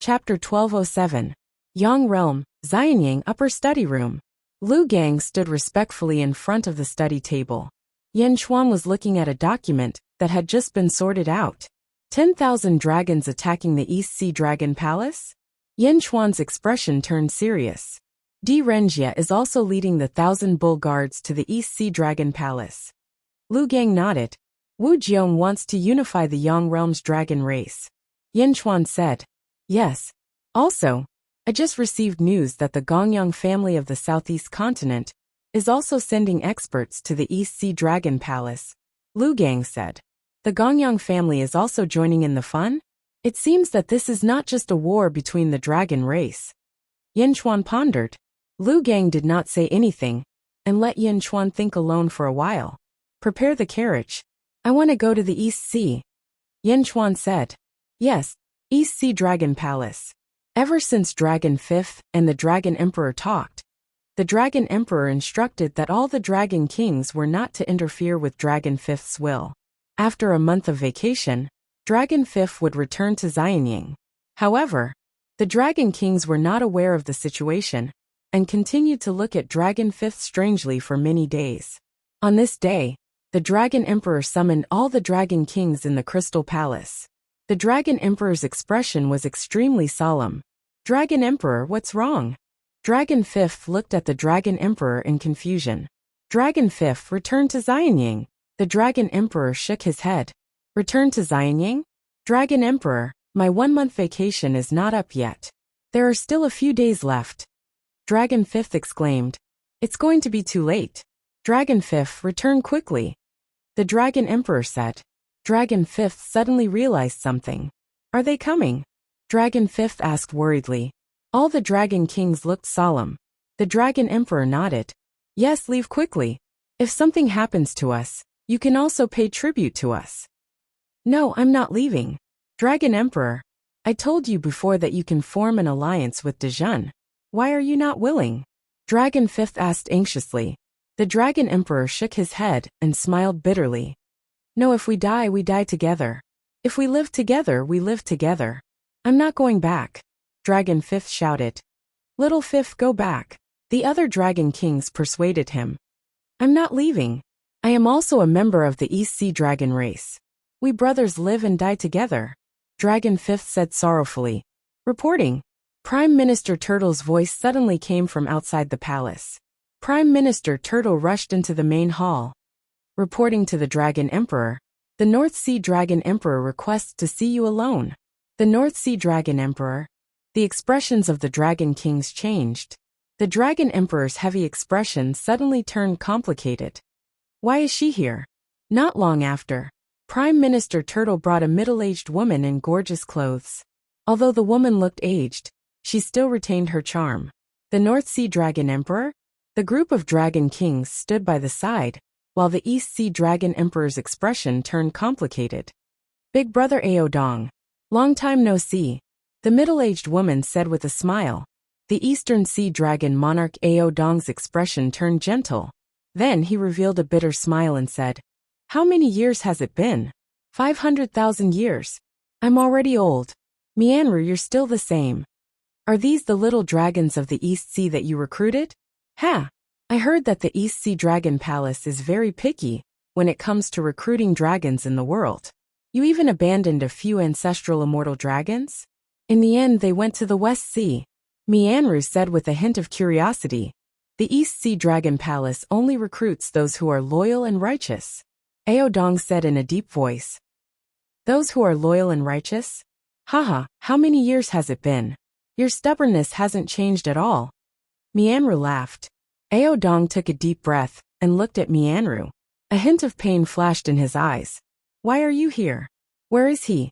Chapter 1207. Yang Realm, Xianying Upper Study Room. Lu Gang stood respectfully in front of the study table. Yin Chuan was looking at a document that had just been sorted out. 10,000 dragons attacking the East Sea Dragon Palace? Yin Chuan's expression turned serious. Di Renjia is also leading the 1,000 bull guards to the East Sea Dragon Palace. Lu Gang nodded. Wu Jiong wants to unify the Yang Realm's dragon race. Yin Chuan said. Yes. Also, I just received news that the Gongyang family of the Southeast Continent is also sending experts to the East Sea Dragon Palace. Lu Gang said. The Gongyang family is also joining in the fun? It seems that this is not just a war between the dragon race. Yin Chuan pondered. Lu Gang did not say anything, and let Yin Chuan think alone for a while. Prepare the carriage. I want to go to the East Sea. Yin Chuan said. Yes, East Sea Dragon Palace. Ever since Dragon Fifth and the Dragon Emperor talked, the Dragon Emperor instructed that all the Dragon Kings were not to interfere with Dragon Fifth's will. After a month of vacation, Dragon Fifth would return to Xianying. However, the Dragon Kings were not aware of the situation and continued to look at Dragon Fifth strangely for many days. On this day, the Dragon Emperor summoned all the Dragon Kings in the Crystal Palace. The Dragon Emperor's expression was extremely solemn. Dragon Emperor, what's wrong? Dragon Fifth looked at the Dragon Emperor in confusion. Dragon Fifth returned to Xianying. The Dragon Emperor shook his head. Return to Xianying? Dragon Emperor, my 1-month vacation is not up yet. There are still a few days left. Dragon Fifth exclaimed. It's going to be too late. Dragon Fifth, return quickly. The Dragon Emperor said. Dragon Fifth suddenly realized something. Are they coming? Dragon Fifth asked worriedly. All the Dragon Kings looked solemn. The Dragon Emperor nodded. Yes, leave quickly. If something happens to us, you can also pay tribute to us. No, I'm not leaving. Dragon Emperor, I told you before that you can form an alliance with Dejun. Why are you not willing? Dragon Fifth asked anxiously. The Dragon Emperor shook his head and smiled bitterly. No, if we die together. If we live together, we live together. I'm not going back. Dragon Fifth shouted. Little Fifth, go back. The other Dragon Kings persuaded him. I'm not leaving. I am also a member of the East Sea Dragon race. We brothers live and die together. Dragon Fifth said sorrowfully. Reporting. Prime Minister Turtle's voice suddenly came from outside the palace. Prime Minister Turtle rushed into the main hall. Reporting to the Dragon Emperor. The North Sea Dragon Emperor requests to see you alone. The North Sea Dragon Emperor. The expressions of the Dragon Kings changed. The Dragon Emperor's heavy expression suddenly turned complicated. Why is she here? Not long after, Prime Minister Turtle brought a middle-aged woman in gorgeous clothes. Although the woman looked aged, she still retained her charm. The North Sea Dragon Emperor? The group of Dragon Kings stood by the side, while the East Sea Dragon Emperor's expression turned complicated. Big Brother Ao Dong. Long time no see. The middle-aged woman said with a smile. The Eastern Sea Dragon Monarch Ao Dong's expression turned gentle. Then he revealed a bitter smile and said, How many years has it been? 500,000 years. I'm already old. Mianru, you're still the same. Are these the little dragons of the East Sea that you recruited? Ha! I heard that the East Sea Dragon Palace is very picky when it comes to recruiting dragons in the world. You even abandoned a few ancestral immortal dragons? In the end, they went to the West Sea. Mianru said with a hint of curiosity. The East Sea Dragon Palace only recruits those who are loyal and righteous. Ao Dong said in a deep voice. Those who are loyal and righteous? Haha, how many years has it been? Your stubbornness hasn't changed at all. Mianru laughed. Ao Dong took a deep breath and looked at Mianru. A hint of pain flashed in his eyes. Why are you here? Where is he?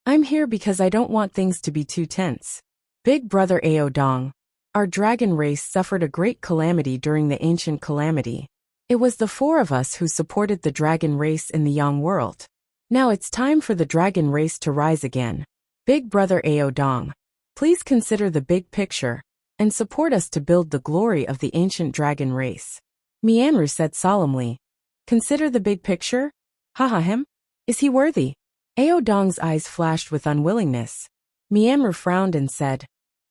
I'm here because I don't want things to be too tense. Big Brother Ao Dong. Our dragon race suffered a great calamity during the ancient calamity. It was the 4 of us who supported the dragon race in the Yang world. Now it's time for the dragon race to rise again. Big Brother Ao Dong. Please consider the big picture and support us to build the glory of the ancient dragon race. Mianru said solemnly. Consider the big picture? Haha him? Is he worthy? Ao Dong's eyes flashed with unwillingness. Mianru frowned and said,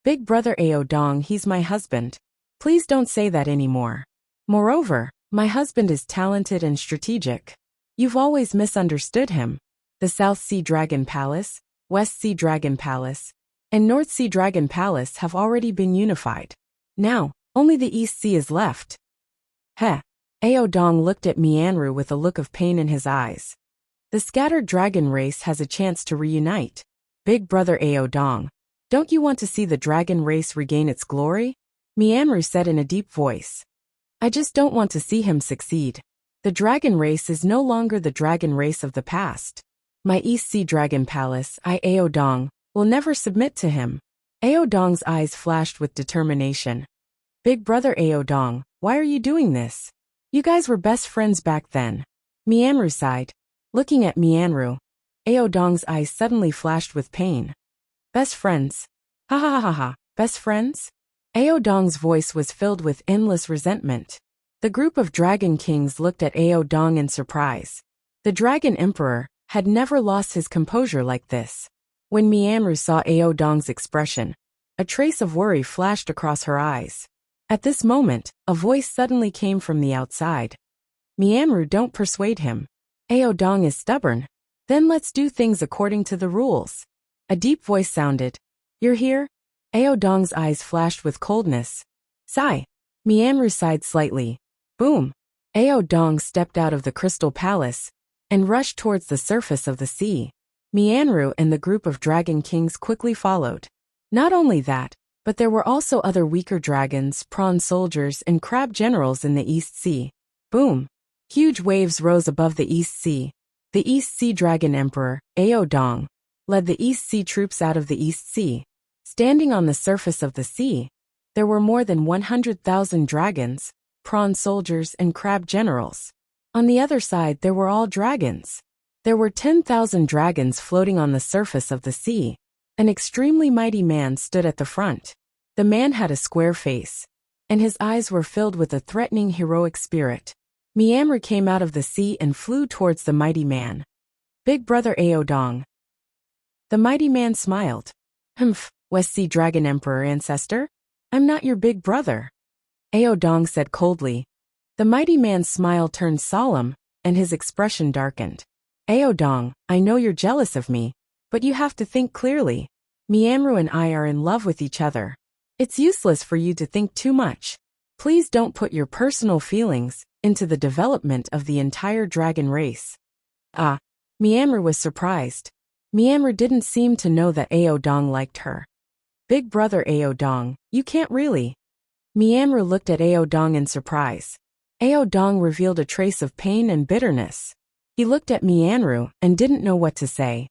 Big brother Ao Dong, he's my husband. Please don't say that anymore. Moreover, my husband is talented and strategic. You've always misunderstood him. The South Sea Dragon Palace, West Sea Dragon Palace, and North Sea Dragon Palace have already been unified. Now, only the East Sea is left. Heh. Ao Dong looked at Mianru with a look of pain in his eyes. The scattered dragon race has a chance to reunite. Big brother Ao Dong, don't you want to see the dragon race regain its glory? Mianru said in a deep voice. I just don't want to see him succeed. The dragon race is no longer the dragon race of the past. My East Sea Dragon Palace, Ao Dong, will never submit to him. Ao Dong's eyes flashed with determination. Big brother Ao Dong, why are you doing this? You guys were best friends back then. Mianru sighed. Looking at Mianru, Ao Dong's eyes suddenly flashed with pain. Best friends? Ha ha ha ha ha, best friends? Ao Dong's voice was filled with endless resentment. The group of dragon kings looked at Ao Dong in surprise. The dragon emperor had never lost his composure like this. When Mianru saw Ao Dong's expression, a trace of worry flashed across her eyes. At this moment, a voice suddenly came from the outside. Mianru, don't persuade him. Ao Dong is stubborn. Then let's do things according to the rules. A deep voice sounded. You're here? Ao Dong's eyes flashed with coldness. Sigh. Mianru sighed slightly. Boom. Ao Dong stepped out of the crystal palace and rushed towards the surface of the sea. Mianru and the group of dragon kings quickly followed. Not only that, but there were also other weaker dragons, prawn soldiers, and crab generals in the East Sea. Boom. Huge waves rose above the East Sea. The East Sea Dragon Emperor, Ao Dong, led the East Sea troops out of the East Sea. Standing on the surface of the sea, there were more than 100,000 dragons, prawn soldiers, and crab generals. On the other side, there were all dragons. There were 10,000 dragons floating on the surface of the sea. An extremely mighty man stood at the front. The man had a square face, and his eyes were filled with a threatening heroic spirit. Mianru came out of the sea and flew towards the mighty man. Big brother Ao Dong. The mighty man smiled. Humph, West Sea Dragon Emperor ancestor? I'm not your big brother. Ao Dong said coldly. The mighty man's smile turned solemn, and his expression darkened. Ao Dong, I know you're jealous of me, but you have to think clearly. Mianru and I are in love with each other. It's useless for you to think too much. Please don't put your personal feelings into the development of the entire dragon race. Ah, Mianru was surprised. Mianru didn't seem to know that Ao Dong liked her. Big brother Ao Dong, you can't really. Mianru looked at Ao Dong in surprise. Ao Dong revealed a trace of pain and bitterness. He looked at Mianru and didn't know what to say.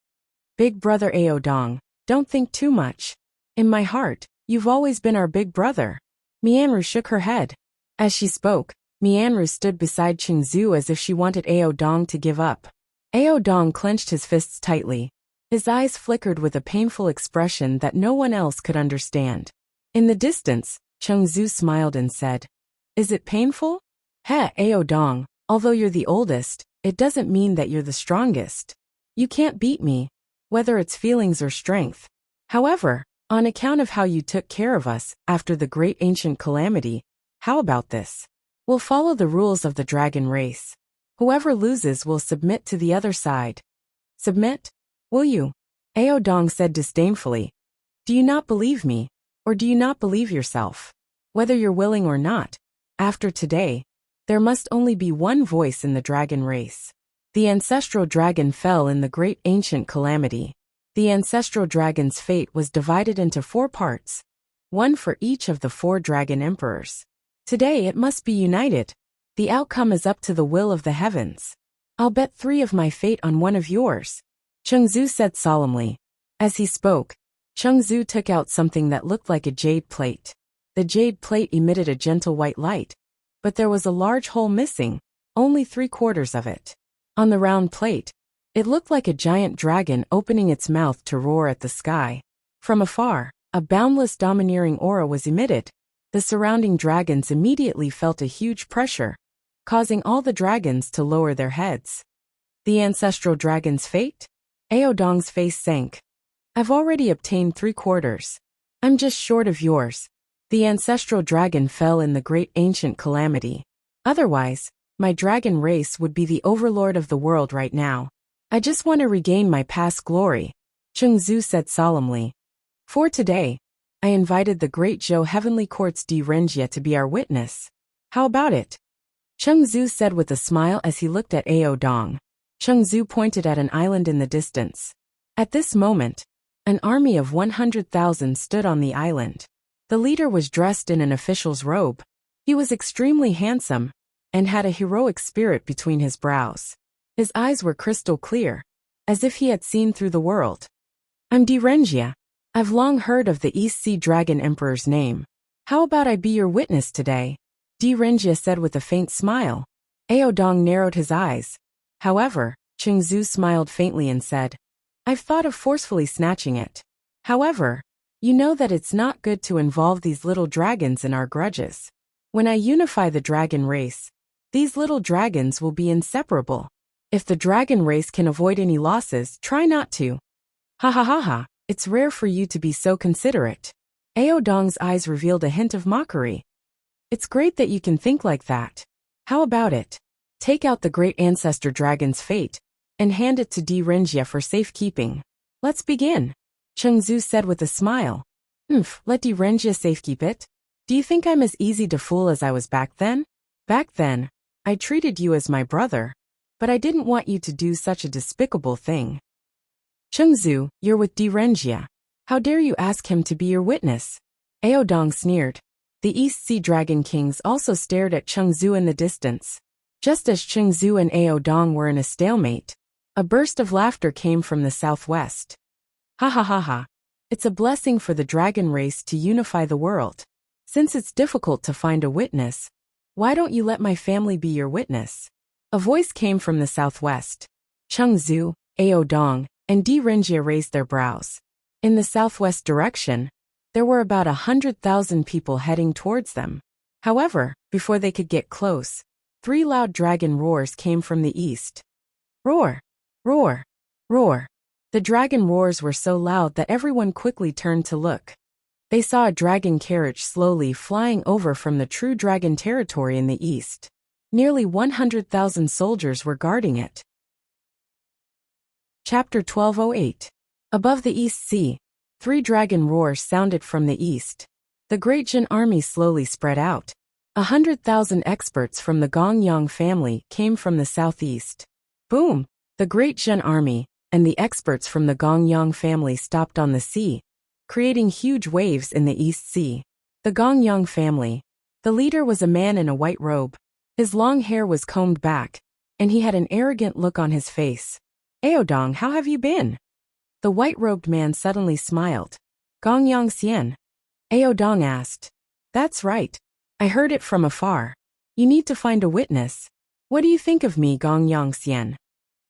Big brother Ao Dong, don't think too much. In my heart, you've always been our big brother. Mianru shook her head. As she spoke, Mianru stood beside Qingzu as if she wanted Ao Dong to give up. Ao Dong clenched his fists tightly. His eyes flickered with a painful expression that no one else could understand. In the distance, Qingzu smiled and said, Is it painful? Heh, Ao Dong, although you're the oldest, it doesn't mean that you're the strongest. You can't beat me, whether it's feelings or strength. However, on account of how you took care of us after the great ancient calamity, how about this? We'll follow the rules of the dragon race. Whoever loses will submit to the other side. Submit? Will you? Ao Dong said disdainfully. Do you not believe me, or do you not believe yourself? Whether you're willing or not, after today, there must only be one voice in the dragon race. The ancestral dragon fell in the great ancient calamity. The ancestral dragon's fate was divided into 4 parts, one for each of the 4 dragon emperors. Today it must be united. The outcome is up to the will of the heavens. I'll bet 3 of my fate on one of yours. Qingzu said solemnly. As he spoke, Qingzu took out something that looked like a jade plate. The jade plate emitted a gentle white light, but there was a large hole missing, only 3/4 of it. On the round plate, it looked like a giant dragon opening its mouth to roar at the sky. From afar, a boundless domineering aura was emitted. The surrounding dragons immediately felt a huge pressure, causing all the dragons to lower their heads. The ancestral dragon's fate? Ao Dong's face sank. I've already obtained 3/4. I'm just short of yours. The ancestral dragon fell in the great ancient calamity. Otherwise, my dragon race would be the overlord of the world right now. I just want to regain my past glory, Chengzu said solemnly. For today, I invited the great Zhou Heavenly Court's Di Renjia to be our witness. How about it? Chengzu said with a smile as he looked at Ao Dong. Chengzu pointed at an island in the distance. At this moment, an army of 100,000 stood on the island. The leader was dressed in an official's robe. He was extremely handsome and had a heroic spirit between his brows. His eyes were crystal clear, as if he had seen through the world. I'm Di Renjia. I've long heard of the East Sea Dragon Emperor's name. How about I be your witness today? Di Renjia said with a faint smile. Ao Dong narrowed his eyes. However, Chengzu smiled faintly and said, I've thought of forcefully snatching it. However, you know that it's not good to involve these little dragons in our grudges. When I unify the dragon race, these little dragons will be inseparable. If the dragon race can avoid any losses, try not to. Ha ha ha ha, it's rare for you to be so considerate. Ao Dong's eyes revealed a hint of mockery. It's great that you can think like that. How about it? Take out the great ancestor dragon's fate and hand it to Di Renjia for safekeeping. Let's begin, Chengzu said with a smile. Let Di Renjia safekeep it? Do you think I'm as easy to fool as I was back then? Back then, I treated you as my brother, but I didn't want you to do such a despicable thing. Chengzu, you're with Di Renjia. How dare you ask him to be your witness? Ao Dong sneered. The East Sea Dragon Kings also stared at Chengzu in the distance. Just as Chengzu and Ao Dong were in a stalemate, a burst of laughter came from the southwest. Ha ha ha ha. It's a blessing for the dragon race to unify the world. Since it's difficult to find a witness, why don't you let my family be your witness? A voice came from the southwest. Chengzu, Ao Dong, and Di Renjia raised their brows. In the southwest direction, there were about 100,000 people heading towards them. However, before they could get close, 3 loud dragon roars came from the east. Roar! Roar! Roar! The dragon roars were so loud that everyone quickly turned to look. They saw a dragon carriage slowly flying over from the true dragon territory in the east. Nearly 100,000 soldiers were guarding it. Chapter 1208. Above the East Sea, 3 dragon roars sounded from the east. The great Jin army slowly spread out. 100,000 experts from the Gongyang family came from the southeast. Boom! The great Jin army and the experts from the Gongyang family stopped on the sea, creating huge waves in the East Sea. The Gongyang family. The leader was a man in a white robe. His long hair was combed back, and he had an arrogant look on his face. Ao Dong, how have you been? The white-robed man suddenly smiled. Gongyang Xian. Ao Dong asked. That's right. I heard it from afar. You need to find a witness. What do you think of me, Gongyang Xian?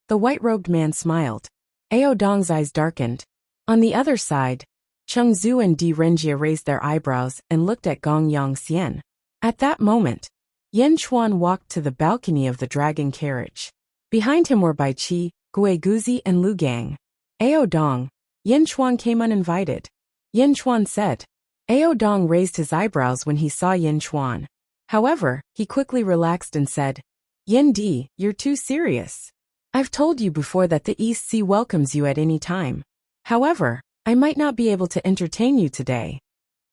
The white-robed man smiled. Ao Dong's eyes darkened. On the other side, Chengzu and Di Renjia raised their eyebrows and looked at Gongyang Xian. At that moment, Yan Chuan walked to the balcony of the dragon carriage. Behind him were Bai Qi, Gui Guzi, and Lu Gang. Ao Dong, Yan Chuan came uninvited. Yan Chuan said. Ao Dong raised his eyebrows when he saw Yan Chuan. However, he quickly relaxed and said, Yan Di, you're too serious. I've told you before that the East Sea welcomes you at any time. However, I might not be able to entertain you today.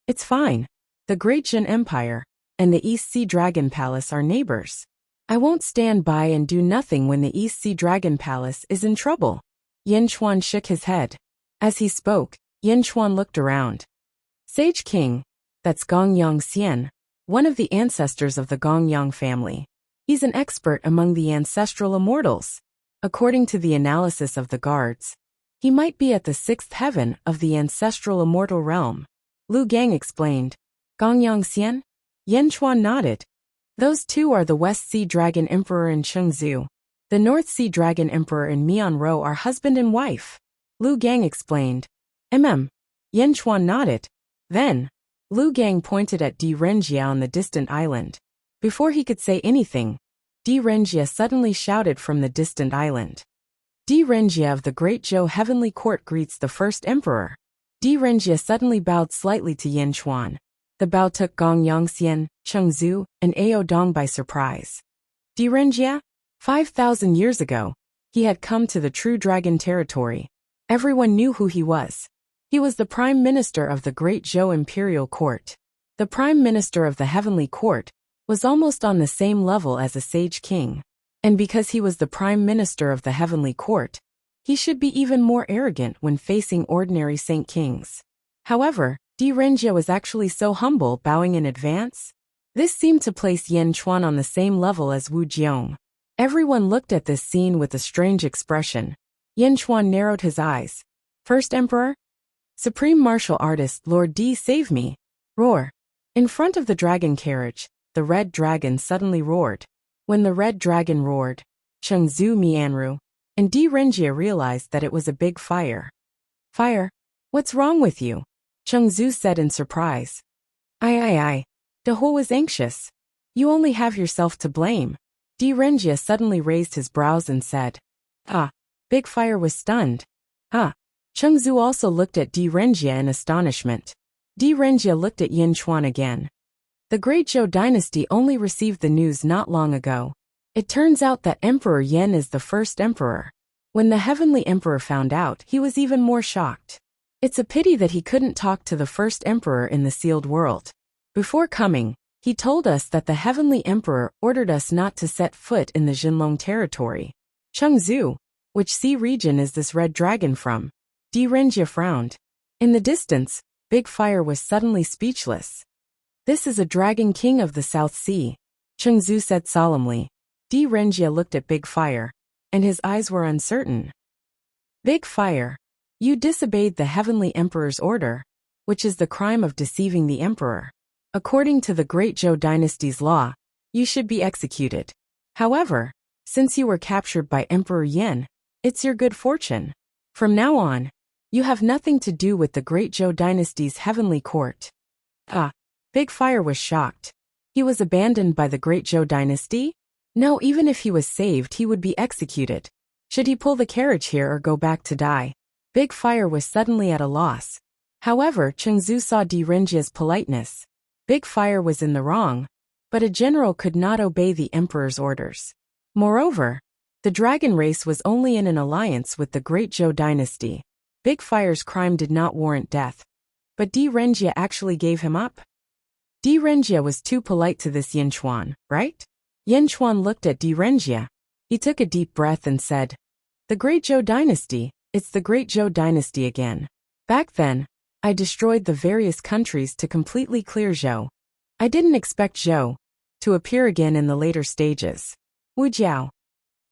It's fine. The Great Jin Empire and the East Sea Dragon Palace are neighbors. I won't stand by and do nothing when the East Sea Dragon Palace is in trouble. Yan Chuan shook his head. As he spoke, Yan Chuan looked around. Sage King, that's Gongyang Xian, one of the ancestors of the Gongyang family. He's an expert among the ancestral immortals. According to the analysis of the guards, he might be at the 6th heaven of the ancestral immortal realm. Lu Gang explained. Gongyang Xian? Yan Chuan nodded. Those two are the West Sea Dragon Emperor and Chengzu. The North Sea Dragon Emperor and Mian Ro are husband and wife. Lu Gang explained. Yan Chuan nodded. Then, Lu Gang pointed at Di Renjia on the distant island. Before he could say anything, Di Renjia suddenly shouted from the distant island. Di Renjia of the Great Zhou Heavenly Court greets the first emperor. Di Renjia suddenly bowed slightly to Yin Chuan. The bow took Gong Yongxian, Cheng Zhu, and Ao Dong by surprise. Di Renjia? 5,000 years ago, he had come to the true dragon territory. Everyone knew who he was. He was the Prime Minister of the Great Zhou Imperial Court. The Prime Minister of the Heavenly Court was almost on the same level as a sage king. And because he was the Prime Minister of the Heavenly Court, he should be even more arrogant when facing ordinary saint kings. However, Di Renjia was actually so humble, bowing in advance. This seemed to place Yin Chuan on the same level as Wu Jiong. Everyone looked at this scene with a strange expression. Yin Chuan narrowed his eyes. First Emperor? Supreme Martial Artist Lord Di, save me! Roar! In front of the dragon carriage, the red dragon suddenly roared. When the red dragon roared, Cheng Zhu, Mianru, and Di Renjia realized that it was a big fire. Fire? What's wrong with you? Cheng Zhu said in surprise. I. De Ho was anxious. You only have yourself to blame. Di Renjia suddenly raised his brows and said. Big Fire was stunned. Cheng Zhu also looked at Di Renjia in astonishment. Di Renjia looked at Yin Chuan again. The Great Zhou dynasty only received the news not long ago. It turns out that Emperor Yin is the first emperor. When the Heavenly Emperor found out, he was even more shocked. It's a pity that he couldn't talk to the first emperor in the sealed world. Before coming, he told us that the Heavenly Emperor ordered us not to set foot in the Jinlong territory. Cheng Zhu, which sea region is this red dragon from? Di Renjia frowned. In the distance, Big Fire was suddenly speechless. This is a dragon king of the South Sea, Cheng Zhu said solemnly. Di Renjia looked at Big Fire, and his eyes were uncertain. Big Fire, you disobeyed the Heavenly Emperor's order, which is the crime of deceiving the Emperor. According to the Great Zhou dynasty's law, you should be executed. However, since you were captured by Emperor Yin, it's your good fortune. From now on, you have nothing to do with the Great Zhou dynasty's Heavenly Court. Big Fire was shocked. He was abandoned by the Great Zhou dynasty? No, even if he was saved, he would be executed. Should he pull the carriage here or go back to die? Big Fire was suddenly at a loss. However, Cheng Zhu saw Di Renjia's politeness. Big Fire was in the wrong, but a general could not obey the emperor's orders. Moreover, the dragon race was only in an alliance with the Great Zhou dynasty. Big Fire's crime did not warrant death. But Di Renjia actually gave him up? Di Renjia was too polite to this Yin Chuan, right? Yin Chuan looked at Di Renjia. He took a deep breath and said, The Great Zhou dynasty, it's the Great Zhou dynasty again. Back then, I destroyed the various countries to completely clear Zhou. I didn't expect Zhou to appear again in the later stages. Wu Jiao.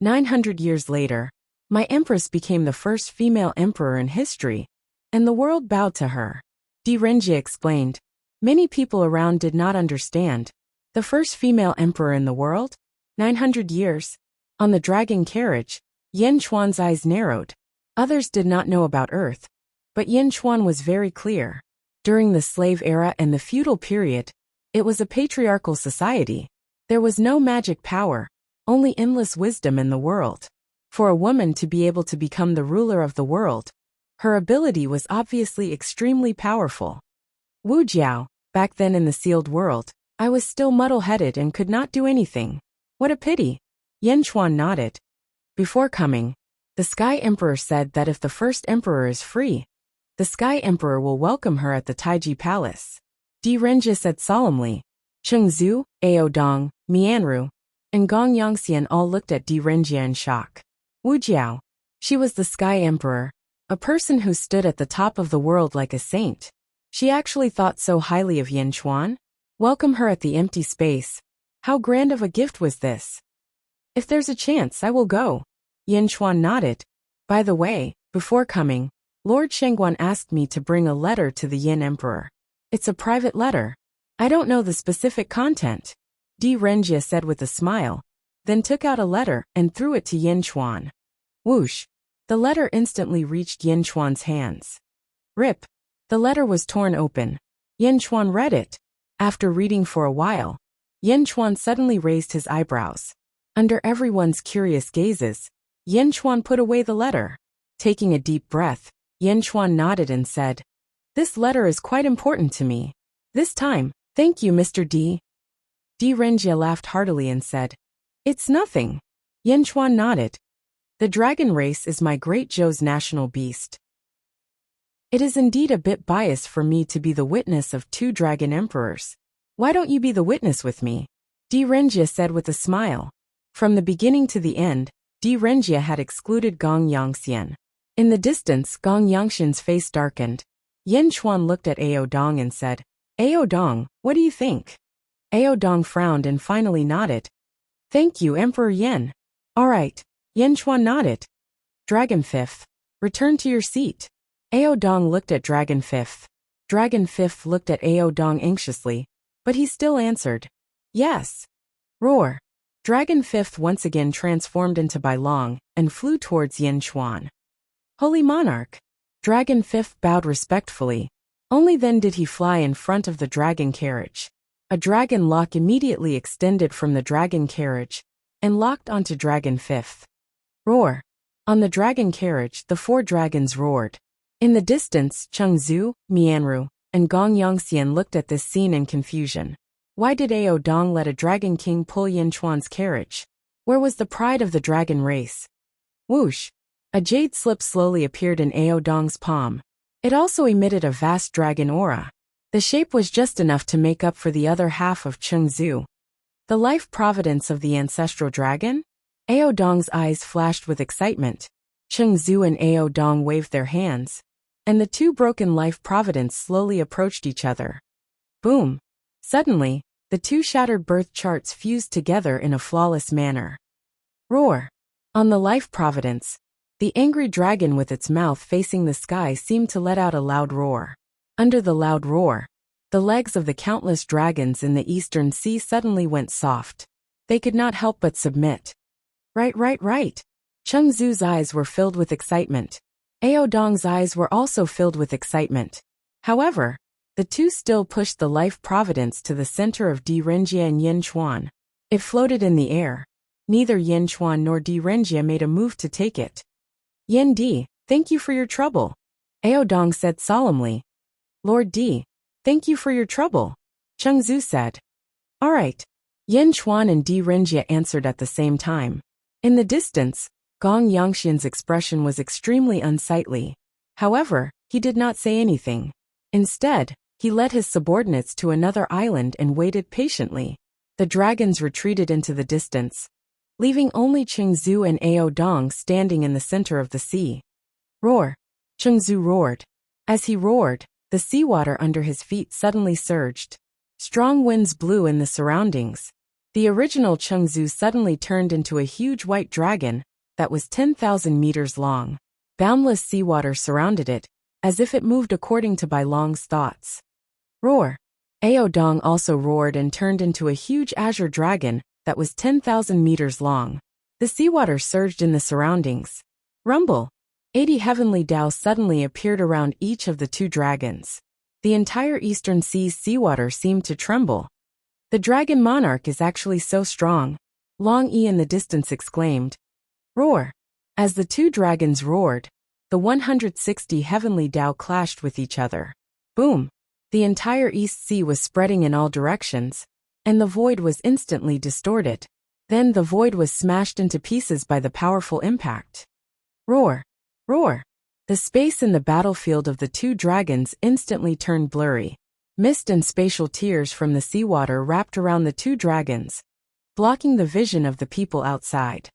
900 years later, my empress became the first female emperor in history, and the world bowed to her. Di Renjia explained. Many people around did not understand. The first female emperor in the world? 900 years. On the dragon carriage, Yin Chuan's eyes narrowed. Others did not know about Earth, but Yin Chuan was very clear. During the slave era and the feudal period, it was a patriarchal society. There was no magic power, only endless wisdom in the world. For a woman to be able to become the ruler of the world, her ability was obviously extremely powerful. Wu Jiao, back then in the sealed world, I was still muddle-headed and could not do anything. What a pity. Yin Chuan nodded. Before coming, the Sky Emperor said that if the first emperor is free, the Sky Emperor will welcome her at the Taiji Palace. Di Renjia said solemnly. Cheng Zhu, Ao Dong, Mianru, and Gong Yongxian all looked at Di Renjia in shock. Wu Jiao. She was the Sky Emperor, a person who stood at the top of the world like a saint. She actually thought so highly of Yin Chuan. Welcome her at the empty space. How grand of a gift was this? If there's a chance, I will go. Yin Chuan nodded. By the way, before coming, Lord Shengguan asked me to bring a letter to the Yin Emperor. It's a private letter. I don't know the specific content. Di Renjia said with a smile, then took out a letter and threw it to Yin Chuan. Whoosh! The letter instantly reached Yin Chuan's hands. Rip! The letter was torn open. Yin Chuan read it. After reading for a while, Yin Chuan suddenly raised his eyebrows. Under everyone's curious gazes, Yin Chuan put away the letter. Taking a deep breath, Yin Chuan nodded and said, "This letter is quite important to me. This time, thank you, Mr. D." Di Renjia laughed heartily and said, "It's nothing." Yin Chuan nodded. "The dragon race is my great Zhou's national beast. It is indeed a bit biased for me to be the witness of two dragon emperors. Why don't you be the witness with me?" Di Renjia said with a smile. From the beginning to the end, Di Renjia had excluded Gong Yangxian. In the distance, Gong Yangxian's face darkened. Yin Chuan looked at Ao Dong and said, "Ao Dong, what do you think?" Ao Dong frowned and finally nodded. "Thank you, Emperor Yin." "All right." Yin Chuan nodded. "Dragon Fifth, return to your seat." Ao Dong looked at Dragon Fifth. Dragon Fifth looked at Ao Dong anxiously, but he still answered, "Yes." Roar. Dragon Fifth once again transformed into Bai Long and flew towards Yin Chuan. "Holy Monarch." Dragon Fifth bowed respectfully. Only then did he fly in front of the dragon carriage. A dragon lock immediately extended from the dragon carriage and locked onto Dragon Fifth. Roar. On the dragon carriage, the four dragons roared. In the distance, Chengzu, Mianru, and Gong Yangxian looked at this scene in confusion. Why did Ao Dong let a dragon king pull Yin Chuan's carriage? Where was the pride of the dragon race? Whoosh! A jade slip slowly appeared in Ao Dong's palm. It also emitted a vast dragon aura. The shape was just enough to make up for the other half of Chengzu. The life providence of the ancestral dragon? Ao Dong's eyes flashed with excitement. Chengzu and Ao Dong waved their hands, and the two broken life providence slowly approached each other. Boom! Suddenly, the two shattered birth charts fused together in a flawless manner. Roar! On the life providence, the angry dragon with its mouth facing the sky seemed to let out a loud roar. Under the loud roar, the legs of the countless dragons in the eastern sea suddenly went soft. They could not help but submit. Right. Chengzu's eyes were filled with excitement. Ao Dong's eyes were also filled with excitement. However, the two still pushed the life providence to the center of Di Renjia and Yin Chuan. It floated in the air. Neither Yin Chuan nor Di Renjia made a move to take it. "Yin Di, thank you for your trouble," Ao Dong said solemnly. "Lord Di, thank you for your trouble," Chengzu said. "All right." Yin Chuan and Di Renjia answered at the same time. In the distance, Gong Yangxian's expression was extremely unsightly. However, he did not say anything. Instead, he led his subordinates to another island and waited patiently. The dragons retreated into the distance, leaving only Chengzu and Ao Dong standing in the center of the sea. Roar! Chengzu roared. As he roared, the seawater under his feet suddenly surged. Strong winds blew in the surroundings. The original Chengzu suddenly turned into a huge white dragon that was 10,000 meters long. Boundless seawater surrounded it, as if it moved according to Bai Long's thoughts. Roar! Ao Dong also roared and turned into a huge azure dragon that was 10,000 meters long. The seawater surged in the surroundings. Rumble! 80 heavenly Dao suddenly appeared around each of the two dragons. The entire eastern sea's seawater seemed to tremble. "The dragon monarch is actually so strong," Long Yi in the distance exclaimed. Roar! As the two dragons roared, the 160 heavenly Dao clashed with each other. Boom! The entire East Sea was spreading in all directions, and the void was instantly distorted. Then the void was smashed into pieces by the powerful impact. Roar! Roar! The space in the battlefield of the two dragons instantly turned blurry. Mist and spatial tears from the seawater wrapped around the two dragons, blocking the vision of the people outside.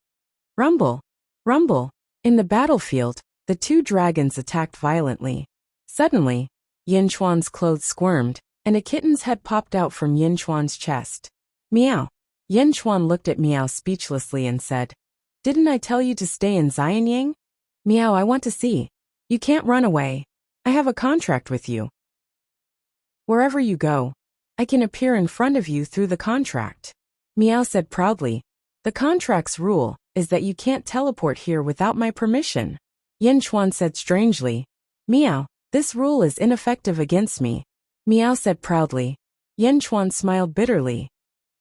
Rumble! Rumble! In the battlefield, the two dragons attacked violently. Suddenly, Yin Chuan's clothes squirmed, and a kitten's head popped out from Yin Chuan's chest. Meow! Yin Chuan looked at Meow speechlessly and said, "Didn't I tell you to stay in Xianyang? Meow, I want to see. You can't run away. I have a contract with you. Wherever you go, I can appear in front of you through the contract." Meow said proudly, "The contract's rule is that you can't teleport here without my permission." Yin Chuan said strangely, "Meow, this rule is ineffective against me." Meow said proudly. Yin Chuan smiled bitterly.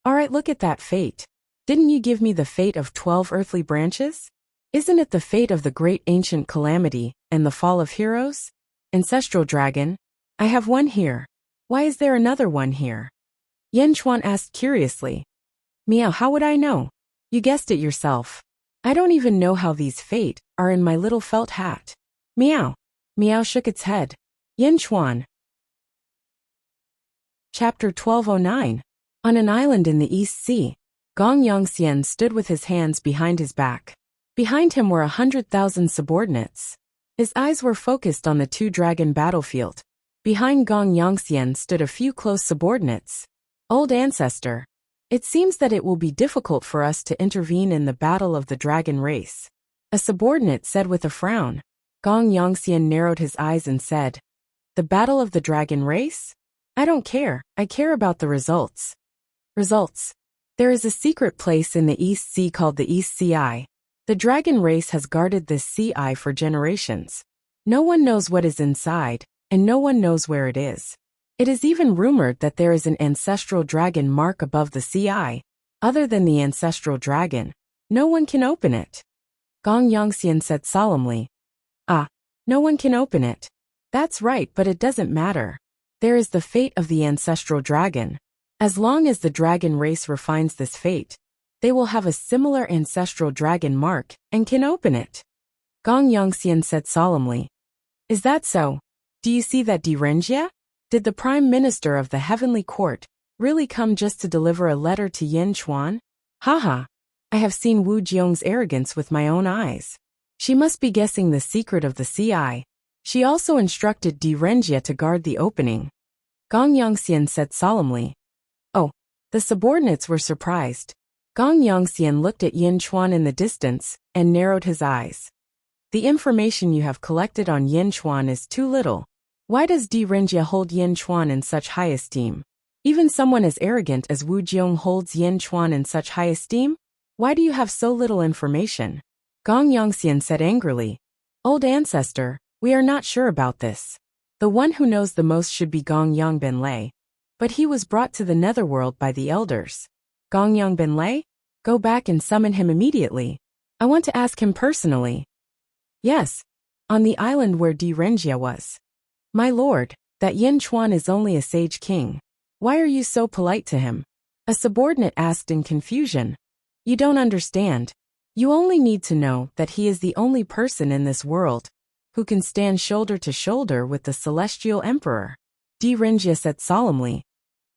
"All right, look at that fate. Didn't you give me the fate of 12 earthly branches? Isn't it the fate of the great ancient calamity and the fall of heroes? Ancestral dragon? I have one here. Why is there another one here? Yen Chuan asked curiously. Meow, how would I know? You guessed it yourself. I don't even know how these fate are in my little felt hat. Meow. Meow shook its head. Yen Chuan. Chapter 1209. On an island in the East Sea, Gong Yongxian stood with his hands behind his back. Behind him were 100,000 subordinates. His eyes were focused on the two-dragon battlefield. Behind Gong Yongxian stood a few close subordinates. Old ancestor. It seems that it will be difficult for us to intervene in the battle of the dragon race. A subordinate said with a frown. Gong Yongxian narrowed his eyes and said, The battle of the dragon race? I don't care, I care about the results. Results. There is a secret place in the East Sea called the East Sea Eye. The dragon race has guarded this sea eye for generations. No one knows what is inside, and no one knows where it is. It is even rumored that there is an ancestral dragon mark above the sea eye. Other than the ancestral dragon, no one can open it. Gong Yongxian said solemnly. Ah, no one can open it. That's right, but it doesn't matter. There is the fate of the ancestral dragon. As long as the dragon race refines this fate, they will have a similar ancestral dragon mark and can open it. Gong Yongxian said solemnly. Is that so? Do you see that Direnjia? Did the Prime Minister of the Heavenly Court really come just to deliver a letter to Yen Chuan? Haha. I have seen Wu Jiong's arrogance with my own eyes. She must be guessing the secret of the sea eye. She also instructed Direnjia to guard the opening. Gong Yongxian said solemnly. Oh, the subordinates were surprised. Gong Yongxian looked at Yen Chuan in the distance and narrowed his eyes. The information you have collected on Yen Chuan is too little. Why does Direnjia hold Yen Chuan in such high esteem? Even someone as arrogant as Wu Jiong holds Yen Chuan in such high esteem? Why do you have so little information? Gong Yongxian said angrily. Old ancestor, we are not sure about this. The one who knows the most should be Gong Yongbenlei. But he was brought to the netherworld by the elders. Gong Yongbenlei? Go back and summon him immediately. I want to ask him personally. Yes. On the island where Direnjia was. My lord, that Yen Chuan is only a sage king. Why are you so polite to him? A subordinate asked in confusion. You don't understand. You only need to know that he is the only person in this world who can stand shoulder to shoulder with the celestial emperor. Direnjia said solemnly.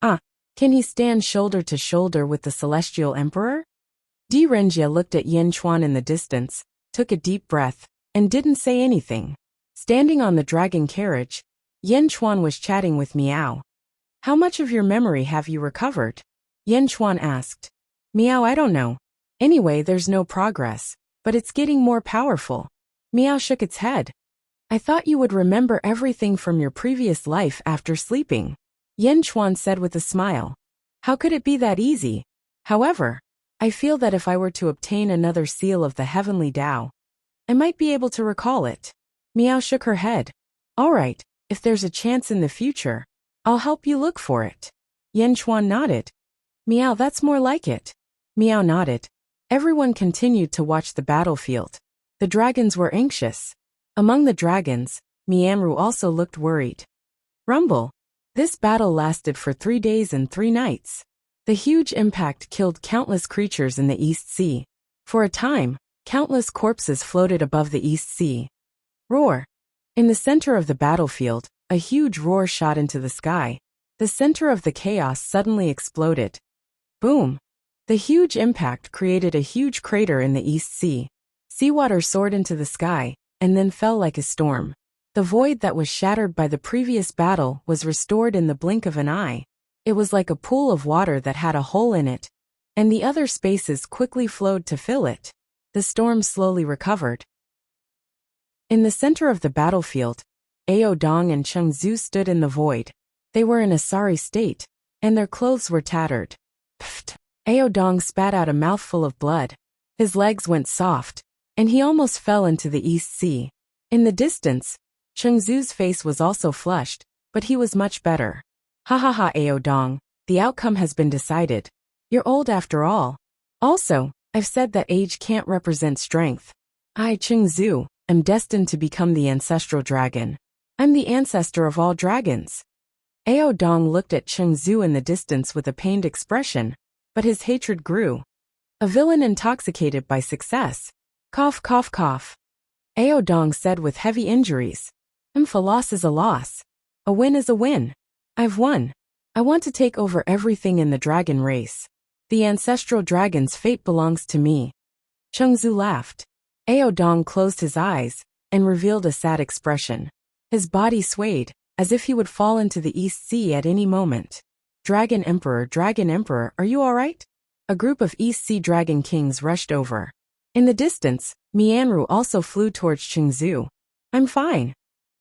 Ah, can he stand shoulder to shoulder with the celestial emperor? Direnjia looked at Yen Chuan in the distance, took a deep breath, and didn't say anything. Standing on the dragon carriage, Yen Chuan was chatting with Meow. How much of your memory have you recovered? Yen Chuan asked. Meow, I don't know. Anyway, there's no progress, but it's getting more powerful. Meow shook its head. I thought you would remember everything from your previous life after sleeping. Yen Chuan said with a smile. How could it be that easy? However, I feel that if I were to obtain another seal of the heavenly Tao, I might be able to recall it. Meow shook her head. All right, if there's a chance in the future, I'll help you look for it. Yen Chuan nodded. Meow, that's more like it. Meow nodded. Everyone continued to watch the battlefield. The dragons were anxious. Among the dragons, Mianru also looked worried. Rumble. This battle lasted for 3 days and 3 nights. The huge impact killed countless creatures in the East Sea. For a time, countless corpses floated above the East Sea. Roar. In the center of the battlefield, a huge roar shot into the sky. The center of the chaos suddenly exploded. Boom. The huge impact created a huge crater in the East Sea. Seawater soared into the sky, and then fell like a storm. The void that was shattered by the previous battle was restored in the blink of an eye. It was like a pool of water that had a hole in it, and the other spaces quickly flowed to fill it. The storm slowly recovered. In the center of the battlefield, Ao Dong and Cheng Zhu stood in the void. They were in a sorry state, and their clothes were tattered. Pfft! Ao Dong spat out a mouthful of blood. His legs went soft, and he almost fell into the East Sea. In the distance, Cheng Zhu's face was also flushed, but he was much better. Ha ha ha, Ao Dong, the outcome has been decided. You're old after all. Also, I've said that age can't represent strength. I, Chengzu, am destined to become the ancestral dragon. I'm the ancestor of all dragons. Ao Dong looked at Chengzu in the distance with a pained expression, but his hatred grew. A villain intoxicated by success. Cough, cough, cough. Ao Dong said with heavy injuries. A loss is a loss. A win is a win. I've won. I want to take over everything in the dragon race. The ancestral dragon's fate belongs to me. Chengzu laughed. Ao Dong closed his eyes and revealed a sad expression. His body swayed, as if he would fall into the East Sea at any moment. Dragon Emperor, are you all right? A group of East Sea Dragon Kings rushed over. In the distance, Mianru also flew towards Chengzu. I'm fine.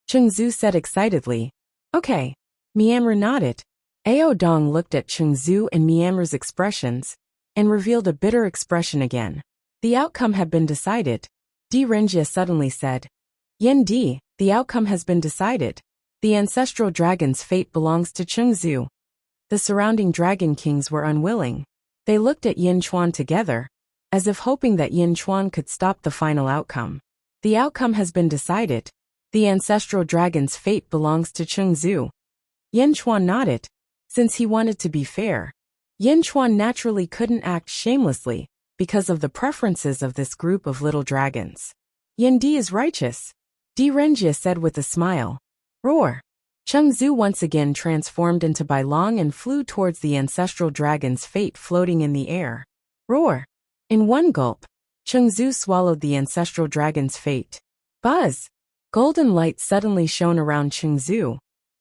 Chengzu said excitedly. Okay. Mianru nodded. Ao Dong looked at Chengzu and Mianru's expressions and revealed a bitter expression again. The outcome had been decided. Di Renjia suddenly said. Yen Di, the outcome has been decided. The ancestral dragon's fate belongs to Chengzu. The surrounding dragon kings were unwilling. They looked at Yin Chuan together, as if hoping that Yin Chuan could stop the final outcome. The outcome has been decided. The ancestral dragon's fate belongs to Chengzu. Yin Chuan nodded. Since he wanted to be fair, Yin Chuan naturally couldn't act shamelessly because of the preferences of this group of little dragons. Yin Di is righteous, Di Renjia said with a smile. Roar! Chengzu once again transformed into Bailong and flew towards the ancestral dragon's fate floating in the air. Roar! In one gulp, Chengzu swallowed the ancestral dragon's fate. Buzz! Golden light suddenly shone around Chengzu,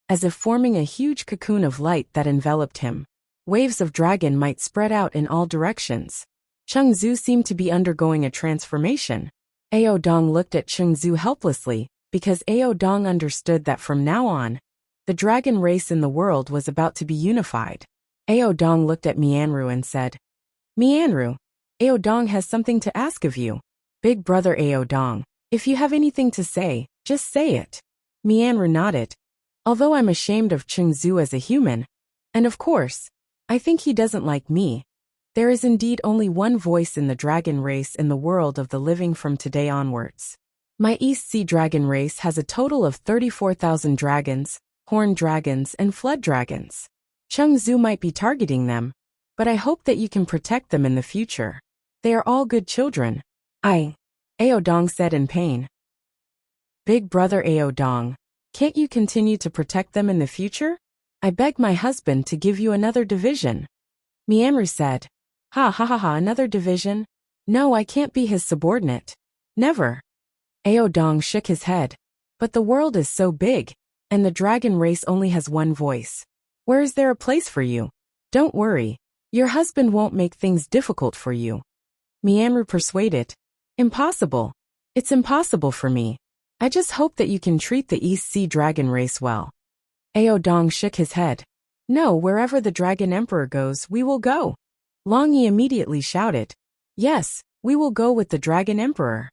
as if forming a huge cocoon of light that enveloped him. Waves of dragon might spread out in all directions. Chengzu seemed to be undergoing a transformation. Ao Dong looked at Chengzu helplessly, because Ao Dong understood that from now on, the dragon race in the world was about to be unified. Ao Dong looked at Mianru and said, Mianru, Ao Dong has something to ask of you. Big brother Ao Dong, if you have anything to say, just say it. Mianru nodded. Although I'm ashamed of Chengzu as a human, and of course, I think he doesn't like me, there is indeed only one voice in the dragon race in the world of the living from today onwards. My East Sea dragon race has a total of 34,000 dragons, horned dragons and flood dragons. Chengzu might be targeting them, but I hope that you can protect them in the future. They are all good children. Ao Dong said in pain. Big brother Ao Dong, can't you continue to protect them in the future? I beg my husband to give you another division. Mianru said. Ha ha ha ha, another division? No, I can't be his subordinate. Never. Ao Dong shook his head. But the world is so big, and the dragon race only has one voice. Where is there a place for you? Don't worry. Your husband won't make things difficult for you. Mianru persuaded. Impossible. It's impossible for me. I just hope that you can treat the East Sea dragon race well. Ao Dong shook his head. No, wherever the Dragon Emperor goes, we will go. Long Yi immediately shouted. Yes, we will go with the Dragon Emperor.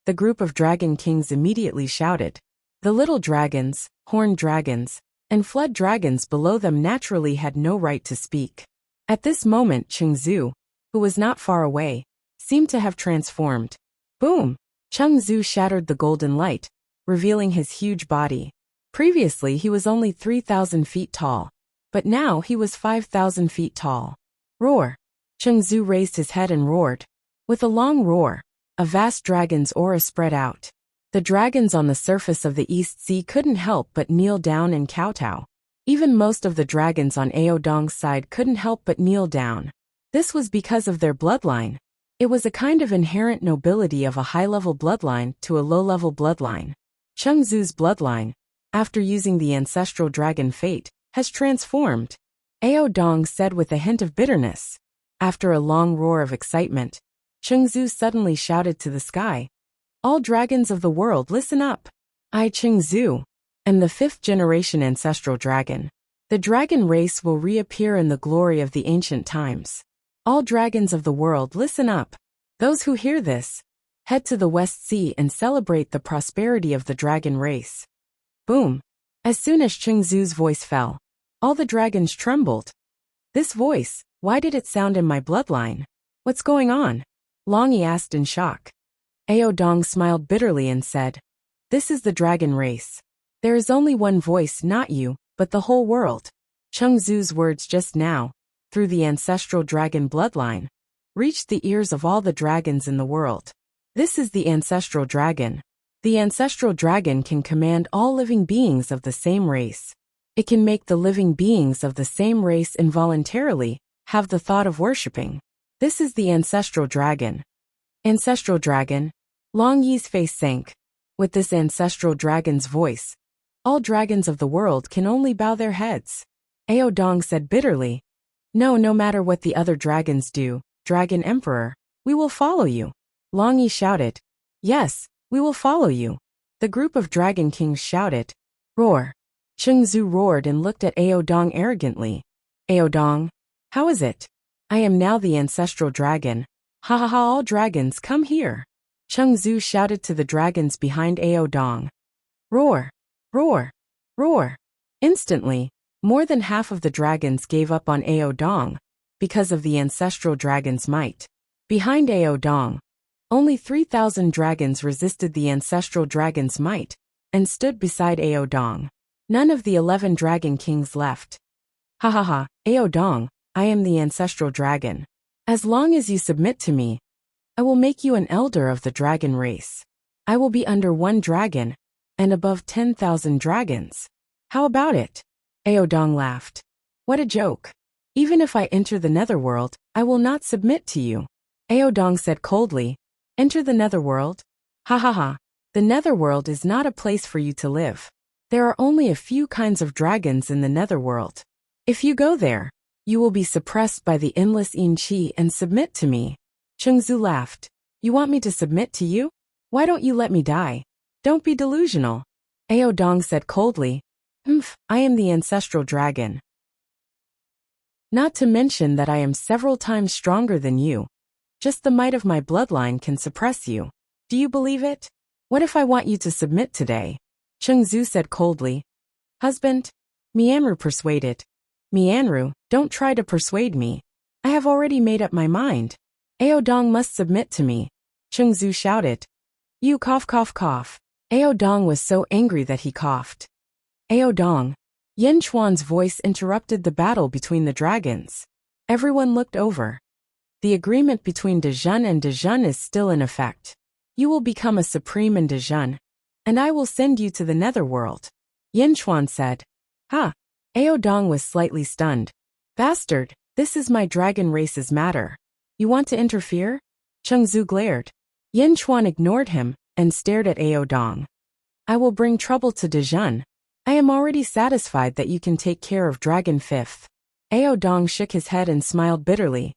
The group of dragon kings immediately shouted. The little dragons, horned dragons, and flood dragons below them naturally had no right to speak. At this moment Chengzu, who was not far away, seemed to have transformed. Boom! Chengzu shattered the golden light, revealing his huge body. Previously he was only 3,000 feet tall, but now he was 5,000 feet tall. Roar! Chengzu raised his head and roared. With a long roar, a vast dragon's aura spread out. The dragons on the surface of the East Sea couldn't help but kneel down and kowtow. Even most of the dragons on Ao Dong's side couldn't help but kneel down. This was because of their bloodline. It was a kind of inherent nobility of a high-level bloodline to a low-level bloodline. Chengzu's bloodline, after using the ancestral dragon fate, has transformed. Ao Dong said with a hint of bitterness. After a long roar of excitement, Chengzu suddenly shouted to the sky. All dragons of the world, listen up. I, Chengzu, am the 5th generation ancestral dragon. The dragon race will reappear in the glory of the ancient times. All dragons of the world, listen up. Those who hear this, head to the West Sea and celebrate the prosperity of the dragon race. Boom! As soon as Chengzu's voice fell, all the dragons trembled. This voice, why did it sound in my bloodline? What's going on? Long Yi asked in shock. Dong smiled bitterly and said, "This is the dragon race. There is only one voice, not you, but the whole world." Cheng Zu's words just now, through the ancestral dragon bloodline, reached the ears of all the dragons in the world. This is the ancestral dragon. The ancestral dragon can command all living beings of the same race. It can make the living beings of the same race involuntarily have the thought of worshipping. This is the ancestral dragon. Ancestral dragon. Long Yi's face sank. With this ancestral dragon's voice, all dragons of the world can only bow their heads. Dong said bitterly, No matter what the other dragons do, Dragon Emperor, we will follow you." Long Yi shouted, "Yes, we will follow you." The group of dragon kings shouted, "Roar." Cheng Zu roared and looked at Dong arrogantly. Dong, how is it? I am now the ancestral dragon. Ha ha ha, all dragons come here." Cheng Zu shouted to the dragons behind Dong. Roar, roar, roar. Instantly, more than half of the dragons gave up on Dong because of the ancestral dragon's might. Behind Dong, only 3,000 dragons resisted the ancestral dragon's might and stood beside Dong. None of the 11 dragon kings left. Ha ha ha, Dong, I am the ancestral dragon. As long as you submit to me, I will make you an elder of the dragon race. I will be under one dragon and above 10,000 dragons. How about it? Dong laughed. What a joke. Even if I enter the netherworld, I will not submit to you. Dong said coldly, Enter the netherworld? Ha ha ha. The netherworld is not a place for you to live. There are only a few kinds of dragons in the netherworld. If you go there, you will be suppressed by the endless yin qi and submit to me. Cheng Zu laughed. You want me to submit to you? Why don't you let me die? Don't be delusional. Dong said coldly, I am the ancestral dragon. Not to mention that I am several times stronger than you. Just the might of my bloodline can suppress you. Do you believe it? What if I want you to submit today? Cheng Zu said coldly. Husband? Mianru persuaded. Mianru, don't try to persuade me. I have already made up my mind. Dong must submit to me. Cheng Zu shouted. You cough cough cough. Dong was so angry that he coughed. Dong. Yin Chuan's voice interrupted the battle between the dragons. Everyone looked over. The agreement between Dezhun and Dezhun is still in effect. You will become a supreme in Dezhun, and I will send you to the netherworld. Yin Chuan said. Ha! Dong was slightly stunned. Bastard, this is my dragon race's matter. You want to interfere? Cheng Zu glared. Yin Chuan ignored him and stared at Dong. I will bring trouble to Dezhun. I am already satisfied that you can take care of Dragon Fifth. Dong shook his head and smiled bitterly.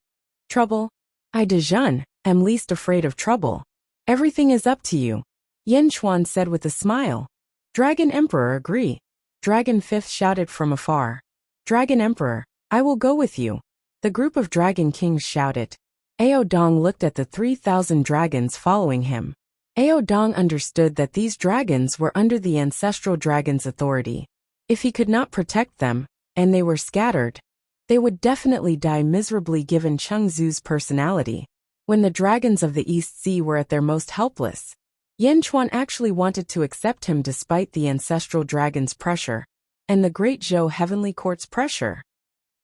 Trouble? I Dezhun am least afraid of trouble. Everything is up to you. Yin Chuan said with a smile. Dragon Emperor agree. Dragon Fifth shouted from afar. Dragon Emperor, I will go with you. The group of dragon kings shouted. Dong looked at the 3,000 dragons following him. Dong understood that these dragons were under the ancestral dragon's authority. If he could not protect them, and they were scattered, they would definitely die miserably given Cheng Zu's personality. When the dragons of the East Sea were at their most helpless, Yin Chuan actually wanted to accept him despite the ancestral dragon's pressure, and the Great Zhou Heavenly Court's pressure.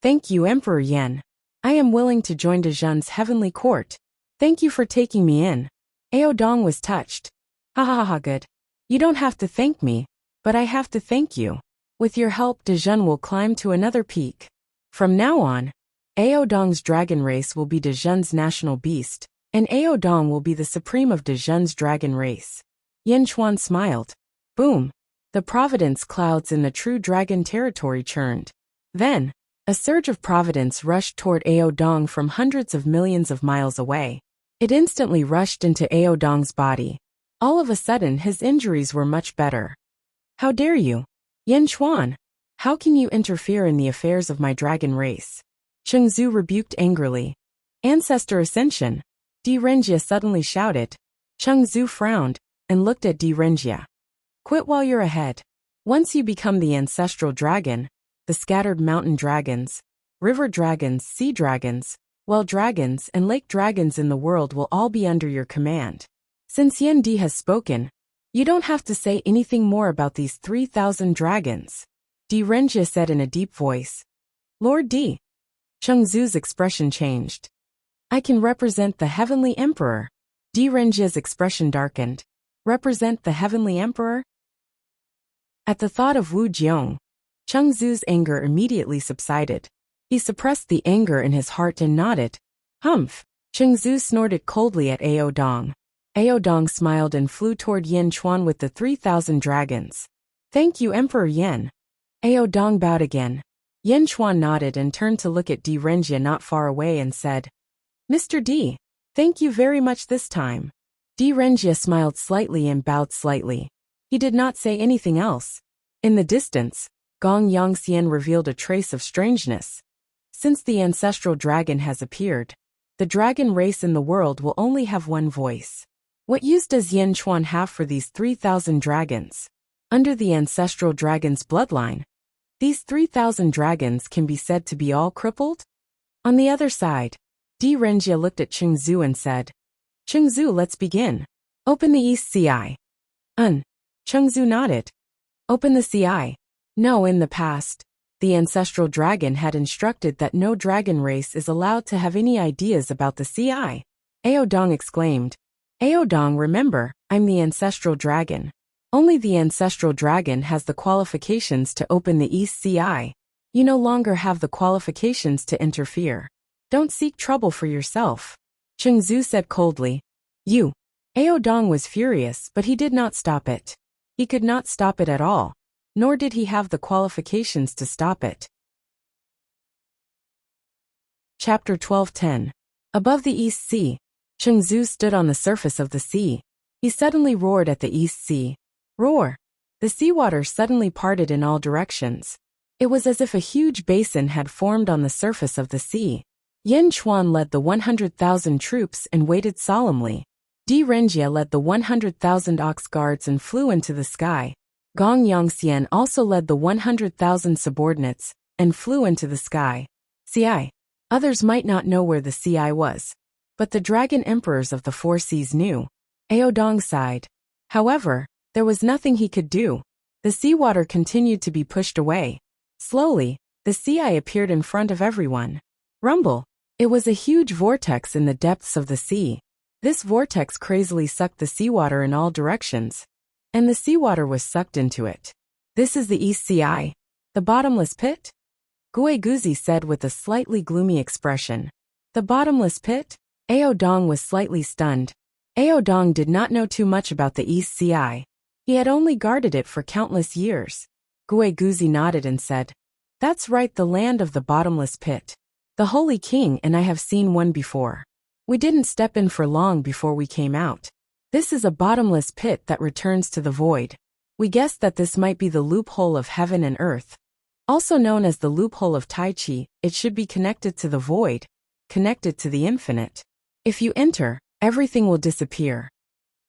Thank you, Emperor Yen. I am willing to join Dezhun's Heavenly Court. Thank you for taking me in. Dong was touched. Ha ha ha, good. You don't have to thank me, but I have to thank you. With your help, Dezhun will climb to another peak. From now on, Dong's dragon race will be Dezhun's national beast, and Dong will be the supreme of Dezhun's dragon race. Yin Chuan smiled. Boom! The providence clouds in the true dragon territory churned. Then, a surge of providence rushed toward Dong from hundreds of millions of miles away. It instantly rushed into Dong's body. All of a sudden his injuries were much better. How dare you? Yin Chuan, how can you interfere in the affairs of my dragon race? Cheng Zu rebuked angrily. Ancestor Ascension. Di Renjia suddenly shouted. Cheng Zu frowned and looked at Di Renjia. Quit while you're ahead. Once you become the ancestral dragon, the scattered mountain dragons, river dragons, sea dragons, well dragons and lake dragons in the world will all be under your command. Since Yen Di has spoken, you don't have to say anything more about these 3,000 dragons, Di Renjia said in a deep voice. Lord Di. Chengzu's expression changed. I can represent the Heavenly Emperor. Di Renjia's expression darkened. Represent the Heavenly Emperor? At the thought of Wu Jiong, Chengzu's anger immediately subsided. He suppressed the anger in his heart and nodded. Humph! Chengzu snorted coldly at Ao Dong. Ao Dong smiled and flew toward Yin Chuan with the 3,000 dragons. Thank you, Emperor Yen. Ao Dong bowed again. Yin Chuan nodded and turned to look at Di Renjia not far away and said, Mr. Di, thank you very much this time. Di Renjia smiled slightly and bowed slightly. He did not say anything else. In the distance, Gong Yongxian revealed a trace of strangeness. Since the ancestral dragon has appeared, the dragon race in the world will only have one voice. What use does Yin Chuan have for these 3,000 dragons? Under the ancestral dragon's bloodline, these 3,000 dragons can be said to be all crippled? On the other side, Di Renjia looked at Chengzu and said, Chengzu, let's begin. Open the East CI. Chengzu nodded. Open the CI. No, in the past, the ancestral dragon had instructed that no dragon race is allowed to have any ideas about the CI. Ao Dong exclaimed. Ao Dong, remember, I'm the ancestral dragon. Only the ancestral dragon has the qualifications to open the East CI. You no longer have the qualifications to interfere. Don't seek trouble for yourself. Chengzu said coldly. You. Ao Dong was furious, but he did not stop it. He could not stop it at all, nor did he have the qualifications to stop it. Chapter 12:10. Above the East Sea, Chengzu stood on the surface of the sea. He suddenly roared at the East Sea. Roar! The seawater suddenly parted in all directions. It was as if a huge basin had formed on the surface of the sea. Yin Chuan led the 100,000 troops and waited solemnly. Di Renjia led the 100,000 ox guards and flew into the sky. Gong Yongxian also led the 100,000 subordinates and flew into the sky. CI. Others might not know where the CI was, but the dragon emperors of the four seas knew. Ao Dong sighed. However, there was nothing he could do. The seawater continued to be pushed away. Slowly, the CI appeared in front of everyone. Rumble! It was a huge vortex in the depths of the sea. This vortex crazily sucked the seawater in all directions, and the seawater was sucked into it. This is the East CI. The bottomless pit? Gui Guzi said with a slightly gloomy expression. The bottomless pit? Ao Dong was slightly stunned. Ao Dong did not know too much about the East CI. He had only guarded it for countless years. Gui Guzi nodded and said, That's right, the land of the bottomless pit. The Holy King and I have seen one before. We didn't step in for long before we came out. This is a bottomless pit that returns to the void. We guessed that this might be the loophole of heaven and earth. Also known as the loophole of Tai Chi, it should be connected to the void, connected to the infinite. If you enter, everything will disappear.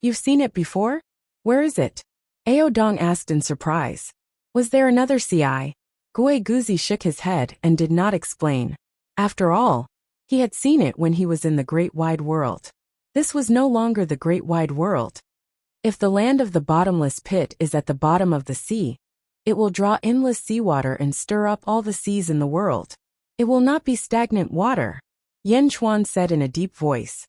You've seen it before? Where is it? Ao Dong asked in surprise. Was there another CI? Gui Guzi shook his head and did not explain. After all, he had seen it when he was in the great wide world. This was no longer the great wide world. If the land of the bottomless pit is at the bottom of the sea, it will draw endless seawater and stir up all the seas in the world. It will not be stagnant water, Yen Chuan said in a deep voice.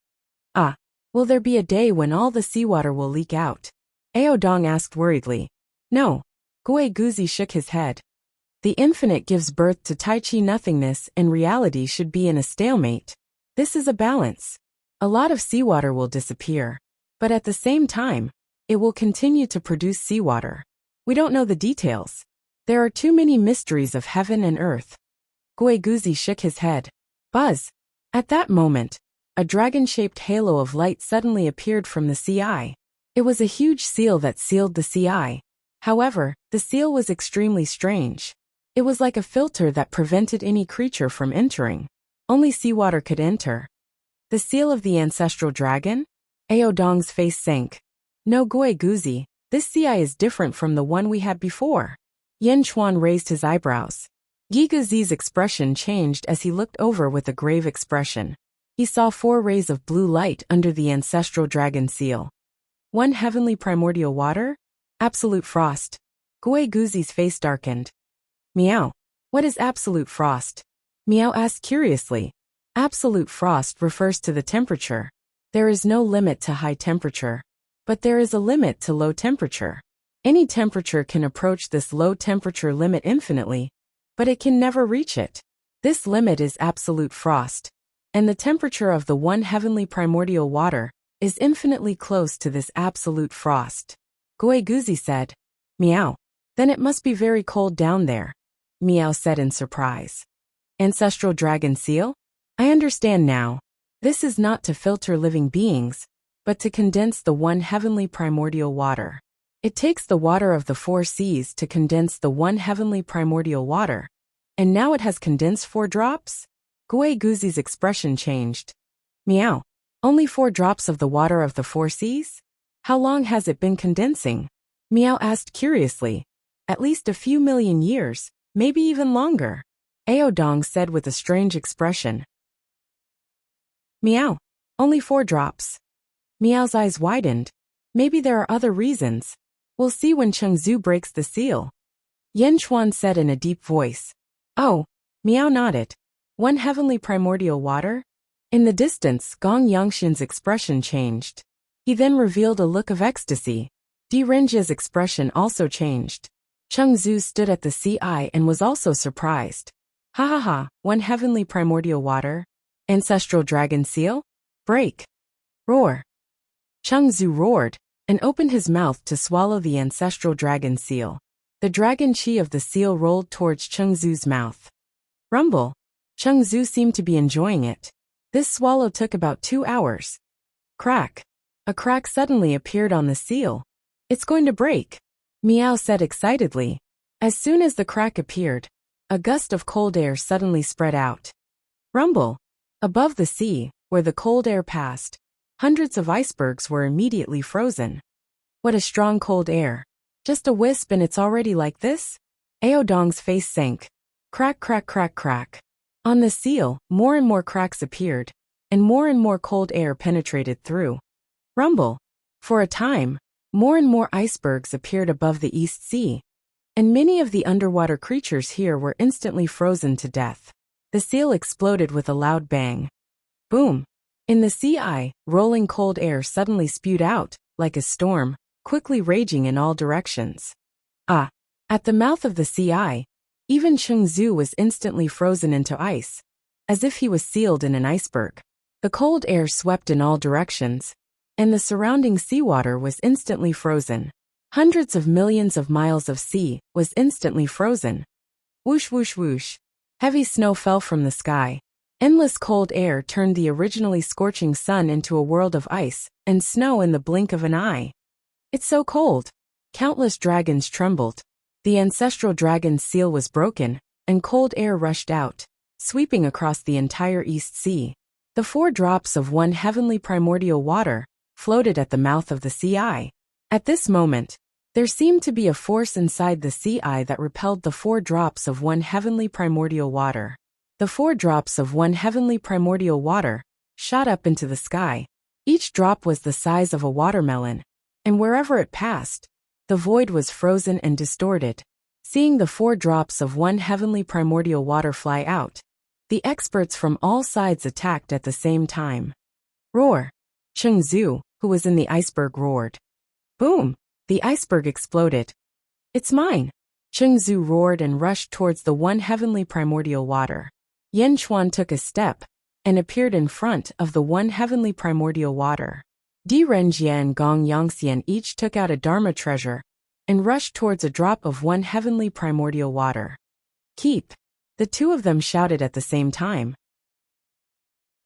Ah, will there be a day when all the seawater will leak out? Ao Dong asked worriedly. No. Gui Guzi shook his head. The infinite gives birth to Tai Chi nothingness and reality should be in a stalemate. This is a balance. A lot of seawater will disappear, but at the same time, it will continue to produce seawater. We don't know the details. There are too many mysteries of heaven and earth. Gui Guzi shook his head. Buzz! At that moment, a dragon-shaped halo of light suddenly appeared from the CI. It was a huge seal that sealed the CI. However, the seal was extremely strange. It was like a filter that prevented any creature from entering. Only seawater could enter. The seal of the ancestral dragon? Ao Dong's face sank. No, Gui Guzi, this CI is different from the one we had before. Yen Chuan raised his eyebrows. Yi Guzi's expression changed as he looked over with a grave expression. He saw 4 rays of blue light under the ancestral dragon seal. One heavenly primordial water? Absolute frost. Gui Guzi's face darkened. Meow. What is absolute frost? Meow asked curiously. Absolute frost refers to the temperature. There is no limit to high temperature. But there is a limit to low temperature. Any temperature can approach this low temperature limit infinitely, but it can never reach it. This limit is absolute frost, and the temperature of the one heavenly primordial water is infinitely close to this absolute frost. Gui Guzi said. Meow. Then it must be very cold down there. Meow said in surprise. Ancestral dragon seal? I understand now. This is not to filter living beings, but to condense the one heavenly primordial water. It takes the water of the 4 seas to condense the one heavenly primordial water. And now it has condensed 4 drops? Gui Guzi's expression changed. Meow. Only 4 drops of the water of the 4 seas? How long has it been condensing? Meow asked curiously. At least a few million years, maybe even longer. Aodong said with a strange expression. Meow. Only 4 drops. Meow's eyes widened. Maybe there are other reasons. We'll see when Chengzu breaks the seal. Yanchuan said in a deep voice. Oh. Meow nodded. One heavenly primordial water? In the distance, Gong Yangxin's expression changed. He then revealed a look of ecstasy. Di Renjia's expression also changed. Chengzu stood at the sea eye and was also surprised. Ha ha ha, one heavenly primordial water? Ancestral dragon seal? Break. Roar. Chengzu roared and opened his mouth to swallow the ancestral dragon seal. The dragon chi of the seal rolled towards Chengzu's mouth. Rumble. Chengzu seemed to be enjoying it. This swallow took about 2 hours. Crack. A crack suddenly appeared on the seal. It's going to break. Meow said excitedly. As soon as the crack appeared, a gust of cold air suddenly spread out. Rumble. Above the sea, where the cold air passed, hundreds of icebergs were immediately frozen. What a strong cold air. Just a wisp and it's already like this? Aodong's face sank. Crack, crack, crack, crack. On the seal, more and more cracks appeared, and more cold air penetrated through. Rumble. For a time, more and more icebergs appeared above the East Sea, and many of the underwater creatures here were instantly frozen to death. The seal exploded with a loud bang. Boom. In the sea eye, rolling cold air suddenly spewed out, like a storm, quickly raging in all directions. Ah! At the mouth of the sea eye, even Chengzu was instantly frozen into ice, as if he was sealed in an iceberg. The cold air swept in all directions, and the surrounding seawater was instantly frozen. Hundreds of millions of miles of sea was instantly frozen. Whoosh whoosh whoosh. Heavy snow fell from the sky. Endless cold air turned the originally scorching sun into a world of ice and snow in the blink of an eye. It's so cold. Countless dragons trembled. The ancestral dragon's seal was broken, and cold air rushed out, sweeping across the entire East Sea. The 4 drops of one heavenly primordial water floated at the mouth of the sea eye. At this moment, there seemed to be a force inside the sea eye that repelled the 4 drops of one heavenly primordial water. The 4 drops of one heavenly primordial water shot up into the sky. Each drop was the size of a watermelon, and wherever it passed, the void was frozen and distorted. Seeing the 4 drops of one heavenly primordial water fly out, the experts from all sides attacked at the same time. Roar. Chengzu, who was in the iceberg, roared. Boom! The iceberg exploded. It's mine! Chengzu roared and rushed towards the one heavenly primordial water. Yanchuan took a step and appeared in front of the one heavenly primordial water. Di Renjie and Gong Yangxian each took out a Dharma treasure and rushed towards a drop of one heavenly primordial water. Keep! The 2 of them shouted at the same time.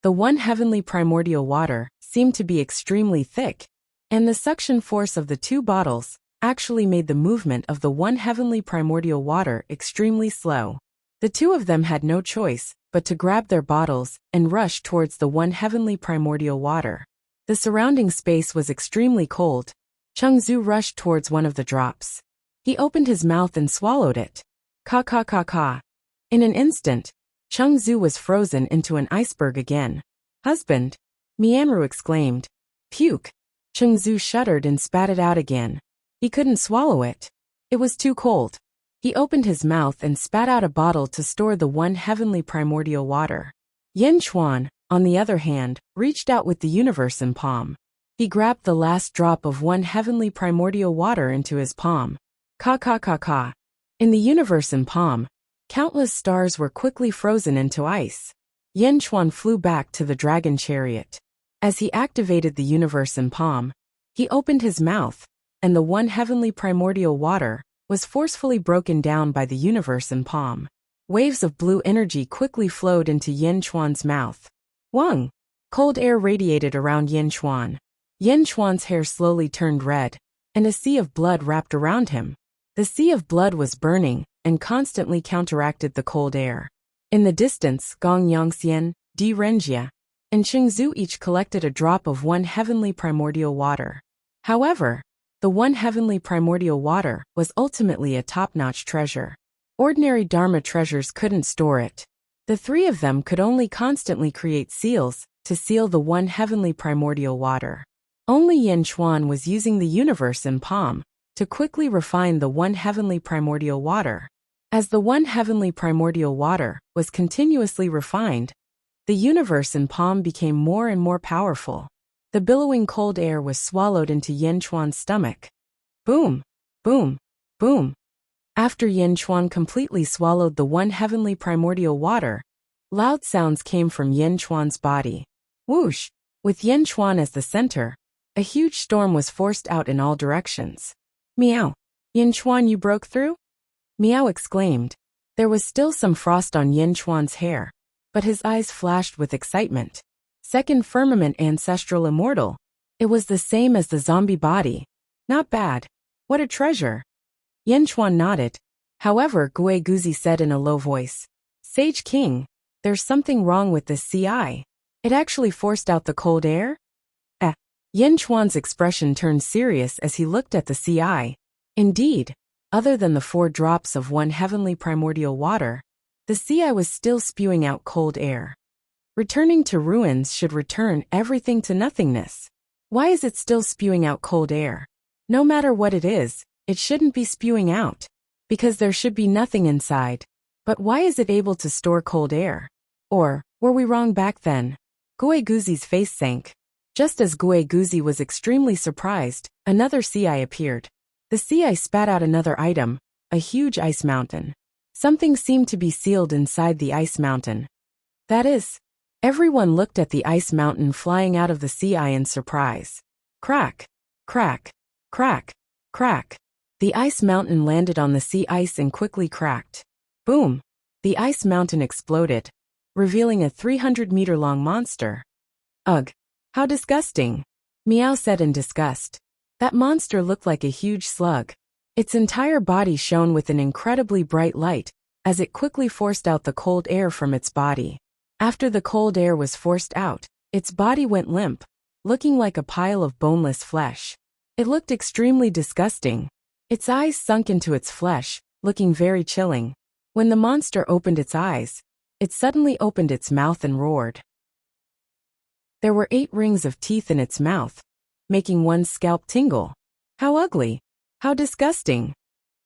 The one heavenly primordial water seemed to be extremely thick, and the suction force of the 2 bottles actually made the movement of the one heavenly primordial water extremely slow. The 2 of them had no choice but to grab their bottles and rush towards the one heavenly primordial water. The surrounding space was extremely cold. Chengzu rushed towards one of the drops. He opened his mouth and swallowed it. Ka ka ka ka. In an instant, Chengzu was frozen into an iceberg again. Husband! Mianru exclaimed. Puke! Chengzu shuddered and spat it out again. He couldn't swallow it. It was too cold. He opened his mouth and spat out a bottle to store the one heavenly primordial water. Yin Chuan, on the other hand, reached out with the universe in palm. He grabbed the last drop of one heavenly primordial water into his palm. Ka ka ka ka. In the universe in palm, countless stars were quickly frozen into ice. Yin Chuan flew back to the dragon chariot. As he activated the universe in palm, he opened his mouth, and the one heavenly primordial water was forcefully broken down by the universe in palm. Waves of blue energy quickly flowed into Yin Chuan's mouth. Wang! Cold air radiated around Yin Chuan. Yin Chuan's hair slowly turned red, and a sea of blood wrapped around him. The sea of blood was burning and constantly counteracted the cold air. In the distance, Gong Yangxian, Di Renjia, and Chengzu each collected a drop of one heavenly primordial water. However, the one heavenly primordial water was ultimately a top-notch treasure. Ordinary Dharma treasures couldn't store it. The three of them could only constantly create seals to seal the one heavenly primordial water. Only Yin Chuan was using the universe in palm to quickly refine the one heavenly primordial water. As the one heavenly primordial water was continuously refined, the universe in palm became more and more powerful. The billowing cold air was swallowed into Yin Chuan's stomach. Boom! Boom! Boom! After Yin Chuan completely swallowed the one heavenly primordial water, loud sounds came from Yin Chuan's body. Whoosh! With Yin Chuan as the center, a huge storm was forced out in all directions. Meow! Yin Chuan, you broke through? Meow exclaimed. There was still some frost on Yin Chuan's hair, but his eyes flashed with excitement. Second firmament ancestral immortal. It was the same as the zombie body. Not bad. What a treasure. Yin Chuan nodded. However, Gui Guzi said in a low voice, Sage King, there's something wrong with this CI. It actually forced out the cold air? Yin Chuan's expression turned serious as he looked at the CI. Indeed, other than the 4 drops of one heavenly primordial water, the CI was still spewing out cold air. Returning to ruins should return everything to nothingness. Why is it still spewing out cold air? No matter what it is, it shouldn't be spewing out, because there should be nothing inside. But why is it able to store cold air? Or, were we wrong back then? Gui Guzi's face sank. Just as Gui Guzi was extremely surprised, another CI appeared. The CI spat out another item, a huge ice mountain. Something seemed to be sealed inside the ice mountain. That is, everyone looked at the ice mountain flying out of the CI in surprise. Crack! Crack! Crack! Crack! The ice mountain landed on the sea ice and quickly cracked. Boom! The ice mountain exploded, revealing a 300-meter-long monster. Ugh! How disgusting! Meow said in disgust. That monster looked like a huge slug. Its entire body shone with an incredibly bright light, as it quickly forced out the cold air from its body. After the cold air was forced out, its body went limp, looking like a pile of boneless flesh. It looked extremely disgusting. Its eyes sunk into its flesh, looking very chilling. When the monster opened its eyes, it suddenly opened its mouth and roared. There were 8 rings of teeth in its mouth, making one's scalp tingle. How ugly! How disgusting!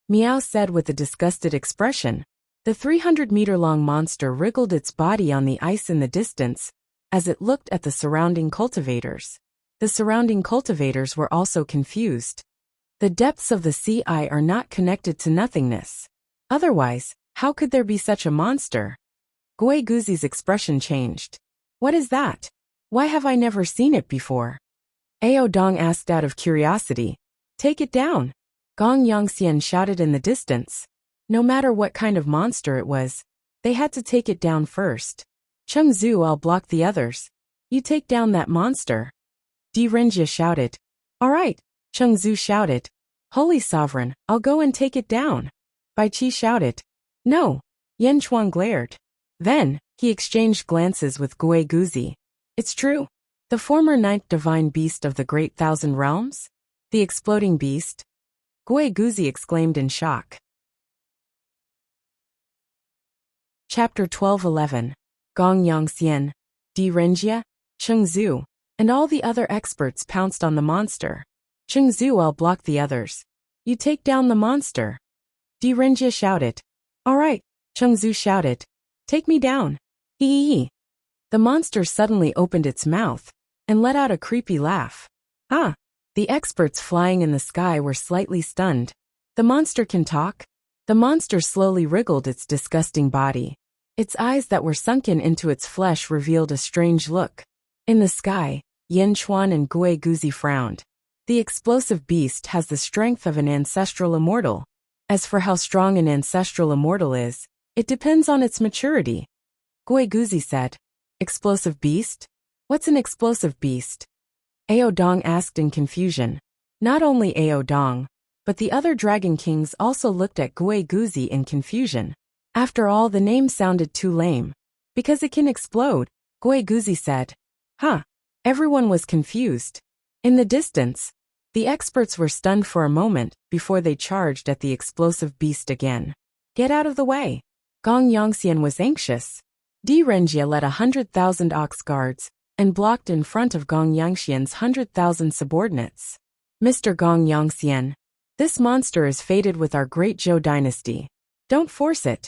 Meow said with a disgusted expression. The 300-meter-long monster wriggled its body on the ice in the distance, as it looked at the surrounding cultivators. The surrounding cultivators were also confused. The depths of the CI are not connected to nothingness. Otherwise, how could there be such a monster? Gui Guzi's expression changed. What is that? Why have I never seen it before? Ao Dong asked out of curiosity. Take it down. Gong Yangxian shouted in the distance. No matter what kind of monster it was, they had to take it down first. Chengzu, I'll block the others. You take down that monster. Di Renjia shouted. All right, Chengzu shouted. Holy Sovereign, I'll go and take it down. Bai Qi shouted. No. Yin Chuan glared. Then, he exchanged glances with Gui Guzi. It's true. The former 9th divine beast of the Great Thousand Realms? The exploding beast? Gui Guzi exclaimed in shock. Chapter 12:11. Gong Yangxian, Di Renjia, Chengzu, and all the other experts pounced on the monster. Cheng Zuel blocked the others. You take down the monster. Di Renjie shouted. All right, Cheng Zu shouted. Take me down. Hee. The monster suddenly opened its mouth and let out a creepy laugh. Ah! The experts flying in the sky were slightly stunned. The monster can talk? The monster slowly wriggled its disgusting body. Its eyes that were sunken into its flesh revealed a strange look. In the sky, Yin Chuan and Gui Guzi frowned. The explosive beast has the strength of an ancestral immortal. As for how strong an ancestral immortal is, it depends on its maturity. Gui Guzi said. Explosive beast? What's an explosive beast? Ao Dong asked in confusion. Not only Ao Dong, but the other dragon kings also looked at Gui Guzi in confusion. After all, the name sounded too lame. Because it can explode, Gui Guzi said. Huh. Everyone was confused. In the distance, the experts were stunned for a moment before they charged at the explosive beast again. Get out of the way. Gong Yongxian was anxious. Di Renjie led 100,000 ox guards and blocked in front of Gong Yongxian's 100,000 subordinates. Mr. Gong Yongxian, this monster is fated with our great Zhou dynasty. Don't force it.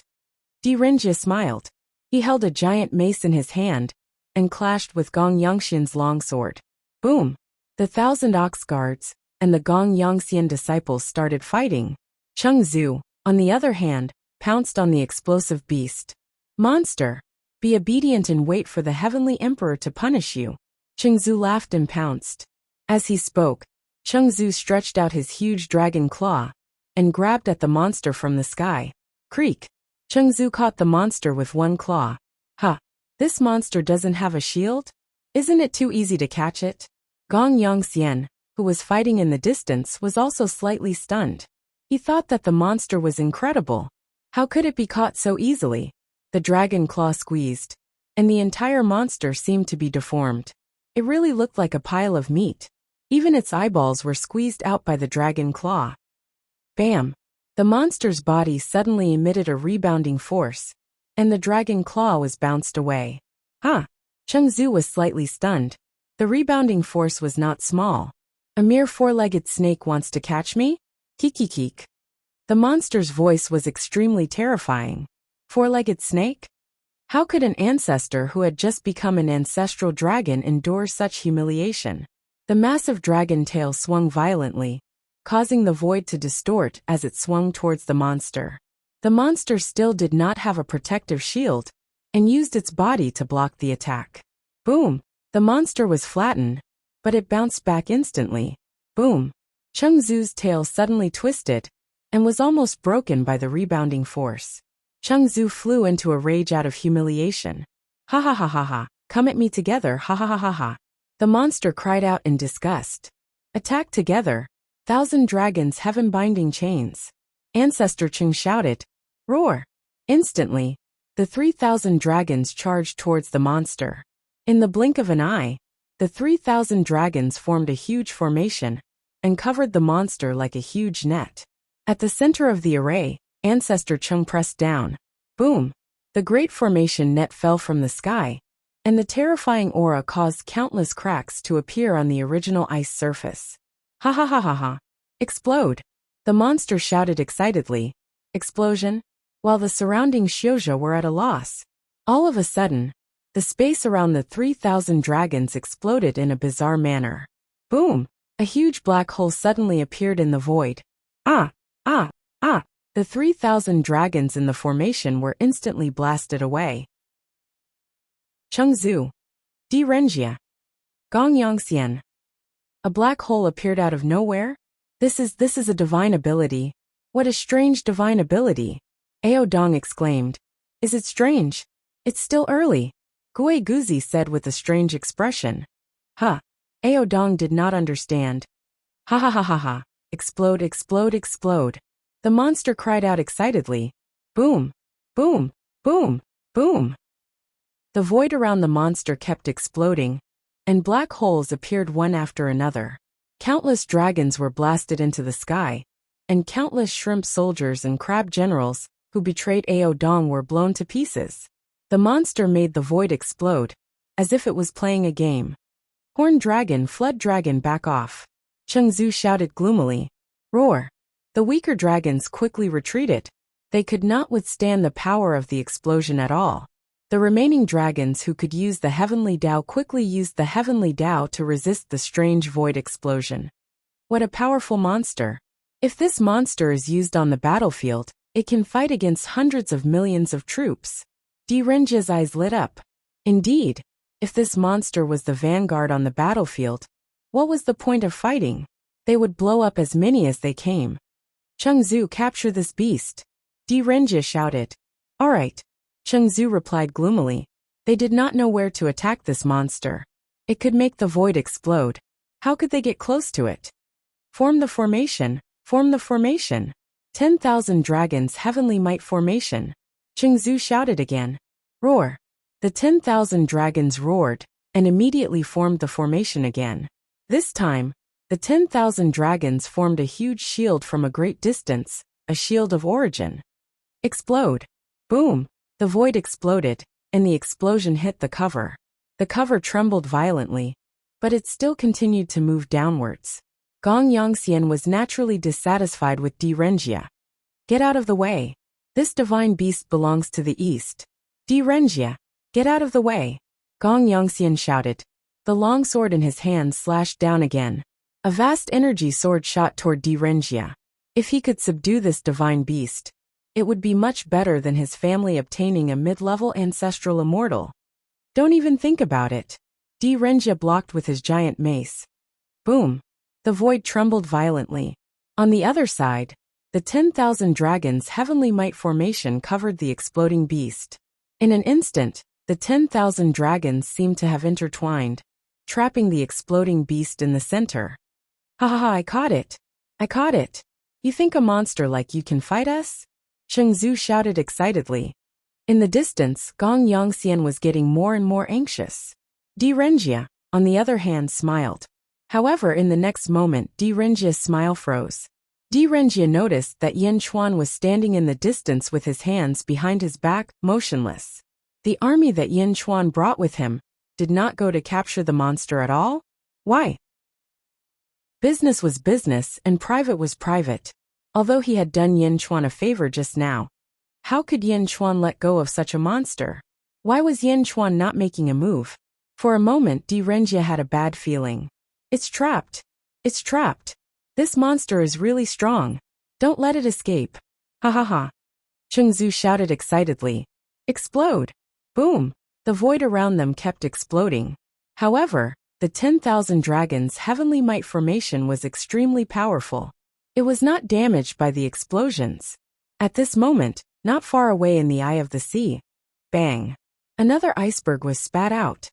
Di Renjie smiled. He held a giant mace in his hand and clashed with Gong Yongxian's longsword. Boom! The 1,000 ox guards and the Gong Yongxian disciples started fighting. Cheng Zu, on the other hand, pounced on the explosive beast. Monster! Be obedient and wait for the heavenly emperor to punish you. Cheng Zu laughed and pounced. As he spoke, Cheng Zu stretched out his huge dragon claw and grabbed at the monster from the sky. Creak! Cheng Zu caught the monster with one claw. Ha! This monster doesn't have a shield? Isn't it too easy to catch it? Gong Yongxian, who was fighting in the distance, was also slightly stunned. He thought that the monster was incredible. How could it be caught so easily? The dragon claw squeezed, and the entire monster seemed to be deformed. It really looked like a pile of meat. Even its eyeballs were squeezed out by the dragon claw. Bam! The monster's body suddenly emitted a rebounding force, and the dragon claw was bounced away. Huh! Cheng Zu was slightly stunned. The rebounding force was not small. A mere four-legged snake wants to catch me? Kikikik. The monster's voice was extremely terrifying. Four-legged snake? How could an ancestor who had just become an ancestral dragon endure such humiliation? The massive dragon tail swung violently, causing the void to distort as it swung towards the monster. The monster still did not have a protective shield, and used its body to block the attack. Boom! The monster was flattened, but it bounced back instantly. Boom! Cheng Zu's tail suddenly twisted, and was almost broken by the rebounding force. Cheng Zu flew into a rage out of humiliation. Ha ha ha ha ha, come at me together, ha ha ha ha ha. The monster cried out in disgust. Attack together, 1,000 dragons heaven-binding chains. Ancestor Cheng shouted. Roar! Instantly, the 3,000 dragons charged towards the monster. In the blink of an eye, the 3,000 dragons formed a huge formation and covered the monster like a huge net. At the center of the array, Ancestor Cheng pressed down. Boom! The great formation net fell from the sky, and the terrifying aura caused countless cracks to appear on the original ice surface. Ha ha ha ha ha! Explode! The monster shouted excitedly. Explosion! While the surrounding Xiuzhou were at a loss. All of a sudden, the space around the 3,000 dragons exploded in a bizarre manner. Boom! A huge black hole suddenly appeared in the void. Ah! Ah! Ah! The 3,000 dragons in the formation were instantly blasted away. Cheng Zu. Di Renjie. Gong Yongxian. A black hole appeared out of nowhere? This is a divine ability. What a strange divine ability! Ao Dong exclaimed. Is it strange? It's still early. Gui Guzi said with a strange expression. Huh. Ao Dong did not understand. Ha ha ha ha ha. Explode, explode, explode. The monster cried out excitedly. Boom! Boom! Boom! Boom! The void around the monster kept exploding, and black holes appeared one after another. Countless dragons were blasted into the sky, and countless shrimp soldiers and crab generals who betrayed Ao Dong were blown to pieces. The monster made the void explode, as if it was playing a game. Horned dragon, flood dragon, back off. Chengzu shouted gloomily. Roar. The weaker dragons quickly retreated. They could not withstand the power of the explosion at all. The remaining dragons who could use the heavenly Tao quickly used the heavenly Tao to resist the strange void explosion. What a powerful monster. If this monster is used on the battlefield, it can fight against hundreds of millions of troops. Renjia's eyes lit up. Indeed, if this monster was the vanguard on the battlefield, what was the point of fighting? They would blow up as many as they came. Chengzu, capture this beast. Renjia shouted. All right. Chengzu replied gloomily. They did not know where to attack this monster. It could make the void explode. How could they get close to it? Form the formation. Form the formation. 10,000 dragons heavenly might formation. Chengzu shouted again. Roar. The 10,000 dragons roared, and immediately formed the formation again. This time, the 10,000 dragons formed a huge shield from a great distance, a shield of origin. Explode. Boom. The void exploded, and the explosion hit the cover. The cover trembled violently, but it still continued to move downwards. Gong Yongxian was naturally dissatisfied with Renjia. Get out of the way. This divine beast belongs to the east. Renjia, get out of the way. Gong Yongxian shouted. The long sword in his hand slashed down again. A vast energy sword shot toward Renjia. If he could subdue this divine beast, it would be much better than his family obtaining a mid-level ancestral immortal. Don't even think about it. Renjia blocked with his giant mace. Boom. The void trembled violently. On the other side, the 10,000 dragons heavenly might formation covered the exploding beast. In an instant, the 10,000 dragons seemed to have intertwined, trapping the exploding beast in the center. Ha ha ha, I caught it. I caught it. You think a monster like you can fight us? Chengzu shouted excitedly. In the distance, Gong Yongxian was getting more and more anxious. Renjia, on the other hand, smiled. However, in the next moment, Renjia's smile froze. Renjia noticed that Yin Chuan was standing in the distance with his hands behind his back, motionless. The army that Yin Chuan brought with him did not go to capture the monster at all? Why? Business was business and private was private. Although he had done Yin Chuan a favor just now, how could Yin Chuan let go of such a monster? Why was Yin Chuan not making a move? For a moment, Renjia had a bad feeling. It's trapped. It's trapped. This monster is really strong. Don't let it escape. Ha ha ha. Chengzu shouted excitedly. Explode. Boom. The void around them kept exploding. However, the 10,000 dragons heavenly might formation was extremely powerful. It was not damaged by the explosions. At this moment, not far away in the eye of the sea, bang! Another iceberg was spat out.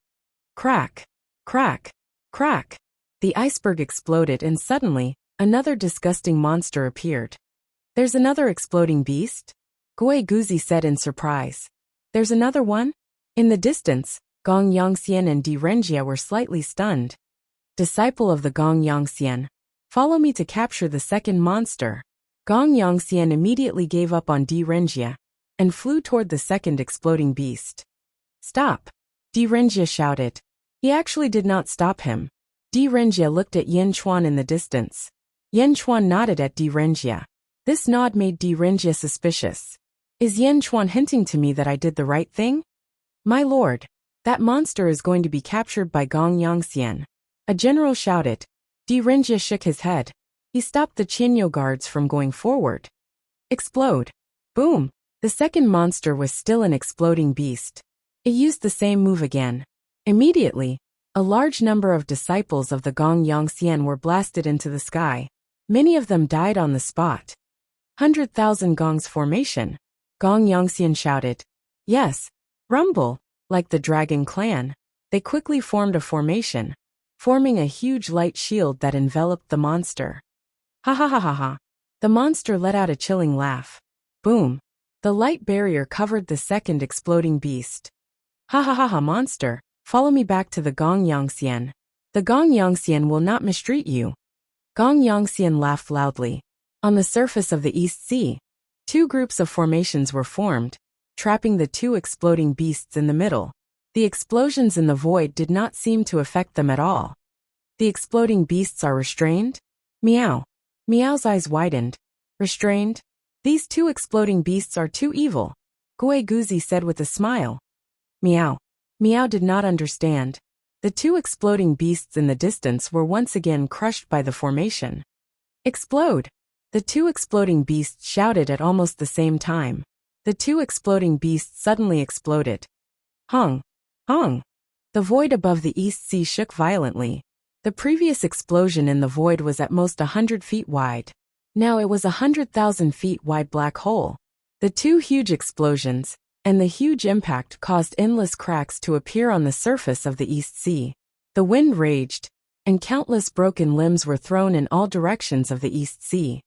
Crack! Crack! Crack! The iceberg exploded and suddenly, another disgusting monster appeared. There's another exploding beast? Gui Guzi said in surprise. There's another one? In the distance, Gong Yongxian and Renjia were slightly stunned. Disciple of the Gong Yongxian, follow me to capture the second monster. Gong Yongxian immediately gave up on Renjia and flew toward the second exploding beast. Stop! Renjia shouted. He actually did not stop him. Renjia looked at Yin Chuan in the distance. Yin Chuan nodded at Renjia. This nod made Renjia suspicious. Is Yin Chuan hinting to me that I did the right thing? My lord, that monster is going to be captured by Gong Yongxian. A general shouted. Renjia shook his head. He stopped the Qinyo guards from going forward. Explode. Boom. The second monster was still an exploding beast. It used the same move again. Immediately, a large number of disciples of the Gong Yongxian were blasted into the sky. Many of them died on the spot. 100,000 gongs formation. Gong Yongxian shouted. Yes. Rumble. Like the dragon clan. They quickly formed a formation, forming a huge light shield that enveloped the monster. Ha ha ha ha ha. The monster let out a chilling laugh. Boom. The light barrier covered the second exploding beast. Ha ha ha ha, monster. Follow me back to the Gong Yongxian. The Gong Yongxian will not mistreat you. Gong Yongxian laughed loudly. On the surface of the East Sea, two groups of formations were formed, trapping the two exploding beasts in the middle. The explosions in the void did not seem to affect them at all. The exploding beasts are restrained? Meow. Meow's eyes widened. Restrained? These two exploding beasts are too evil, Gue Guzi said with a smile. Meow. Meow did not understand. The two exploding beasts in the distance were once again crushed by the formation. Explode! The two exploding beasts shouted at almost the same time. The two exploding beasts suddenly exploded. Hung! Hung! The void above the East Sea shook violently. The previous explosion in the void was at most 100 feet wide. Now it was 100,000 feet wide black hole. The two huge explosions, and the huge impact caused endless cracks to appear on the surface of the East Sea. The wind raged, and countless broken limbs were thrown in all directions of the East Sea.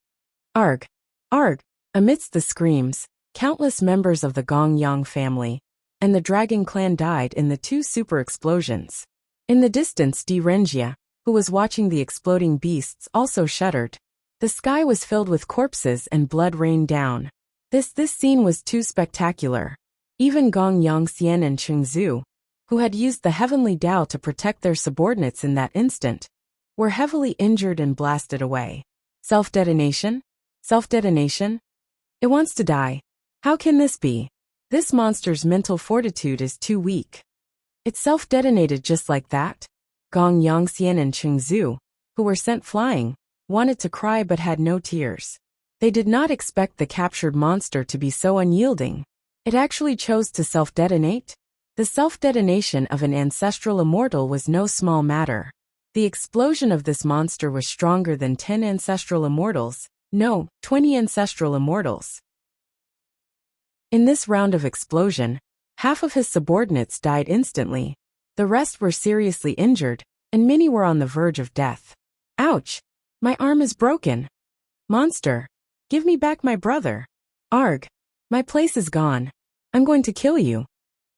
Arg! Arg! Amidst the screams, countless members of the Gong Yang family and the Dragon clan died in the two super explosions. In the distance, Renjia, who was watching the exploding beasts, also shuddered. The sky was filled with corpses and blood rained down. This scene was too spectacular. Even Gong Yongxian and Chengzu, who had used the heavenly Tao to protect their subordinates in that instant, were heavily injured and blasted away. Self-detonation? Self-detonation? It wants to die. How can this be? This monster's mental fortitude is too weak. It self-detonated just like that? Gong Yongxian and Chengzu, who were sent flying, wanted to cry but had no tears. They did not expect the captured monster to be so unyielding. It actually chose to self-detonate? The self-detonation of an ancestral immortal was no small matter. The explosion of this monster was stronger than 10 ancestral immortals, no, 20 ancestral immortals. In this round of explosion, half of his subordinates died instantly. The rest were seriously injured, and many were on the verge of death. Ouch! My arm is broken. Monster! Give me back my brother. Arg! My place is gone. I'm going to kill you.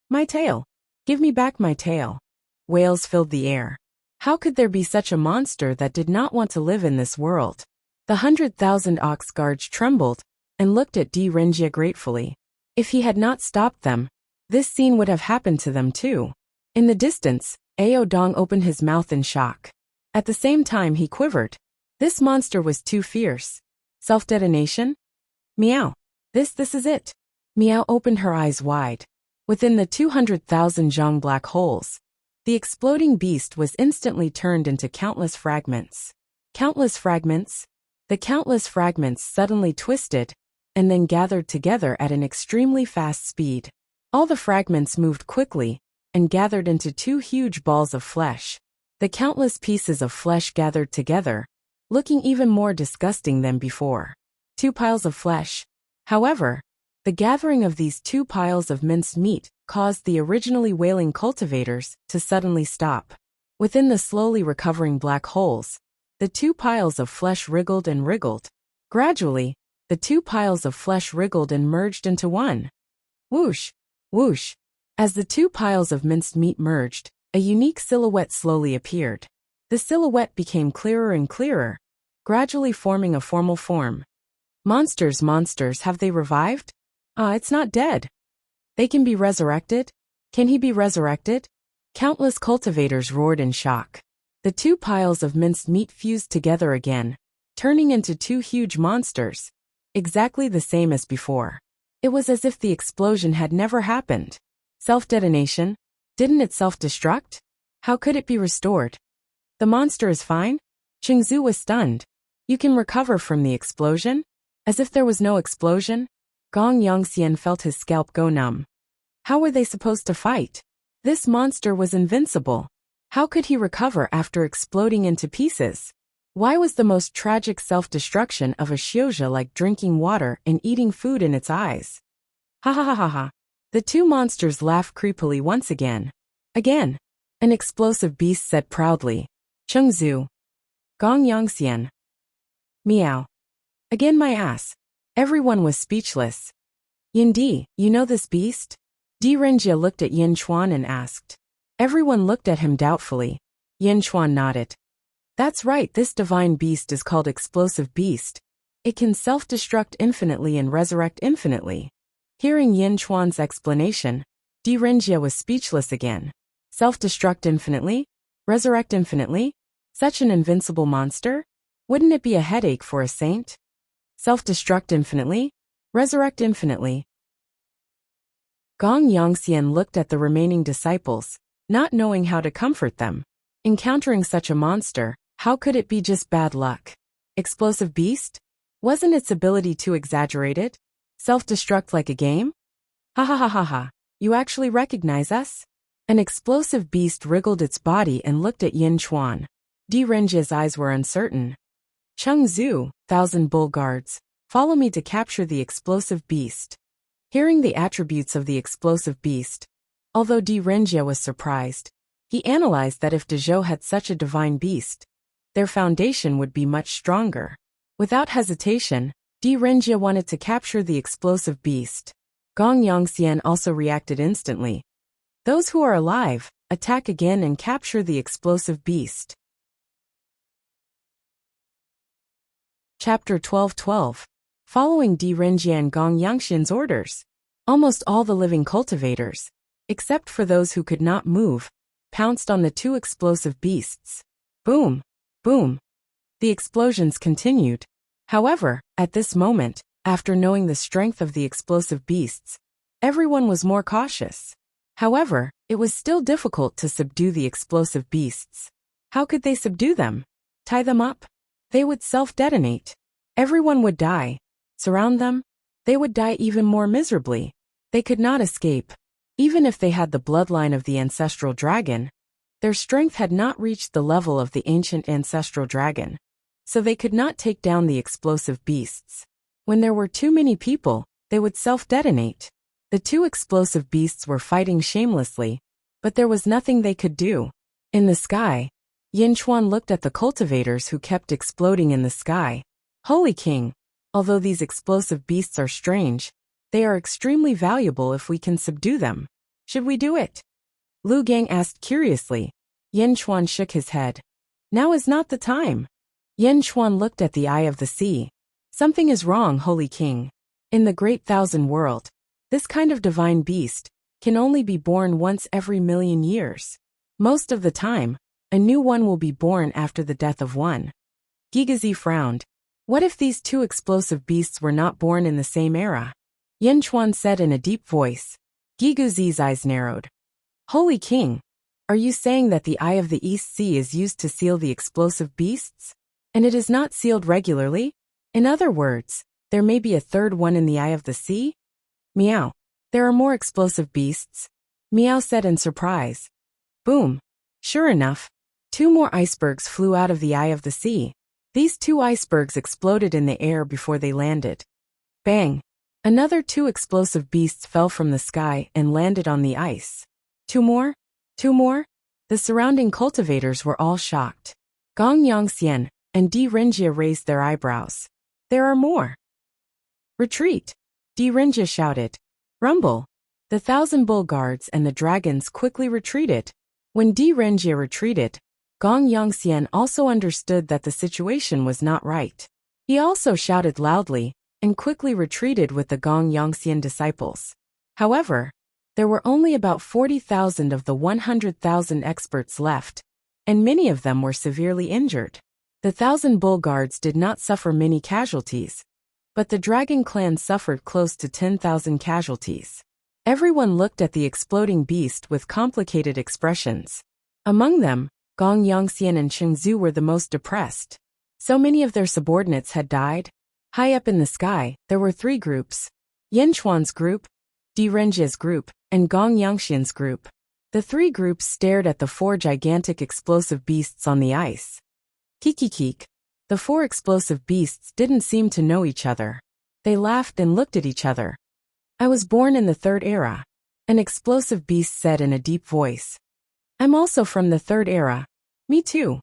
My tail. Give me back my tail. Wails filled the air. How could there be such a monster that did not want to live in this world? The 100,000 ox guards trembled and looked at Renjia gratefully. If he had not stopped them, this scene would have happened to them too. In the distance, Ao Dong opened his mouth in shock. At the same time he quivered. This monster was too fierce. Self-detonation? Meow. This is it. Meow opened her eyes wide. Within the 200,000 zhang black holes, the exploding beast was instantly turned into countless fragments. Countless fragments? The countless fragments suddenly twisted, and then gathered together at an extremely fast speed. All the fragments moved quickly, and gathered into two huge balls of flesh. The countless pieces of flesh gathered together, looking even more disgusting than before. Two piles of flesh. However, the gathering of these two piles of minced meat caused the originally wailing cultivators to suddenly stop. Within the slowly recovering black holes, the two piles of flesh wriggled and wriggled. Gradually, the two piles of flesh wriggled and merged into one. Whoosh! Whoosh! As the two piles of minced meat merged, a unique silhouette slowly appeared. The silhouette became clearer and clearer, gradually forming a formal form. Monsters, have they revived? It's not dead. They can be resurrected? Can he be resurrected? Countless cultivators roared in shock. The two piles of minced meat fused together again, turning into two huge monsters, exactly the same as before. It was as if the explosion had never happened. Self-detonation? Didn't it self-destruct? How could it be restored? The monster is fine? Chengzu was stunned. You can recover from the explosion? As if there was no explosion? Gong Yongxian felt his scalp go numb. How were they supposed to fight? This monster was invincible. How could he recover after exploding into pieces? Why was the most tragic self-destruction of a Xiuzha like drinking water and eating food in its eyes? Ha ha ha ha ha. The two monsters laughed creepily once again. Again. An explosive beast said proudly. Chengzu. Gong Yongxian. Meow. Again my ass. Everyone was speechless. Yindi, you know this beast? Renjia looked at Yin Chuan and asked. Everyone looked at him doubtfully. Yin Chuan nodded. That's right, this divine beast is called Explosive Beast. It can self-destruct infinitely and resurrect infinitely. Hearing Yin Chuan's explanation, Direnjia was speechless again. Self-destruct infinitely? Resurrect infinitely? Such an invincible monster? Wouldn't it be a headache for a saint? Self-destruct infinitely? Resurrect infinitely. Gong Yongxian looked at the remaining disciples, not knowing how to comfort them. Encountering such a monster, how could it be just bad luck? Explosive beast? Wasn't its ability too exaggerated? Self-destruct like a game? Ha ha ha ha ha. You actually recognize us? An explosive beast wriggled its body and looked at Yin Chuan. Direnjia's eyes were uncertain. Cheng Zhu, 1,000 bull guards, follow me to capture the explosive beast. Hearing the attributes of the explosive beast, although Direnjia was surprised, he analyzed that if Dezhou had such a divine beast, their foundation would be much stronger. Without hesitation, Direnjia wanted to capture the explosive beast. Gong Yongxian also reacted instantly. Those who are alive, attack again and capture the explosive beast. Chapter 12:12. Following Direnjia and Gong Yongxian's orders, almost all the living cultivators, except for those who could not move, pounced on the two explosive beasts. Boom! Boom! The explosions continued. However, at this moment, after knowing the strength of the explosive beasts, everyone was more cautious. However, it was still difficult to subdue the explosive beasts. How could they subdue them? Tie them up? They would self-detonate. Everyone would die. Surround them? They would die even more miserably. They could not escape. Even if they had the bloodline of the ancestral dragon, their strength had not reached the level of the ancient ancestral dragon, so they could not take down the explosive beasts. When there were too many people, they would self-detonate. The two explosive beasts were fighting shamelessly, but there was nothing they could do. In the sky, Yin Chuan looked at the cultivators who kept exploding in the sky. Holy King, although these explosive beasts are strange, they are extremely valuable if we can subdue them. Should we do it? Lu Gang asked curiously. Yin Chuan shook his head. Now is not the time. Yin Chuan looked at the eye of the sea. Something is wrong, Holy King. In the Great Thousand World, this kind of divine beast can only be born once every 1,000,000 years. Most of the time, a new one will be born after the death of one. Gigazi frowned. What if these two explosive beasts were not born in the same era? Yin Chuan said in a deep voice. Gigazi's eyes narrowed. Holy King, are you saying that the Eye of the East Sea is used to seal the explosive beasts? And it is not sealed regularly? In other words, there may be a third one in the Eye of the Sea? Meow. There are more explosive beasts. Meow said in surprise. Boom. Sure enough, 2 more icebergs flew out of the Eye of the Sea. These 2 icebergs exploded in the air before they landed. Bang! Another 2 explosive beasts fell from the sky and landed on the ice. 2 more? 2 more? The surrounding cultivators were all shocked. Gong Yongxian and Direnjia raised their eyebrows. There are more. Retreat! Direnjia shouted. Rumble! The 1,000 bull guards and the dragons quickly retreated. When Direnjia retreated, Gong Yongxian also understood that the situation was not right. He also shouted loudly and quickly retreated with the Gong Yongxian disciples. However, there were only about 40,000 of the 100,000 experts left, and many of them were severely injured. The 1,000 bull guards did not suffer many casualties, but the dragon clan suffered close to 10,000 casualties. Everyone looked at the exploding beast with complicated expressions. Among them, Gong Yongxian and Cheng Zhu were the most depressed. So many of their subordinates had died. High up in the sky, there were 3 groups. Yin Chuan's group, Direnjia's group, and Gong Yongxian's group. The 3 groups stared at the 4 gigantic explosive beasts on the ice. Kikikik. The 4 explosive beasts didn't seem to know each other. They laughed and looked at each other. I was born in the 3rd era, an explosive beast said in a deep voice. I'm also from the 3rd era. Me too.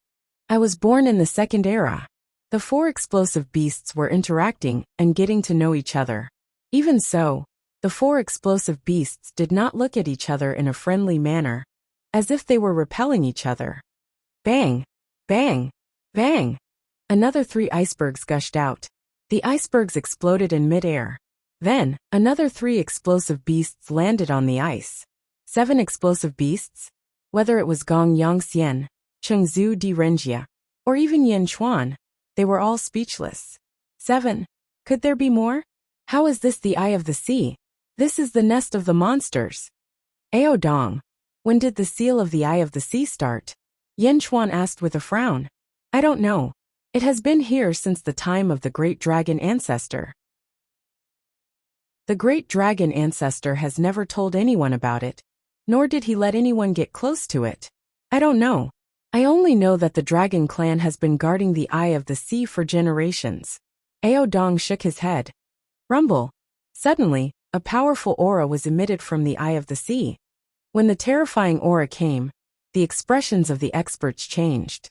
I was born in the 2nd era. The 4 explosive beasts were interacting and getting to know each other. Even so, the 4 explosive beasts did not look at each other in a friendly manner, as if they were repelling each other. Bang! Bang! Bang! Another 3 icebergs gushed out. The icebergs exploded in mid-air. Then, another 3 explosive beasts landed on the ice. 7 explosive beasts? Whether it was Gong Yongxian, Chengzu Di Renjia, or even Yin Chuan, they were all speechless. 7. Could there be more? How is this the Eye of the Sea? This is the nest of the monsters. Ao Dong, when did the seal of the Eye of the Sea start? Yin Chuan asked with a frown. I don't know. It has been here since the time of the great dragon ancestor. The great dragon ancestor has never told anyone about it, nor did he let anyone get close to it. I don't know. I only know that the dragon clan has been guarding the Eye of the Sea for generations. Ao Dong shook his head. Rumble. Suddenly, a powerful aura was emitted from the Eye of the Sea. When the terrifying aura came, the expressions of the experts changed.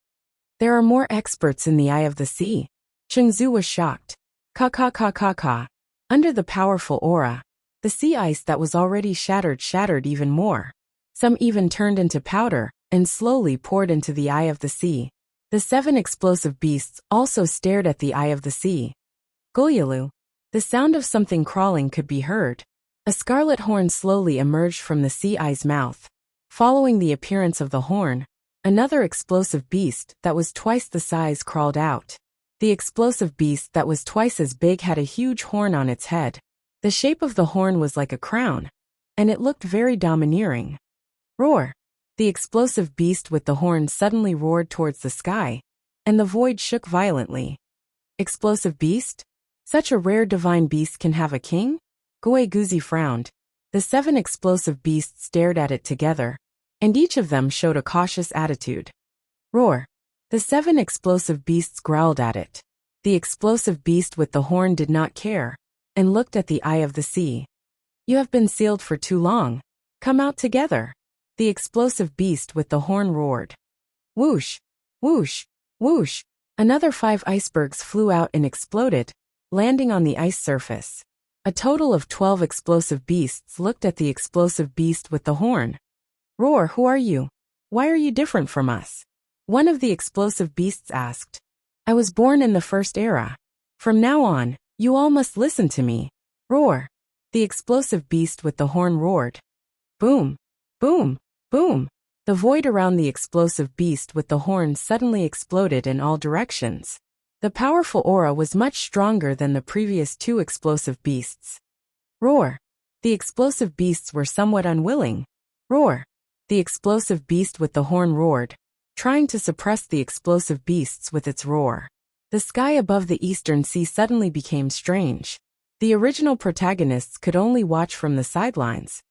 There are more experts in the Eye of the Sea. Chengzu was shocked. Ka. Under the powerful aura, the sea ice that was already shattered even more. Some even turned into powder and slowly poured into the Eye of the Sea. The 7 explosive beasts also stared at the Eye of the Sea. Golyalu. The sound of something crawling could be heard. A scarlet horn slowly emerged from the sea eye's mouth. Following the appearance of the horn, another explosive beast that was twice the size crawled out. The explosive beast that was twice as big had a huge horn on its head. The shape of the horn was like a crown, and it looked very domineering. Roar! The explosive beast with the horn suddenly roared towards the sky, and the void shook violently. Explosive beast? Such a rare divine beast can have a king? Gui Guzi frowned. The 7 explosive beasts stared at it together, and each of them showed a cautious attitude. Roar! The 7 explosive beasts growled at it. The explosive beast with the horn did not care, and looked at the Eye of the Sea. You have been sealed for too long. Come out together. The explosive beast with the horn roared. Whoosh! Whoosh! Whoosh! Another 5 icebergs flew out and exploded, landing on the ice surface. A total of 12 explosive beasts looked at the explosive beast with the horn. Roar, who are you? Why are you different from us? One of the explosive beasts asked. I was born in the first era. From now on, you all must listen to me. Roar. The explosive beast with the horn roared. Boom. Boom. Boom. The void around the explosive beast with the horn suddenly exploded in all directions. The powerful aura was much stronger than the previous 2 explosive beasts. Roar. The explosive beasts were somewhat unwilling. Roar. The explosive beast with the horn roared, trying to suppress the explosive beasts with its roar. The sky above the eastern sea suddenly became strange. The original protagonists could only watch from the sidelines,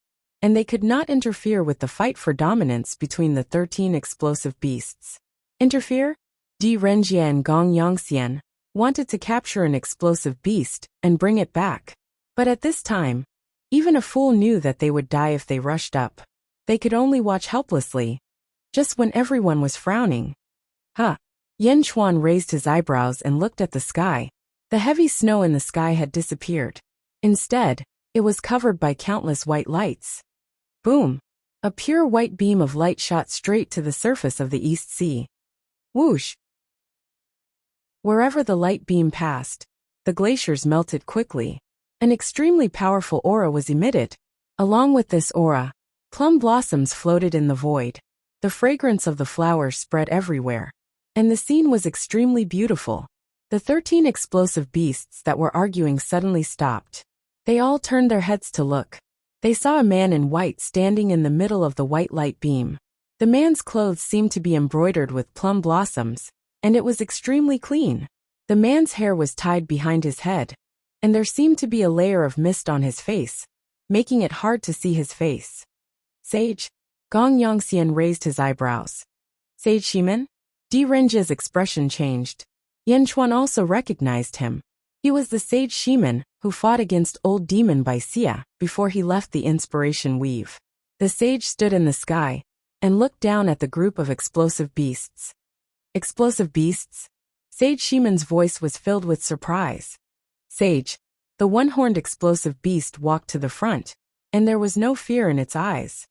and they could not interfere with the fight for dominance between the 13 explosive beasts. Interfere? Di Renjia and Gong Yongxian wanted to capture an explosive beast and bring it back. But at this time, even a fool knew that they would die if they rushed up. They could only watch helplessly, just when everyone was frowning. Huh. Yin Chuan raised his eyebrows and looked at the sky. The heavy snow in the sky had disappeared. Instead, it was covered by countless white lights. Boom! A pure white beam of light shot straight to the surface of the East Sea. Whoosh! Wherever the light beam passed, the glaciers melted quickly. An extremely powerful aura was emitted. Along with this aura, plum blossoms floated in the void. The fragrance of the flowers spread everywhere, and the scene was extremely beautiful. The 13 explosive beasts that were arguing suddenly stopped. They all turned their heads to look. They saw a man in white standing in the middle of the white light beam. The man's clothes seemed to be embroidered with plum blossoms, and it was extremely clean. The man's hair was tied behind his head, and there seemed to be a layer of mist on his face, making it hard to see his face. Sage? Gong Yongxian raised his eyebrows. Sage Shimen? Di Renjia's expression changed. Yin Chuan also recognized him. He was the Sage Shimen who fought against Old Demon by Xia before he left the Inspiration Weave. The sage stood in the sky and looked down at the group of explosive beasts. Explosive beasts? Sage Shimen's voice was filled with surprise. Sage, the one-horned explosive beast walked to the front, and there was no fear in its eyes.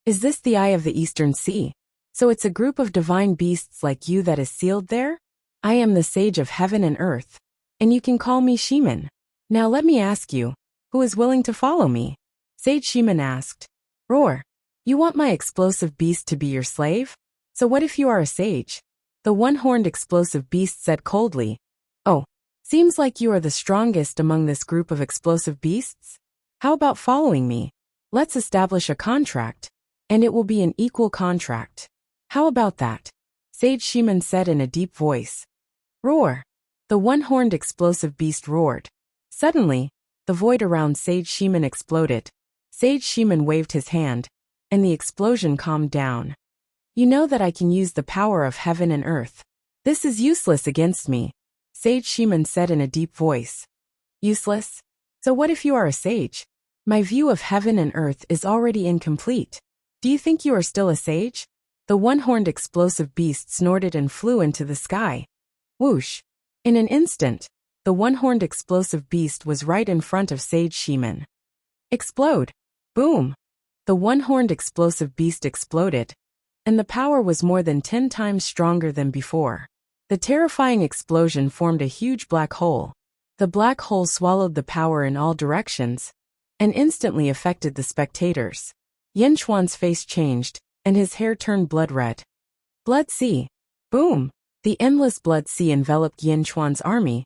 Is this the Eye of the Eastern Sea? So it's a group of divine beasts like you that is sealed there? I am the Sage of Heaven and Earth, and you can call me Shimen. Now let me ask you, who is willing to follow me? Sage Shimen asked. Roar. You want my explosive beast to be your slave? So what if you are a sage? The one-horned explosive beast said coldly. Oh, seems like you are the strongest among this group of explosive beasts. How about following me? Let's establish a contract, and it will be an equal contract. How about that? Sage Shiman said in a deep voice. Roar! The one-horned explosive beast roared. Suddenly, the void around Sage Shiman exploded. Sage Shiman waved his hand, and the explosion calmed down. You know that I can use the power of heaven and earth. This is useless against me, Sage Shiman said in a deep voice. Useless? So what if you are a sage? My view of heaven and earth is already incomplete. Do you think you are still a sage? The one-horned explosive beast snorted and flew into the sky. Whoosh! In an instant, the one-horned explosive beast was right in front of Sage Shiman. Explode! Boom! The one-horned explosive beast exploded, and the power was more than 10 times stronger than before. The terrifying explosion formed a huge black hole. The black hole swallowed the power in all directions, and instantly affected the spectators. Yin Chuan's face changed, and his hair turned blood red. Blood Sea! Boom! The endless blood sea enveloped Yin Chuan's army,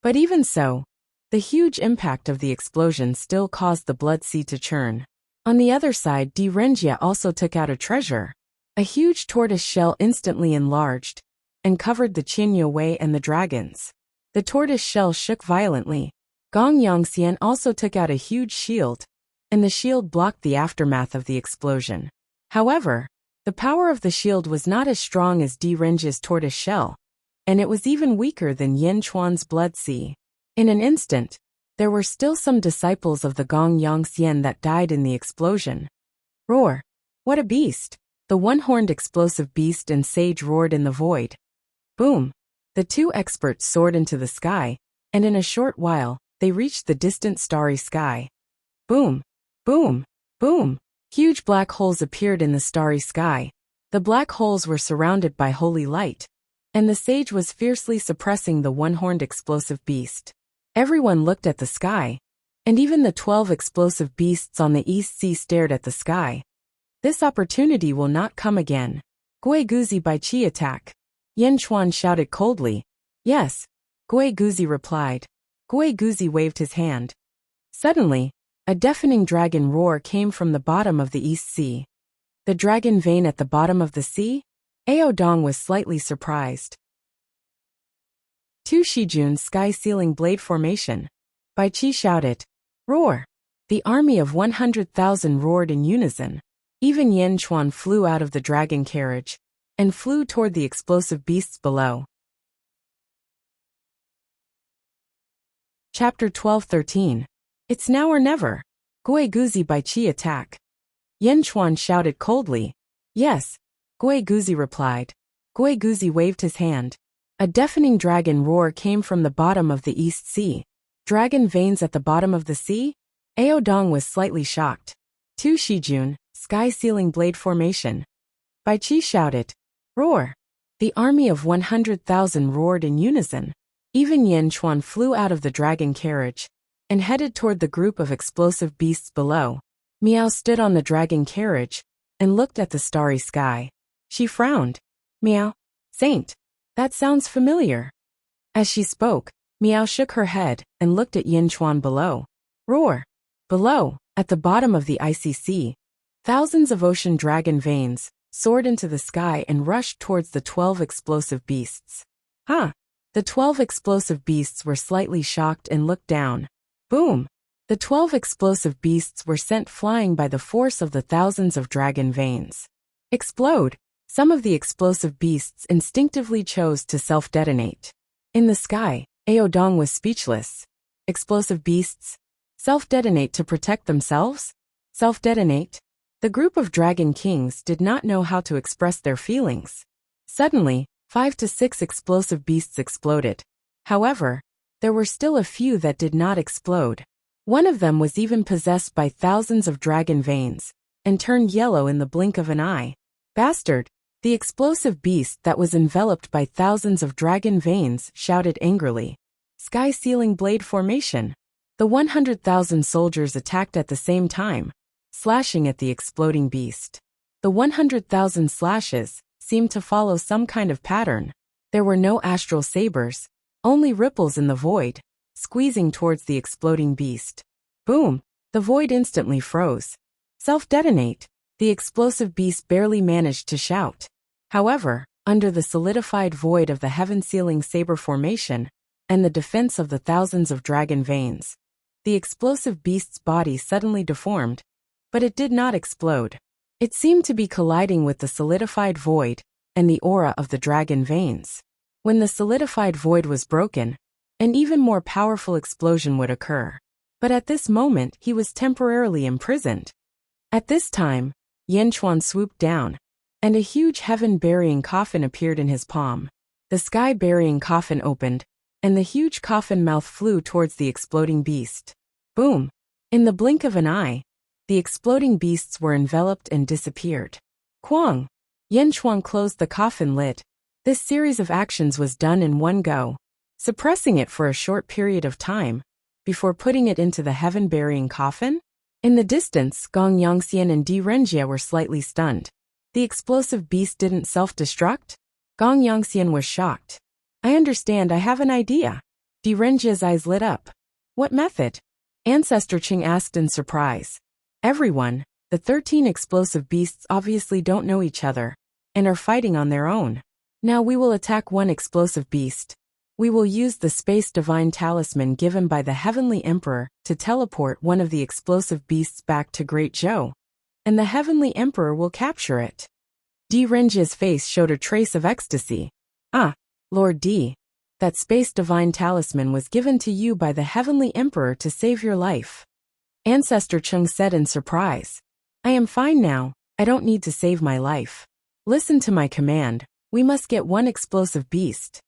but even so, the huge impact of the explosion still caused the blood sea to churn. On the other side, Di Renjia also took out a treasure. A huge tortoise shell instantly enlarged and covered the Qin Yue and the dragons. The tortoise shell shook violently. Gong Yongxian also took out a huge shield, and the shield blocked the aftermath of the explosion. However, the power of the shield was not as strong as Di Renjia's tortoise shell, and it was even weaker than Yin Chuan's blood sea. In an instant, there were still some disciples of the Gong Yongxian that died in the explosion. Roar! What a beast! The one-horned explosive beast and sage roared in the void. Boom! The two experts soared into the sky, and in a short while, they reached the distant starry sky. Boom! Boom! Boom! Huge black holes appeared in the starry sky. The black holes were surrounded by holy light, and the sage was fiercely suppressing the one-horned explosive beast. Everyone looked at the sky, and even the 12 explosive beasts on the East Sea stared at the sky. This opportunity will not come again. Gui Guzi by Qi attack. Yin Chuan shouted coldly. Yes, Gui Guzi replied. Gui Guzi waved his hand. Suddenly, a deafening dragon roar came from the bottom of the East Sea. The dragon vein at the bottom of the sea? Ao Dong was slightly surprised. 2 Shijun's sky-sealing blade formation. Bai Qi shouted. Roar! The army of 100,000 roared in unison. Even Yin Chuan flew out of the dragon carriage and flew toward the explosive beasts below. Chapter 12-13. It's now or never. Gui Guzi by Qi attack. Yin Chuan shouted coldly. Yes, Gui Guzi replied. Gui Guzi waved his hand. A deafening dragon roar came from the bottom of the East Sea. Dragon veins at the bottom of the sea? Ao Dong was slightly shocked. 2 Shijun, sky-sealing blade formation. Bai Qi shouted. Roar! The army of 100,000 roared in unison. Even Yin Chuan flew out of the dragon carriage and headed toward the group of explosive beasts below. Miao stood on the dragon carriage and looked at the starry sky. She frowned. Miao, Saint. That sounds familiar. As she spoke, Miao shook her head and looked at Yin Chuan below. Roar! Below, at the bottom of the icy sea, thousands of ocean dragon veins soared into the sky and rushed towards the 12 explosive beasts. Huh! The 12 explosive beasts were slightly shocked and looked down. Boom! The 12 explosive beasts were sent flying by the force of the thousands of dragon veins. Explode! Some of the explosive beasts instinctively chose to self-detonate. In the sky, Ao Dong was speechless. Explosive beasts? Self-detonate to protect themselves? Self-detonate? The group of dragon kings did not know how to express their feelings. Suddenly, 5 to 6 explosive beasts exploded. However, there were still a few that did not explode. One of them was even possessed by thousands of dragon veins and turned yellow in the blink of an eye. Bastard! The explosive beast that was enveloped by thousands of dragon veins shouted angrily. Sky-sealing blade formation. The 100,000 soldiers attacked at the same time, slashing at the exploding beast. The 100,000 slashes seemed to follow some kind of pattern. There were no astral sabers, only ripples in the void, squeezing towards the exploding beast. Boom! The void instantly froze. Self-detonate. The explosive beast barely managed to shout. However, under the solidified void of the heaven-sealing saber formation and the defense of the thousands of dragon veins, the explosive beast's body suddenly deformed, but it did not explode. It seemed to be colliding with the solidified void and the aura of the dragon veins. When the solidified void was broken, an even more powerful explosion would occur. But at this moment he was temporarily imprisoned. At this time, Yanchuan swooped down, and a huge heaven-burying coffin appeared in his palm. The sky-burying coffin opened, and the huge coffin mouth flew towards the exploding beast. Boom! In the blink of an eye, the exploding beasts were enveloped and disappeared. Kwang! Yanchuan closed the coffin lid. This series of actions was done in one go, suppressing it for a short period of time, before putting it into the heaven-burying coffin. In the distance, Gong Yongxian and Di Renjie were slightly stunned. The explosive beast didn't self-destruct? Gong Yongxian was shocked. I understand, I have an idea. Di Renjie's eyes lit up. What method? Ancestor Qing asked in surprise. Everyone, the 13 explosive beasts obviously don't know each other, and are fighting on their own. Now we will attack one explosive beast. We will use the Space Divine Talisman given by the Heavenly Emperor to teleport one of the explosive beasts back to Great Zhou, and the Heavenly Emperor will capture it. Di Renjie's face showed a trace of ecstasy. Ah, Lord Di, that Space Divine Talisman was given to you by the Heavenly Emperor to save your life. Ancestor Chung said in surprise. I am fine now, I don't need to save my life. Listen to my command, we must get one explosive beast.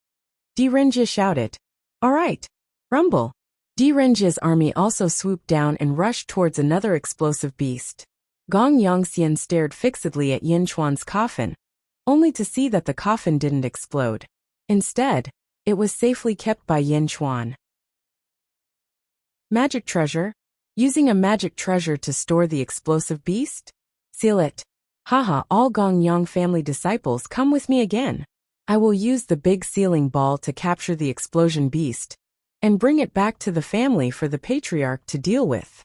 Di Renjie shouted. All right. Rumble. Di Renjie's army also swooped down and rushed towards another explosive beast. Gong Yongxian stared fixedly at Yanchuan's coffin, only to see that the coffin didn't explode. Instead, it was safely kept by Yanchuan. Magic treasure? Using a magic treasure to store the explosive beast? Seal it. Haha, all Gong Yang family disciples, come with me again. I will use the big sealing ball to capture the explosion beast and bring it back to the family for the patriarch to deal with.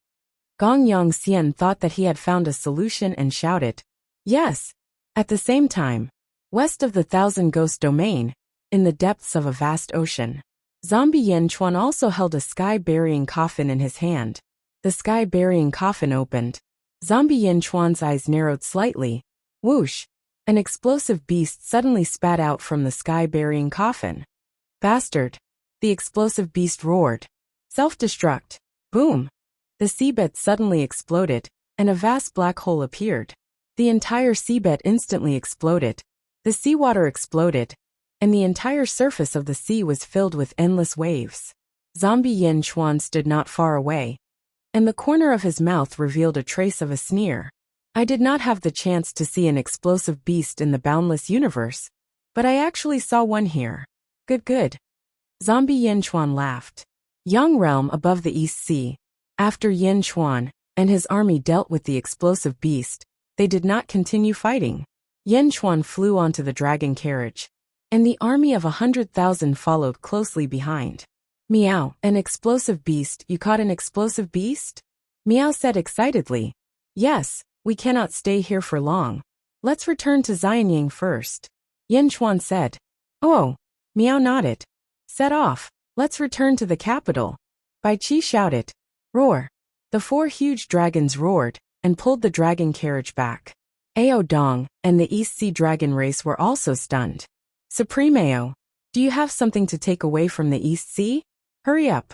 Gong Yongxian thought that he had found a solution and shouted, yes. At the same time, west of the Thousand Ghost Domain, in the depths of a vast ocean, Zombie Yanchuan also held a sky-burying coffin in his hand. The sky-burying coffin opened. Zombie Yanchuan's eyes narrowed slightly. Whoosh! An explosive beast suddenly spat out from the sky-burying coffin. Bastard! The explosive beast roared. Self-destruct! Boom! The seabed suddenly exploded, and a vast black hole appeared. The entire seabed instantly exploded. The seawater exploded, and the entire surface of the sea was filled with endless waves. Zombie Yanchuan stood not far away, and the corner of his mouth revealed a trace of a sneer. I did not have the chance to see an explosive beast in the boundless universe, but I actually saw one here. Good. Zombie Yanchuan laughed. Young realm above the East Sea. After Yanchuan and his army dealt with the explosive beast, they did not continue fighting. Yanchuan flew onto the dragon carriage, and the army of 100,000 followed closely behind. Meow, an explosive beast, you caught an explosive beast? Meow said excitedly. Yes, we cannot stay here for long. Let's return to Xianyang first. Yanchuan said. Oh, Meow nodded. Set off, let's return to the capital. Bai Qi shouted. Roar. The 4 huge dragons roared, and pulled the dragon carriage back. Ao Dong and the East Sea Dragon race were also stunned. Supreme Ao, do you have something to take away from the East Sea? Hurry up.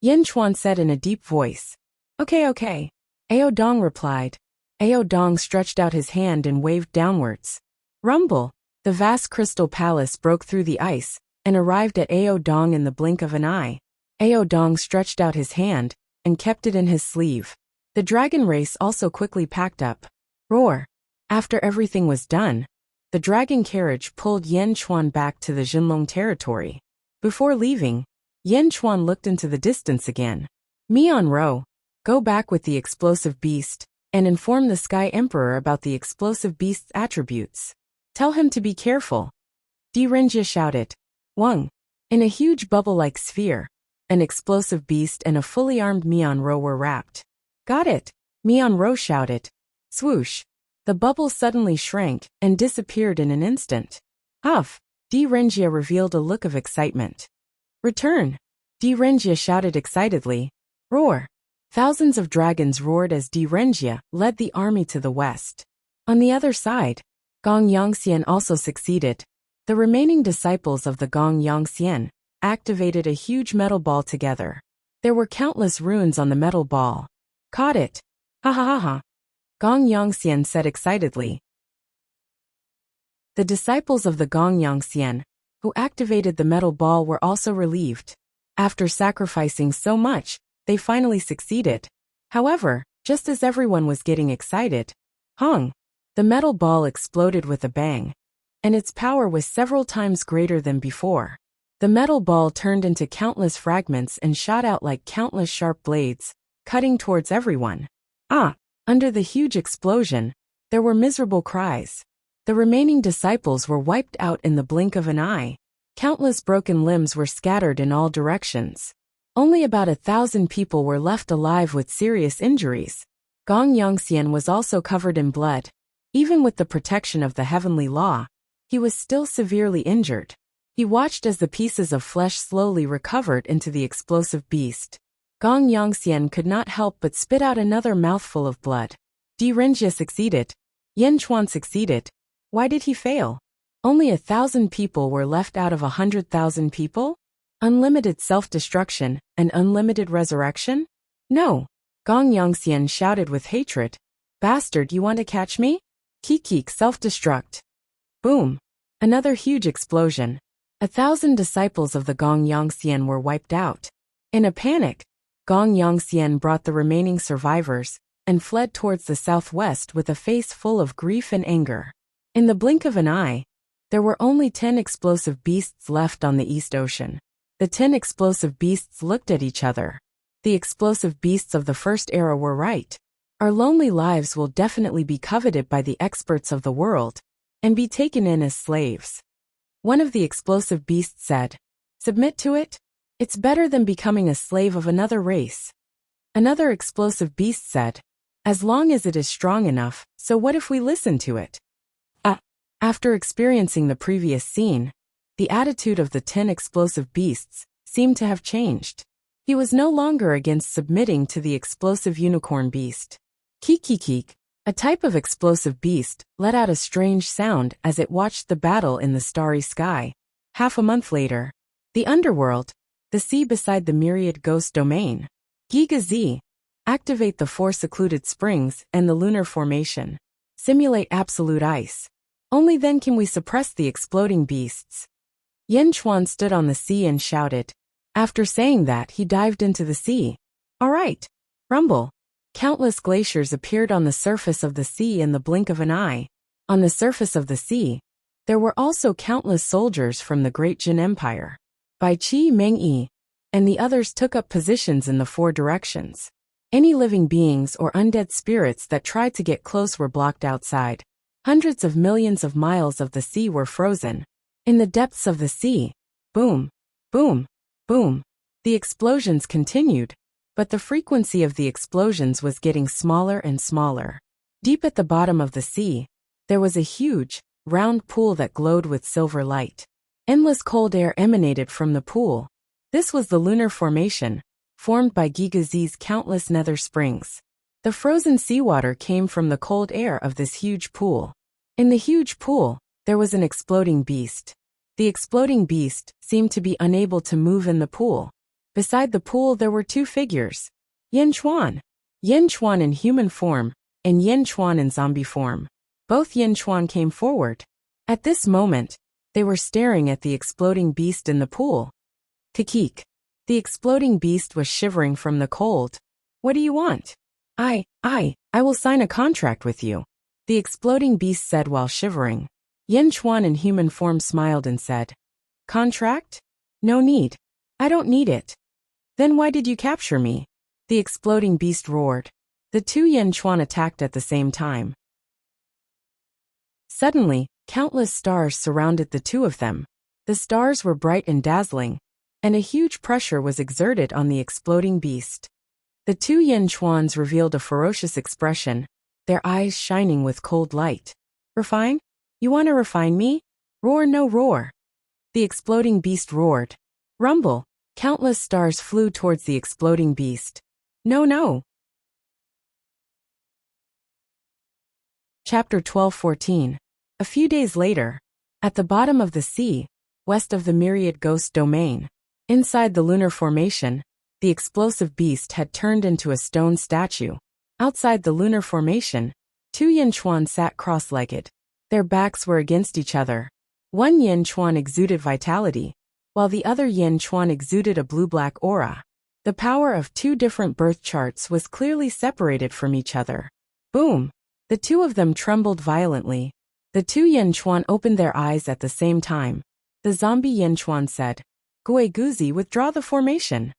Yanchuan said in a deep voice. Okay. Ao Dong replied. Ao Dong stretched out his hand and waved downwards. Rumble. The vast crystal palace broke through the ice, and arrived at Ao Dong in the blink of an eye. Ao Dong stretched out his hand, and kept it in his sleeve. The dragon race also quickly packed up. Roar. After everything was done, the dragon carriage pulled Yanchuan back to the Jinlong territory. Before leaving, Yanchuan looked into the distance again. Mian Ro, go back with the explosive beast, and inform the Sky Emperor about the explosive beast's attributes. Tell him to be careful. Renjia shouted. Wang. In a huge bubble-like sphere, an explosive beast and a fully armed Mian-Ro were wrapped. Got it, Mian-Ro shouted. Swoosh. The bubble suddenly shrank and disappeared in an instant. Huff. Renjia revealed a look of excitement. Return. Renjia shouted excitedly. Roar. Thousands of dragons roared as Renjia led the army to the west. On the other side, Gong Yongxian also succeeded. The remaining disciples of the Gong Yongxian activated a huge metal ball together. There were countless runes on the metal ball. Caught it. Ha ha ha ha. Gong Yongxian said excitedly. The disciples of the Gong Yongxian, who activated the metal ball, were also relieved. After sacrificing so much, they finally succeeded. However, just as everyone was getting excited, Hong, the metal ball exploded with a bang, and its power was several times greater than before. The metal ball turned into countless fragments and shot out like countless sharp blades, cutting towards everyone. Under the huge explosion, there were miserable cries. The remaining disciples were wiped out in the blink of an eye. Countless broken limbs were scattered in all directions. Only about 1,000 people were left alive with serious injuries. Gong Yongxian was also covered in blood. Even with the protection of the heavenly law, he was still severely injured. He watched as the pieces of flesh slowly recovered into the explosive beast. Gong Yongxian could not help but spit out another mouthful of blood. Renjia succeeded. Chuan succeeded. Why did he fail? Only 1,000 people were left out of 100,000 people? Unlimited self-destruction and unlimited resurrection? No. Gong Yongxian shouted with hatred. Bastard, you want to catch me? Kikik, self-destruct. Boom. Another huge explosion. 1,000 disciples of the Gong Yongxian were wiped out. In a panic, Gong Yongxian brought the remaining survivors and fled towards the southwest with a face full of grief and anger. In the blink of an eye, there were only 10 explosive beasts left on the East Ocean. The 10 explosive beasts looked at each other. The explosive beasts of the first era were right. Our lonely lives will definitely be coveted by the experts of the world and be taken in as slaves. One of the explosive beasts said, Submit to it? It's better than becoming a slave of another race. Another explosive beast said, As long as it is strong enough, so what if we listen to it? After experiencing the previous scene, the attitude of the 10 explosive beasts seemed to have changed. He was no longer against submitting to the explosive unicorn beast. Kikikik, a type of explosive beast, let out a strange sound as it watched the battle in the starry sky. Half a month later, the underworld, the sea beside the myriad ghost domain. Giga Z, activate the 4 secluded springs and the lunar formation. Simulate absolute ice. Only then can we suppress the exploding beasts. Chuan stood on the sea and shouted. After saying that, he dived into the sea. All right. Rumble. Countless glaciers appeared on the surface of the sea in the blink of an eye. On the surface of the sea, there were also countless soldiers from the Great Jin Empire. Bai Qi Meng-yi and the others took up positions in the 4 directions. Any living beings or undead spirits that tried to get close were blocked outside. Hundreds of millions of miles of the sea were frozen. In the depths of the sea, boom, boom, boom, the explosions continued, but the frequency of the explosions was getting smaller and smaller. Deep at the bottom of the sea, there was a huge, round pool that glowed with silver light. Endless cold air emanated from the pool. This was the lunar formation, formed by Giga Z's countless nether springs. The frozen seawater came from the cold air of this huge pool. In the huge pool, there was an exploding beast. The exploding beast seemed to be unable to move in the pool. Beside the pool there were 2 figures. Chuan in human form, and Chuan in zombie form. Both Chuan came forward. At this moment, they were staring at the exploding beast in the pool. Kikik. The exploding beast was shivering from the cold. What do you want? I will sign a contract with you. The exploding beast said while shivering. Chuan in human form smiled and said, Contract? No need. I don't need it. Then why did you capture me? The exploding beast roared. The two Yin Chuan attacked at the same time. Suddenly, countless stars surrounded the two of them. The stars were bright and dazzling, and a huge pressure was exerted on the exploding beast. The two Yin Chuans revealed a ferocious expression, their eyes shining with cold light. Refine? You want to refine me? Roar no roar. The exploding beast roared. Rumble. Countless stars flew towards the exploding beast. No, no. Chapter 12:14. A few days later, at the bottom of the sea, west of the Myriad Ghost Domain, inside the lunar formation, the explosive beast had turned into a stone statue. Outside the lunar formation, two Yin Chuan sat cross-legged. Their backs were against each other. One Yin Chuan exuded vitality, while the other Yin Chuan exuded a blue-black aura. The power of two different birth charts was clearly separated from each other. Boom! The two of them trembled violently. The two Yin Chuan opened their eyes at the same time. The zombie Yin Chuan said, "Gui Guzi, withdraw the formation."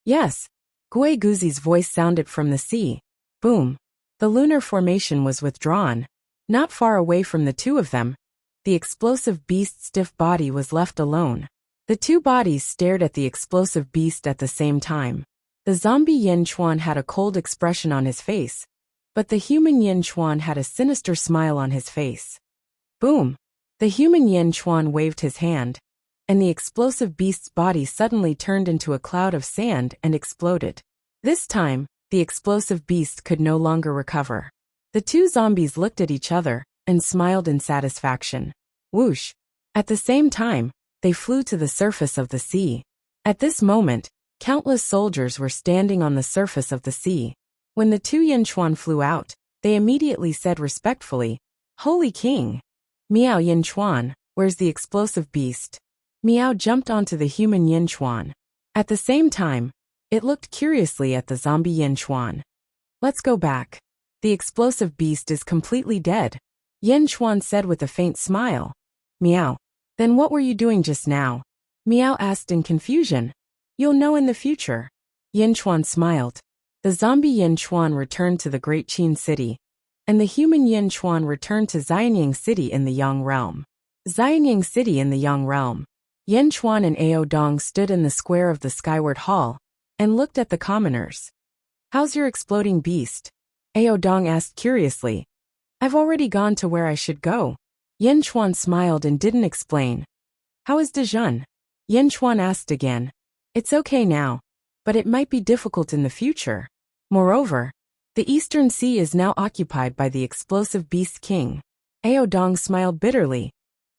Yes. Gui Guzi's voice sounded from the sea. Boom. The lunar formation was withdrawn. Not far away from the two of them, the explosive beast's stiff body was left alone. The two bodies stared at the explosive beast at the same time. The zombie Yin Chuan had a cold expression on his face, but the human Yin Chuan had a sinister smile on his face. Boom! The human Yin Chuan waved his hand, and the explosive beast's body suddenly turned into a cloud of sand and exploded. This time, the explosive beast could no longer recover. The two zombies looked at each other and smiled in satisfaction. Whoosh! At the same time, they flew to the surface of the sea. At this moment, countless soldiers were standing on the surface of the sea. When the two Yin Chuan flew out, they immediately said respectfully, "Holy King! Miao Yin Chuan, where's the explosive beast?" Miao jumped onto the human Yin Chuan. At the same time, it looked curiously at the zombie Yin Chuan. "Let's go back. The explosive beast is completely dead," Yin Chuan said with a faint smile. Miao. "Then what were you doing just now?" Miao asked in confusion. "You'll know in the future." Yin Chuan smiled. The zombie Yin Chuan returned to the Great Qin City, and the human Yin Chuan returned to Xianying City in the Yang Realm. Xianying City in the Yang Realm. Yin Chuan and Ao Dong stood in the square of the Skyward Hall and looked at the commoners. "How's your exploding beast?" Ao Dong asked curiously. "I've already gone to where I should go." Yin Chuan smiled and didn't explain. "How is Dejun?" Yin Chuan asked again. "It's okay now, but it might be difficult in the future. Moreover, the Eastern Sea is now occupied by the explosive beast king." Ao Dong smiled bitterly.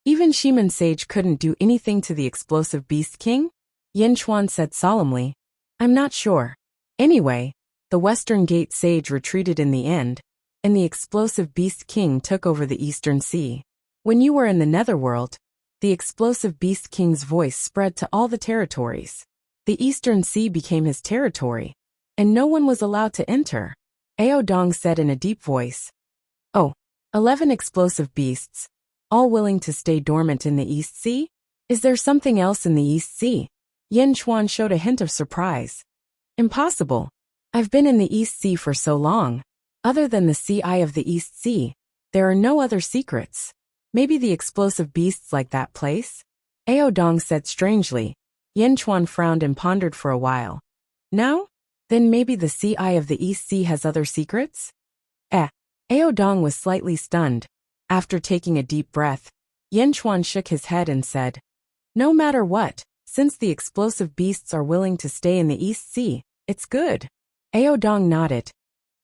"Even Shiman Sage couldn't do anything to the explosive beast king?" Yin Chuan said solemnly. "I'm not sure. Anyway, the Western Gate Sage retreated in the end, and the explosive beast king took over the Eastern Sea. When you were in the Netherworld, the explosive beast king's voice spread to all the territories. The Eastern Sea became his territory, and no one was allowed to enter." Ao Dong said in a deep voice. "Oh, 11 explosive beasts, all willing to stay dormant in the East Sea? Is there something else in the East Sea?" Yin Chuan showed a hint of surprise. "Impossible. I've been in the East Sea for so long. Other than the Sea Eye of the East Sea, there are no other secrets. Maybe the explosive beasts like that place?" Ao Dong said strangely. Yin Chuan frowned and pondered for a while. "No? Then maybe the Sea Eye of the East Sea has other secrets?" Ao Dong was slightly stunned. After taking a deep breath, Yin Chuan shook his head and said, "No matter what, since the explosive beasts are willing to stay in the East Sea, it's good." Ao Dong nodded.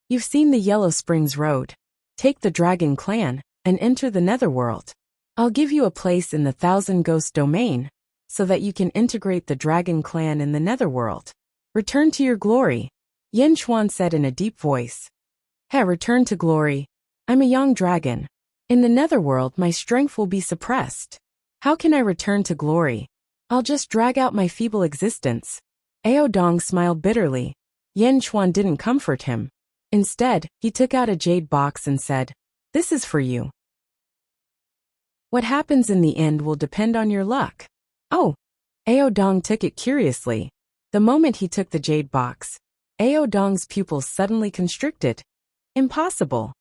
"You've seen the Yellow Springs Road. Take the Dragon Clan and enter the Netherworld. I'll give you a place in the Thousand Ghost Domain, so that you can integrate the Dragon Clan in the Netherworld. Return to your glory," Yin Chuan said in a deep voice. Return to glory. I'm a young dragon. In the Netherworld my strength will be suppressed. How can I return to glory? I'll just drag out my feeble existence." Ao Dong smiled bitterly. Yin Chuan didn't comfort him. Instead, he took out a jade box and said, "This is for you. What happens in the end will depend on your luck." "Oh." Ao Dong took it curiously. The moment he took the jade box, Ao Dong's pupils suddenly constricted. Impossible.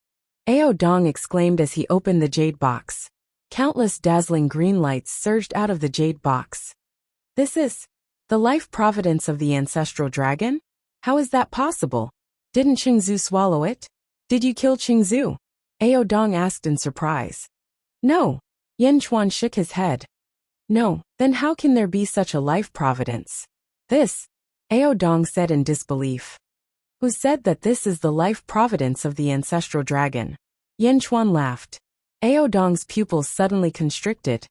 Ao Dong exclaimed as he opened the jade box. Countless dazzling green lights surged out of the jade box. This is the life providence of the ancestral dragon? How is that possible? Didn't Qingzu swallow it? Did you kill Qingzu? Ao Dong asked in surprise. No. Yin Chuan shook his head. No, then how can there be such a life providence? This, Ao Dong said in disbelief. Who said that this is the life providence of the ancestral dragon? Yin Chuan laughed. Ao Dong's pupils suddenly constricted.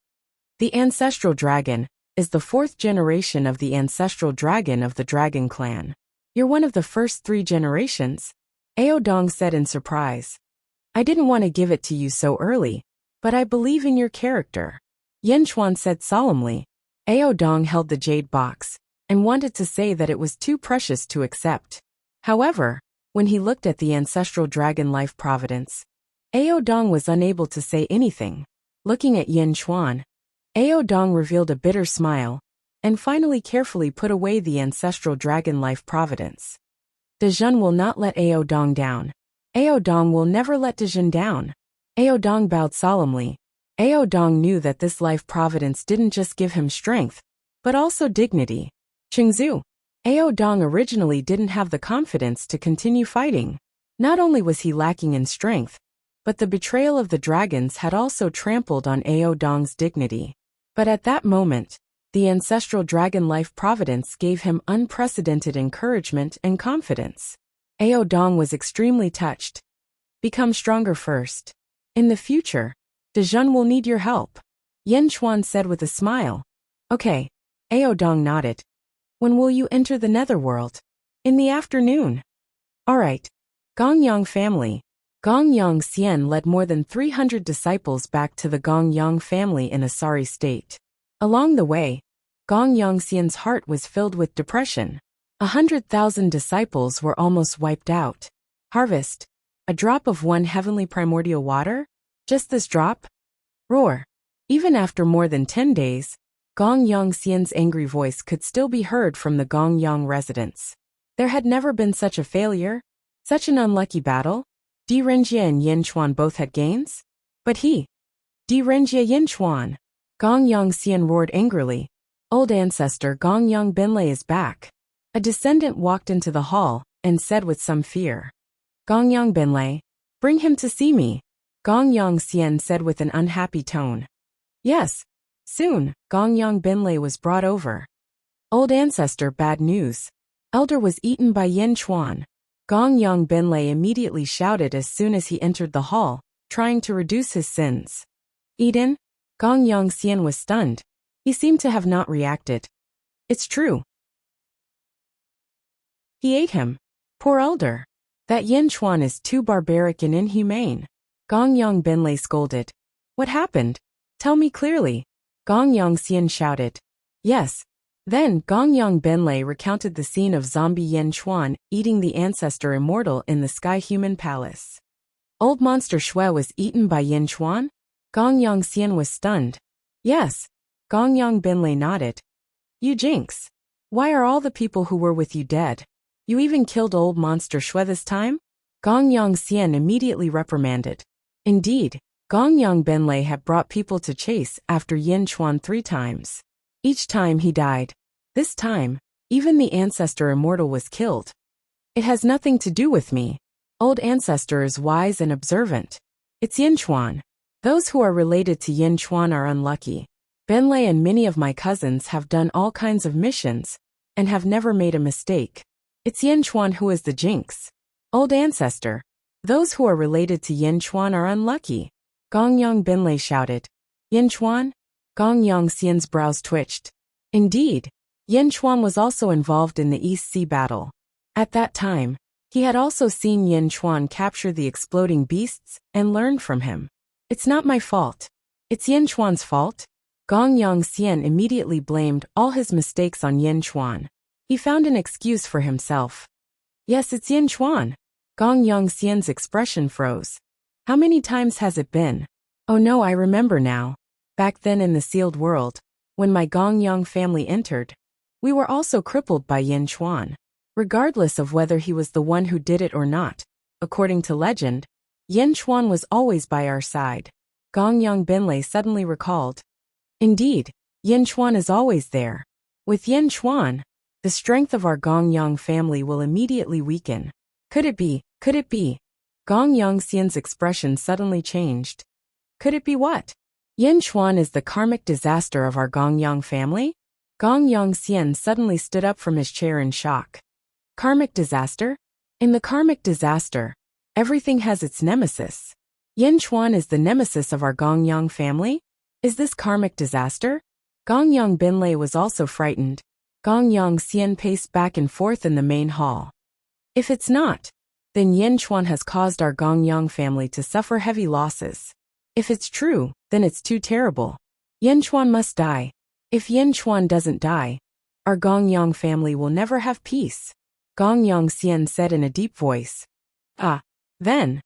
The ancestral dragon is the fourth generation of the ancestral dragon of the dragon clan. You're one of the first 3 generations? Ao Dong said in surprise. I didn't want to give it to you so early, but I believe in your character. Yin Chuan said solemnly. Ao Dong held the jade box and wanted to say that it was too precious to accept. However, when he looked at the ancestral dragon life providence, Ao Dong was unable to say anything. Looking at Yin Chuan, Ao Dong revealed a bitter smile and finally carefully put away the ancestral dragon life providence. Dejun will not let Ao Dong down. Ao Dong will never let Dejun down. Ao Dong bowed solemnly. Ao Dong knew that this life providence didn't just give him strength, but also dignity. Qingzu. Ao Dong originally didn't have the confidence to continue fighting. Not only was he lacking in strength, but the betrayal of the dragons had also trampled on Ao Dong's dignity. But at that moment, the ancestral dragon life providence gave him unprecedented encouragement and confidence. Ao Dong was extremely touched. Become stronger first. In the future, Dejun will need your help, Yin Chuan said with a smile. Okay. Ao Dong nodded. When will you enter the netherworld? In the afternoon. Alright. Gongyang family. Gongyang Xian led more than 300 disciples back to the Gongyang family in a sorry state. Along the way, Gongyang Xian's heart was filled with depression. 100,000 disciples were almost wiped out. Harvest. A drop of one heavenly primordial water? Just this drop? Roar. Even after more than 10 days, Gongyang Xian's angry voice could still be heard from the Gongyang residents. There had never been such a failure, such an unlucky battle. Di Renjie and Yin Chuan both had gains? But he. Di Renjie Yin Chuan. Gongyang Xian roared angrily. Old ancestor Gongyang Benlei is back. A descendant walked into the hall and said with some fear. Gongyang Benlei, bring him to see me. Gongyang Xian said with an unhappy tone. Yes. Soon, Gongyang Benlei was brought over. Old ancestor, bad news. Elder was eaten by Yin Chuan. Gongyang Benlei immediately shouted as soon as he entered the hall, trying to reduce his sins. Eaten? Gongyang Xian was stunned. He seemed to have not reacted. It's true. He ate him. Poor elder. That Yin Chuan is too barbaric and inhumane. Gongyang Benlei scolded. What happened? Tell me clearly. Gongyang Xian shouted. Yes. Then Gongyang Benlei recounted the scene of zombie Yin Chuan eating the ancestor Immortal in the Sky Human Palace. Old monster Shui was eaten by Yin Chuan? Gongyang Xian was stunned. Yes. Gongyang Benlei nodded. You jinx. Why are all the people who were with you dead? You even killed old monster Shui this time? Gongyang Xian immediately reprimanded. Indeed, Gongyang Benlei had brought people to chase after Yin Chuan 3 times. Each time he died. This time, even the ancestor Immortal was killed. It has nothing to do with me. Old ancestor is wise and observant. It's Yin Chuan. Those who are related to Yin Chuan are unlucky. Benlei and many of my cousins have done all kinds of missions and have never made a mistake. It's Yin Chuan who is the jinx. Old ancestor. Those who are related to Yin Chuan are unlucky. Gongyang Benlei shouted. Yin Chuan? Gongyang Xian's brows twitched. Indeed, Yin Chuan was also involved in the East Sea battle. At that time, he had also seen Yin Chuan capture the exploding beasts and learned from him. It's not my fault. It's Yin Chuan's fault. Gongyang Xian immediately blamed all his mistakes on Yin Chuan. He found an excuse for himself. Yes, it's Yin Chuan. Gongyang Xian's expression froze. How many times has it been? Oh no, I remember now. Back then in the sealed world, when my Gongyang family entered, we were also crippled by Yin Chuan. Regardless of whether he was the one who did it or not, According to legend, Yin Chuan was always by our side. Gongyang Binlei suddenly recalled. Indeed, Yin Chuan is always there. With Yin Chuan, the strength of our Gongyang family will immediately weaken. Could it be? Could it be? Gong Yongxian's expression suddenly changed. Could it be what? Yin Chuan is the karmic disaster of our Gongyang family? Gong Yongxian suddenly stood up from his chair in shock. Karmic disaster? In the karmic disaster, everything has its nemesis. Yin Chuan is the nemesis of our Gongyang family? Is this karmic disaster? Gongyang Binlei was also frightened. Gong Yongxian paced back and forth in the main hall. If it's not, then Yin Chuan has caused our Gongyang family to suffer heavy losses. If it's true, then it's too terrible. Yin Chuan must die. If Yin Chuan doesn't die, our Gongyang family will never have peace. Gong Yongxian said in a deep voice. Then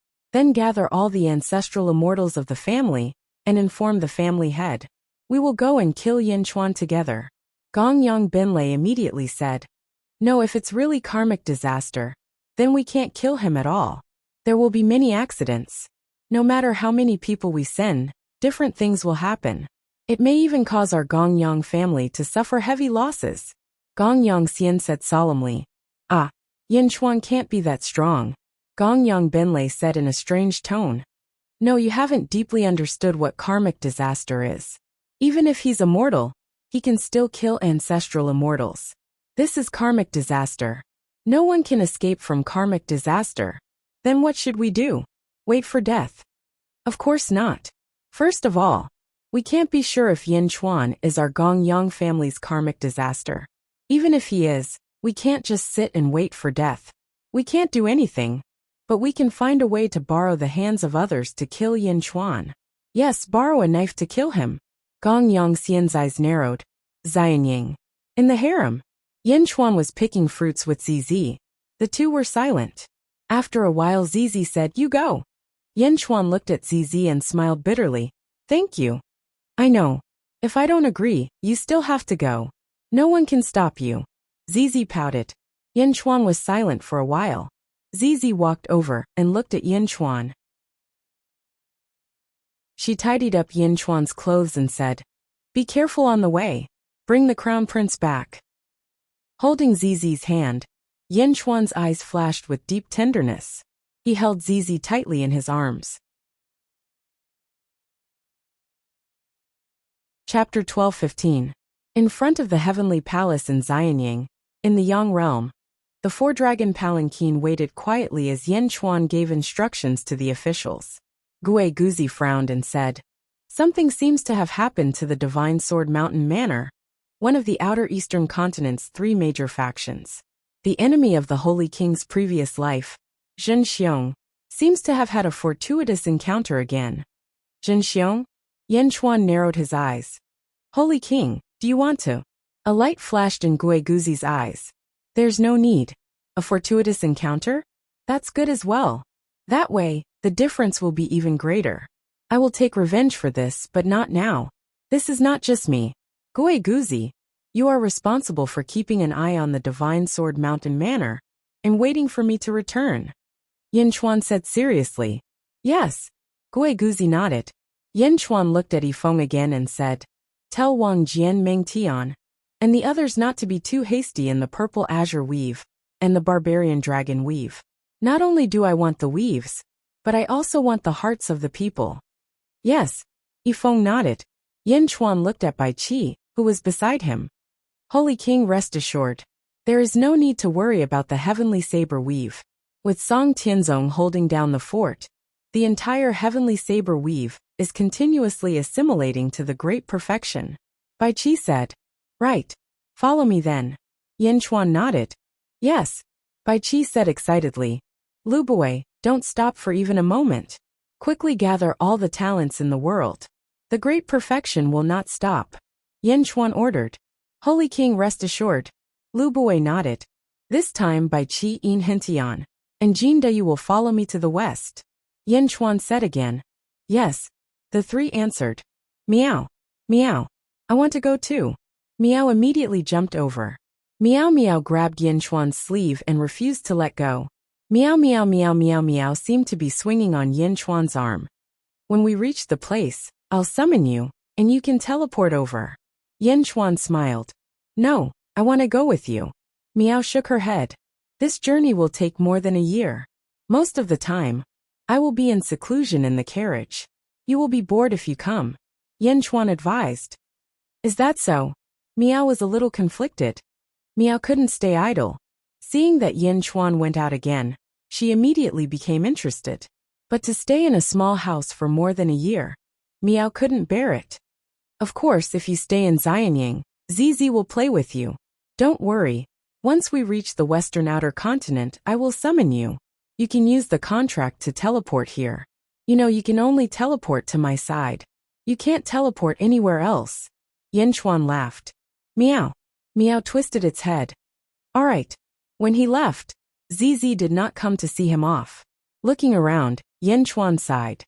gather all the ancestral immortals of the family, and inform the family head. We will go and kill Yin Chuan together. Gongyang Binlei immediately said. No, if it's really karmic disaster, then we can't kill him at all. There will be many accidents. No matter how many people we send, different things will happen. It may even cause our Gongyang family to suffer heavy losses. Gong Yongxian said solemnly. Yin Chuan can't be that strong. Gongyang Binlei said in a strange tone. No, you haven't deeply understood what karmic disaster is. Even if he's immortal, he can still kill ancestral immortals. This is karmic disaster. No one can escape from karmic disaster. Then what should we do? Wait for death? Of course not. First of all, we can't be sure if Yin Chuan is our Gongyang family's karmic disaster. Even if he is, we can't just sit and wait for death. We can't do anything, but we can find a way to borrow the hands of others to kill Yin Chuan. Yes, borrow a knife to kill him. Gong Yongxian's eyes narrowed. Xianying. In the harem, Yin Chuan was picking fruits with Zizi. The two were silent. After a while Zizi said, You go. Yin Chuan looked at Zizi and smiled bitterly. Thank you. I know. If I don't agree, you still have to go. No one can stop you. Zizi pouted. Yin Chuan was silent for a while. Zizi walked over and looked at Yin Chuan. She tidied up Yin Chuan's clothes and said, Be careful on the way. Bring the crown prince back. Holding Zizi's hand, Yin Chuan's eyes flashed with deep tenderness. He held Zizi tightly in his arms. Chapter 12:15. In front of the heavenly palace in Xianying, in the Yang realm, the four-dragon palanquin waited quietly as Yin Chuan gave instructions to the officials. Gue Guzi frowned and said, Something seems to have happened to the Divine Sword Mountain Manor, one of the outer eastern continent's three major factions. The enemy of the Holy King's previous life, Zhen Xiong, seems to have had a fortuitous encounter again. Zhen Xiong? Yin Chuan narrowed his eyes. Holy King, do you want to? A light flashed in Gue Guzi's eyes. There's no need. A fortuitous encounter? That's good as well. That way, the difference will be even greater. I will take revenge for this, but not now. This is not just me. Gue Guzi, you are responsible for keeping an eye on the Divine Sword Mountain Manor, and waiting for me to return. Yin Chuan said seriously. Yes. Gue Guzi nodded. Yin Chuan looked at Yifeng again and said, Tell Wang Jian Meng Tian, and the others not to be too hasty in the purple azure weave, and the barbarian dragon weave. Not only do I want the weaves, but I also want the hearts of the people. Yes. Yifeng nodded. Yin Chuan looked at Bai Qi, who was beside him. Holy King, rest assured. There is no need to worry about the heavenly saber weave. With Song Tianzong holding down the fort, the entire heavenly saber weave is continuously assimilating to the great perfection. Bai Qi said. Right. Follow me then. Yin Chuan nodded. Yes. Bai Qi said excitedly. Lu Bui, don't stop for even a moment. Quickly gather all the talents in the world. The great perfection will not stop. Yin Chuan ordered. Holy King, rest assured. Lu Bui nodded. This time Bai Qi Yin Hentian, and Jin Deyu will follow me to the west. Yin Chuan said again. Yes. The three answered. Meow. Meow. I want to go too. Meow immediately jumped over. Meow Meow grabbed Yin Chuan's sleeve and refused to let go. Meow meow meow meow meow seemed to be swinging on Yin Chuan's arm. When we reach the place, I'll summon you, and you can teleport over. Yin Chuan smiled. No, I want to go with you. Meow shook her head. This journey will take more than a year. Most of the time, I will be in seclusion in the carriage. You will be bored if you come, Yin Chuan advised. Is that so? Meow was a little conflicted. Meow couldn't stay idle. Seeing that Yin Chuan went out again, she immediately became interested. But to stay in a small house for more than a year, Meow couldn't bear it. Of course, if you stay in Xianying, ZZ will play with you. Don't worry. Once we reach the western outer continent, I will summon you. You can use the contract to teleport here. You know you can only teleport to my side. You can't teleport anywhere else. Yin Chuan laughed. Meow. Meow twisted its head. All right. When he left, ZZ did not come to see him off. Looking around, Yin Chuan sighed.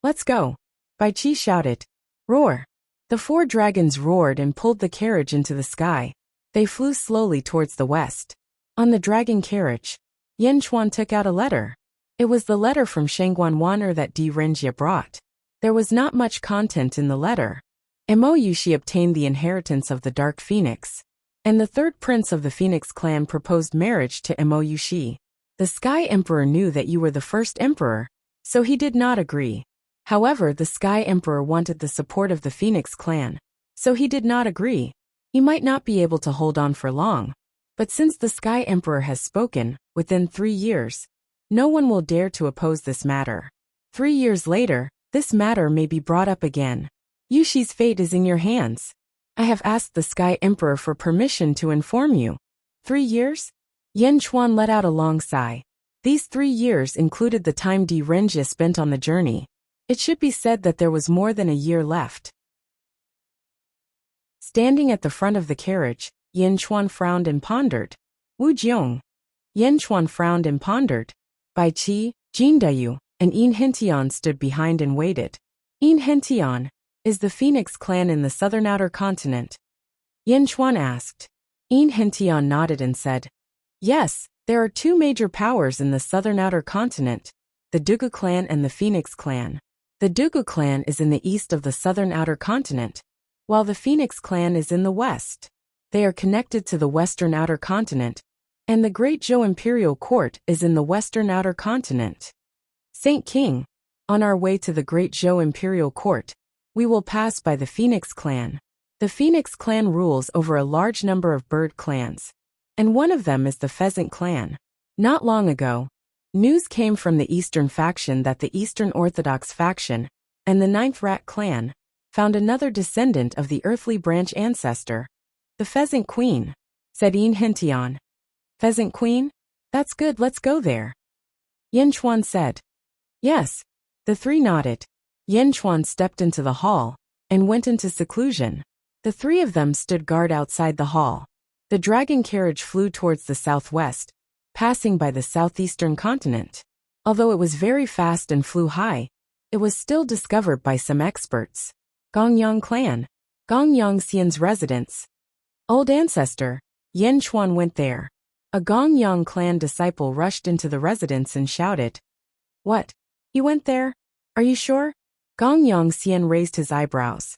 Let's go. Bai Qi shouted. Roar. The 4 dragons roared and pulled the carriage into the sky. They flew slowly towards the west. On the dragon carriage, Yin Chuan took out a letter. It was the letter from Shangguan Wan'er that Di Renjia brought. There was not much content in the letter. She obtained the inheritance of the Dark Phoenix, and the 3rd prince of the Phoenix clan proposed marriage to Shi. The Sky Emperor knew that you were the first emperor, so he did not agree. However, the Sky Emperor wanted the support of the Phoenix clan, so he did not agree. He might not be able to hold on for long, but since the Sky Emperor has spoken, within 3 years, no one will dare to oppose this matter. 3 years later, this matter may be brought up again. Yushi's fate is in your hands. I have asked the Sky Emperor for permission to inform you. 3 years? Yin Chuan let out a long sigh. These 3 years included the time Di Renjia spent on the journey. It should be said that there was more than a year left. Standing at the front of the carriage, Yin Chuan frowned and pondered. Wu Jiong. Yin Chuan frowned and pondered. Bai Qi, Jin Dayu, and Yin Hentian stood behind and waited. Yin Hentian is the Phoenix clan in the southern outer continent. Yin Chuan asked. Yin Hentian nodded and said, yes, there are 2 major powers in the southern outer continent, the Dugu clan and the Phoenix clan. The Dugu clan is in the east of the southern outer continent, while the Phoenix clan is in the west. They are connected to the western outer continent, and the Great Zhou Imperial Court is in the western outer continent. Saint King, on our way to the Great Zhou Imperial Court, we will pass by the Phoenix clan. The Phoenix clan rules over a large number of bird clans, and one of them is the Pheasant clan. Not long ago, news came from the Eastern faction that the Eastern Orthodox faction and the 9th Rat clan found another descendant of the earthly branch ancestor, the Pheasant Queen, said Yin Hentian. Pheasant Queen? That's good, let's go there. Yin Chuan said. Yes. The 3 nodded. Yin Chuan stepped into the hall and went into seclusion. The 3 of them stood guard outside the hall. The dragon carriage flew towards the southwest, passing by the southeastern continent. Although it was very fast and flew high, it was still discovered by some experts. Gongyang clan. Gongyang Xian's residence. Old ancestor. Yin Chuan went there. A Gongyang clan disciple rushed into the residence and shouted. What? You went there? Are you sure? Gongyang Xian raised his eyebrows.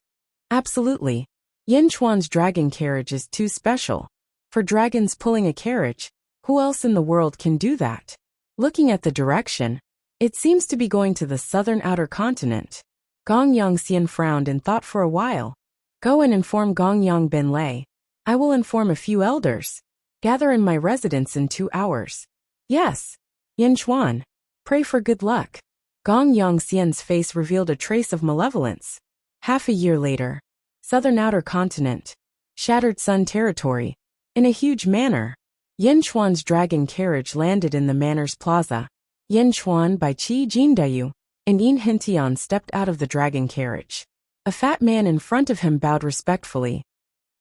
Absolutely. Yin Chuan's dragon carriage is too special. For dragons pulling a carriage, who else in the world can do that? Looking at the direction, it seems to be going to the southern outer continent. Gongyang Xian frowned and thought for a while. Go and inform Gongyang Ben Lei. I will inform a few elders. Gather in my residence in 2 hours. Yes. Yin Chuan. Pray for good luck. Gongyang Xian's face revealed a trace of malevolence. Half a year later. Southern outer continent. Shattered Sun territory. In a huge manor. Yin Chuan's dragon carriage landed in the manor's plaza. Yin Chuan, Bai Qi, Jin Dayu, and Yin Hentian stepped out of the dragon carriage. A fat man in front of him bowed respectfully.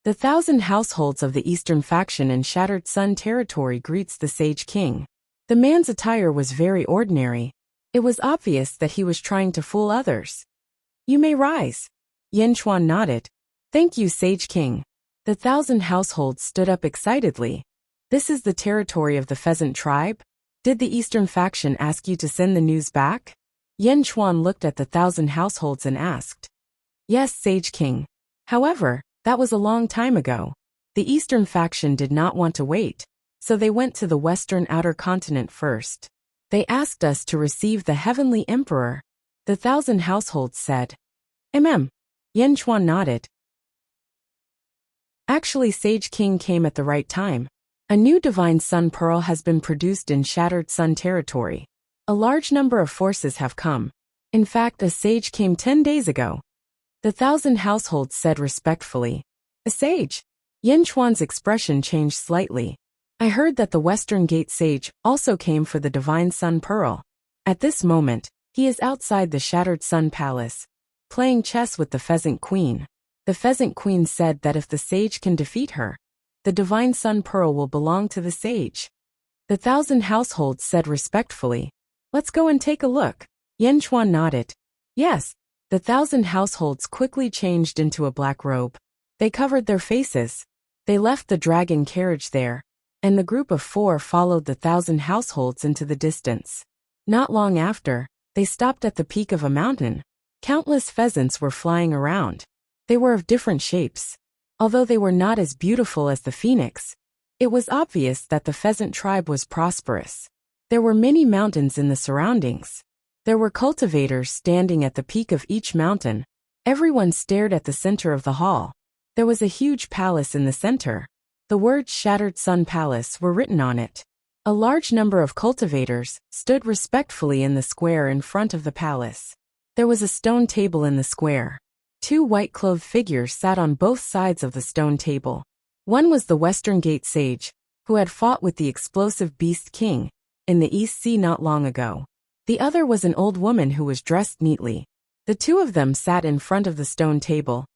The 1,000 households of the Eastern faction in Shattered Sun territory greets the Sage King. The man's attire was very ordinary. It was obvious that he was trying to fool others. You may rise. Yin Chuan nodded. Thank you, Sage King. The 1,000 households stood up excitedly. This is the territory of the Pheasant tribe? Did the Eastern faction ask you to send the news back? Yin Chuan looked at the 1,000 households and asked. Yes, Sage King. However, that was a long time ago. The Eastern faction did not want to wait, so they went to the Western outer continent first. They asked us to receive the Heavenly Emperor. The 1,000 households said. Yin Chuan nodded. Actually, Sage King came at the right time. A new Divine Sun Pearl has been produced in Shattered Sun territory. A large number of forces have come. In fact, a sage came 10 days ago. The 1,000 households said respectfully. A sage? Yin Chuan's expression changed slightly. I heard that the Western Gate Sage also came for the Divine Sun Pearl. At this moment, he is outside the Shattered Sun Palace, playing chess with the Pheasant Queen. The Pheasant Queen said that if the sage can defeat her, the Divine Sun Pearl will belong to the sage. The 1,000 households said respectfully. Let's go and take a look. Yin Chuan nodded. Yes. The 1,000 households quickly changed into a black robe. They covered their faces. They left the dragon carriage there, and the group of 4 followed the 1,000 households into the distance. Not long after, they stopped at the peak of a mountain. Countless pheasants were flying around. They were of different shapes. Although they were not as beautiful as the phoenix, it was obvious that the pheasant tribe was prosperous. There were many mountains in the surroundings. There were cultivators standing at the peak of each mountain. Everyone stared at the center of the hall. There was a huge palace in the center. The words Shattered Sun Palace were written on it. A large number of cultivators stood respectfully in the square in front of the palace. There was a stone table in the square. 2 white-clothed figures sat on both sides of the stone table. One was the Western Gate Sage, who had fought with the explosive Beast King in the East Sea not long ago. The other was an old woman who was dressed neatly. The 2 of them sat in front of the stone table,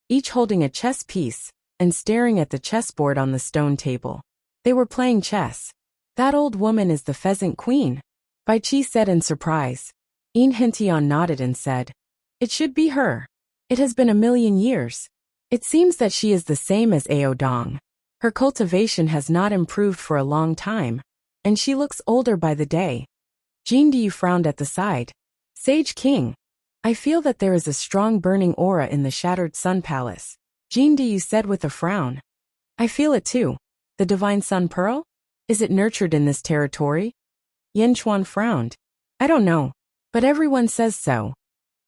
each holding a chess piece and staring at the chessboard on the stone table. They were playing chess. That old woman is the Pheasant Queen, Bai Qi said in surprise. Yin Hentian nodded and said, It should be her. It has been 1,000,000 years. It seems that she is the same as Ao Dong. Her cultivation has not improved for a long time, and she looks older by the day. Jin Diyu frowned at the side. Sage King, I feel that there is a strong burning aura in the Shattered Sun Palace. Jin Diyu said with a frown. I feel it too. The Divine Sun Pearl? Is it nurtured in this territory? Yin Chuan frowned. I don't know, but everyone says so.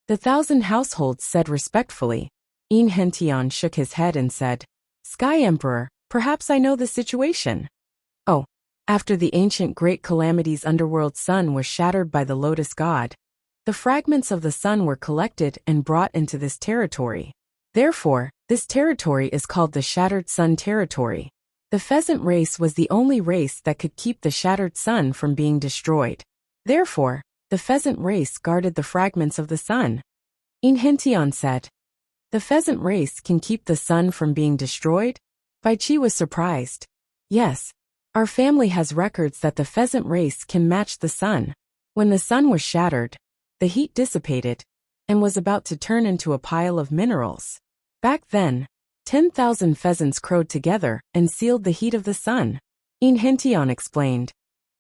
The 1,000 households said respectfully. Yin Hentian shook his head and said, Sky Emperor, perhaps I know the situation. Oh, after the ancient great calamity's underworld sun was shattered by the Lotus God, the fragments of the sun were collected and brought into this territory. Therefore, this territory is called the Shattered Sun Territory. The pheasant race was the only race that could keep the shattered sun from being destroyed. Therefore, the pheasant race guarded the fragments of the sun. Yin Hentian said. The pheasant race can keep the sun from being destroyed? Bai Qi was surprised. Yes. Our family has records that the pheasant race can match the sun. When the sun was shattered, the heat dissipated and was about to turn into a pile of minerals. Back then, 10,000 pheasants crowed together and sealed the heat of the sun. Yin Hentian explained.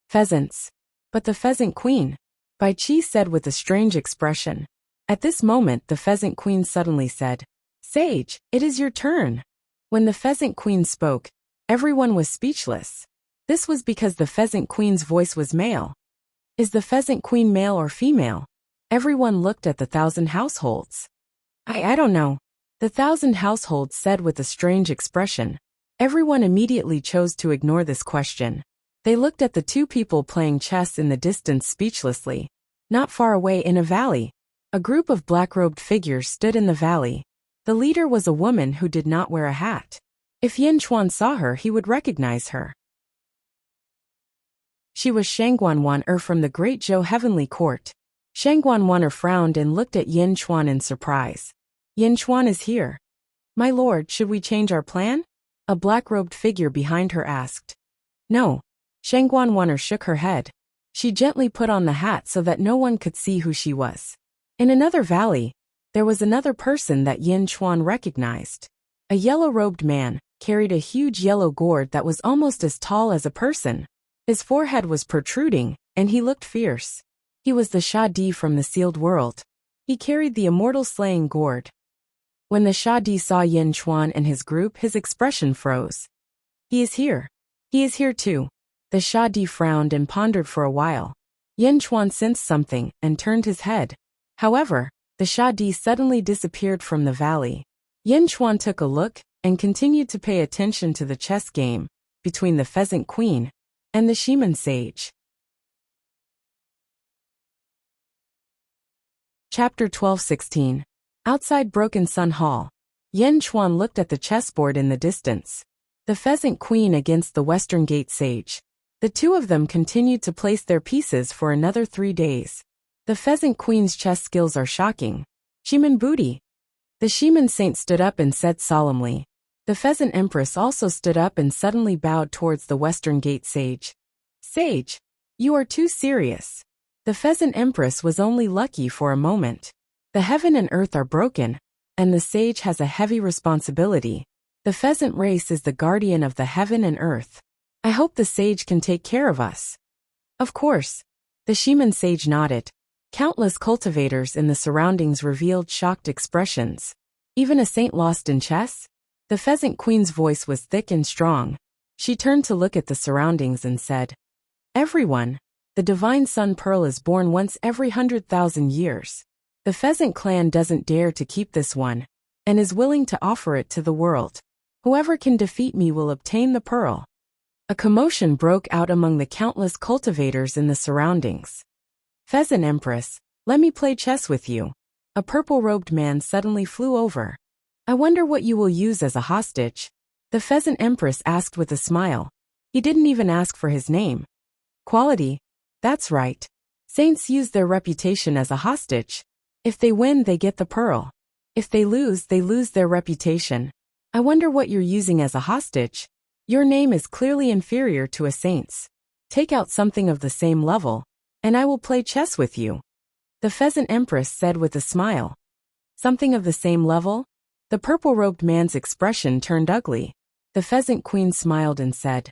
Pheasants. But the Pheasant Queen, Bai Qi said with a strange expression. At this moment the Pheasant Queen suddenly said, Sage, it is your turn. When the Pheasant Queen spoke, everyone was speechless. This was because the Pheasant Queen's voice was male. Is the Pheasant Queen male or female? Everyone looked at the 1,000 households. I don't know. The 1,000 households said with a strange expression. Everyone immediately chose to ignore this question. They looked at the 2 people playing chess in the distance speechlessly. Not far away in a valley, a group of black-robed figures stood in the valley. The leader was a woman who did not wear a hat. If Yin Chuan saw her, he would recognize her. She was Shangguanwan from the Great Zhou Heavenly Court. Shangguanwan frowned and looked at Yin Chuan in surprise. Yin Chuan is here. My lord, should we change our plan? A black-robed figure behind her asked. No. Shangguanwan shook her head. She gently put on the hat so that no one could see who she was. In another valley, there was another person that Yin Chuan recognized. A yellow-robed man carried a huge yellow gourd that was almost as tall as a person. His forehead was protruding, and he looked fierce. He was the Shadi from the sealed world. He carried the immortal slaying gourd. When the Shadi saw Yin Chuan and his group, his expression froze. He is here. He is here too. The Shadi frowned and pondered for a while. Yin Chuan sensed something and turned his head. However, the Shadi suddenly disappeared from the valley. Yin Chuan took a look and continued to pay attention to the chess game between the Pheasant Queen and the Shaman Sage. Chapter 12-16. Outside Broken Sun Hall. Yin Chuan looked at the chessboard in the distance. The Pheasant Queen against the Western Gate Sage. The two of them continued to place their pieces for another 3 days. The Pheasant Queen's chess skills are shocking. Shaman booty. The Shaman Saint stood up and said solemnly. The Pheasant Empress also stood up and suddenly bowed towards the Western Gate Sage. Sage, you are too serious. The Pheasant Empress was only lucky for a moment. The heaven and earth are broken, and the sage has a heavy responsibility. The pheasant race is the guardian of the heaven and earth. I hope the sage can take care of us. Of course. The Shaman Sage nodded. Countless cultivators in the surroundings revealed shocked expressions. Even a saint lost in chess? The Pheasant Queen's voice was thick and strong. She turned to look at the surroundings and said, Everyone, the divine sun pearl is born once every 100,000 years. The Pheasant clan doesn't dare to keep this one, and is willing to offer it to the world. Whoever can defeat me will obtain the pearl. A commotion broke out among the countless cultivators in the surroundings. Pheasant Empress, let me play chess with you. A purple-robed man suddenly flew over. I wonder what you will use as a hostage. The Pheasant Empress asked with a smile. He didn't even ask for his name. Quality. That's right. Saints use their reputation as a hostage. If they win, they get the pearl. If they lose their reputation. I wonder what you're using as a hostage. Your name is clearly inferior to a saint's. Take out something of the same level, and I will play chess with you. The Pheasant Empress said with a smile. Something of the same level? The purple-robed man's expression turned ugly. The Pheasant Queen smiled and said,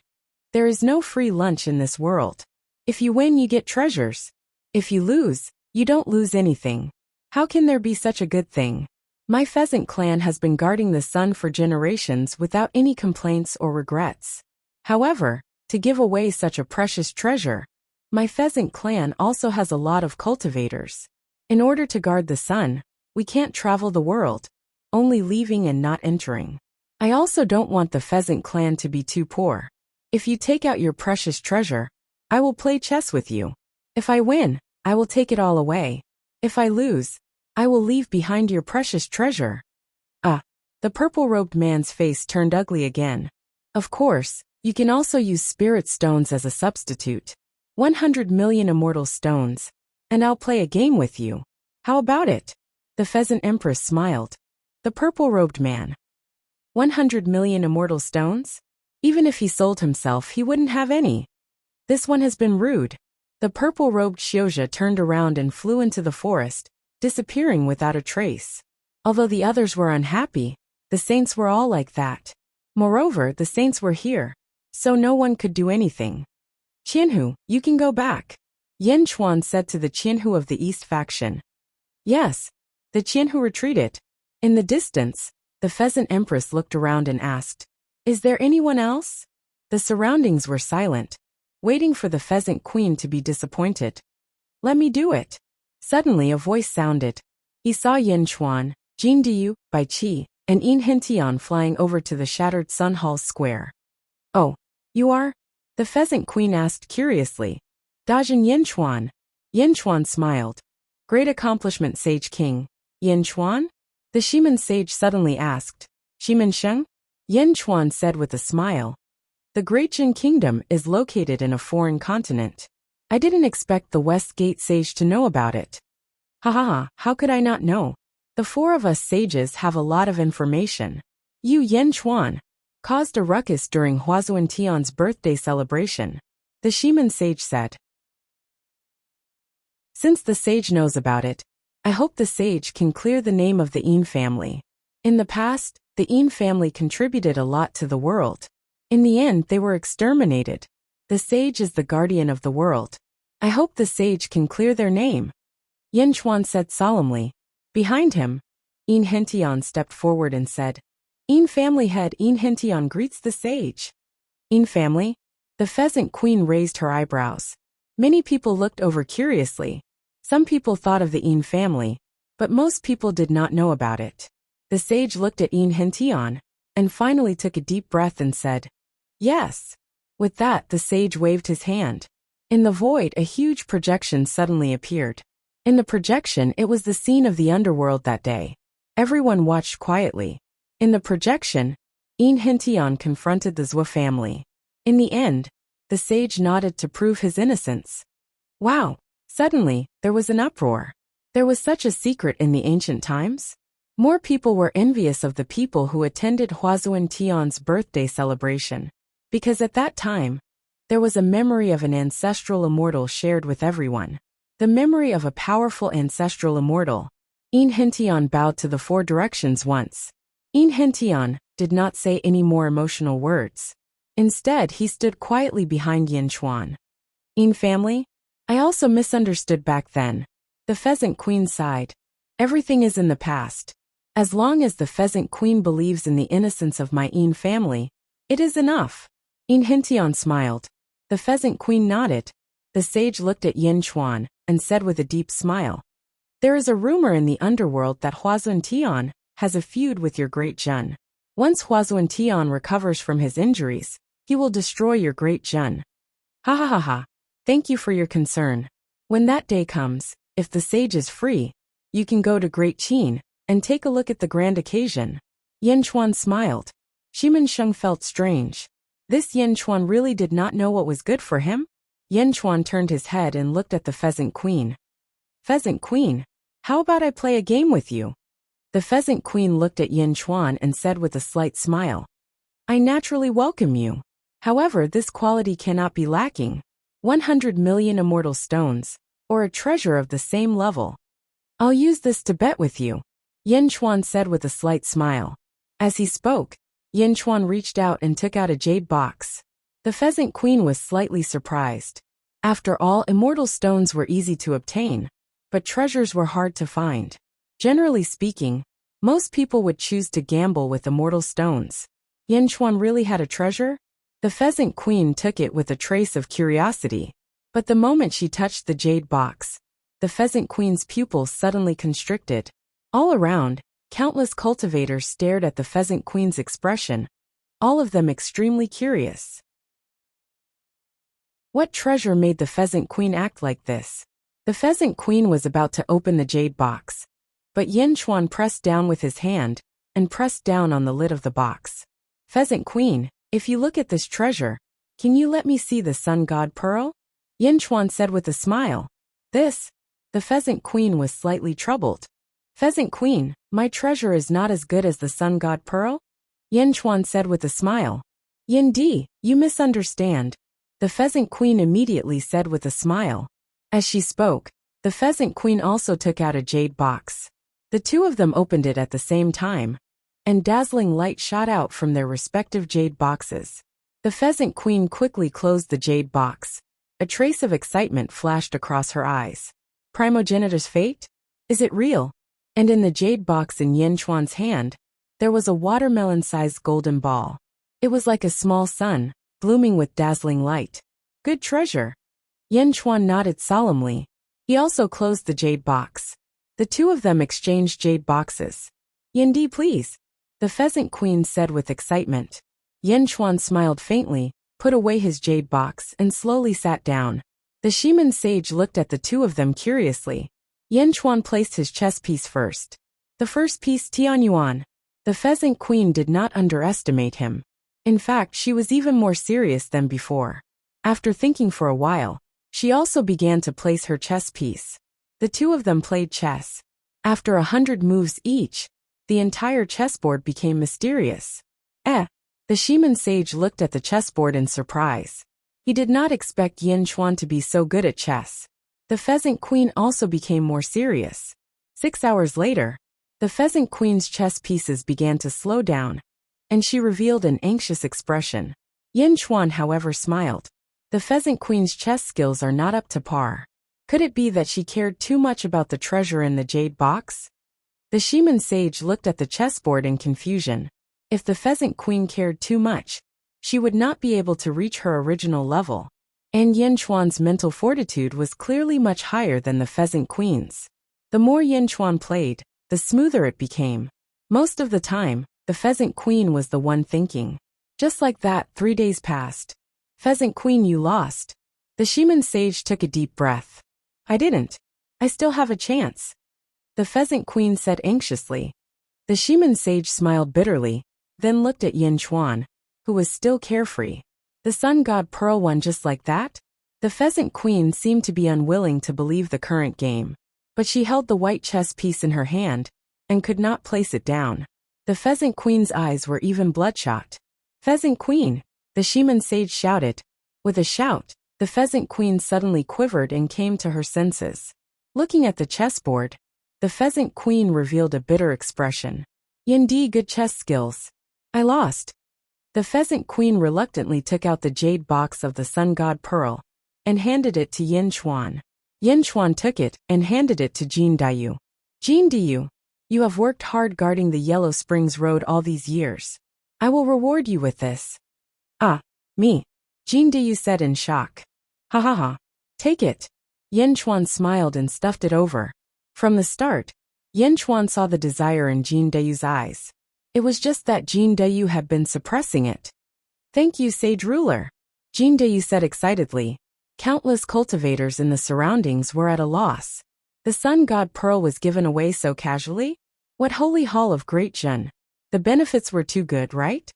There is no free lunch in this world. If you win, you get treasures. If you lose, you don't lose anything. How can there be such a good thing? My Pheasant clan has been guarding the sun for generations without any complaints or regrets. However, to give away such a precious treasure, my Pheasant clan also has a lot of cultivators. In order to guard the sun, we can't travel the world, only leaving and not entering. I also don't want the Pheasant clan to be too poor. If you take out your precious treasure, I will play chess with you. If I win, I will take it all away. If I lose, I will leave behind your precious treasure. The purple-robed man's face turned ugly again. Of course, you can also use spirit stones as a substitute. 100 million immortal stones. And I'll play a game with you. How about it? The Pheasant Empress smiled. The purple-robed man. 100 million immortal stones? Even if he sold himself, he wouldn't have any. This one has been rude. The purple-robed Xiozha turned around and flew into the forest, disappearing without a trace. Although the others were unhappy, the saints were all like that. Moreover, the saints were here, so no one could do anything. Qianhu, you can go back. Yin Chuan said to the Qianhu of the East faction. Yes. The Qianhu retreated. In the distance, the Pheasant Empress looked around and asked, Is there anyone else? The surroundings were silent, waiting for the Pheasant Queen to be disappointed. Let me do it. Suddenly a voice sounded. He saw Yin Chuan, Jin Diyu, Bai Qi, and Yin Hentian flying over to the shattered Sun Hall square. Oh, you are? The Pheasant Queen asked curiously. Dajin Yin Chuan. Yin Chuan smiled. Great accomplishment, Sage King. Yin Chuan? The Shaman Sage suddenly asked. Shaman Sheng? Yin Chuan said with a smile. The Great Jin Kingdom is located in a foreign continent. I didn't expect the West Gate Sage to know about it. How could I not know? The four of us sages have a lot of information. You Yin Chuan caused a ruckus during Huazuan Tian's birthday celebration. The Shaman Sage said. Since the sage knows about it, I hope the sage can clear the name of the Yin family. In the past, the Yin family contributed a lot to the world. In the end, they were exterminated. The sage is the guardian of the world. I hope the sage can clear their name, Yin Chuan said solemnly. Behind him, Yin Hintian stepped forward and said, Yin family head Yin Hintian greets the sage. Yin family? The pheasant queen raised her eyebrows. Many people looked over curiously. Some people thought of the Yin family, but most people did not know about it. The sage looked at Yin Hintian, and finally took a deep breath and said, Yes. With that, the sage waved his hand. In the void, a huge projection suddenly appeared. In the projection, it was the scene of the underworld that day. Everyone watched quietly. In the projection, Yin Hintian confronted the Zhou family. In the end, the sage nodded to prove his innocence. Wow! Suddenly, there was an uproar. There was such a secret in the ancient times? More people were envious of the people who attended Huazuan Tian's birthday celebration. Because at that time, there was a memory of an ancestral immortal shared with everyone. The memory of a powerful ancestral immortal. Yin Hintian bowed to the four directions once. Yin Hintian did not say any more emotional words. Instead, he stood quietly behind Yin Chuan. Yin family? I also misunderstood back then. The pheasant queen sighed. Everything is in the past. As long as the pheasant queen believes in the innocence of my Yin family, it is enough. Yin Hintian smiled. The pheasant queen nodded. The sage looked at Yin Chuan and said with a deep smile, There is a rumor in the underworld that Huazuan Tian has a feud with your great Zhen. Once Huazuan Tian recovers from his injuries, he will destroy your great Zhen. Ha ha ha ha. Thank you for your concern. When that day comes, if the sage is free, you can go to Great Qin and take a look at the grand occasion. Yin Chuan smiled. Shimen Sheng felt strange. This Yin Chuan really did not know what was good for him? Yin Chuan turned his head and looked at the pheasant queen. Pheasant queen, how about I play a game with you? The pheasant queen looked at Yin Chuan and said with a slight smile, I naturally welcome you. However, this quality cannot be lacking. 100 million immortal stones, or a treasure of the same level. I'll use this to bet with you, Yin Chuan said with a slight smile. As he spoke, Yin Chuan reached out and took out a jade box. The pheasant queen was slightly surprised. After all, immortal stones were easy to obtain, but treasures were hard to find. Generally speaking, most people would choose to gamble with immortal stones. Yin Chuan really had a treasure? The pheasant queen took it with a trace of curiosity. But the moment she touched the jade box, the pheasant queen's pupils suddenly constricted. All around, countless cultivators stared at the pheasant queen's expression, all of them extremely curious. What treasure made the pheasant queen act like this? The pheasant queen was about to open the jade box, but Yin Chuan pressed down with his hand and pressed down on the lid of the box. Pheasant queen, if you look at this treasure, can you let me see the sun god pearl? Yin Chuan said with a smile. This? The pheasant queen was slightly troubled. Pheasant queen, my treasure is not as good as the sun god pearl? Yin Chuan said with a smile. Yin Di, you misunderstand. The pheasant queen immediately said with a smile. As she spoke, the pheasant queen also took out a jade box. The two of them opened it at the same time, and dazzling light shot out from their respective jade boxes. The pheasant queen quickly closed the jade box. A trace of excitement flashed across her eyes. Primogenitor's fate? Is it real? And in the jade box in Yin Chuan's hand, there was a watermelon-sized golden ball. It was like a small sun, blooming with dazzling light. Good treasure. Yin Chuan nodded solemnly. He also closed the jade box. The two of them exchanged jade boxes. Yin Di, please, the pheasant queen said with excitement. Yin Chuan smiled faintly, put away his jade box and slowly sat down. The Shimen sage looked at the two of them curiously. Yin Chuan placed his chess piece first. The first piece, Tianyuan. The pheasant queen did not underestimate him. In fact, she was even more serious than before. After thinking for a while, she also began to place her chess piece. The two of them played chess. After 100 moves each, the entire chessboard became mysterious. The Shimen sage looked at the chessboard in surprise. He did not expect Yin Chuan to be so good at chess. The pheasant queen also became more serious. 6 hours later, the pheasant queen's chess pieces began to slow down, and she revealed an anxious expression. Yin Chuan, however, smiled. The Pheasant Queen's chess skills are not up to par. Could it be that she cared too much about the treasure in the jade box? The Shaman sage looked at the chessboard in confusion. If the Pheasant Queen cared too much, she would not be able to reach her original level. And Yin Chuan's mental fortitude was clearly much higher than the Pheasant Queen's. The more Yin Chuan played, the smoother it became. Most of the time, the Pheasant Queen was the one thinking. Just like that, 3 days passed. Pheasant Queen, you lost. The Shaman sage took a deep breath. I didn't. I still have a chance. The Pheasant Queen said anxiously. The Shaman sage smiled bitterly, then looked at Yin Chuan, who was still carefree. The Sun God Pearl won just like that? The Pheasant Queen seemed to be unwilling to believe the current game. But she held the white chess piece in her hand, and could not place it down. The Pheasant Queen's eyes were even bloodshot. Pheasant Queen! The Shaman sage shouted. With a shout, the Pheasant Queen suddenly quivered and came to her senses. Looking at the chessboard, the Pheasant Queen revealed a bitter expression. Yindi, good chess skills. I lost. The Pheasant Queen reluctantly took out the jade box of the Sun God Pearl, and handed it to Yin Chuan. Yin Chuan took it and handed it to Jin Dayu. Jin Dayu, you have worked hard guarding the Yellow Springs Road all these years. I will reward you with this. Ah, me. Jin Dayu said in shock. Ha ha ha. Take it. Yin Chuan smiled and stuffed it over. From the start, Yin Chuan saw the desire in Jin Dayu's eyes. It was just that Jin Dayu had been suppressing it. Thank you, sage ruler. Jin Dayu said excitedly. Countless cultivators in the surroundings were at a loss. The Sun God Pearl was given away so casually? What holy hall of great Zhen? The benefits were too good, right?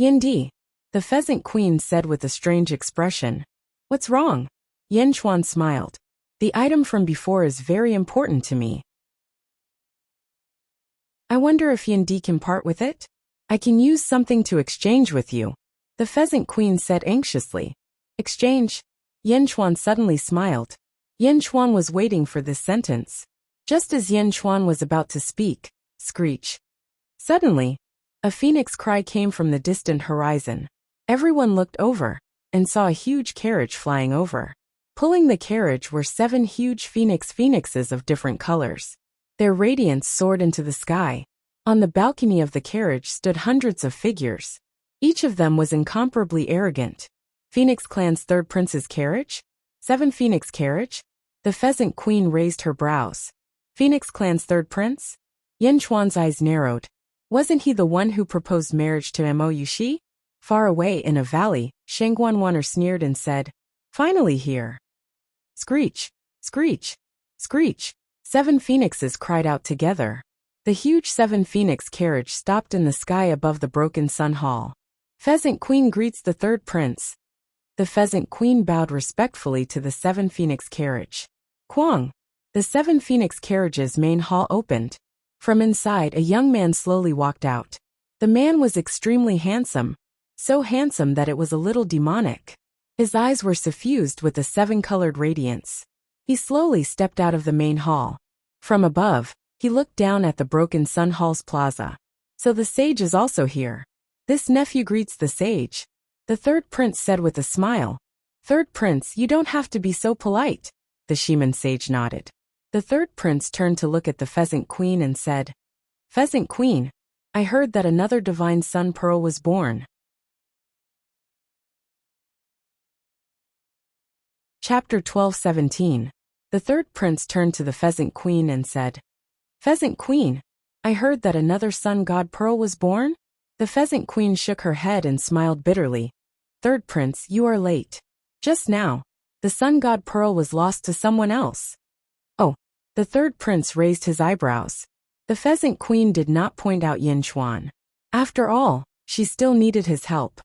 Yindi, the Pheasant Queen said with a strange expression. What's wrong? Yin Chuan smiled. The item from before is very important to me. I wonder if Yindi can part with it? I can use something to exchange with you. The Pheasant Queen said anxiously. Exchange? Yin Chuan suddenly smiled. Yin Chuan was waiting for this sentence. Just as Yin Chuan was about to speak, screech. Suddenly, a phoenix cry came from the distant horizon. Everyone looked over, and saw a huge carriage flying over. Pulling the carriage were 7 huge phoenixes of different colors. Their radiance soared into the sky. On the balcony of the carriage stood hundreds of figures. Each of them was incomparably arrogant. Phoenix Clan's third prince's carriage? 7 Phoenix carriage? The Pheasant Queen raised her brows. Phoenix Clan's third prince? Yin Chuan's eyes narrowed. Wasn't he the one who proposed marriage to Mo Yuxi? Far away in a valley, Shangguanwaner sneered and said, Finally here. Screech, screech, screech. 7 phoenixes cried out together. The huge 7 phoenix carriage stopped in the sky above the broken sun hall. Pheasant Queen greets the third prince. The Pheasant Queen bowed respectfully to the 7 phoenix carriage. Quang! The 7 phoenix carriage's main hall opened. From inside, a young man slowly walked out. The man was extremely handsome, so handsome that it was a little demonic. His eyes were suffused with a 7-colored radiance. He slowly stepped out of the main hall. From above, he looked down at the broken Sun Hall's plaza. So the sage is also here. This nephew greets the sage. The third prince said with a smile. Third prince, you don't have to be so polite. The Shaman sage nodded. The third prince turned to look at the Pheasant Queen and said, Pheasant Queen, I heard that another divine sun pearl was born. Chapter 12:17. The third prince turned to the Pheasant Queen and said, Pheasant Queen, I heard that another sun god pearl was born? The Pheasant Queen shook her head and smiled bitterly. Third prince, you are late. Just now, the sun god pearl was lost to someone else. Oh, the third prince raised his eyebrows. The Pheasant Queen did not point out Yin Chuan. After all, she still needed his help.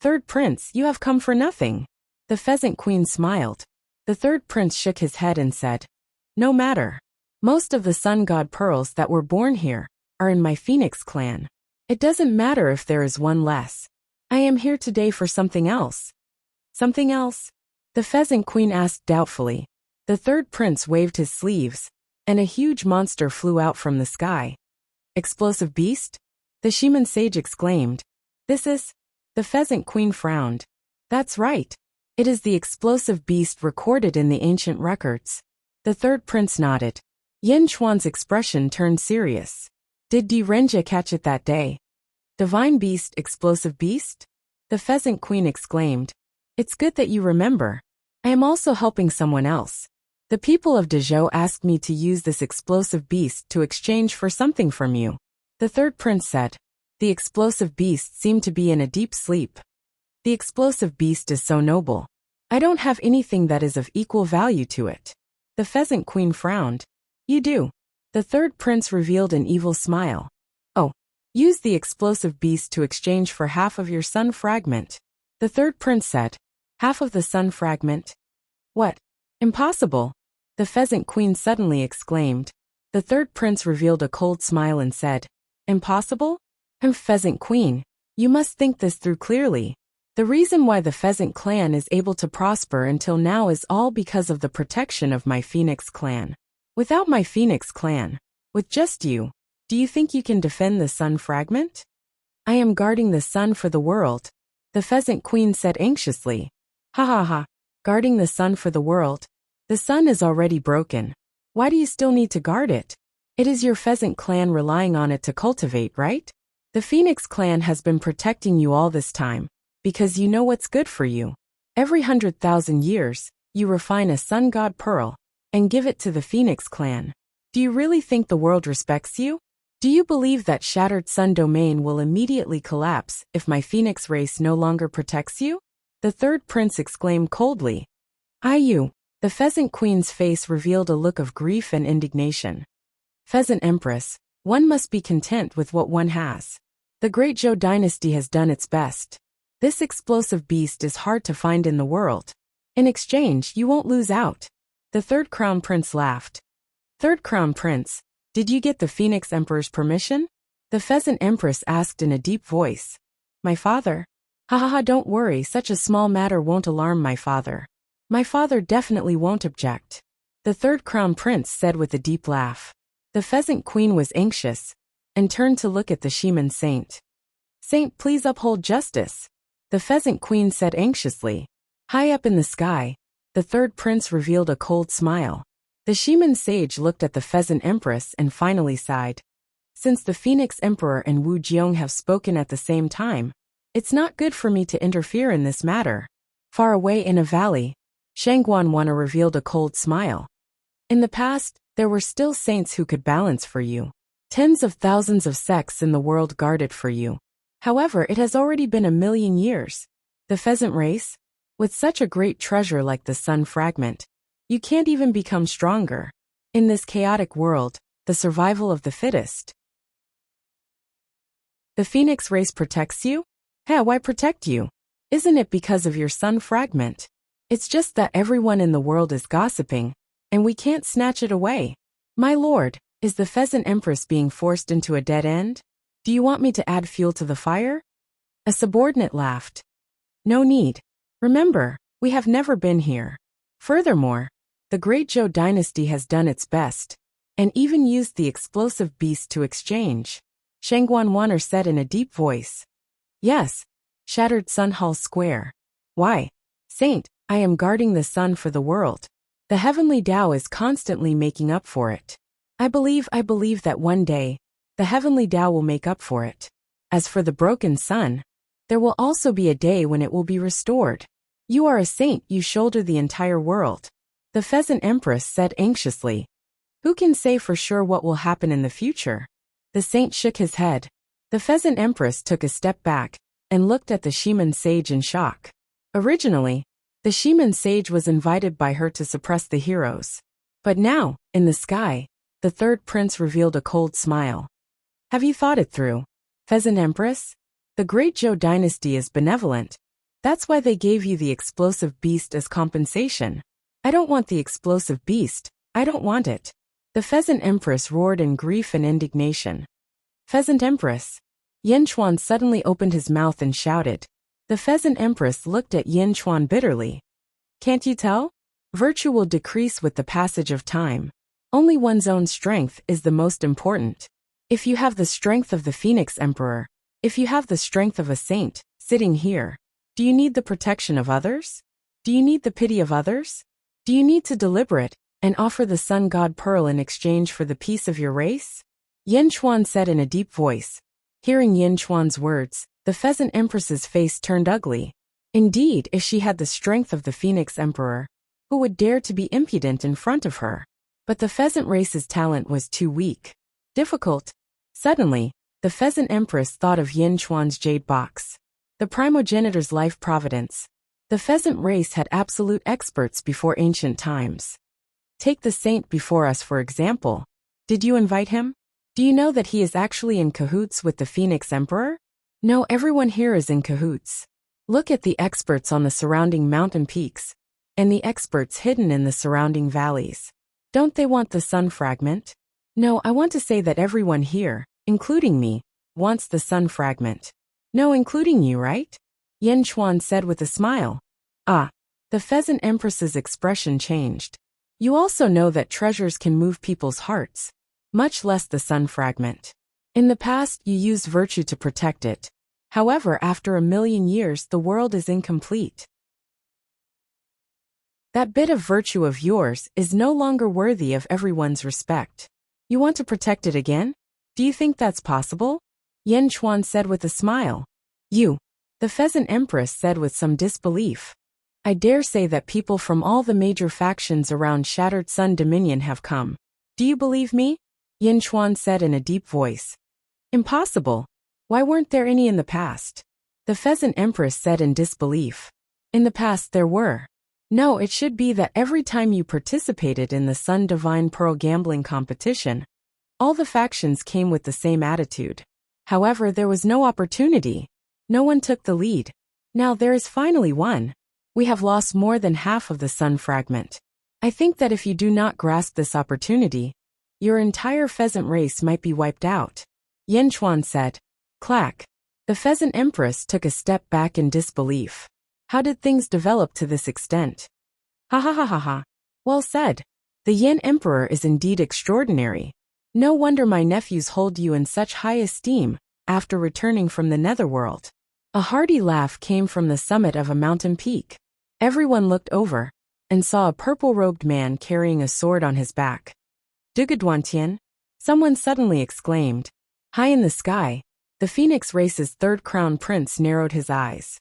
Third prince, you have come for nothing. The Pheasant Queen smiled. The third prince shook his head and said, No matter. Most of the sun god pearls that were born here are in my Phoenix clan. It doesn't matter if there is one less. I am here today for something else. Something else? The Pheasant Queen asked doubtfully. The third prince waved his sleeves, and a huge monster flew out from the sky. Explosive beast? The Shaman sage exclaimed. This is... The Pheasant Queen frowned. That's right. It is the explosive beast recorded in the ancient records. The third prince nodded. Yin Chuan's expression turned serious. Did Di Renjia catch it that day? Divine beast, explosive beast? The pheasant queen exclaimed. It's good that you remember. I am also helping someone else. The people of Dezhou asked me to use this explosive beast to exchange for something from you. The third prince said. The explosive beast seemed to be in a deep sleep. The explosive beast is so noble. I don't have anything that is of equal value to it. The pheasant queen frowned. You do. The third prince revealed an evil smile. Oh, use the explosive beast to exchange for half of your sun fragment. The third prince said. Half of the sun fragment? What? Impossible. The pheasant queen suddenly exclaimed. The third prince revealed a cold smile and said. Impossible? Pheasant queen, you must think this through clearly. The reason why the pheasant clan is able to prosper until now is all because of the protection of my phoenix clan. Without my phoenix clan, with just you, do you think you can defend the sun fragment? I am guarding the sun for the world, the pheasant queen said anxiously. Ha ha ha, guarding the sun for the world. The sun is already broken. Why do you still need to guard it? It is your pheasant clan relying on it to cultivate, right? The phoenix clan has been protecting you all this time, because you know what's good for you. Every 100,000 years, you refine a sun god pearl, and give it to the phoenix clan. Do you really think the world respects you? Do you believe that shattered sun domain will immediately collapse if my phoenix race no longer protects you? The third prince exclaimed coldly. You. The pheasant queen's face revealed a look of grief and indignation. Pheasant empress, one must be content with what one has. The great Zhou dynasty has done its best. This explosive beast is hard to find in the world. In exchange, you won't lose out. The third crown prince laughed. Third crown prince, did you get the phoenix emperor's permission? The pheasant empress asked in a deep voice. My father? Ha ha ha, don't worry, such a small matter won't alarm my father. My father definitely won't object. The third crown prince said with a deep laugh. The pheasant queen was anxious, and turned to look at the shaman saint. Saint, please uphold justice. The pheasant queen said anxiously. High up in the sky, the third prince revealed a cold smile. The shaman sage looked at the pheasant empress and finally sighed. Since the phoenix emperor and Wu Jiong have spoken at the same time, it's not good for me to interfere in this matter. Far away in a valley, Shangguanwana revealed a cold smile. In the past, there were still saints who could balance for you. Tens of thousands of sects in the world guarded for you. However, it has already been 1,000,000 years. The pheasant race? With such a great treasure like the sun fragment, you can't even become stronger. In this chaotic world, the survival of the fittest. The phoenix race protects you? Why protect you? Isn't it because of your sun fragment? It's just that everyone in the world is gossiping, and we can't snatch it away. My lord, is the pheasant empress being forced into a dead end? Do you want me to add fuel to the fire? A subordinate laughed. No need. Remember, we have never been here. Furthermore, the great Zhou dynasty has done its best, and even used the explosive beast to exchange. Shangguanwana said in a deep voice. Yes, shattered Sun Hall Square. Why? Saint, I am guarding the sun for the world. The heavenly Tao is constantly making up for it. I believe that one day, the heavenly Tao will make up for it. As for the broken sun, there will also be a day when it will be restored. You are a saint, you shoulder the entire world. The pheasant empress said anxiously. Who can say for sure what will happen in the future? The saint shook his head. The pheasant empress took a step back, and looked at the shaman sage in shock. Originally, the shaman sage was invited by her to suppress the heroes. But now, in the sky, the third prince revealed a cold smile. Have you thought it through, pheasant empress? The great Zhou dynasty is benevolent. That's why they gave you the explosive beast as compensation. I don't want the explosive beast, I don't want it. The pheasant empress roared in grief and indignation. Pheasant empress. Yin Chuan suddenly opened his mouth and shouted. The pheasant empress looked at Yin Chuan bitterly. Can't you tell? Virtue will decrease with the passage of time. Only one's own strength is the most important. If you have the strength of the Phoenix Emperor, if you have the strength of a saint, sitting here, do you need the protection of others? Do you need the pity of others? Do you need to deliberate and offer the sun god pearl in exchange for the peace of your race? Yin Chuan said in a deep voice. Hearing Yin Chuan's words, the Pheasant Empress's face turned ugly. Indeed, if she had the strength of the Phoenix Emperor, who would dare to be impudent in front of her? But the pheasant race's talent was too weak. Difficult. Suddenly, the Pheasant Empress thought of Yin Chuan's jade box, the primogenitor's life providence. The pheasant race had absolute experts before ancient times. Take the saint before us for example. Did you invite him? Do you know that he is actually in cahoots with the Phoenix Emperor? No, everyone here is in cahoots. Look at the experts on the surrounding mountain peaks, and the experts hidden in the surrounding valleys. Don't they want the sun fragment? No, I want to say that everyone here, including me, wants the sun fragment. No, including you, right? Yin Chuan said with a smile. Ah. The Pheasant Empress's expression changed. You also know that treasures can move people's hearts, much less the sun fragment. In the past, you used virtue to protect it. However, after 1,000,000 years, the world is incomplete. That bit of virtue of yours is no longer worthy of everyone's respect. You want to protect it again? Do you think that's possible? Yin Chuan said with a smile. You. The Pheasant Empress said with some disbelief. I dare say that people from all the major factions around Shattered Sun Dominion have come. Do you believe me? Yin Chuan said in a deep voice. Impossible. Why weren't there any in the past? The Pheasant Empress said in disbelief. In the past there were. No, it should be that every time you participated in the Sun Divine Pearl gambling competition, all the factions came with the same attitude. However, there was no opportunity. No one took the lead. Now there is finally one. We have lost more than half of the sun fragment. I think that if you do not grasp this opportunity, your entire pheasant race might be wiped out. Yin Chuan said. Clack. The Pheasant Empress took a step back in disbelief. How did things develop to this extent? Ha ha ha ha ha. Well said. The Yin Emperor is indeed extraordinary. No wonder my nephews hold you in such high esteem, after returning from the netherworld. A hearty laugh came from the summit of a mountain peak. Everyone looked over, and saw a purple-robed man carrying a sword on his back. Dugaduantian? Someone suddenly exclaimed. High in the sky, the Phoenix race's third crown prince narrowed his eyes.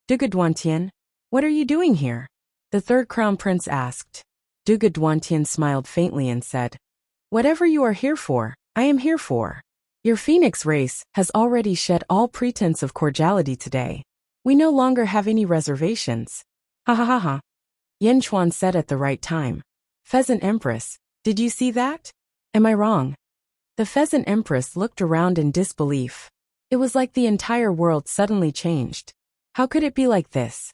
Dugaduantian, what are you doing here? The third crown prince asked. Dugaduantian smiled faintly and said, Whatever you are here for, I am here for. Your Phoenix race has already shed all pretense of cordiality today. We no longer have any reservations. Ha ha ha ha. Yin Chuan said at the right time. Pheasant Empress, did you see that? Am I wrong? The Pheasant Empress looked around in disbelief. It was like the entire world suddenly changed. How could it be like this?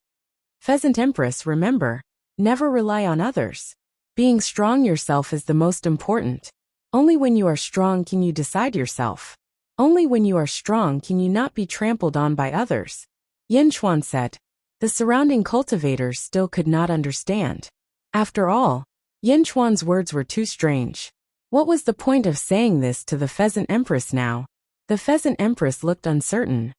Pheasant Empress, remember, never rely on others. Being strong yourself is the most important. Only when you are strong can you decide yourself. Only when you are strong can you not be trampled on by others. Yin Chuan said. The surrounding cultivators still could not understand. After all, Yin Chuan's words were too strange. What was the point of saying this to the Pheasant Empress now? The Pheasant Empress looked uncertain.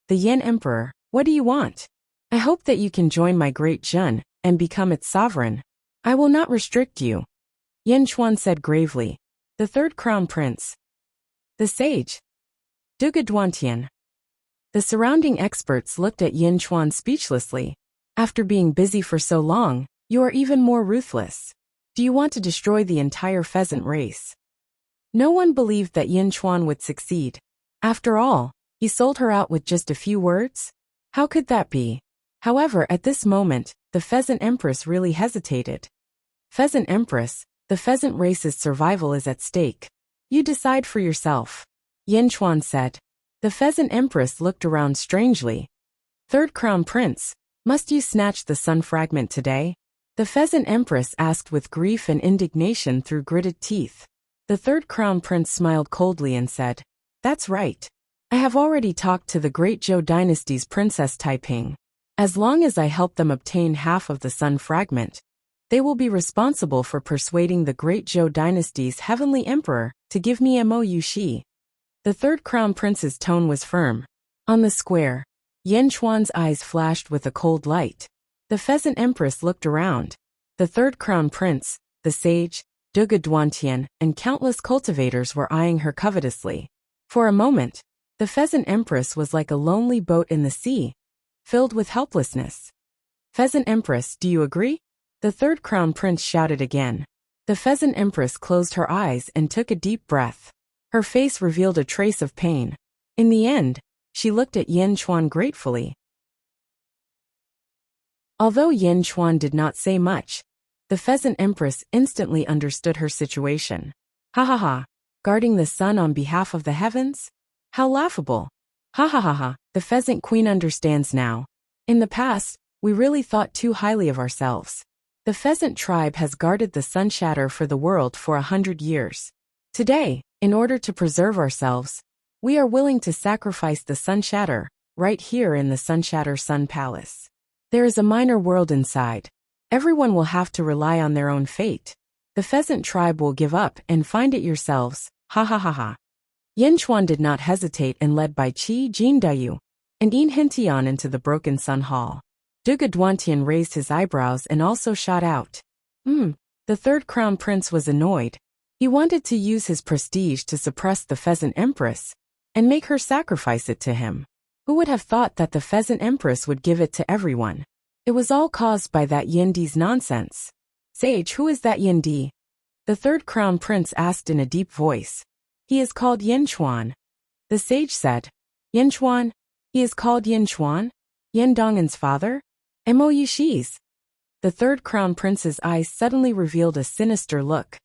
The Yin Emperor, what do you want? I hope that you can join my great Jun and become its sovereign. I will not restrict you. Yin Chuan said gravely. The third crown prince. The sage. Dugaduantian. The surrounding experts looked at Yin Chuan speechlessly. After being busy for so long, you are even more ruthless. Do you want to destroy the entire pheasant race? No one believed that Yin Chuan would succeed. After all, he sold her out with just a few words? How could that be? However, at this moment, the Pheasant Empress really hesitated. Pheasant Empress, the pheasant race's survival is at stake. You decide for yourself. Yin Chuan said. The Pheasant Empress looked around strangely. Third Crown Prince, must you snatch the sun fragment today? The Pheasant Empress asked with grief and indignation through gritted teeth. The Third Crown Prince smiled coldly and said, That's right. I have already talked to the Great Zhou Dynasty's Princess Taiping. As long as I help them obtain half of the sun fragment, they will be responsible for persuading the Great Zhou Dynasty's Heavenly Emperor to give me Mo Yushi. The Third Crown Prince's tone was firm. On the square, Yin Chuan's eyes flashed with a cold light. The Pheasant Empress looked around. The third crown prince, the sage, Duga Duantian, and countless cultivators were eyeing her covetously. For a moment, the Pheasant Empress was like a lonely boat in the sea, filled with helplessness. Pheasant Empress, do you agree? The third crown prince shouted again. The Pheasant Empress closed her eyes and took a deep breath. Her face revealed a trace of pain. In the end, she looked at Yin Chuan gratefully. Although Yin Chuan did not say much, the Pheasant Empress instantly understood her situation. Ha ha ha, guarding the sun on behalf of the heavens? How laughable. Ha ha ha ha, the Pheasant Queen understands now. In the past, we really thought too highly of ourselves. The Pheasant tribe has guarded the sun shatter for the world for 100 years. Today, in order to preserve ourselves, we are willing to sacrifice the sun shatter, right here in the sun shatter sun palace. There is a minor world inside. Everyone will have to rely on their own fate. The Pheasant tribe will give up and find it yourselves. Ha ha ha ha. Yin Chuan did not hesitate and led by Qi Jindayu and Yin Hintian into the broken sun hall. Duga Duantian raised his eyebrows and also shot out. The third crown prince was annoyed. He wanted to use his prestige to suppress the Pheasant Empress and make her sacrifice it to him. Who would have thought that the Pheasant Empress would give it to everyone? It was all caused by that Yindi's nonsense. Sage, who is that Yindi? The third crown prince asked in a deep voice. He is called Yin Chuan. The sage said. Yin Chuan? He is called Yin Chuan? Yin Dongan's father? Mo Yishi's. The third crown prince's eyes suddenly revealed a sinister look.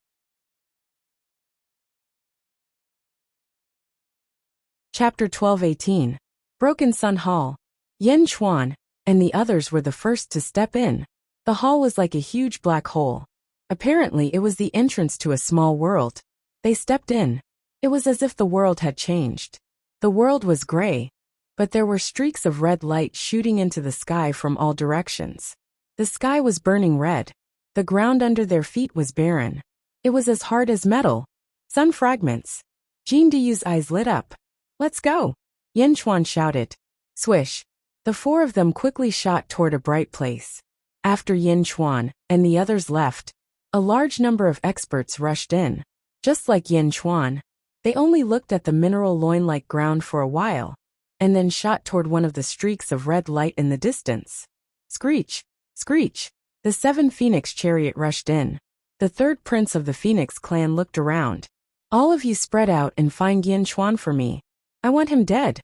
Chapter 12:18. Broken Sun Hall. Yin Chuan and the others were the first to step in. The hall was like a huge black hole. Apparently it was the entrance to a small world. They stepped in. It was as if the world had changed. The world was gray, but there were streaks of red light shooting into the sky from all directions. The sky was burning red. The ground under their feet was barren. It was as hard as metal. Sun fragments. Jin Diyu's eyes lit up. Let's go, Yin Chuan shouted. Swish. The four of them quickly shot toward a bright place. After Yin Chuan and the others left, a large number of experts rushed in. Just like Yin Chuan, they only looked at the mineral loin-like ground for a while, and then shot toward one of the streaks of red light in the distance. Screech! Screech! The 7 Phoenix chariot rushed in. The third prince of the Phoenix clan looked around. All of you spread out and find Yin Chuan for me. I want him dead.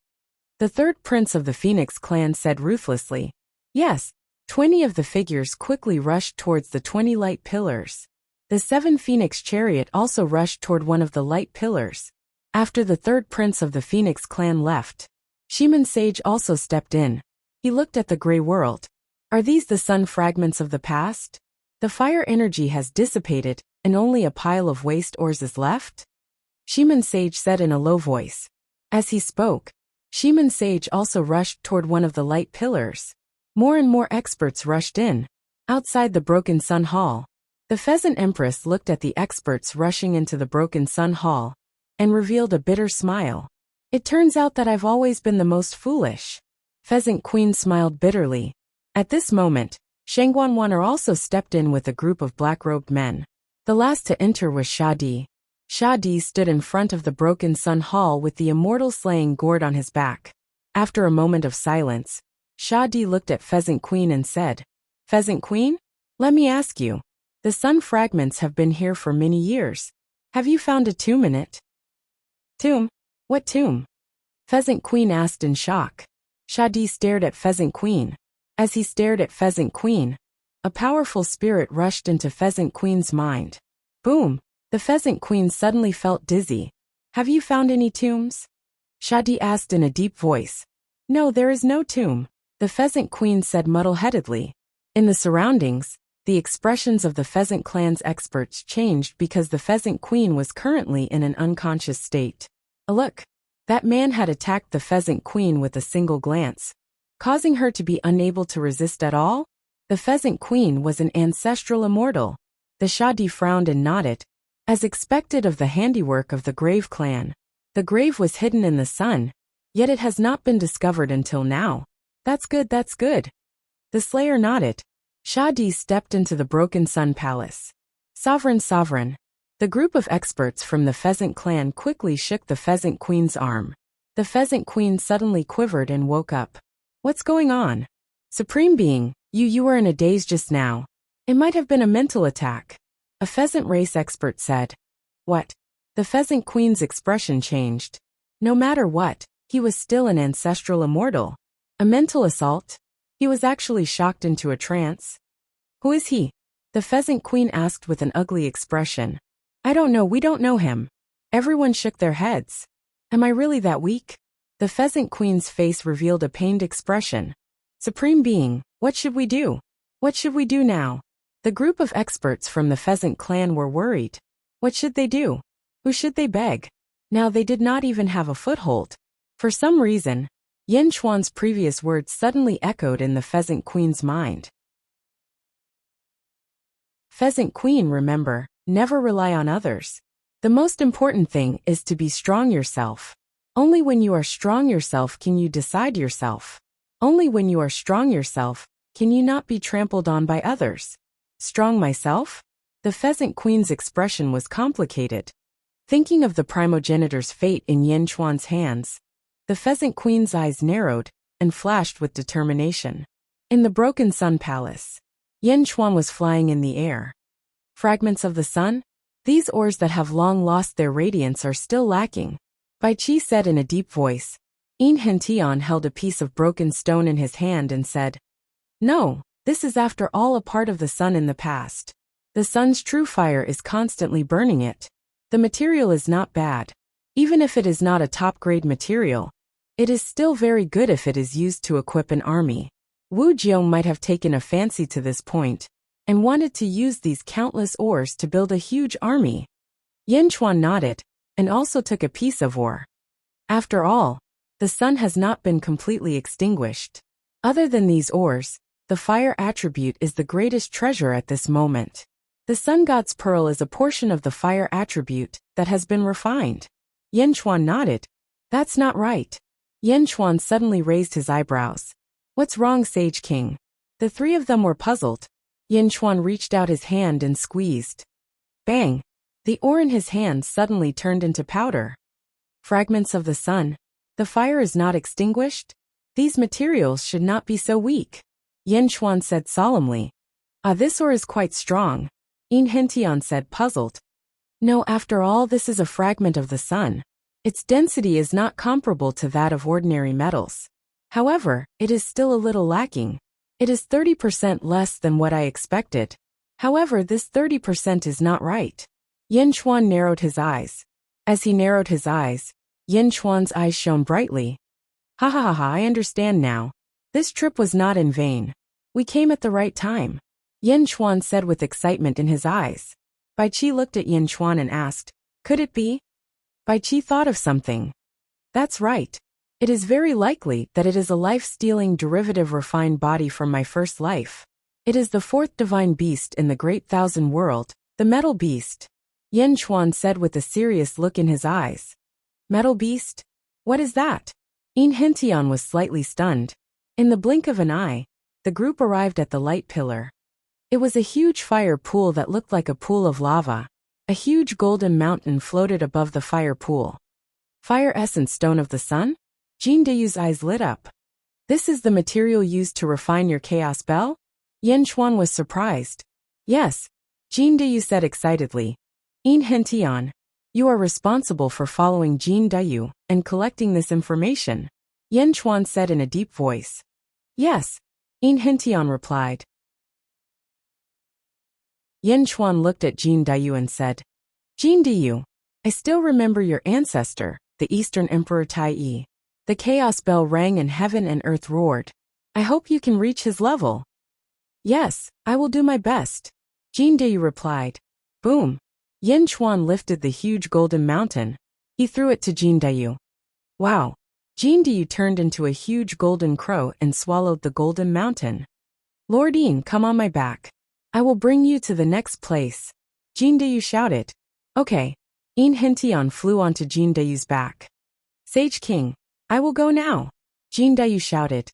The third prince of the Phoenix clan said ruthlessly. Yes. 20 of the figures quickly rushed towards the 20 light pillars. The 7 Phoenix chariot also rushed toward one of the light pillars. After the third prince of the Phoenix clan left, Shiman Sage also stepped in. He looked at the gray world. Are these the sun fragments of the past? The fire energy has dissipated, and only a pile of waste ores is left? Shiman Sage said in a low voice. As he spoke, Shiman Sage also rushed toward one of the light pillars. More and more experts rushed in. Outside the broken sun hall, the Pheasant Empress looked at the experts rushing into the broken sun hall and revealed a bitter smile. It turns out that I've always been the most foolish. Pheasant Queen smiled bitterly. At this moment, Shengguanwaner also stepped in with a group of black-robed men. The last to enter was Shadi. Shadi stood in front of the broken sun hall with the Immortal slaying gourd on his back. After a moment of silence, Shadi looked at Pheasant Queen and said, Pheasant Queen? Let me ask you. The sun fragments have been here for many years. Have you found a tomb in it? Tomb? What tomb? Pheasant Queen asked in shock. Shadi stared at Pheasant Queen. As he stared at Pheasant Queen, a powerful spirit rushed into Pheasant Queen's mind. Boom! The Pheasant Queen suddenly felt dizzy. Have you found any tombs? Shadi asked in a deep voice. No, there is no tomb. The Pheasant Queen said muddle-headedly. In the surroundings, the expressions of the Pheasant Clan's experts changed because the Pheasant Queen was currently in an unconscious state. Look! That man had attacked the Pheasant Queen with a single glance, causing her to be unable to resist at all? The Pheasant Queen was an ancestral immortal. The Shadi frowned and nodded. As expected of the handiwork of the Grave clan, the grave was hidden in the sun, yet it has not been discovered until now. That's good, that's good. The Slayer nodded. Shadi stepped into the broken sun palace. Sovereign, sovereign. The group of experts from the pheasant clan quickly shook the pheasant queen's arm. The pheasant queen suddenly quivered and woke up. What's going on? Supreme being, you were in a daze just now. It might have been a mental attack. A pheasant race expert said. What? The pheasant queen's expression changed. No matter what, he was still an ancestral immortal. A mental assault? He was actually shocked into a trance. Who is he? The pheasant queen asked with an ugly expression. I don't know, we don't know him. Everyone shook their heads. Am I really that weak? The pheasant queen's face revealed a pained expression. Supreme being, what should we do? What should we do now? The group of experts from the pheasant clan were worried. What should they do? Who should they beg? Now they did not even have a foothold. For some reason, Yin Chuan's previous words suddenly echoed in the pheasant queen's mind. Pheasant queen, remember, never rely on others. The most important thing is to be strong yourself. Only when you are strong yourself can you decide yourself. Only when you are strong yourself can you not be trampled on by others. Strong myself? The pheasant queen's expression was complicated. Thinking of the primogenitor's fate in Yin Chuan's hands, the pheasant queen's eyes narrowed and flashed with determination. In the broken sun palace, Yin Chuan was flying in the air. Fragments of the sun? These ores that have long lost their radiance are still lacking. Bai Qi said in a deep voice. Yin Hentian held a piece of broken stone in his hand and said, No, this is after all a part of the sun in the past. The sun's true fire is constantly burning it. The material is not bad. Even if it is not a top-grade material, it is still very good if it is used to equip an army. Wu Jiong might have taken a fancy to this point and wanted to use these countless ores to build a huge army. Yin Chuan nodded and also took a piece of ore. After all, the sun has not been completely extinguished. Other than these ores, the fire attribute is the greatest treasure at this moment. The sun god's pearl is a portion of the fire attribute that has been refined. Yin Chuan nodded. That's not right. Yin Chuan suddenly raised his eyebrows. What's wrong, Sage King? The three of them were puzzled. Yin Chuan reached out his hand and squeezed. Bang! The ore in his hand suddenly turned into powder. Fragments of the sun. The fire is not extinguished? These materials should not be so weak. Yin Chuan said solemnly. This ore is quite strong. Yin Hentian said, puzzled. No, after all, this is a fragment of the sun. Its density is not comparable to that of ordinary metals. However, it is still a little lacking. It is 30% less than what I expected. However, this 30% is not right. Yin Chuan narrowed his eyes. As he narrowed his eyes, Yin Chuan's eyes shone brightly. Ha ha ha ha, I understand now. This trip was not in vain. We came at the right time. Yin Chuan said with excitement in his eyes. Bai Qi looked at Yin Chuan and asked, could it be? Bai Qi thought of something. That's right. It is very likely that it is a life-stealing derivative refined body from my first life. It is the fourth divine beast in the Great Thousand World, the Metal Beast. Yin Chuan said with a serious look in his eyes. Metal Beast? What is that? Yin Hentian was slightly stunned. In the blink of an eye, the group arrived at the light pillar. It was a huge fire pool that looked like a pool of lava. A huge golden mountain floated above the fire pool. Fire essence stone of the sun? Jin Deyu's eyes lit up. This is the material used to refine your chaos bell? Yin Chuan was surprised. Yes, Jin Deyu said excitedly. Yin Hentian, you are responsible for following Jin Deyu and collecting this information. Yin Chuan said in a deep voice. Yes, Yin Hentian replied. Yin Chuan looked at Jin Deyu and said, Jin Deyu, I still remember your ancestor, the Eastern Emperor Tai Yi. The chaos bell rang and heaven and earth roared. I hope you can reach his level. Yes, I will do my best. Jin Deyu replied. Boom. Yin Chuan lifted the huge golden mountain. He threw it to Jin Deyu. Wow. Jin Deyu turned into a huge golden crow and swallowed the golden mountain. Lord Yin, come on my back. I will bring you to the next place. Jin Deyu shouted. Okay. Yin Hentian flew onto Jin Deyu's back. Sage King, I will go now. Jin Deyu shouted.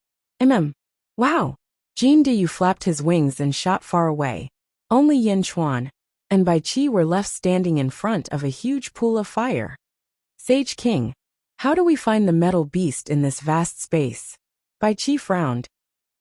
Wow. Jin Deyu flapped his wings and shot far away. Only Yin Chuan and Bai Qi were left standing in front of a huge pool of fire. Sage King, how do we find the metal beast in this vast space? Bai Qi frowned.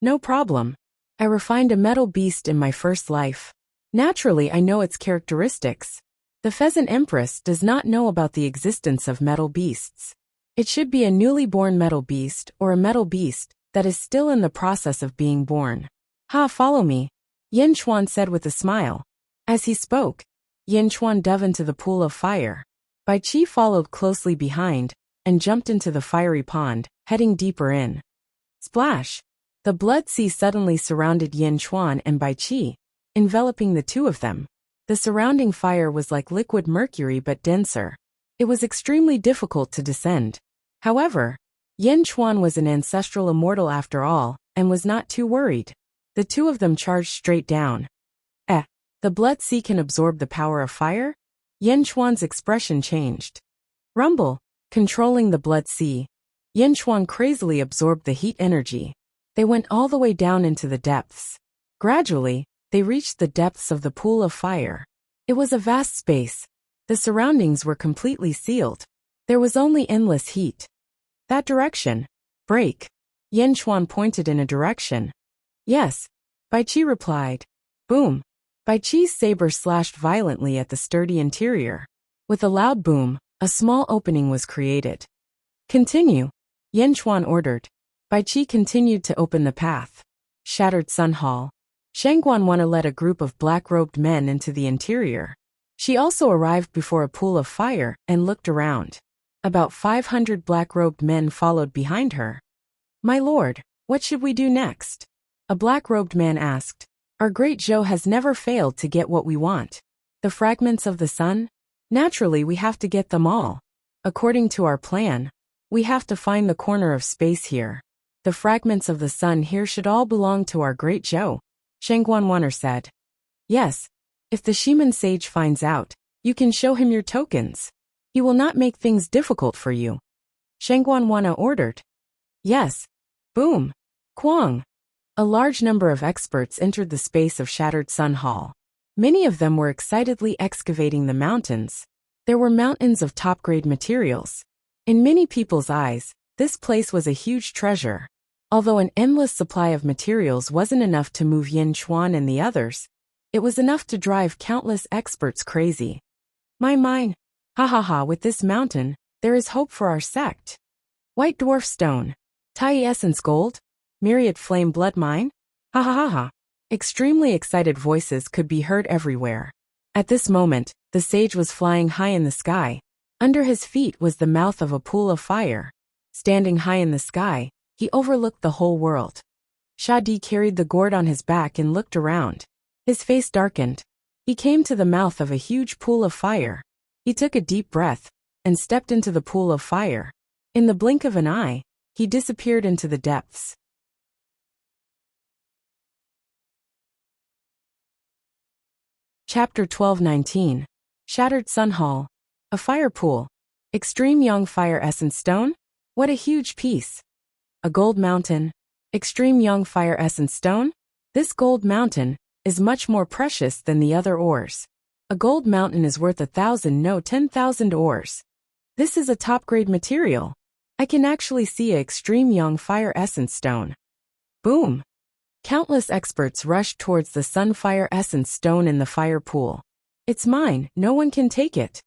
No problem. I refined a metal beast in my first life. Naturally, I know its characteristics. The Pheasant Empress does not know about the existence of metal beasts. It should be a newly born metal beast or a metal beast that is still in the process of being born. Ha, follow me, Yin Chuan said with a smile. As he spoke, Yin Chuan dove into the pool of fire. Bai Qi followed closely behind and jumped into the fiery pond, heading deeper in. Splash! The blood sea suddenly surrounded Yin Chuan and Bai Qi, enveloping the two of them. The surrounding fire was like liquid mercury but denser. It was extremely difficult to descend. However, Yin Chuan was an ancestral immortal after all, and was not too worried. The two of them charged straight down. The blood sea can absorb the power of fire? Yin Chuan's expression changed. Rumble, controlling the blood sea. Yin Chuan crazily absorbed the heat energy. They went all the way down into the depths. Gradually, they reached the depths of the pool of fire. It was a vast space. The surroundings were completely sealed. There was only endless heat. That direction. Break. Yin Chuan pointed in a direction. Yes. Bai Qi replied. Boom. Bai Qi's saber slashed violently at the sturdy interior. With a loud boom, a small opening was created. Continue. Yin Chuan ordered. Bai Qi continued to open the path. Shattered Sun Hall. Shangguanwana led a group of black-robed men into the interior. She also arrived before a pool of fire and looked around. About 500 black-robed men followed behind her. My lord, what should we do next? A black-robed man asked. Our great Zhou has never failed to get what we want. The fragments of the sun? Naturally, we have to get them all. According to our plan, we have to find the corner of space here. The fragments of the sun here should all belong to our great Zhou, Shangguanwana said. Yes, if the Shiman sage finds out, you can show him your tokens. He will not make things difficult for you. Shangguanwana ordered. Yes. Boom. Quang. A large number of experts entered the space of Shattered Sun Hall. Many of them were excitedly excavating the mountains. There were mountains of top-grade materials. In many people's eyes, this place was a huge treasure. Although an endless supply of materials wasn't enough to move Yin Chuan and the others, it was enough to drive countless experts crazy. Mine. Ha ha ha, with this mountain, there is hope for our sect. White dwarf stone. Tai essence gold. Myriad flame blood mine? Ha ha ha ha. Extremely excited voices could be heard everywhere. At this moment, the sage was flying high in the sky. Under his feet was the mouth of a pool of fire. Standing high in the sky, he overlooked the whole world. Shadi carried the gourd on his back and looked around. His face darkened. He came to the mouth of a huge pool of fire. He took a deep breath and stepped into the pool of fire. In the blink of an eye, he disappeared into the depths. Chapter 12:19. Shattered Sun Hall. A fire pool. Extreme Young Fire Essence Stone? What a huge piece. A gold mountain. Extreme Young Fire Essence Stone? This gold mountain is much more precious than the other ores. A gold mountain is worth 1,000, no 10,000 ores. This is a top-grade material. I can actually see a Extreme Young Fire Essence Stone. Boom. Countless experts rushed towards the Sunfire Essence Stone in the fire pool. It's mine, no one can take it.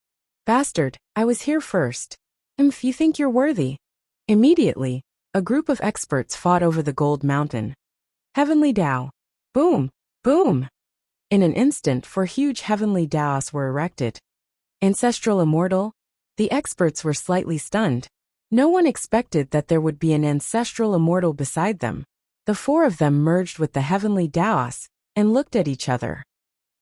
Bastard, I was here first. If you think you're worthy. Immediately, a group of experts fought over the gold mountain. Heavenly Dao. Boom, boom. In an instant, 4 huge heavenly Daos were erected. Ancestral Immortal? The experts were slightly stunned. No one expected that there would be an Ancestral Immortal beside them. The 4 of them merged with the heavenly Daos and looked at each other.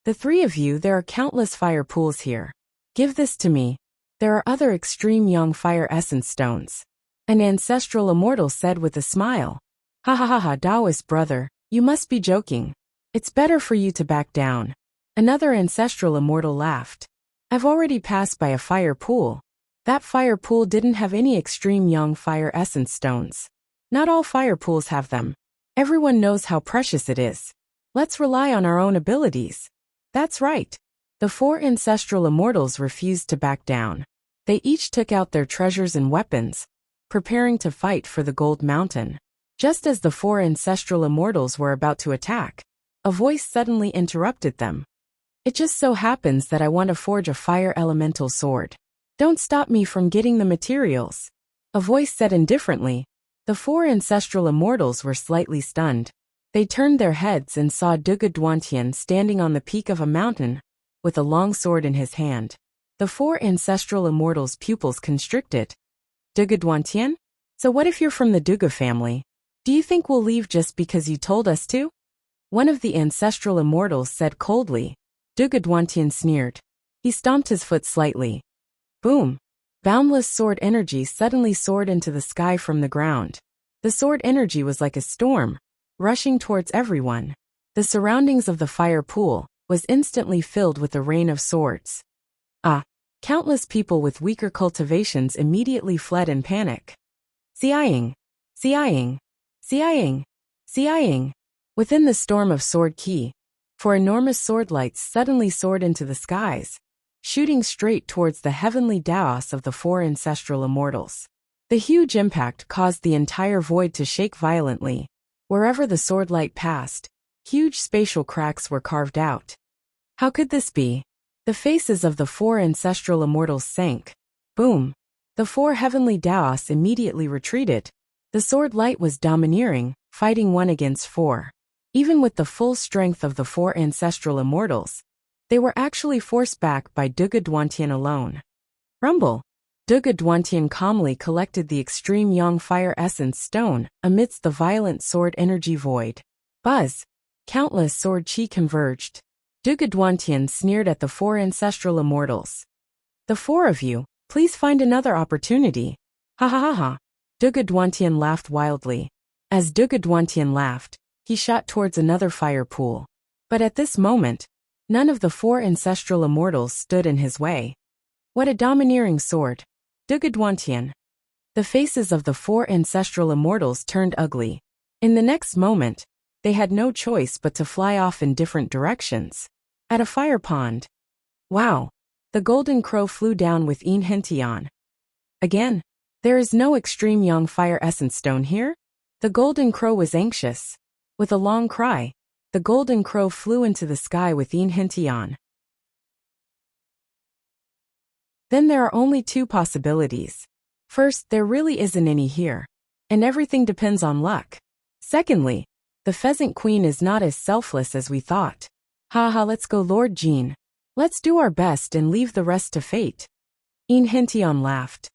The 3 of you, there are countless fire pools here. Give this to me. There are other Extreme Young Fire Essence Stones. An Ancestral Immortal said with a smile. Ha ha ha ha, Daoist brother, you must be joking. It's better for you to back down. Another Ancestral Immortal laughed. I've already passed by a fire pool. That fire pool didn't have any Extreme Young Fire Essence Stones. Not all fire pools have them. Everyone knows how precious it is. Let's rely on our own abilities. That's right. The 4 ancestral immortals refused to back down. They each took out their treasures and weapons, preparing to fight for the Gold Mountain. Just as the 4 ancestral immortals were about to attack, a voice suddenly interrupted them. It just so happens that I want to forge a fire elemental sword. Don't stop me from getting the materials. A voice said indifferently. The 4 ancestral immortals were slightly stunned. They turned their heads and saw Duga Duantian standing on the peak of a mountain, with a long sword in his hand. The 4 ancestral immortals' pupils constricted. Duga Duantian? So what if you're from the Duga family? Do you think we'll leave just because you told us to? One of the ancestral immortals said coldly. Duga Duantian sneered. He stomped his foot slightly. Boom! Boundless sword energy suddenly soared into the sky from the ground. The sword energy was like a storm, rushing towards everyone. The surroundings of the fire pool was instantly filled with a rain of swords. Countless people with weaker cultivations immediately fled in panic. Siaying! Siaying! Siaying! Siaying! Within the storm of sword ki, 4 enormous sword lights suddenly soared into the skies, shooting straight towards the heavenly Daos of the 4 ancestral immortals. The huge impact caused the entire void to shake violently. Wherever the sword light passed, huge spatial cracks were carved out. How could this be? The faces of the 4 ancestral immortals sank. Boom! The 4 heavenly Daos immediately retreated. The sword light was domineering, fighting 1 against 4. Even with the full strength of the 4 ancestral immortals, they were actually forced back by Duga Duantian alone. Rumble! Duga Duantian calmly collected the extreme Yang Fire Essence Stone amidst the violent sword energy void. Buzz! Countless sword chi converged. Duga Duantian sneered at the 4 ancestral immortals. The 4 of you, please find another opportunity. Ha ha ha ha. Duga Duantian laughed wildly. As Duga Duantian laughed, he shot towards another fire pool. But at this moment, none of the 4 ancestral immortals stood in his way. What a domineering sword! Duga Duantian. The faces of the 4 ancestral immortals turned ugly. In the next moment, they had no choice but to fly off in different directions. At a fire pond. Wow! The golden crow flew down with Een Hintian. Again, there is no extreme Yang Fire Essence Stone here? The golden crow was anxious. With a long cry, the golden crow flew into the sky with Een Hintian. Then there are only 2 possibilities. First, there really isn't any here, and everything depends on luck. Secondly, the pheasant queen is not as selfless as we thought. Haha, let's go, Lord Jean. Let's do our best and leave the rest to fate. Een Hintian laughed.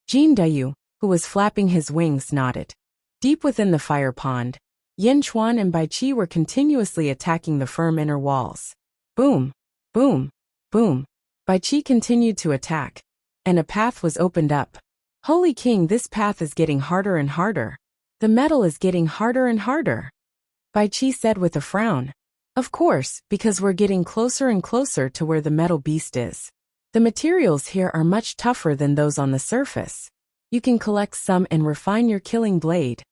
Jean Dayu, who was flapping his wings, nodded. Deep within the fire pond, Yin Chuan and Bai Qi were continuously attacking the firm inner walls. Boom! Boom! Boom! Bai Qi continued to attack, and a path was opened up. Holy King, this path is getting harder and harder. The metal is getting harder and harder. Bai Qi said with a frown. Of course, because we're getting closer and closer to where the metal beast is. The materials here are much tougher than those on the surface. You can collect some and refine your killing blade.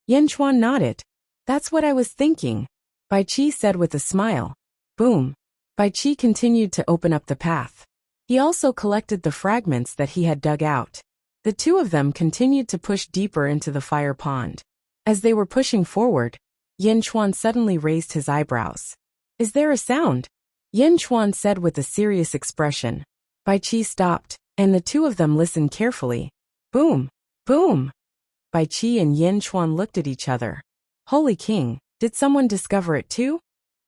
Yin Chuan nodded. That's what I was thinking, Bai Qi said with a smile. Boom! Bai Qi continued to open up the path. He also collected the fragments that he had dug out. The 2 of them continued to push deeper into the fire pond. As they were pushing forward, Yin Chuan suddenly raised his eyebrows. Is there a sound? Yin Chuan said with a serious expression. Bai Qi stopped, and the 2 of them listened carefully. Boom! Boom! Bai Qi and Yin Chuan looked at each other. Holy King, did someone discover it too?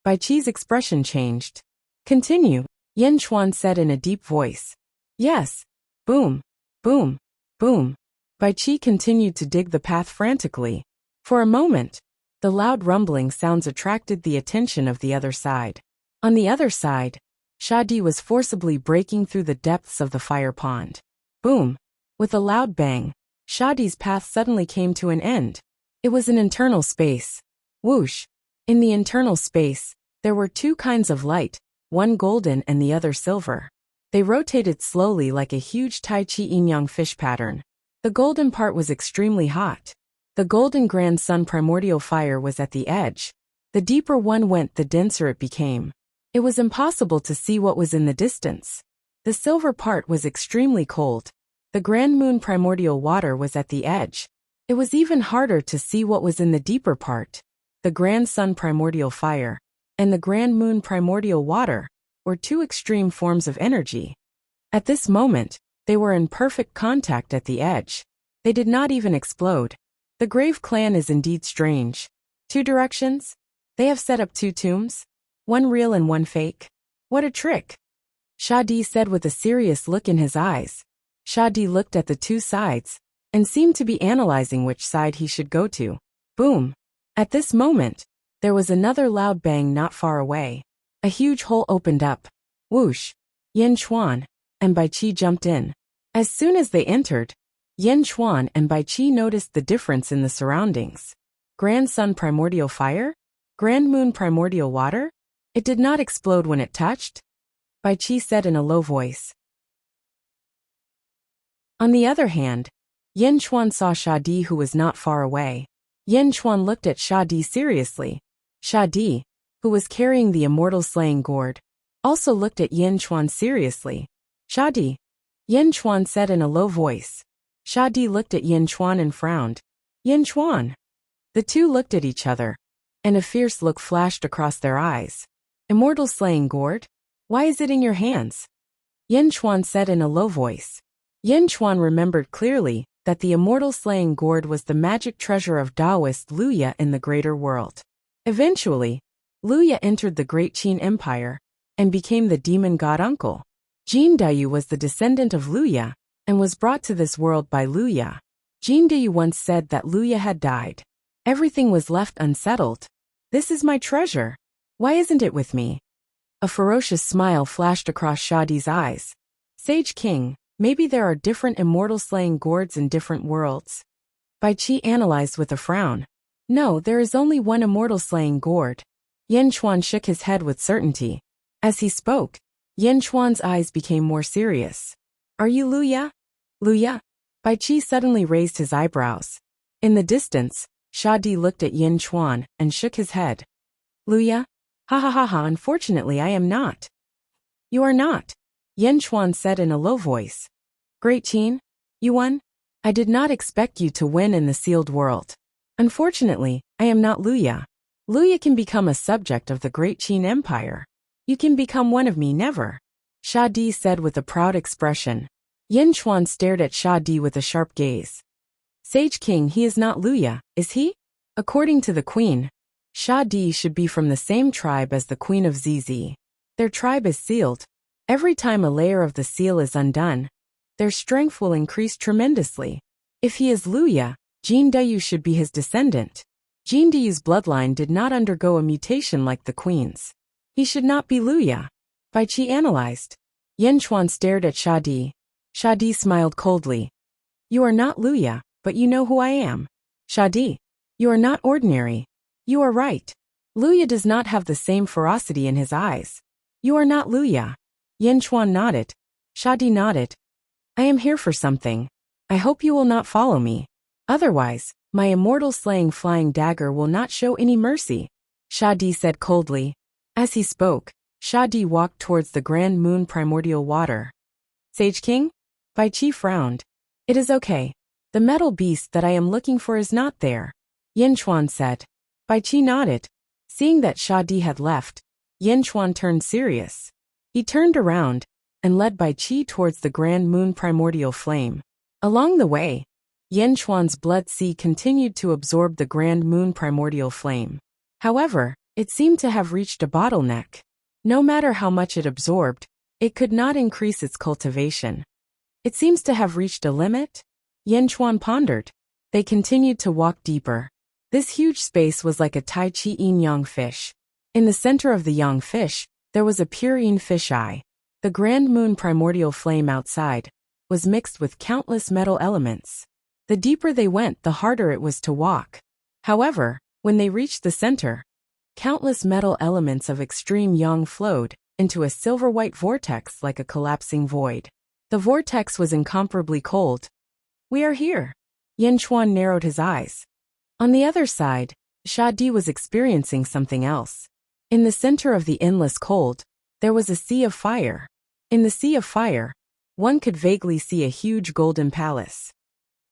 Bai Qi's expression changed. Continue, Yin Chuan said in a deep voice. Yes. Boom! Boom! Boom! Bai Qi continued to dig the path frantically. For a moment, the loud rumbling sounds attracted the attention of the other side. On the other side, Shadi was forcibly breaking through the depths of the fire pond. Boom! With a loud bang, Shadi's path suddenly came to an end. It was an internal space. Whoosh! In the internal space, there were 2 kinds of light, one golden and the other silver. They rotated slowly like a huge Tai Chi Yin Yang fish pattern. The golden part was extremely hot. The golden grand sun primordial fire was at the edge. The deeper one went, the denser it became. It was impossible to see what was in the distance. The silver part was extremely cold. The grand moon primordial water was at the edge. It was even harder to see what was in the deeper part. The grand sun primordial fire and the grand moon primordial water were two extreme forms of energy. At this moment, they were in perfect contact at the edge. They did not even explode. The Grave clan is indeed strange. 2 directions? They have set up 2 tombs? One real and one fake? What a trick! Shadi said with a serious look in his eyes. Shadi looked at the 2 sides and seemed to be analyzing which side he should go to. Boom! At this moment, there was another loud bang not far away. A huge hole opened up. Whoosh! Yin Chuan and Bai Qi jumped in. As soon as they entered, Yin Chuan and Bai Qi noticed the difference in the surroundings. Grand sun primordial fire? Grand moon primordial water? It did not explode when it touched? Bai Qi said in a low voice. On the other hand, Yin Chuan saw Shadi, who was not far away. Yin Chuan looked at Shadi seriously. Shadi, who was carrying the immortal slaying gourd, also looked at Yin Chuan seriously. Shadi, Yin Chuan said in a low voice. Shadi looked at Yin Chuan and frowned. Yin Chuan. The 2 looked at each other, and a fierce look flashed across their eyes. Immortal slaying gourd? Why is it in your hands? Yin Chuan said in a low voice. Yin Chuan remembered clearly that the immortal slaying gourd was the magic treasure of Taoist Luya in the greater world. Eventually, Luya entered the Great Qin Empire and became the demon god uncle. Jin Dayu was the descendant of Luya and was brought to this world by Luya. Jin Dayu once said that Luya had died. Everything was left unsettled. This is my treasure. Why isn't it with me? A ferocious smile flashed across Shadi's eyes. Sage King, maybe there are different immortal slaying gourds in different worlds. Bai Qi analyzed with a frown. No, there is only one immortal slaying gourd. Yin Chuan shook his head with certainty. As he spoke, Yin Chuan's eyes became more serious. Are you Luya? Luya? Bai Qi suddenly raised his eyebrows. In the distance, Shadi looked at Yin Chuan and shook his head. Luya? Ha ha ha ha, unfortunately I am not. You are not, Yin Chuan said in a low voice. Great Qin? You won? I did not expect you to win in the sealed world. Unfortunately, I am not Luya. Luya can become a subject of the Great Qin Empire. You can become one of me, never. Shadi said with a proud expression. Yin Chuan stared at Shadi with a sharp gaze. Sage King, he is not Luya, is he? According to the queen, Shadi should be from the same tribe as the queen of ZZ. Their tribe is sealed. Every time a layer of the seal is undone, their strength will increase tremendously. If he is Luya, Jin Dayu should be his descendant. Jin Dayu's bloodline did not undergo a mutation like the queen's. He should not be Luya. Bai Qi analyzed. Yin Chuan stared at Shadi. Shadi smiled coldly. You are not Luya, but you know who I am. Shadi, you are not ordinary. You are right. Luya does not have the same ferocity in his eyes. You are not Luya. Yin Chuan nodded. Shadi nodded. I am here for something. I hope you will not follow me. Otherwise, my immortal slaying flying dagger will not show any mercy. Shadi said coldly. As he spoke, Shadi walked towards the grand moon primordial water. Sage King? Bai Qi frowned. It is okay. The metal beast that I am looking for is not there. Yin Chuan said. Bai Qi nodded. Seeing that Shadi had left, Yin Chuan turned serious. He turned around and led Bai Qi towards the grand moon primordial flame. Along the way, Yin Chuan's blood sea continued to absorb the grand moon primordial flame. However, it seemed to have reached a bottleneck. No matter how much it absorbed, it could not increase its cultivation. It seems to have reached a limit? Yin Chuan pondered. They continued to walk deeper. This huge space was like a Tai Chi Yin Yang fish. In the center of the Yang fish, there was a pure Yin fish eye. The grand moon primordial flame outside was mixed with countless metal elements. The deeper they went, the harder it was to walk. However, when they reached the center, countless metal elements of extreme yang flowed into a silver-white vortex like a collapsing void. The vortex was incomparably cold. We are here. Yin Chuan narrowed his eyes. On the other side, Shadi was experiencing something else. In the center of the endless cold, there was a sea of fire. In the sea of fire, one could vaguely see a huge golden palace.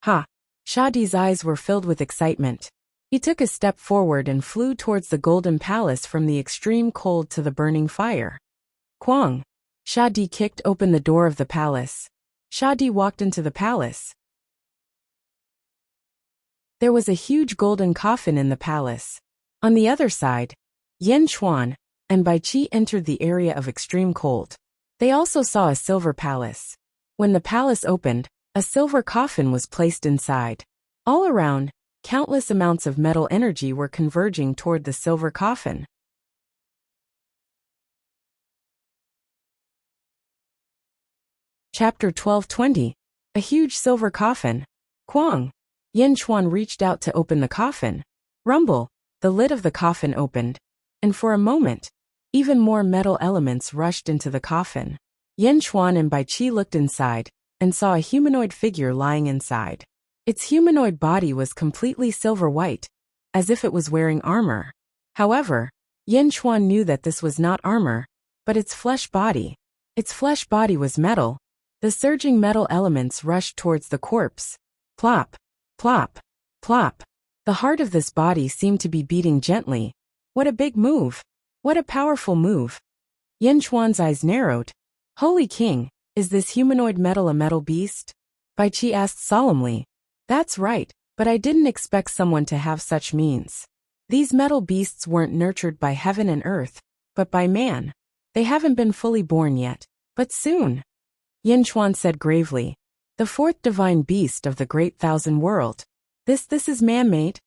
Ha! Shadi's eyes were filled with excitement. He took a step forward and flew towards the golden palace from the extreme cold to the burning fire. Kwang! Shadi kicked open the door of the palace. Shadi walked into the palace. There was a huge golden coffin in the palace. On the other side, Yin Chuan and Bai Qi entered the area of extreme cold. They also saw a silver palace. When the palace opened, a silver coffin was placed inside. All around, countless amounts of metal energy were converging toward the silver coffin. Chapter 1220. A huge silver coffin. Kwang! Yin Chuan reached out to open the coffin. Rumble! The lid of the coffin opened, and for a moment, even more metal elements rushed into the coffin. Yin Chuan and Bai Qi looked inside, and saw a humanoid figure lying inside. Its humanoid body was completely silver white, as if it was wearing armor. However, Yin Chuan knew that this was not armor, but its flesh body. Its flesh body was metal. The surging metal elements rushed towards the corpse. Plop! Plop! Plop! The heart of this body seemed to be beating gently. What a big move! What a powerful move! Yin Chuan's eyes narrowed. Holy King, is this humanoid metal a metal beast? Bai Qi asked solemnly. That's right, but I didn't expect someone to have such means. These metal beasts weren't nurtured by heaven and earth, but by man. They haven't been fully born yet, but soon. Yin Chuan said gravely. The fourth divine beast of the great thousand world. This is man-made?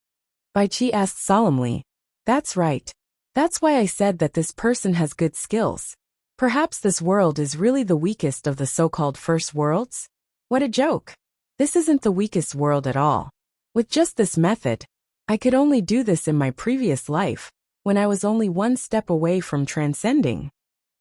Bai Qi asked solemnly. That's right. That's why I said that this person has good skills. Perhaps this world is really the weakest of the so-called first worlds? What a joke. This isn't the weakest world at all. With just this method, I could only do this in my previous life, when I was only one step away from transcending.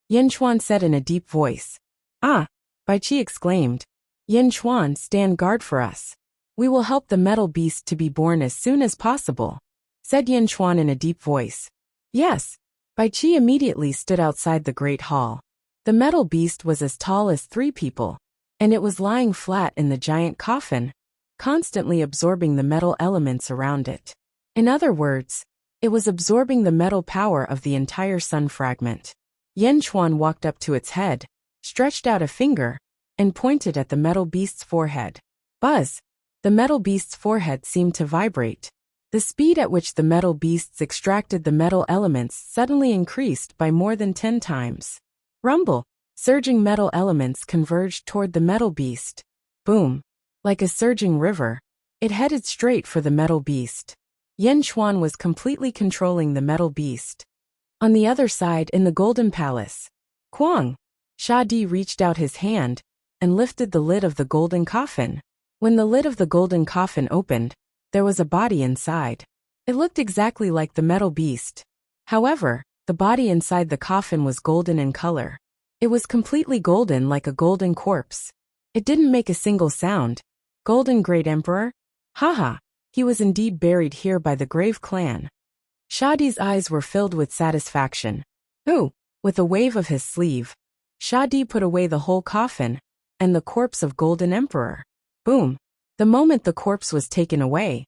Yin Chuan said in a deep voice. Ah! Bai Qi exclaimed. Yin Chuan, stand guard for us. We will help the metal beast to be born as soon as possible, said Yin Chuan in a deep voice. Yes. Bai Qi immediately stood outside the great hall. The metal beast was as tall as 3 people, and it was lying flat in the giant coffin, constantly absorbing the metal elements around it. In other words, it was absorbing the metal power of the entire sun fragment. Yin Chuan walked up to its head, stretched out a finger, and pointed at the metal beast's forehead. Buzz! The metal beast's forehead seemed to vibrate. The speed at which the metal beasts extracted the metal elements suddenly increased by more than 10 times. Rumble! Surging metal elements converged toward the metal beast. Boom! Like a surging river, it headed straight for the metal beast. Yin Chuan was completely controlling the metal beast. On the other side in the Golden Palace, Kwang! Shadi reached out his hand and lifted the lid of the golden coffin. When the lid of the golden coffin opened, there was a body inside. It looked exactly like the metal beast. However, the body inside the coffin was golden in color. It was completely golden like a golden corpse. It didn't make a single sound. Golden Great Emperor? Haha, he was indeed buried here by the Grave clan. Shadi's eyes were filled with satisfaction. Ooh! With a wave of his sleeve, Shadi put away the whole coffin and the corpse of Golden Emperor. Boom! The moment the corpse was taken away,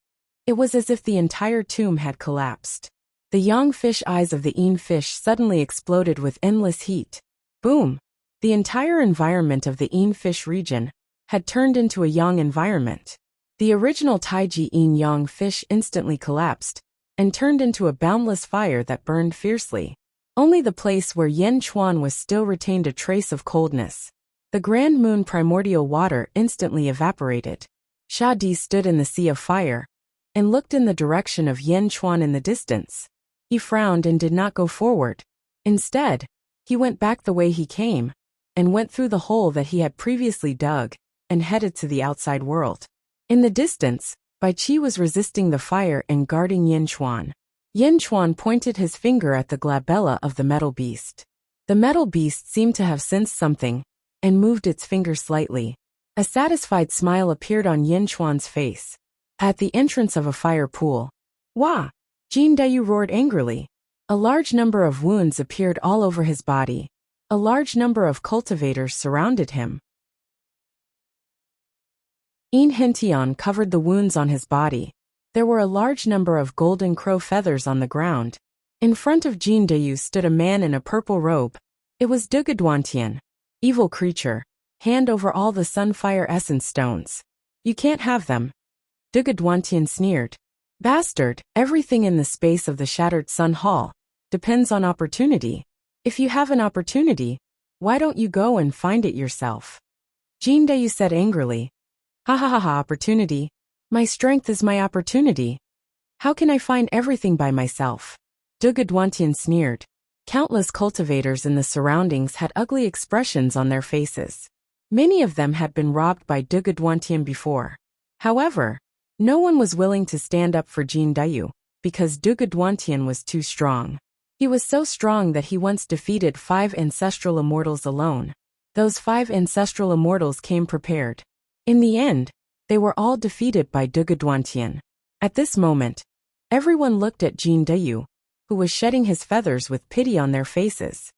it was as if the entire tomb had collapsed. The yang fish eyes of the yin fish suddenly exploded with endless heat. Boom! The entire environment of the yin fish region had turned into a yang environment. The original Taiji yin yang fish instantly collapsed and turned into a boundless fire that burned fiercely. Only the place where Yin Chuan was still retained a trace of coldness. The Grand Moon primordial water instantly evaporated. Shadi stood in the sea of fire and looked in the direction of Yin Chuan in the distance. He frowned and did not go forward. Instead, he went back the way he came and went through the hole that he had previously dug and headed to the outside world. In the distance, Bai Qi was resisting the fire and guarding Yin Chuan. Yin Chuan pointed his finger at the glabella of the metal beast. The metal beast seemed to have sensed something and moved its finger slightly. A satisfied smile appeared on Yin Chuan's face. At the entrance of a fire pool, Wah! Jin Dayu roared angrily. A large number of wounds appeared all over his body. A large number of cultivators surrounded him. In Hintion covered the wounds on his body. There were a large number of golden crow feathers on the ground. In front of Jin Dayu stood a man in a purple robe. It was Duguduantian. Evil creature. Hand over all the sunfire essence stones. You can't have them. Duguduantian sneered. Bastard, everything in the space of the shattered sun hall depends on opportunity. If you have an opportunity, why don't you go and find it yourself? Jin Dayu said angrily. Ha ha ha ha, opportunity. My strength is my opportunity. How can I find everything by myself? Duguduantian sneered. Countless cultivators in the surroundings had ugly expressions on their faces. Many of them had been robbed by Duguduantian before. However, no one was willing to stand up for Jin Dayu, because Duguduantian was too strong. He was so strong that he once defeated 5 ancestral immortals alone. Those 5 ancestral immortals came prepared. In the end, they were all defeated by Duguduantian. At this moment, everyone looked at Jin Dayu, who was shedding his feathers with pity on their faces.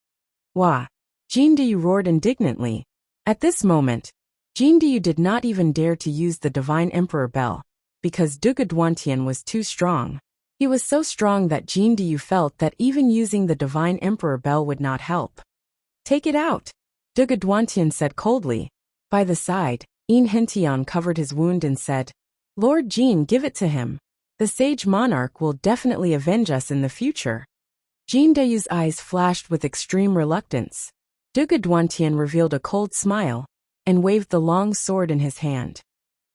Wah! Jin Dayu roared indignantly. At this moment, Jin Dayu did not even dare to use the Divine Emperor Bell, because Duguduantian was too strong. He was so strong that Jin Dayu felt that even using the Divine Emperor Bell would not help. Take it out, Duguduantian said coldly. By the side, In Hintion covered his wound and said, Lord Jin, give it to him. The sage monarch will definitely avenge us in the future. Jin Dayu's eyes flashed with extreme reluctance. Duguduantian revealed a cold smile and waved the long sword in his hand.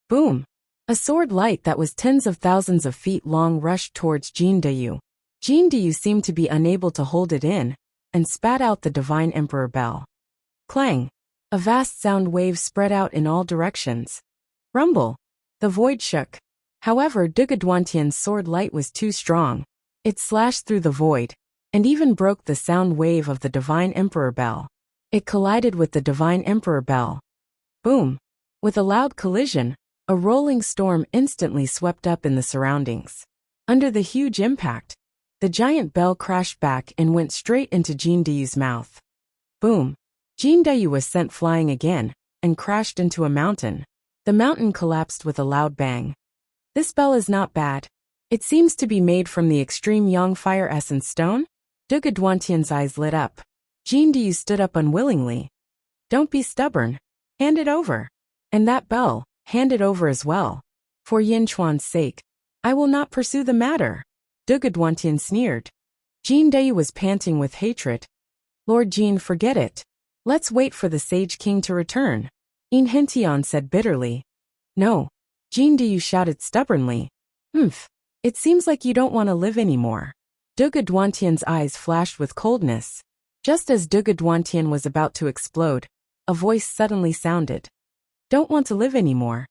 Boom! A sword light that was tens of thousands of feet long rushed towards Jin Dayu. Jin Dayu seemed to be unable to hold it in and spat out the Divine Emperor Bell. Clang! A vast sound wave spread out in all directions. Rumble! The void shook. However, Duguduantian's sword light was too strong. It slashed through the void, and even broke the sound wave of the Divine Emperor Bell. It collided with the Divine Emperor Bell. Boom! With a loud collision, a rolling storm instantly swept up in the surroundings. Under the huge impact, the giant bell crashed back and went straight into Jin Dayu's mouth. Boom! Jin Dayu was sent flying again, and crashed into a mountain. The mountain collapsed with a loud bang. This bell is not bad. It seems to be made from the extreme Yang fire essence stone? Duguduantian's eyes lit up. Jin Dayu stood up unwillingly. Don't be stubborn. Hand it over. And that bell, hand it over as well. For Yin Chuan's sake, I will not pursue the matter. Duguduantian sneered. Jin Dayu was panting with hatred. Lord Jin, forget it. Let's wait for the Sage King to return. In Hintion said bitterly. No. Jin Dayu shouted stubbornly. It seems like you don't want to live anymore. Duguduantian's eyes flashed with coldness. Just as Duguduantian was about to explode, a voice suddenly sounded. Don't want to live anymore.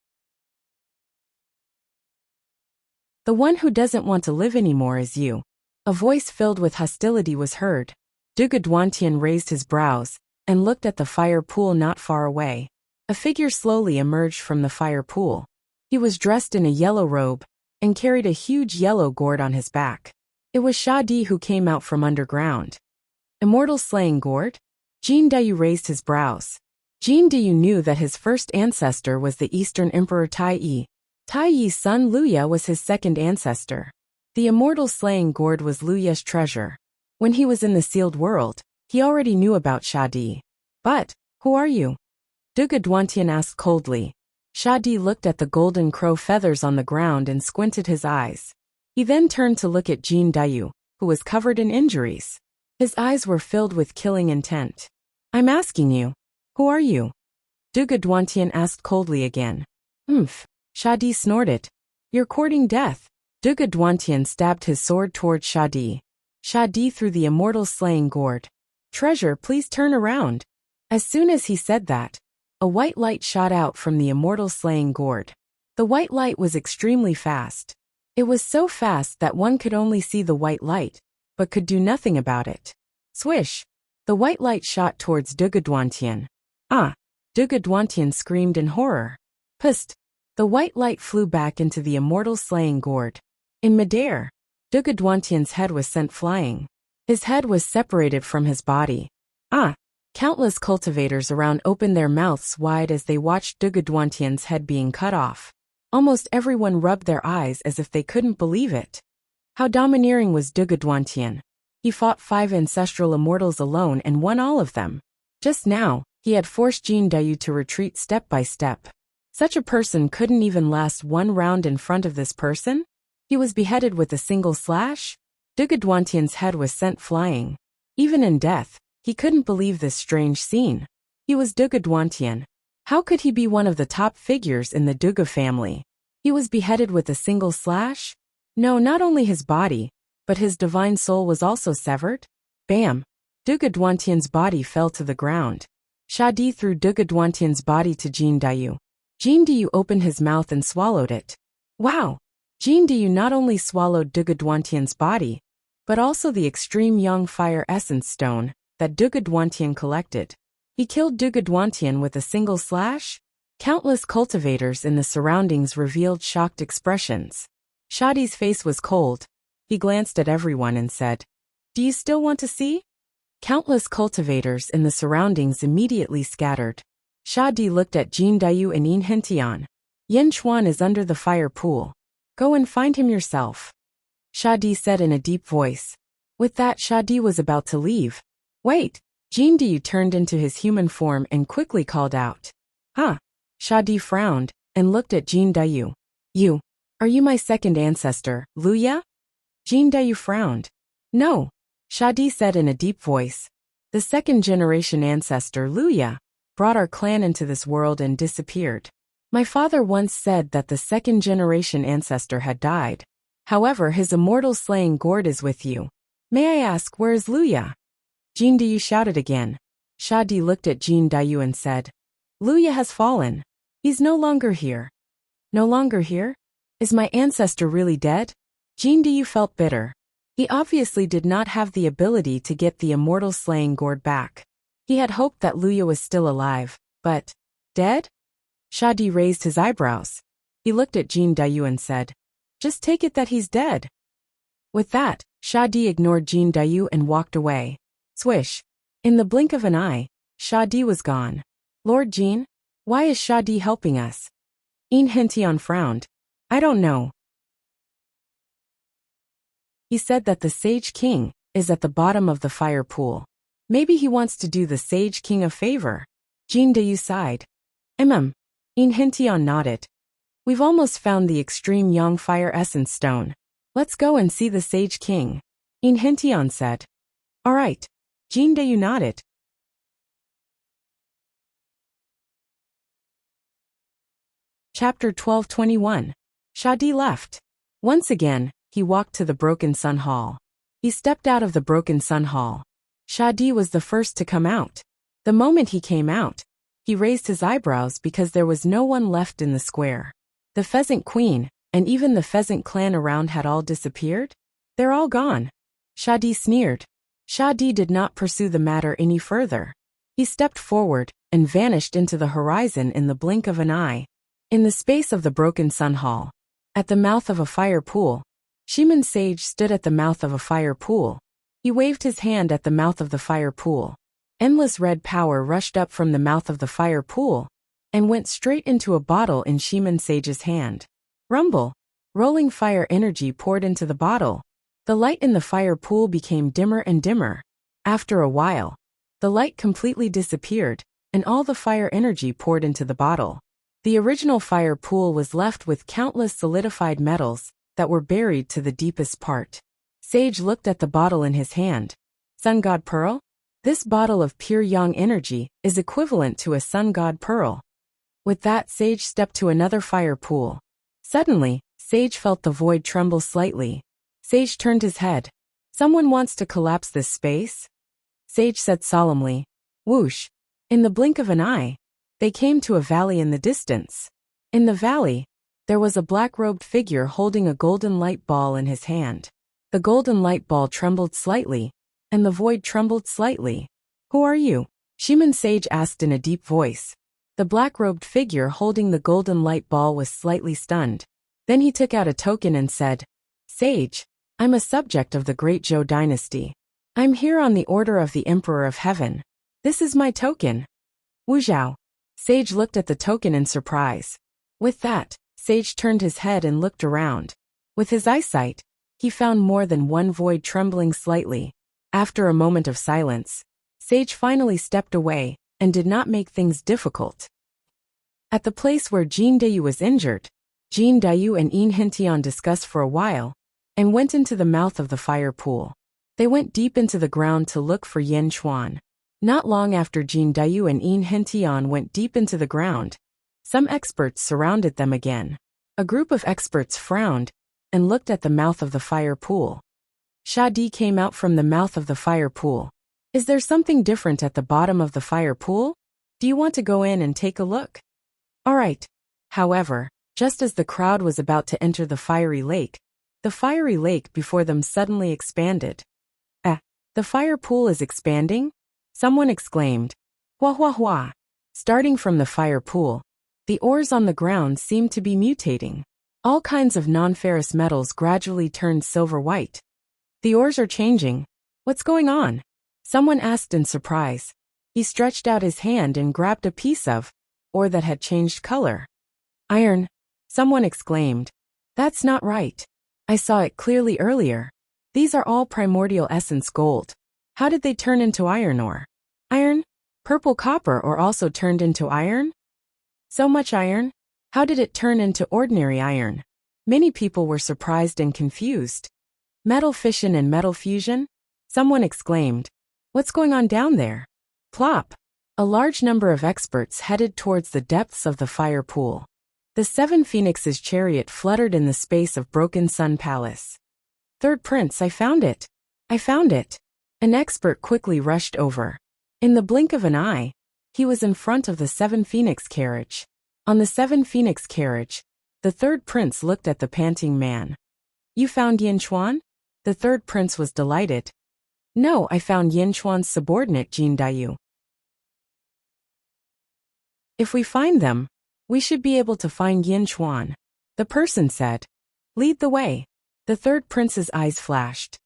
The one who doesn't want to live anymore is you. A voice filled with hostility was heard. Duguduantian raised his brows and looked at the fire pool not far away. A figure slowly emerged from the fire pool. He was dressed in a yellow robe and carried a huge yellow gourd on his back. It was Shadi who came out from underground. Immortal slaying gourd? Jin Dayu raised his brows. Jin Dayu knew that his first ancestor was the Eastern Emperor Tai Yi. Tai Yi's son Luya was his second ancestor. The immortal slaying gourd was Luya's treasure. When he was in the sealed world, he already knew about Shadi. But, who are you? Duguduantian asked coldly. Shadi looked at the golden crow feathers on the ground and squinted his eyes. He then turned to look at Jin Dayu, who was covered in injuries. His eyes were filled with killing intent. I'm asking you, who are you? Duguduantian asked coldly again. Shadi snorted. You're courting death. Duguduantian stabbed his sword towards Shadi. Shadi threw the immortal slaying gourd. Treasure, please turn around. As soon as he said that, a white light shot out from the immortal slaying gourd. The white light was extremely fast. It was so fast that one could only see the white light, but could do nothing about it. Swish! The white light shot towards Duguduantian. Ah! Duguduantian screamed in horror. Psst! The white light flew back into the immortal slaying gourd. In midair, Duguduantian's head was sent flying. His head was separated from his body. Ah! Countless cultivators around opened their mouths wide as they watched Duguduantian's head being cut off. Almost everyone rubbed their eyes as if they couldn't believe it. How domineering was Duguduantian. He fought 5 ancestral immortals alone and won all of them. Just now, he had forced Jin Dayu to retreat step by step. Such a person couldn't even last one round in front of this person? He was beheaded with a single slash? Duguduantian's head was sent flying. Even in death, he couldn't believe this strange scene. He was Duguduantian. How could he be one of the top figures in the Dugu family? He was beheaded with a single slash? No, not only his body, but his divine soul was also severed? Bam! Duguduantian's body fell to the ground. Shadi threw Duguduantian's body to Jin Dayu. Jin Dayu opened his mouth and swallowed it. Wow! Jin Dayu not only swallowed Duguduantian's body, but also the extreme young fire essence stone that Duguduantian collected. He killed Duguduantian with a single slash? Countless cultivators in the surroundings revealed shocked expressions. Shadi's face was cold. He glanced at everyone and said, "Do you still want to see?" Countless cultivators in the surroundings immediately scattered. Shadi looked at Jin Dayu and Yin Hentian. "Yin Chuan is under the fire pool. Go and find him yourself," Shadi said in a deep voice. With that, Shadi was about to leave. "Wait!" Jin Dayu turned into his human form and quickly called out. "Huh?" Shadi frowned and looked at Jin Dayu. Are you my second ancestor, Luya?" Jin Dayu frowned. "No," Shadi said in a deep voice. "The second-generation ancestor, Luya, brought our clan into this world and disappeared. My father once said that the second-generation ancestor had died. However, his immortal slaying gourd is with you. May I ask, where is Luya?" Jin Dayu shouted again. Shadi looked at Jin Dayu and said, "Luya has fallen. He's no longer here." "No longer here? Is my ancestor really dead?" Jin Dayu felt bitter. He obviously did not have the ability to get the immortal slaying gourd back. He had hoped that Luya was still alive, but dead? Shadi raised his eyebrows. He looked at Jin Dayu and said, "Just take it that he's dead." With that, Shadi ignored Jin Dayu and walked away. Swish! In the blink of an eye, Shadi was gone. "Lord Jin, why is Shadi helping us?" Yin Hentian frowned. "I don't know. He said that the Sage King is at the bottom of the fire pool. Maybe he wants to do the Sage King a favor." Jin Dayu sighed. Yin Hentian nodded. "We've almost found the extreme young fire essence stone. Let's go and see the Sage King," Yin Hentian said. "All right." Jin Dayu nodded. Chapter 12:21. Shadi left. Once again, he walked to the Broken Sun Hall. He stepped out of the Broken Sun Hall. Shadi was the first to come out. The moment he came out, he raised his eyebrows because there was no one left in the square. The Pheasant Queen, and even the Pheasant clan around had all disappeared? They're all gone. Shadi sneered. Shadi did not pursue the matter any further. He stepped forward and vanished into the horizon in the blink of an eye. In the space of the Broken Sun Hall, at the mouth of a fire pool, Shiman Sage stood at the mouth of a fire pool. He waved his hand at the mouth of the fire pool. Endless red power rushed up from the mouth of the fire pool and went straight into a bottle in Shiman Sage's hand. Rumble! Rolling fire energy poured into the bottle. The light in the fire pool became dimmer and dimmer. After a while, the light completely disappeared, and all the fire energy poured into the bottle. The original fire pool was left with countless solidified metals that were buried to the deepest part. Sage looked at the bottle in his hand. Sun God Pearl? This bottle of pure yang energy is equivalent to a Sun God Pearl. With that, Sage stepped to another fire pool. Suddenly, Sage felt the void tremble slightly. Sage turned his head. "Someone wants to collapse this space?" Sage said solemnly. Whoosh! In the blink of an eye, they came to a valley in the distance. In the valley, there was a black-robed figure holding a golden light ball in his hand. The golden light ball trembled slightly, and the void trembled slightly. "Who are you?" Shiman Sage asked in a deep voice. The black-robed figure holding the golden light ball was slightly stunned. Then he took out a token and said, "Sage, I'm a subject of the Great Zhou dynasty. I'm here on the order of the Emperor of Heaven. This is my token. Wuxiao. Sage looked at the token in surprise. With that, Sage turned his head and looked around. With his eyesight, he found more than one void trembling slightly. After a moment of silence, Sage finally stepped away and did not make things difficult. At the place where Jin Dayu was injured, Jin Dayu and Yin Hentian discussed for a while and went into the mouth of the fire pool. They went deep into the ground to look for Yin Chuan. Not long after Jin Dayu and Yin Hentian went deep into the ground, some experts surrounded them again. A group of experts frowned and looked at the mouth of the fire pool. Shadi came out from the mouth of the fire pool. Is there something different at the bottom of the fire pool? Do you want to go in and take a look? All right. However, just as the crowd was about to enter the fiery lake before them suddenly expanded. The fire pool is expanding? Someone exclaimed. Hua hua hua. Starting from the fire pool, the ores on the ground seemed to be mutating. All kinds of non-ferrous metals gradually turned silver-white. The ores are changing. What's going on? Someone asked in surprise. He stretched out his hand and grabbed a piece of ore that had changed color. Iron. Someone exclaimed. That's not right. I saw it clearly earlier. These are all primordial essence gold. How did they turn into iron ore? Iron? Purple copper ore also turned into iron? So much iron? How did it turn into ordinary iron? Many people were surprised and confused. Metal fission and metal fusion? Someone exclaimed. What's going on down there? Plop. A large number of experts headed towards the depths of the fire pool. The Seven Phoenixes' chariot fluttered in the space of Broken Sun Palace. Third Prince, I found it. I found it. An expert quickly rushed over. In the blink of an eye, he was in front of the Seven Phoenix carriage. On the Seven Phoenix carriage, the third prince looked at the panting man. You found Yin Chuan? The third prince was delighted. No, I found Yin Chuan's subordinate Jin Dayu. If we find them, we should be able to find Yin Chuan. The person said. Lead the way. The third prince's eyes flashed.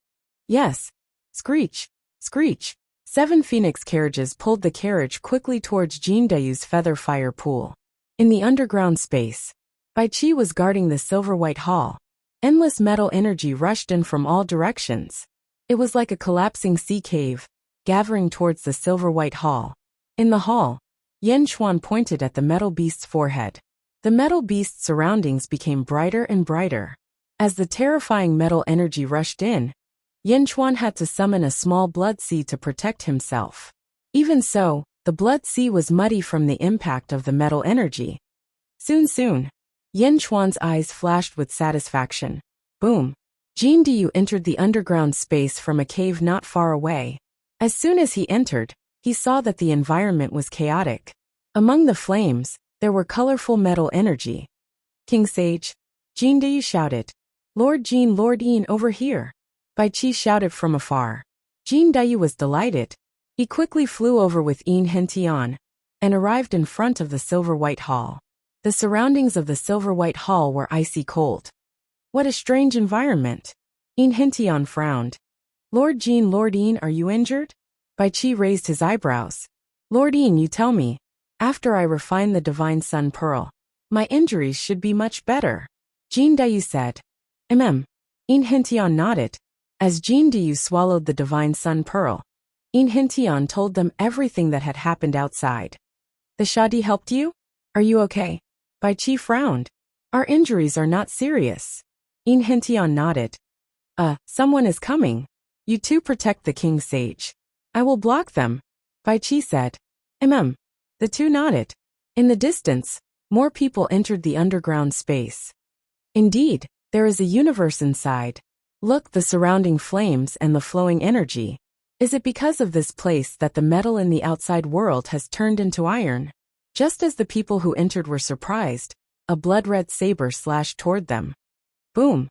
Yes. Screech. Screech. Seven phoenix carriages pulled the carriage quickly towards Jin Dayu's feather fire pool. In the underground space, Bai Qi was guarding the silver-white hall. Endless metal energy rushed in from all directions. It was like a collapsing sea cave, gathering towards the silver-white hall. In the hall, Yin Chuan pointed at the metal beast's forehead. The metal beast's surroundings became brighter and brighter. As the terrifying metal energy rushed in, Yin Chuan had to summon a small blood sea to protect himself. Even so, the blood sea was muddy from the impact of the metal energy. Soon, Yin Chuan's eyes flashed with satisfaction. Boom! Jin Dayu entered the underground space from a cave not far away. As soon as he entered, he saw that the environment was chaotic. Among the flames, there were colorful metal energy. King Sage! Jin Dayu shouted. Lord Jin, Lord Yin, over here! Bai Qi shouted from afar. Jin Dayu was delighted. He quickly flew over with Yin Hentian and arrived in front of the silver-white hall. The surroundings of the silver-white hall were icy cold. What a strange environment. Yin Hentian frowned. Lord Jin, Lord Yin, are you injured? Bai Qi raised his eyebrows. Lord Yin, you tell me. After I refine the divine sun pearl, my injuries should be much better. Jin Dayu said. Yin Hentian nodded. As Jin Dayu swallowed the divine sun pearl, Yin Hentian told them everything that had happened outside. The Shadi helped you? Are you okay? Bai Qi frowned. Our injuries are not serious. Yin Hentian nodded. Someone is coming. You two protect the King Sage. I will block them. Bai Qi said. The two nodded. In the distance, more people entered the underground space. Indeed, there is a universe inside. Look, the surrounding flames and the flowing energy. Is it because of this place that the metal in the outside world has turned into iron? Just as the people who entered were surprised, a blood-red saber slashed toward them. Boom!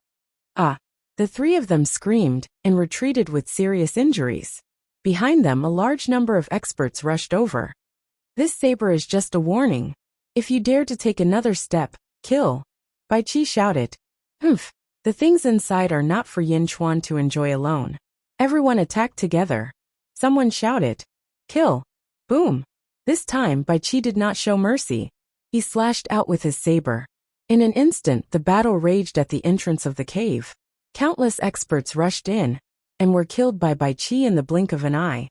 The three of them screamed and retreated with serious injuries. Behind them, a large number of experts rushed over. This saber is just a warning. If you dare to take another step, kill. Bai Qi shouted. The The things inside are not for Yin Chuan to enjoy alone. Everyone attacked together. Someone shouted, "Kill!" Boom! This time Bai Qi did not show mercy. He slashed out with his saber. In an instant the battle raged at the entrance of the cave. Countless experts rushed in, and were killed by Bai Qi in the blink of an eye.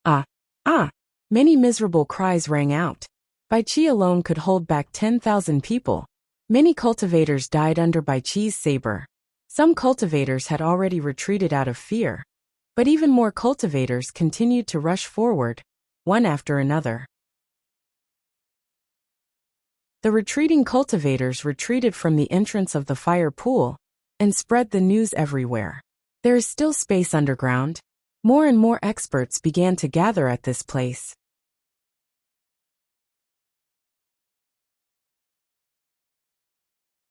Ah! Ah! Many miserable cries rang out. Bai Qi alone could hold back 10,000 people. Many cultivators died under Bai Qi's saber. Some cultivators had already retreated out of fear. But even more cultivators continued to rush forward, one after another. The retreating cultivators retreated from the entrance of the fire pool and spread the news everywhere. There is still space underground. More and more experts began to gather at this place.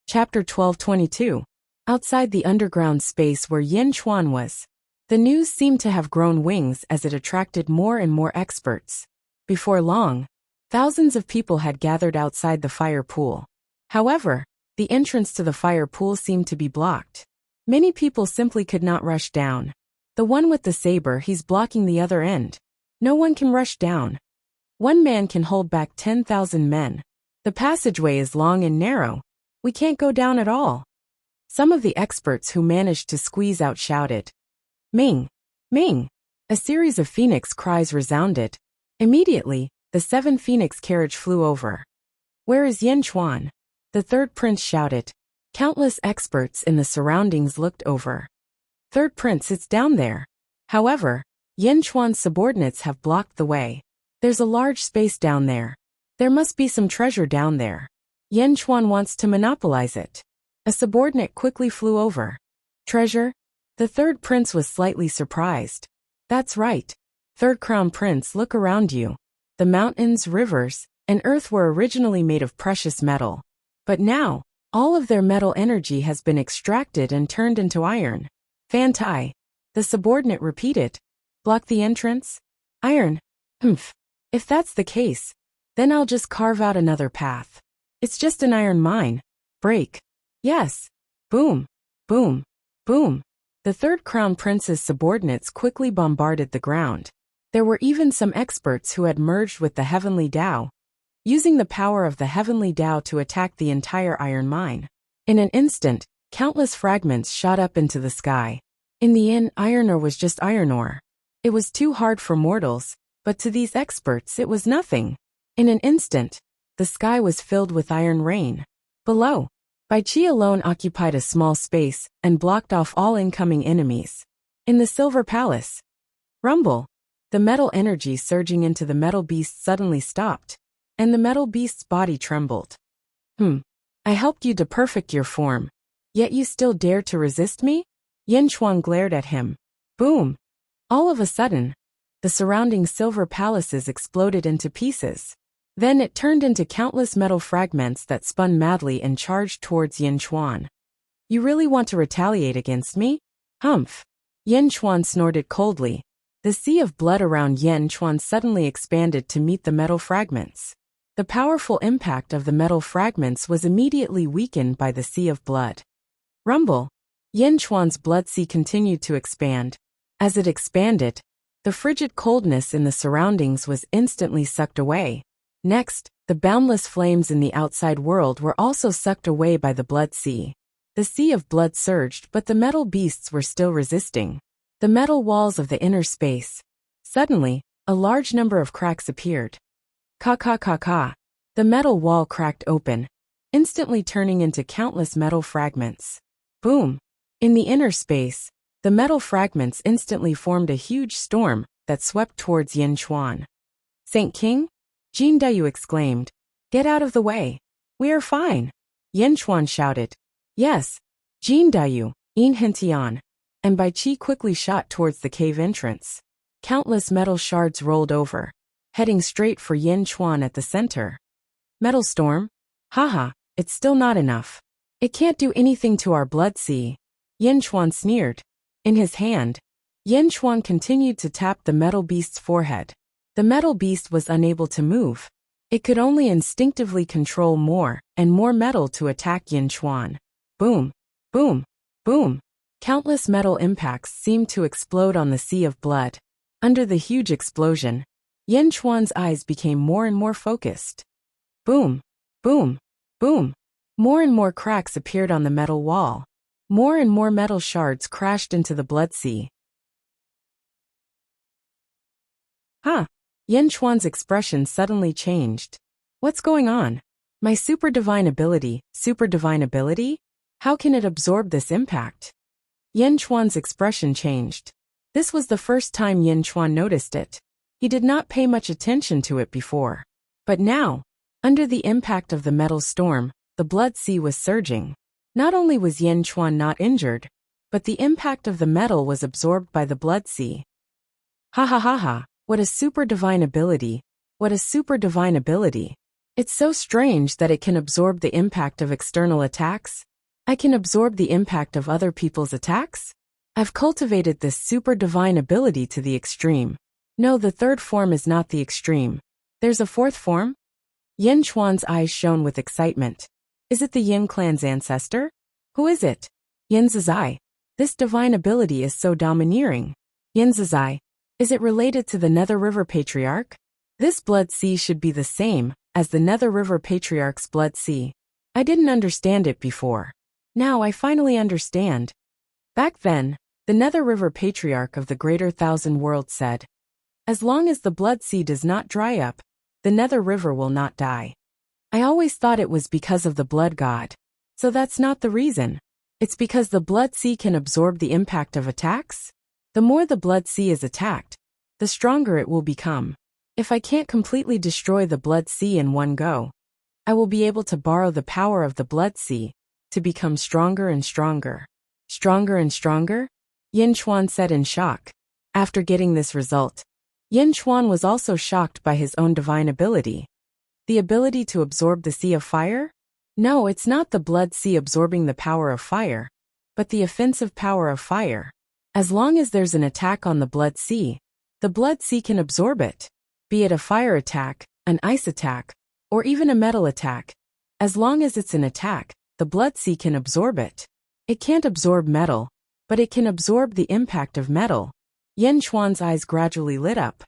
Chapter 12:22. Outside the underground space where Yin Chuan was. The news seemed to have grown wings as it attracted more and more experts. Before long, thousands of people had gathered outside the fire pool. However, the entrance to the fire pool seemed to be blocked. Many people simply could not rush down. The one with the saber, he's blocking the other end. No one can rush down. One man can hold back 10,000 men. The passageway is long and narrow. We can't go down at all. Some of the experts who managed to squeeze out shouted, "Ming! Ming!" A series of phoenix cries resounded. Immediately, the 7 phoenix carriage flew over. "Where is Yin Chuan?" The third prince shouted. Countless experts in the surroundings looked over. "Third prince, it's down there." However, Yin Chuan's subordinates have blocked the way. "There's a large space down there. There must be some treasure down there. Yin Chuan wants to monopolize it." A subordinate quickly flew over. "Treasure?" The third prince was slightly surprised. "That's right. Third crown prince, look around you. The mountains, rivers, and earth were originally made of precious metal. But now, all of their metal energy has been extracted and turned into iron." "Fantai." The subordinate repeated. "Block the entrance? Iron? Humph. If that's the case, then I'll just carve out another path. It's just an iron mine. Break." "Yes." Boom. Boom. Boom. The third crown prince's subordinates quickly bombarded the ground. There were even some experts who had merged with the heavenly Tao, using the power of the heavenly Tao to attack the entire iron mine. In an instant, countless fragments shot up into the sky. In the end, iron ore was just iron ore. It was too hard for mortals, but to these experts it was nothing. In an instant, the sky was filled with iron rain. Below, Bai Qi alone occupied a small space and blocked off all incoming enemies. In the Silver Palace. Rumble. The metal energy surging into the metal beast suddenly stopped, and the metal beast's body trembled. I helped you to perfect your form, yet you still dare to resist me?" Yin Chuan glared at him. Boom. All of a sudden, the surrounding silver palaces exploded into pieces. Then it turned into countless metal fragments that spun madly and charged towards Yin Chuan. "You really want to retaliate against me?" "Humph." Yin Chuan snorted coldly. The sea of blood around Yin Chuan suddenly expanded to meet the metal fragments. The powerful impact of the metal fragments was immediately weakened by the sea of blood. Rumble. Yin Chuan's blood sea continued to expand. As it expanded, the frigid coldness in the surroundings was instantly sucked away. Next, the boundless flames in the outside world were also sucked away by the blood sea. The sea of blood surged, but the metal beasts were still resisting. The metal walls of the inner space. Suddenly, a large number of cracks appeared. Ka. The metal wall cracked open, instantly turning into countless metal fragments. Boom. In the inner space, the metal fragments instantly formed a huge storm that swept towards Yin Chuan. "Saint King?" Jin Dayu exclaimed. "Get out of the way. We are fine." Yin Chuan shouted. "Yes, Jin Dayu, Yin Hentian," and Bai Qi quickly shot towards the cave entrance. Countless metal shards rolled over, heading straight for Yin Chuan at the center. "Metal storm? Haha, it's still not enough. It can't do anything to our blood sea." Yin Chuan sneered. In his hand, Yin Chuan continued to tap the metal beast's forehead. The metal beast was unable to move. It could only instinctively control more and more metal to attack Yin Chuan. Boom. Boom. Boom! Countless metal impacts seemed to explode on the sea of blood. Under the huge explosion, Yin Chuan's eyes became more and more focused. Boom! Boom! Boom! More and more cracks appeared on the metal wall. More and more metal shards crashed into the blood sea. Huh! Yin Chuan's expression suddenly changed. What's going on? My super divine ability? How can it absorb this impact? Yin Chuan's expression changed. This was the first time Yin Chuan noticed it. He did not pay much attention to it before. But now, under the impact of the metal storm, the blood sea was surging. Not only was Yin Chuan not injured, but the impact of the metal was absorbed by the blood sea. Ha ha ha ha, what a super divine ability. What a super divine ability. It's so strange that it can absorb the impact of external attacks. I can absorb the impact of other people's attacks? I've cultivated this super divine ability to the extreme. No, the third form is not the extreme. There's a fourth form? Yin Chuan's eyes shone with excitement. Is it the Yin clan's ancestor? Who is it? Yin Zizai. This divine ability is so domineering. Yin Zizai. Is it related to the Nether River Patriarch? This blood sea should be the same as the Nether River Patriarch's blood sea. I didn't understand it before. Now I finally understand. Back then, the Nether River Patriarch of the Greater Thousand Worlds said, as long as the blood sea does not dry up, the Nether River will not die. I always thought it was because of the blood god. So that's not the reason. It's because the blood sea can absorb the impact of attacks? The more the blood sea is attacked, the stronger it will become. If I can't completely destroy the blood sea in one go, I will be able to borrow the power of the blood sea to become stronger and stronger. Stronger and stronger? Yin Chuan said in shock. After getting this result, Yin Chuan was also shocked by his own divine ability. The ability to absorb the sea of fire? No, it's not the blood sea absorbing the power of fire, but the offensive power of fire. As long as there's an attack on the blood sea can absorb it. Be it a fire attack, an ice attack, or even a metal attack. As long as it's an attack, the blood sea can absorb it. It can't absorb metal, but it can absorb the impact of metal. Yin Chuan's eyes gradually lit up.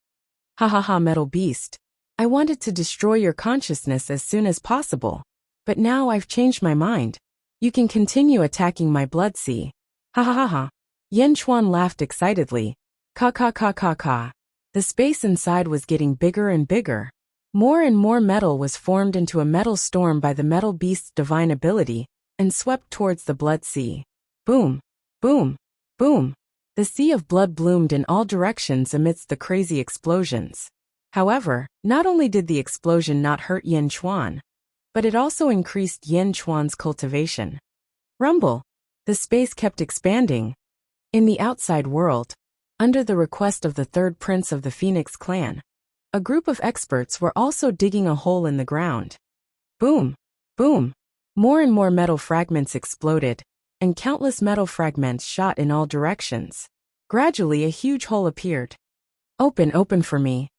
Ha ha ha, metal beast. I wanted to destroy your consciousness as soon as possible. But now I've changed my mind. You can continue attacking my blood sea. Ha ha ha ha. Yin Chuan laughed excitedly. Ka ka ka ka ka. The space inside was getting bigger and bigger. More and more metal was formed into a metal storm by the metal beast's divine ability and swept towards the blood sea. Boom, boom, boom. The sea of blood bloomed in all directions amidst the crazy explosions. However, not only did the explosion not hurt Yin Chuan, but it also increased Yin Chuan's cultivation. Rumble. The space kept expanding. In the outside world, under the request of the third prince of the Phoenix clan, a group of experts were also digging a hole in the ground. Boom, boom. More and more metal fragments exploded, and countless metal fragments shot in all directions. Gradually a huge hole appeared. Open for me.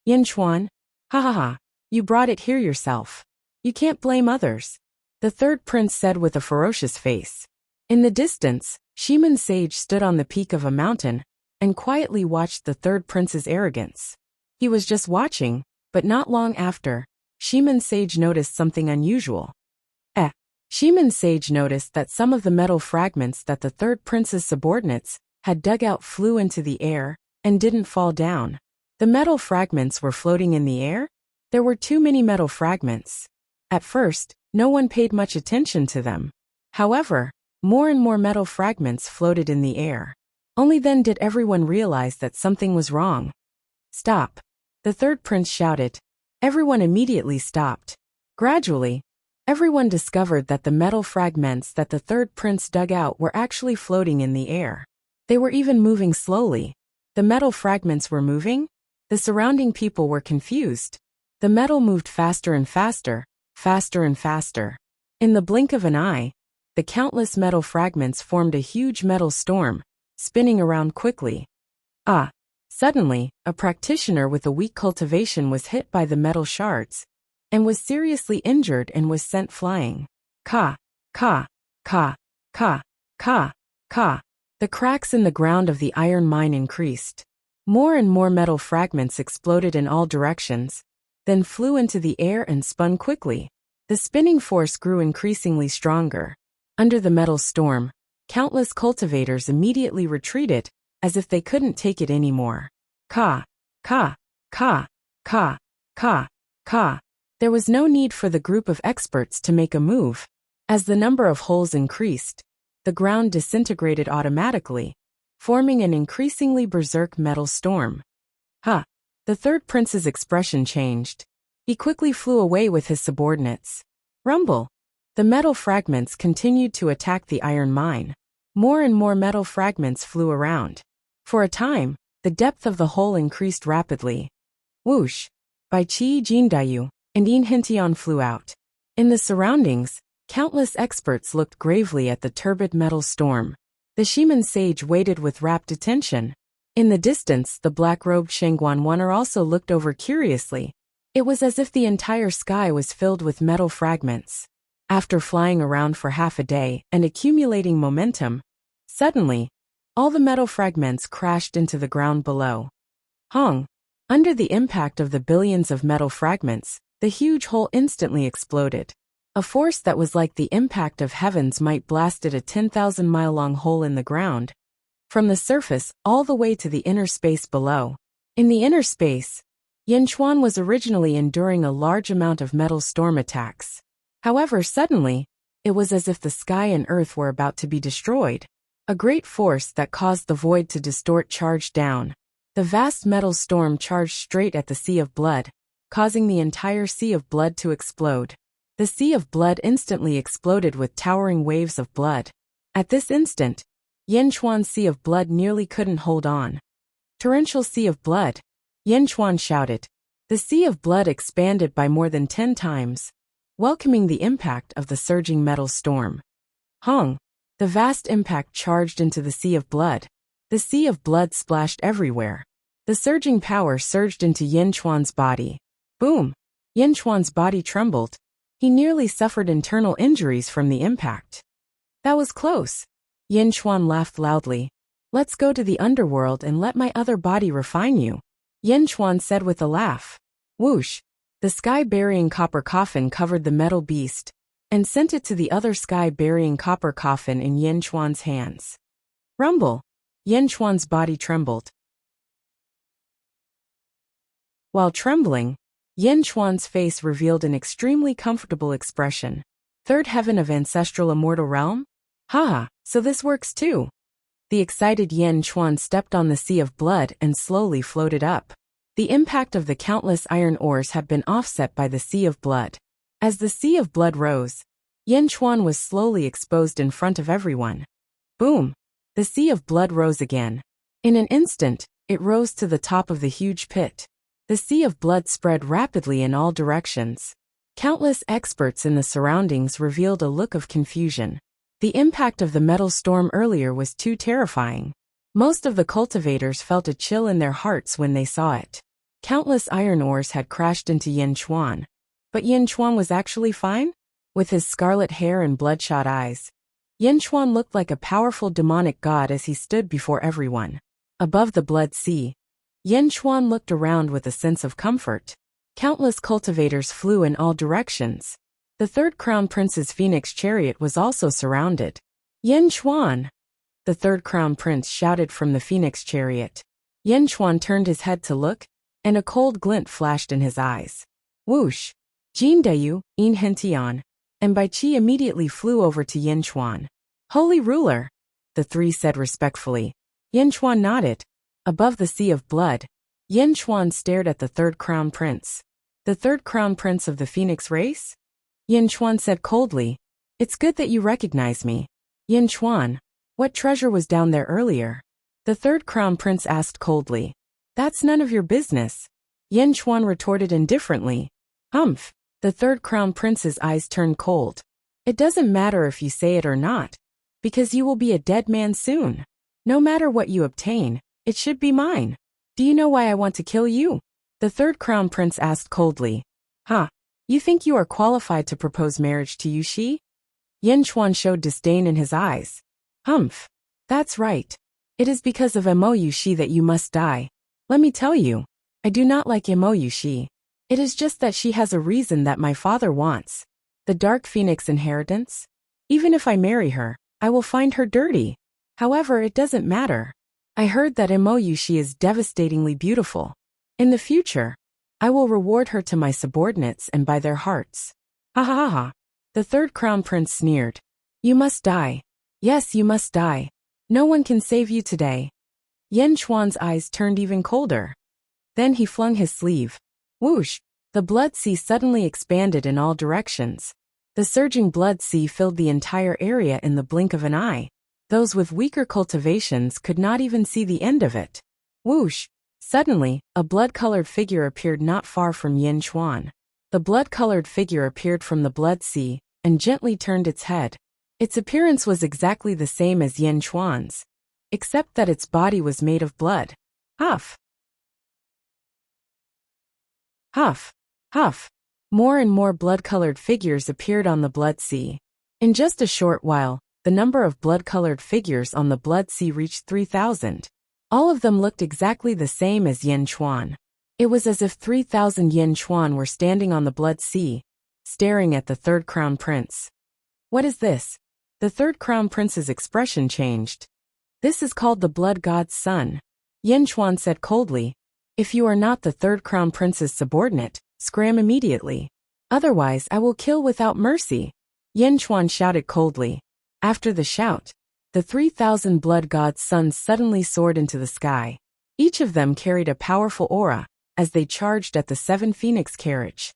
Yin Chuan, ha ha ha, you brought it here yourself. You can't blame others. The third prince said with a ferocious face. In the distance, Shiman Sage stood on the peak of a mountain and quietly watched the third prince's arrogance. He was just watching, but not long after, Shiman Sage noticed something unusual. Shiman Sage noticed that some of the metal fragments that the third prince's subordinates had dug out flew into the air and didn't fall down. The metal fragments were floating in the air? There were too many metal fragments. At first, no one paid much attention to them. However, more and more metal fragments floated in the air. Only then did everyone realize that something was wrong. Stop! The third prince shouted. Everyone immediately stopped. Gradually, everyone discovered that the metal fragments that the third prince dug out were actually floating in the air. They were even moving slowly. The metal fragments were moving? The surrounding people were confused. The metal moved faster and faster, faster and faster. In the blink of an eye, the countless metal fragments formed a huge metal storm, spinning around quickly. Suddenly, a practitioner with a weak cultivation was hit by the metal shards, and was seriously injured and was sent flying. Ka, ka, ka, ka, ka. The cracks in the ground of the iron mine increased. More and more metal fragments exploded in all directions, then flew into the air and spun quickly. The spinning force grew increasingly stronger. Under the metal storm, countless cultivators immediately retreated, as if they couldn't take it anymore. Ka, ka, ka, ka, ka, ka. There was no need for the group of experts to make a move. As the number of holes increased, the ground disintegrated automatically, forming an increasingly berserk metal storm. Ha! The third prince's expression changed. He quickly flew away with his subordinates. Rumble! The metal fragments continued to attack the iron mine. More and more metal fragments flew around. For a time, the depth of the hole increased rapidly. Whoosh! Bai Qi Jindayu and Yin Hintian flew out. In the surroundings, countless experts looked gravely at the turbid metal storm. The Shiman sage waited with rapt attention. In the distance, the black-robed Shengguan also looked over curiously. It was as if the entire sky was filled with metal fragments. After flying around for half a day and accumulating momentum, suddenly, all the metal fragments crashed into the ground below. Hong! Under the impact of the billions of metal fragments, the huge hole instantly exploded. A force that was like the impact of heaven's might blasted a 10,000-mile-long hole in the ground, from the surface all the way to the inner space below. In the inner space, Yanchuan was originally enduring a large amount of metal storm attacks. However, suddenly, it was as if the sky and earth were about to be destroyed. A great force that caused the void to distort charged down. The vast metal storm charged straight at the sea of blood, causing the entire sea of blood to explode. The sea of blood instantly exploded with towering waves of blood. At this instant, Yanchuan's sea of blood nearly couldn't hold on. Torrential sea of blood, Yanchuan shouted. The sea of blood expanded by more than 10 times, welcoming the impact of the surging metal storm. Hong! The vast impact charged into the sea of blood. The sea of blood splashed everywhere. The surging power surged into Yanchuan's body. Boom! Yanchuan's body trembled. He nearly suffered internal injuries from the impact. That was close. Yanchuan laughed loudly. Let's go to the underworld and let my other body refine you. Yanchuan said with a laugh. Whoosh! The sky-burying copper coffin covered the metal beast, and sent it to the other sky-burying copper coffin in Yanchuan's hands. Rumble! Yanchuan's body trembled. While trembling, Yanchuan's face revealed an extremely comfortable expression. Third heaven of ancestral immortal realm? Haha, so this works too. The excited Yanchuan stepped on the sea of blood and slowly floated up. The impact of the countless iron ores had been offset by the sea of blood. As the sea of blood rose, Yanchuan was slowly exposed in front of everyone. Boom! The sea of blood rose again. In an instant, it rose to the top of the huge pit. The sea of blood spread rapidly in all directions. Countless experts in the surroundings revealed a look of confusion. The impact of the metal storm earlier was too terrifying. Most of the cultivators felt a chill in their hearts when they saw it. Countless iron ores had crashed into Yanchuan. But Yanchuan was actually fine? With his scarlet hair and bloodshot eyes, Yanchuan looked like a powerful demonic god as he stood before everyone. Above the blood sea, Yanchuan looked around with a sense of comfort. Countless cultivators flew in all directions. The third crown prince's phoenix chariot was also surrounded. Yanchuan! The third crown prince shouted from the phoenix chariot. Yanchuan turned his head to look, and a cold glint flashed in his eyes. Whoosh! Jin Dayu, Yin Hentian, and Bai Qi immediately flew over to Yanchuan. Holy ruler! The three said respectfully. Yanchuan nodded. Above the sea of blood, Yanchuan stared at the third crown prince. The third crown prince of the phoenix race? Yanchuan said coldly. It's good that you recognize me. Yanchuan, what treasure was down there earlier? The third crown prince asked coldly. That's none of your business. Yanchuan retorted indifferently. Humph! The third crown prince's eyes turned cold. It doesn't matter if you say it or not, because you will be a dead man soon. No matter what you obtain, it should be mine. Do you know why I want to kill you? The third crown prince asked coldly. You think you are qualified to propose marriage to Yushi? Yin Chuan showed disdain in his eyes. Humph. That's right. It is because of Mo Yushi that you must die. Let me tell you, I do not like Mo Yushi. It is just that she has a reason that my father wants. The Dark Phoenix inheritance? Even if I marry her, I will find her dirty. However, it doesn't matter. I heard that Mo Yushi is devastatingly beautiful. In the future, I will reward her to my subordinates and by their hearts. Ha ha ha ha. The third crown prince sneered. You must die. Yes, you must die. No one can save you today. Yin Chuan's eyes turned even colder. Then he flung his sleeve. Whoosh! The blood sea suddenly expanded in all directions. The surging blood sea filled the entire area in the blink of an eye. Those with weaker cultivations could not even see the end of it. Whoosh! Suddenly, a blood-colored figure appeared not far from Yin Chuan. The blood-colored figure appeared from the blood sea, and gently turned its head. Its appearance was exactly the same as Yin Chuan's, except that its body was made of blood. Huff! Huff! Huff! More and more blood-colored figures appeared on the blood sea. In just a short while, the number of blood-colored figures on the blood sea reached 3,000. All of them looked exactly the same as Yin Chuan. It was as if 3,000 Yin Chuan were standing on the blood sea, staring at the third crown prince. What is this? The third crown prince's expression changed. This is called the blood god's son. Yin Chuan said coldly. If you are not the third crown prince's subordinate, scram immediately. Otherwise I will kill without mercy. Yin Chuan shouted coldly. After the shout, the 3,000 blood god's sons suddenly soared into the sky. Each of them carried a powerful aura, as they charged at the 7 phoenix carriage.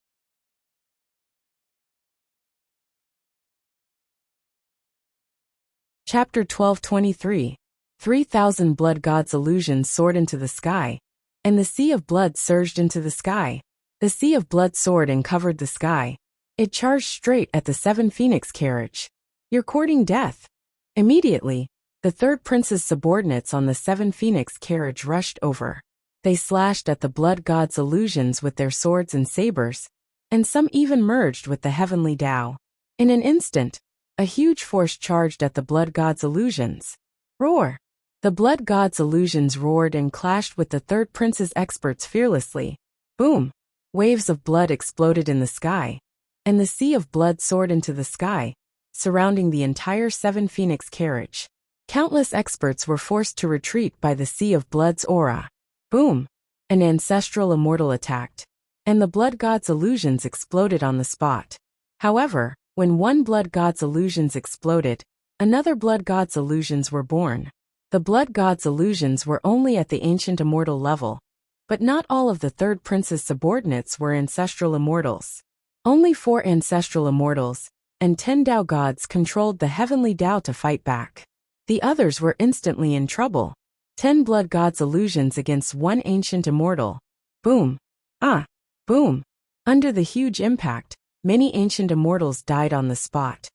Chapter 12:23. 3,000 blood gods' illusions soared into the sky, and the sea of blood surged into the sky. The sea of blood soared and covered the sky. It charged straight at the 7 phoenix carriage. You're courting death. Immediately, the third prince's subordinates on the 7 phoenix carriage rushed over. They slashed at the blood gods' illusions with their swords and sabers, and some even merged with the heavenly Tao. In an instant, a huge force charged at the blood gods' illusions. Roar! The blood gods' illusions roared and clashed with the third prince's experts fearlessly. Boom! Waves of blood exploded in the sky, and the sea of blood soared into the sky, surrounding the entire 7 phoenix carriage. Countless experts were forced to retreat by the sea of blood's aura. Boom! An ancestral immortal attacked, and the blood god's illusions exploded on the spot. However, when one blood god's illusions exploded, another blood god's illusions were born. The blood god's illusions were only at the ancient immortal level, but not all of the third prince's subordinates were ancestral immortals. Only 4 ancestral immortals and 10 Tao gods controlled the heavenly Tao to fight back. The others were instantly in trouble. 10 blood gods' illusions against 1 ancient immortal. Boom! Ah! Boom! Under the huge impact, many ancient immortals died on the spot.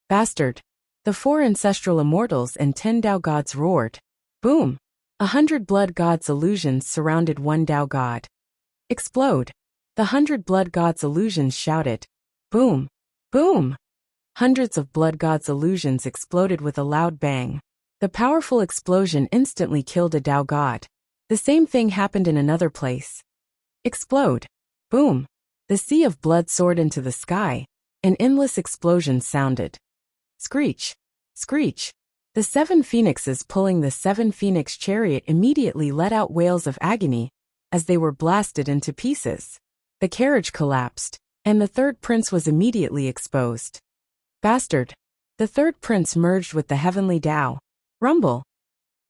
Bastard! The 4 ancestral immortals and 10 Tao gods roared. Boom! 100 blood gods' illusions surrounded 1 Tao god. Explode! The 100 blood gods' illusions shouted. Boom! Boom! Hundreds of blood gods' illusions exploded with a loud bang. The powerful explosion instantly killed a Tao god. The same thing happened in another place. Explode! Boom! The sea of blood soared into the sky, and endless explosions sounded. Screech! Screech! The 7 phoenixes pulling the 7 phoenix chariot immediately let out wails of agony as they were blasted into pieces. The carriage collapsed, and the third prince was immediately exposed. Bastard! The third prince merged with the heavenly Tao. Rumble!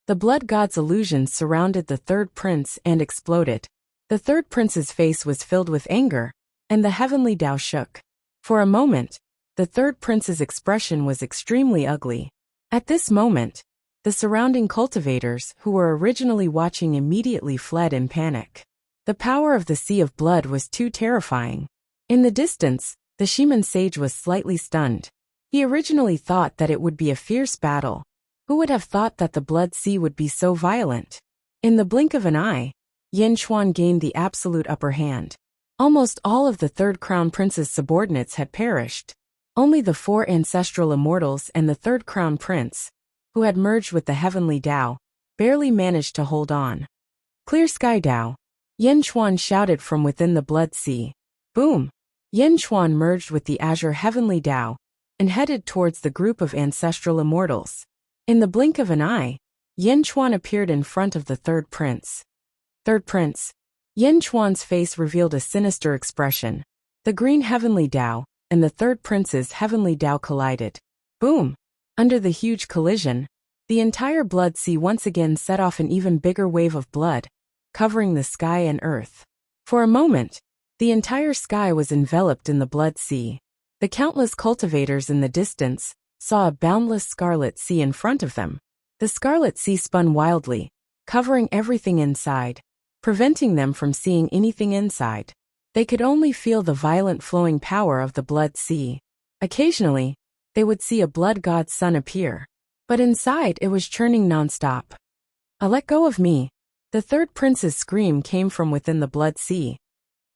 The blood god's illusions surrounded the third prince and exploded. The third prince's face was filled with anger, and the heavenly Tao shook. For a moment, the third prince's expression was extremely ugly. At this moment, the surrounding cultivators who were originally watching immediately fled in panic. The power of the sea of blood was too terrifying. In the distance, the Shiman sage was slightly stunned. He originally thought that it would be a fierce battle. Who would have thought that the blood sea would be so violent? In the blink of an eye, Yin Chuan gained the absolute upper hand. Almost all of the third crown prince's subordinates had perished. Only the 4 ancestral immortals and the 3rd crown prince, who had merged with the heavenly Tao, barely managed to hold on. Clear sky Tao, Yin Chuan shouted from within the blood sea. Boom! Yin Chuan merged with the azure heavenly Tao and headed towards the group of ancestral immortals. In the blink of an eye, Yin Chuan appeared in front of the 3rd prince. 3rd prince. Yin Chuan's face revealed a sinister expression. The green heavenly Tao and the 3rd prince's heavenly Tao collided. Boom! Under the huge collision, the entire blood sea once again set off an even bigger wave of blood, covering the sky and earth. For a moment, the entire sky was enveloped in the blood sea. The countless cultivators in the distance saw a boundless scarlet sea in front of them. The scarlet sea spun wildly, covering everything inside, preventing them from seeing anything inside. They could only feel the violent flowing power of the blood sea. Occasionally, they would see a blood god's sun appear. But inside it was churning nonstop. Let go of me. The 3rd prince's scream came from within the blood sea.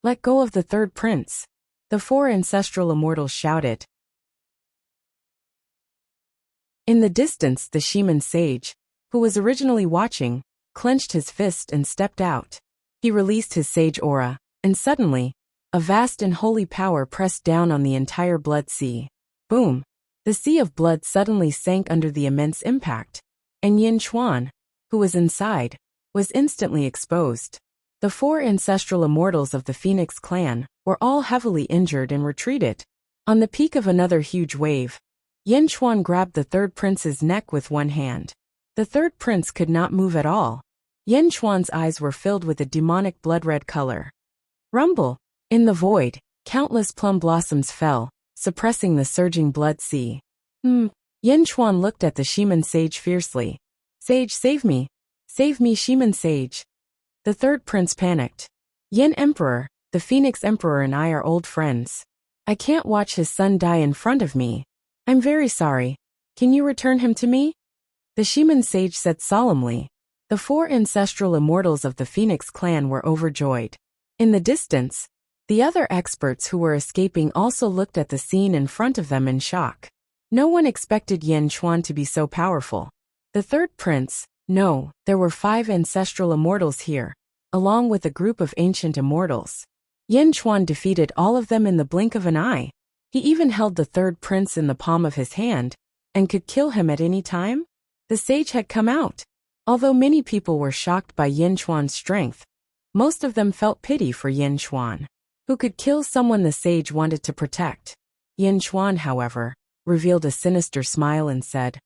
Let go of the 3rd prince. The 4 ancestral immortals shouted. In the distance, the shaman sage, who was originally watching, clenched his fist and stepped out. He released his sage aura, and suddenly, a vast and holy power pressed down on the entire blood sea. Boom! The sea of blood suddenly sank under the immense impact, and Yin Chuan, who was inside, was instantly exposed. The 4 ancestral immortals of the Phoenix clan were all heavily injured and retreated. On the peak of another huge wave, Yin Chuan grabbed the 3rd prince's neck with one hand. The 3rd prince could not move at all. Yin Chuan's eyes were filled with a demonic blood-red color. Rumble! In the void, countless plum blossoms fell, suppressing the surging blood sea. Yin Chuan looked at the shaman sage fiercely. Sage, save me! Save me, shaman sage! The 3rd prince panicked. Yin Emperor, the Phoenix Emperor and I are old friends. I can't watch his son die in front of me. I'm very sorry. Can you return him to me? The shaman sage said solemnly. The 4 ancestral immortals of the Phoenix clan were overjoyed. In the distance, the other experts who were escaping also looked at the scene in front of them in shock. No one expected Yin Chuan to be so powerful. The 3rd prince, no, there were 5 ancestral immortals here, along with a group of ancient immortals. Yin Chuan defeated all of them in the blink of an eye. He even held the 3rd prince in the palm of his hand, and could kill him at any time. The sage had come out. Although many people were shocked by Yin Chuan's strength, most of them felt pity for Yin Chuan, who could kill someone the sage wanted to protect. Yin Chuan, however, revealed a sinister smile and said,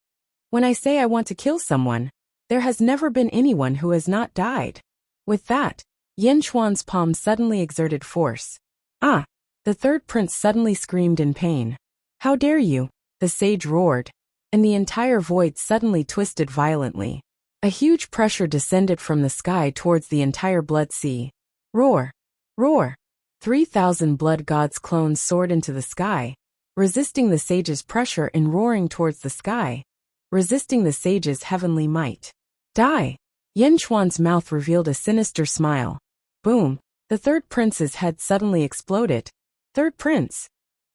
When I say I want to kill someone, there has never been anyone who has not died. With that, Yin Chuan's palm suddenly exerted force. Ah! The 3rd prince suddenly screamed in pain. How dare you? The sage roared, and the entire void suddenly twisted violently. A huge pressure descended from the sky towards the entire blood sea. Roar! Roar! 3,000 blood gods' clones soared into the sky, resisting the sage's pressure and roaring towards the sky, resisting the sage's heavenly might. Die! Yin Chuan's mouth revealed a sinister smile. Boom! The 3rd prince's head suddenly exploded. 3rd prince!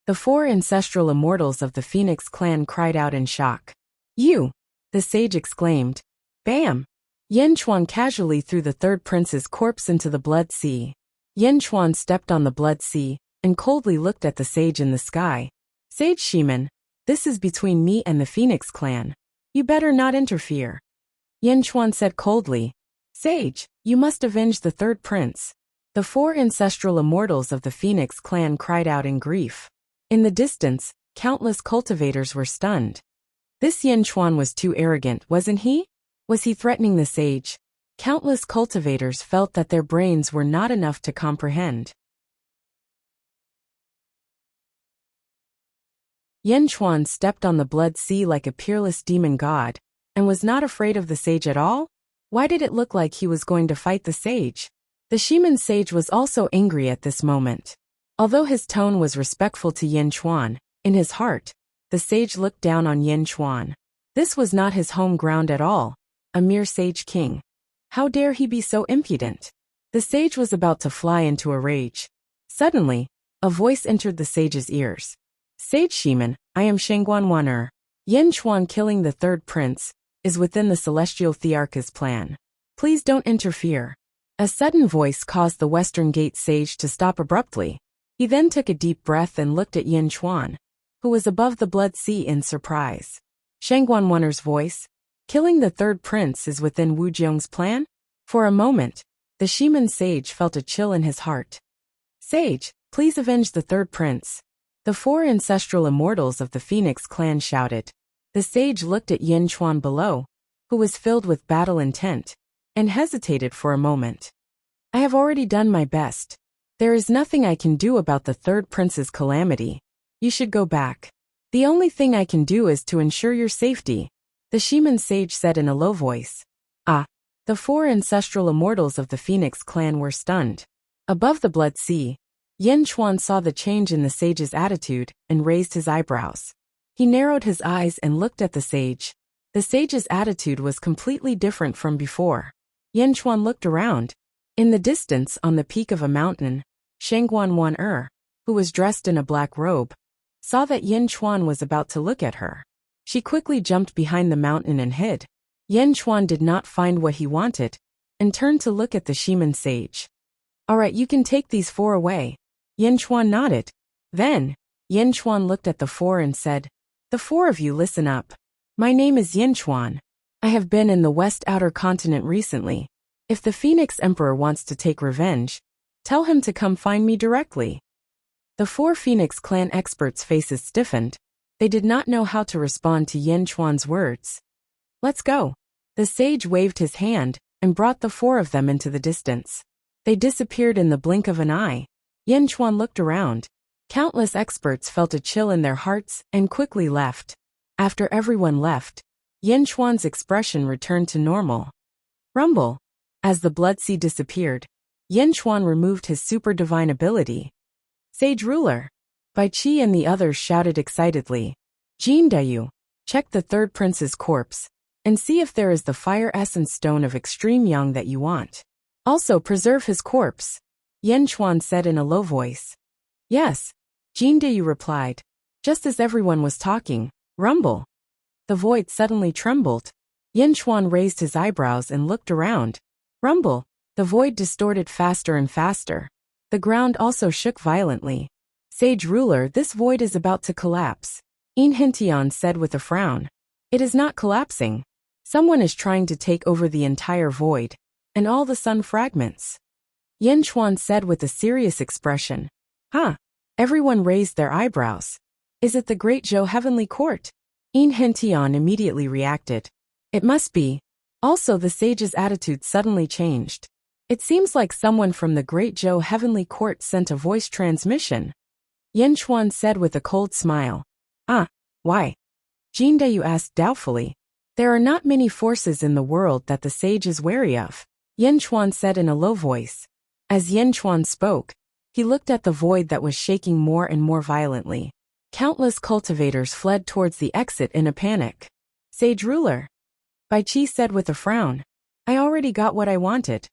The 4 ancestral immortals of the Phoenix clan cried out in shock. You! The sage exclaimed. Bam! Yin Chuan casually threw the 3rd prince's corpse into the blood sea. Yin Chuan stepped on the blood sea and coldly looked at the sage in the sky. Sage shaman, this is between me and the Phoenix clan. You better not interfere. Yin Chuan said coldly. Sage, you must avenge the 3rd prince. The 4 ancestral immortals of the Phoenix clan cried out in grief. In the distance, countless cultivators were stunned. This Yin Chuan was too arrogant, wasn't he? Was he threatening the sage? Countless cultivators felt that their brains were not enough to comprehend. Yin Chuan stepped on the blood sea like a peerless demon god, and was not afraid of the sage at all? Why did it look like he was going to fight the sage? The shaman sage was also angry at this moment. Although his tone was respectful to Yin Chuan, in his heart, the sage looked down on Yin Chuan. This was not his home ground at all, a mere sage king. How dare he be so impudent? The sage was about to fly into a rage. Suddenly, a voice entered the sage's ears. Sage Shaman, I am Shengguan. Yin Chuan killing the third prince is within the Celestial Thearch's plan. Please don't interfere. A sudden voice caused the Western Gate sage to stop abruptly. He then took a deep breath and looked at Yin Chuan, who was above the Blood Sea in surprise. Shengguan's voice, killing the third prince is within Wu Jiong's plan? For a moment, the Shaman sage felt a chill in his heart. Sage, please avenge the third prince. The four ancestral immortals of the Phoenix clan shouted. The sage looked at Yin Chuan below, who was filled with battle intent, and hesitated for a moment. I have already done my best. There is nothing I can do about the third prince's calamity. You should go back. The only thing I can do is to ensure your safety, the Shaman sage said in a low voice. Ah! The four ancestral immortals of the Phoenix clan were stunned. Above the Blood Sea, Yin Chuan saw the change in the sage's attitude and raised his eyebrows. He narrowed his eyes and looked at the sage. The sage's attitude was completely different from before. Yin Chuan looked around. In the distance on the peak of a mountain, Shengguan, who was dressed in a black robe, saw that Yin Chuan was about to look at her. She quickly jumped behind the mountain and hid. Yin Chuan did not find what he wanted, and turned to look at the Shaman sage. Alright, you can take these four away. Yin Chuan nodded. Then, Yin Chuan looked at the four and said, The four of you listen up. My name is Yin Chuan. I have been in the West Outer Continent recently. If the Phoenix Emperor wants to take revenge, tell him to come find me directly. The four Phoenix clan experts' faces stiffened. They did not know how to respond to Yin Chuan's words. Let's go. The sage waved his hand and brought the four of them into the distance. They disappeared in the blink of an eye. Yin Chuan looked around. Countless experts felt a chill in their hearts and quickly left. After everyone left, Yin Chuan's expression returned to normal. Rumble. As the Blood Sea disappeared, Yin Chuan removed his super divine ability. Sage Ruler. Bai Qi and the others shouted excitedly. Jin Dayu, check the third prince's corpse, and see if there is the fire essence stone of extreme yang that you want. Also preserve his corpse, Yin Chuan said in a low voice. Yes, Jin Dayu replied. Just as everyone was talking, rumble. The void suddenly trembled. Yin Chuan raised his eyebrows and looked around. Rumble. The void distorted faster and faster. The ground also shook violently. Sage Ruler, this void is about to collapse, In Hintian said with a frown. It is not collapsing. Someone is trying to take over the entire void, and all the sun fragments. Yin Chuan said with a serious expression. Huh? Everyone raised their eyebrows. Is it the Great Zhou Heavenly Court? In Hintian immediately reacted. It must be. Also the sage's attitude suddenly changed. It seems like someone from the Great Zhou Heavenly Court sent a voice transmission. Yin Chuan said with a cold smile. Ah, why? Jin Dayu asked doubtfully. There are not many forces in the world that the sage is wary of, Yin Chuan said in a low voice. As Yin Chuan spoke, he looked at the void that was shaking more and more violently. Countless cultivators fled towards the exit in a panic. Sage Ruler. Bai Qi said with a frown. I already got what I wanted.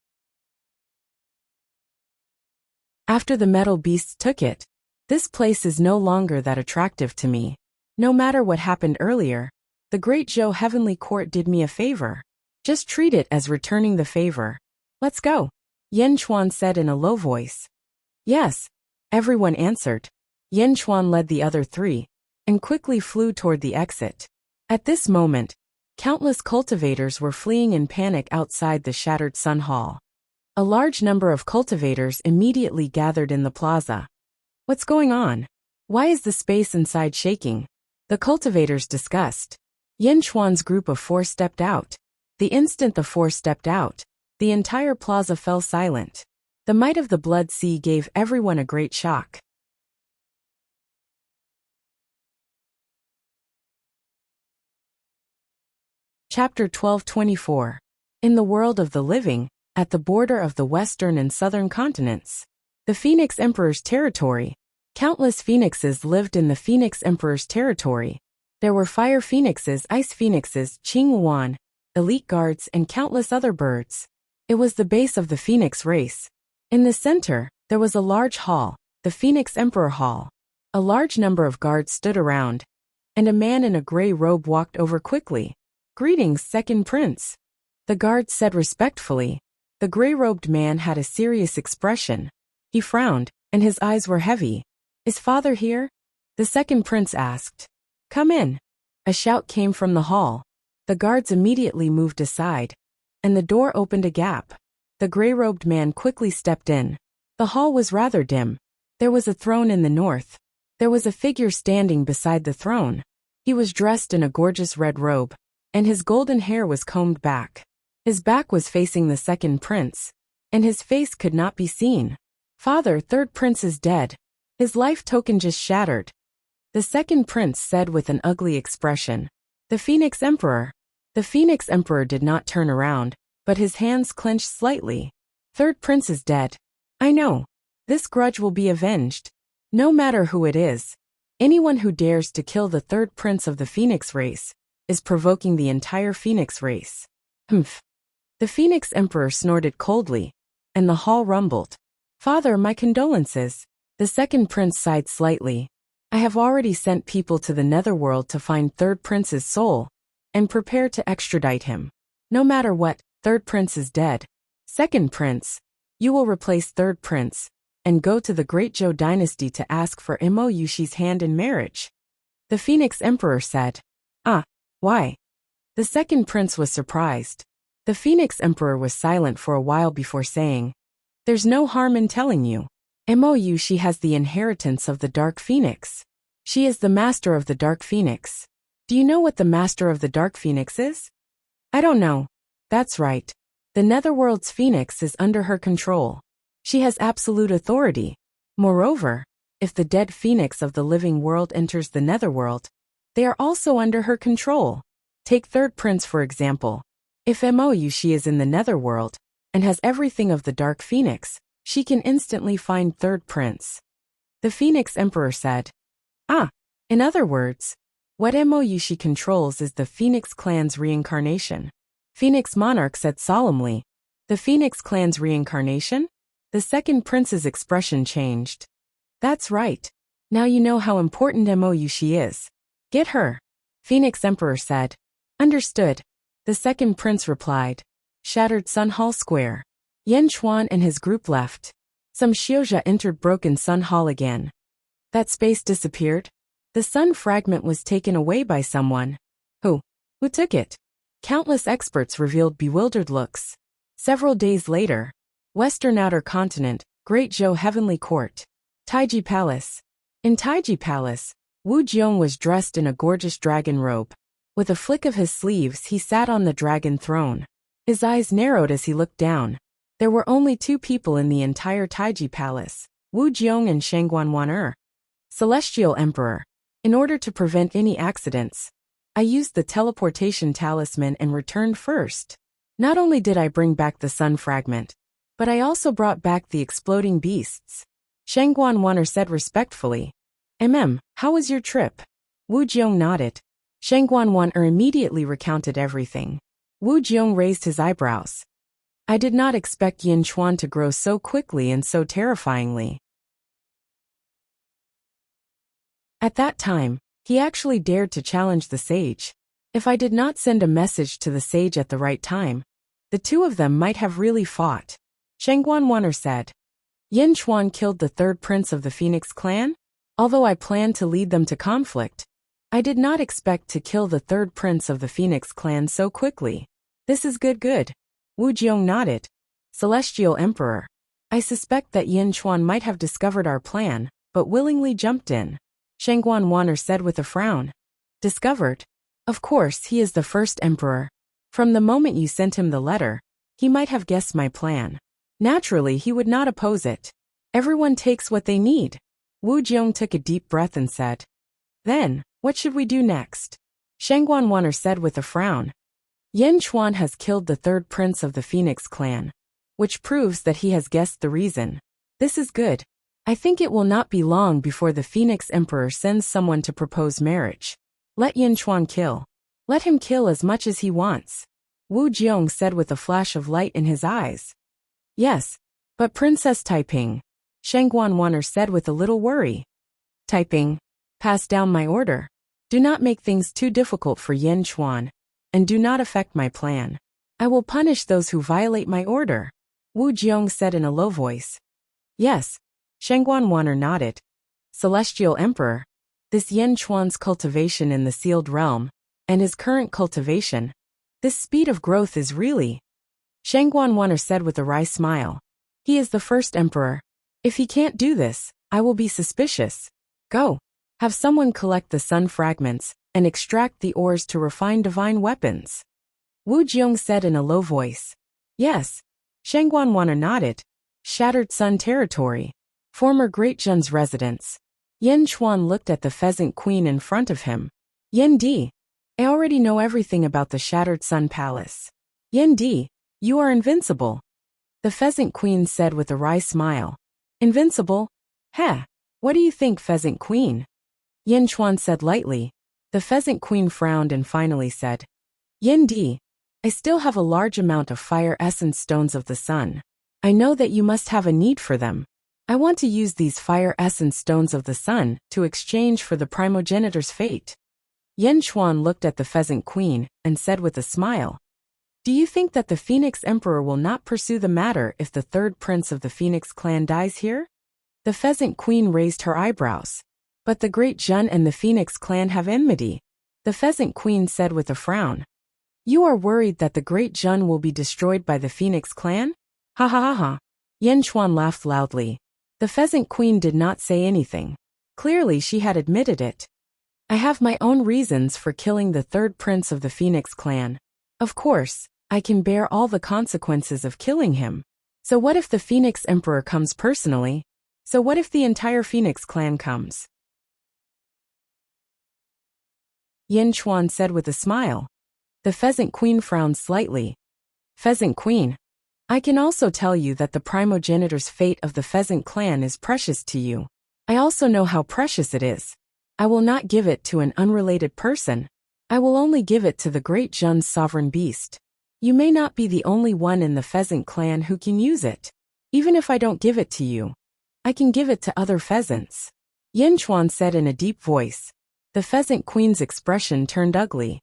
After the metal beasts took it, this place is no longer that attractive to me. No matter what happened earlier, the Great Zhou Heavenly Court did me a favor. Just treat it as returning the favor. Let's go, Yin Chuan said in a low voice. Yes, everyone answered. Yin Chuan led the other three, and quickly flew toward the exit. At this moment, countless cultivators were fleeing in panic outside the shattered Sun Hall. A large number of cultivators immediately gathered in the plaza. What's going on? Why is the space inside shaking? The cultivators discussed. Yin Chuan's group of four stepped out. The instant the four stepped out, the entire plaza fell silent. The might of the Blood Sea gave everyone a great shock. Chapter 1224. In the world of the living, at the border of the western and southern continents, the Phoenix Emperor's territory. Countless phoenixes lived in the Phoenix Emperor's territory. There were fire phoenixes, ice phoenixes, Qinghuan, elite guards, and countless other birds. It was the base of the phoenix race. In the center, there was a large hall, the Phoenix Emperor Hall. A large number of guards stood around, and a man in a gray robe walked over quickly. "Greetings, second prince," the guards said respectfully. The gray-robed man had a serious expression. He frowned, and his eyes were heavy. "Is father here?" the second prince asked. "Come in." A shout came from the hall. The guards immediately moved aside, and the door opened a gap. The gray-robed man quickly stepped in. The hall was rather dim. There was a throne in the north. There was a figure standing beside the throne. He was dressed in a gorgeous red robe, and his golden hair was combed back. His back was facing the second prince, and his face could not be seen. "Father, third prince is dead. His life token just shattered," the second prince said with an ugly expression. "The Phoenix Emperor." The Phoenix Emperor did not turn around, but his hands clenched slightly. "Third prince is dead. I know. This grudge will be avenged. No matter who it is. Anyone who dares to kill the third prince of the Phoenix race is provoking the entire Phoenix race." Humph. The Phoenix Emperor snorted coldly, and the hall rumbled. "Father, my condolences." The second prince sighed slightly. "I have already sent people to the netherworld to find third prince's soul, and prepare to extradite him. No matter what, third prince is dead. Second prince, you will replace third prince, and go to the Great Zhou dynasty to ask for Imo Yushi's hand in marriage," the Phoenix Emperor said. "Ah, why?" The second prince was surprised. The Phoenix Emperor was silent for a while before saying, "There's no harm in telling you. Imo Yushi has the inheritance of the Dark Phoenix. She is the master of the Dark Phoenix. Do you know what the master of the Dark Phoenix is?" "I don't know." "That's right. The Netherworld's Phoenix is under her control. She has absolute authority. Moreover, if the dead Phoenix of the living world enters the Netherworld, they are also under her control. Take third prince for example. If Imo Yushi is in the Netherworld, and has everything of the Dark Phoenix, she can instantly find third prince," the Phoenix Emperor said. "Ah, in other words, what Imo Yushi controls is the Phoenix clan's reincarnation," Phoenix Monarch said solemnly. "The Phoenix clan's reincarnation?" The second prince's expression changed. "That's right. Now you know how important Imo Yushi is. Get her," Phoenix Emperor said. "Understood," the second prince replied. Shattered Sun Hall Square. Yan Chuan and his group left. Some Xiuzha entered Broken Sun Hall again. That space disappeared. The sun fragment was taken away by someone. Who? Who took it? Countless experts revealed bewildered looks. Several days later, Western Outer Continent, Great Zhou Heavenly Court. Taiji Palace. In Taiji Palace, Wu Jiong was dressed in a gorgeous dragon robe. With a flick of his sleeves he sat on the dragon throne. His eyes narrowed as he looked down. There were only two people in the entire Taiji Palace, Wu Jiong and Shangguan. Celestial Emperor. In order to prevent any accidents, I used the teleportation talisman and returned first. Not only did I bring back the sun fragment, but I also brought back the exploding beasts. Shangguan said respectfully. How was your trip? Wu Jiong nodded. Shangguan immediately recounted everything. Wu Jiong raised his eyebrows. I did not expect Yin Chuan to grow so quickly and so terrifyingly. At that time, he actually dared to challenge the sage. If I did not send a message to the sage at the right time, the two of them might have really fought. Shangguan said. Yin Chuan killed the third prince of the Phoenix clan? Although I planned to lead them to conflict, I did not expect to kill the third prince of the Phoenix clan so quickly. This is good. Wu Jiong nodded. Celestial Emperor. I suspect that Yin Chuan might have discovered our plan, but willingly jumped in. Shangguan said with a frown. Discovered? Of course, he is the first emperor. From the moment you sent him the letter, he might have guessed my plan. Naturally, he would not oppose it. Everyone takes what they need. Wu Jiong took a deep breath and said. Then, what should we do next? Shangguan said with a frown. Yin Chuan has killed the third prince of the Phoenix clan, which proves that he has guessed the reason. This is good. I think it will not be long before the Phoenix Emperor sends someone to propose marriage. Let Yin Chuan kill. Let him kill as much as he wants. Wu Jiong said with a flash of light in his eyes. Yes, but Princess Taiping, Shangguan said with a little worry. Typing. Pass down my order. Do not make things too difficult for Yin Chuan, and do not affect my plan. I will punish those who violate my order, Wu Jiong said in a low voice. Yes, Shengguan Wan'er nodded. Celestial Emperor. This Yin Chuan's cultivation in the sealed realm, and his current cultivation. This speed of growth is really. Shengguan Wan'er said with a wry smile. He is the first emperor. If he can't do this, I will be suspicious. Go. Have someone collect the sun fragments, and extract the ores to refine divine weapons. Wu Jiong said in a low voice. Yes. Shengguan Wan'er nodded. Shattered Sun territory. Former Great Zhen's residence. Yin Chuan looked at the pheasant queen in front of him. Yin Di. I already know everything about the Shattered Sun Palace. Yin Di, you are invincible. The pheasant queen said with a wry smile. Invincible? Heh. What do you think, pheasant queen? Yin Chuan said lightly. The pheasant queen frowned and finally said. Yin Di, I still have a large amount of fire essence stones of the sun. I know that you must have a need for them. I want to use these fire essence stones of the sun to exchange for the primogenitor's fate. Yin Chuan looked at the pheasant queen and said with a smile. Do you think that the Phoenix Emperor will not pursue the matter if the third prince of the Phoenix clan dies here? The pheasant queen raised her eyebrows. But the Great Zhen and the Phoenix clan have enmity. The pheasant queen said with a frown. You are worried that the Great Zhen will be destroyed by the Phoenix clan? Ha ha ha ha. Yin Chuan laughed loudly. The pheasant queen did not say anything. Clearly she had admitted it. I have my own reasons for killing the third prince of the Phoenix clan. Of course, I can bear all the consequences of killing him. So what if the Phoenix Emperor comes personally? So what if the entire Phoenix clan comes? Yin Chuan said with a smile. The pheasant queen frowned slightly. Pheasant queen, I can also tell you that the primogenitor's fate of the pheasant clan is precious to you. I also know how precious it is. I will not give it to an unrelated person. I will only give it to the Great Zhen's sovereign beast. You may not be the only one in the pheasant clan who can use it. Even if I don't give it to you, I can give it to other pheasants. Yin Chuan said in a deep voice. The pheasant queen's expression turned ugly.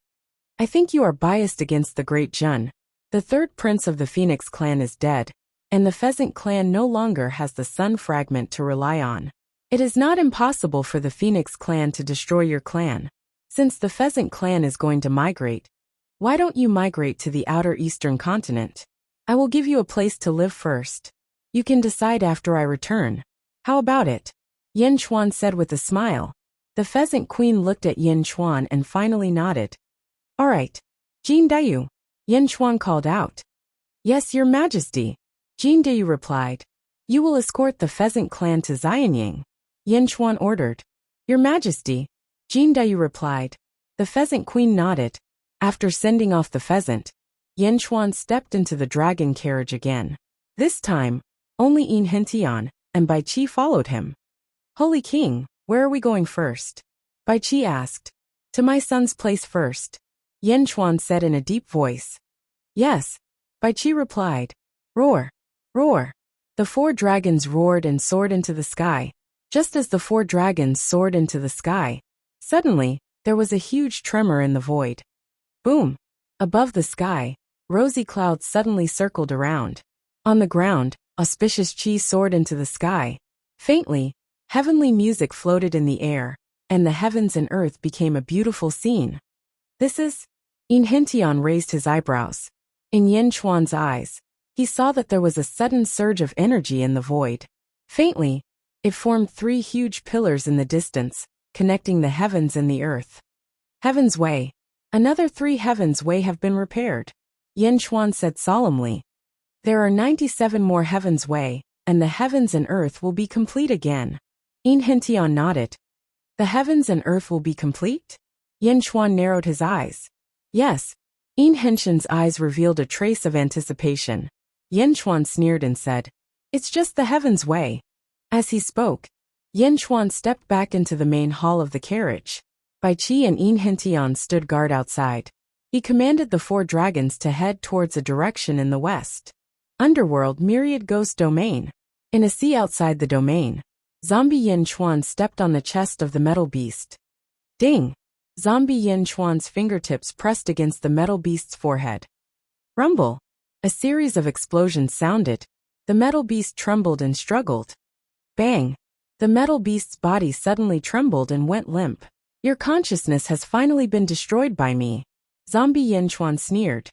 I think you are biased against the Great Zhen. The third prince of the Phoenix clan is dead, and the pheasant clan no longer has the sun fragment to rely on. It is not impossible for the Phoenix clan to destroy your clan. Since the pheasant clan is going to migrate, why don't you migrate to the outer eastern continent? I will give you a place to live first. You can decide after I return. How about it? Yin Chuan said with a smile. The pheasant queen looked at Yin Chuan and finally nodded. All right. Jin Dayu. Yin Chuan called out. Yes, your majesty. Jin Dayu replied. You will escort the pheasant clan to Xianying. Yin Chuan ordered. Your majesty. Jin Dayu replied. The pheasant queen nodded. After sending off the pheasant, Yin Chuan stepped into the dragon carriage again. This time, only Yin Hentian and Bai Qi followed him. Holy King, where are we going first? Bai Qi asked. To my son's place first. Yin Chuan said in a deep voice. Yes. Bai Qi replied. Roar. Roar. The 4 dragons roared and soared into the sky. Just as the 4 dragons soared into the sky, suddenly, there was a huge tremor in the void. Boom! Above the sky, rosy clouds suddenly circled around. On the ground, auspicious qi soared into the sky. Faintly, heavenly music floated in the air, and the heavens and earth became a beautiful scene. This is... Yin Hentian raised his eyebrows. In Yin Chuan's eyes, he saw that there was a sudden surge of energy in the void. Faintly, it formed 3 huge pillars in the distance, connecting the heavens and the earth. Heaven's Way. Another 3 Heaven's Way have been repaired. Yin Chuan said solemnly. There are 97 more Heaven's Way, and the heavens and earth will be complete again. Yin Hentian nodded. The heavens and earth will be complete? Yin Chuan narrowed his eyes. Yes. Yin Hentian's eyes revealed a trace of anticipation. Yin Chuan sneered and said, It's just the Heaven's Way. As he spoke, Yin Chuan stepped back into the main hall of the carriage. Bai Qi and Yin Hentian stood guard outside. He commanded the 4 dragons to head towards a direction in the west. Underworld Myriad Ghost Domain. In a sea outside the domain, Zombie Yin Chuan stepped on the chest of the metal beast. Ding! Zombie Yin Chuan's fingertips pressed against the metal beast's forehead. Rumble! A series of explosions sounded. The metal beast trembled and struggled. Bang! The metal beast's body suddenly trembled and went limp. Your consciousness has finally been destroyed by me. Zombie Yin Chuan sneered.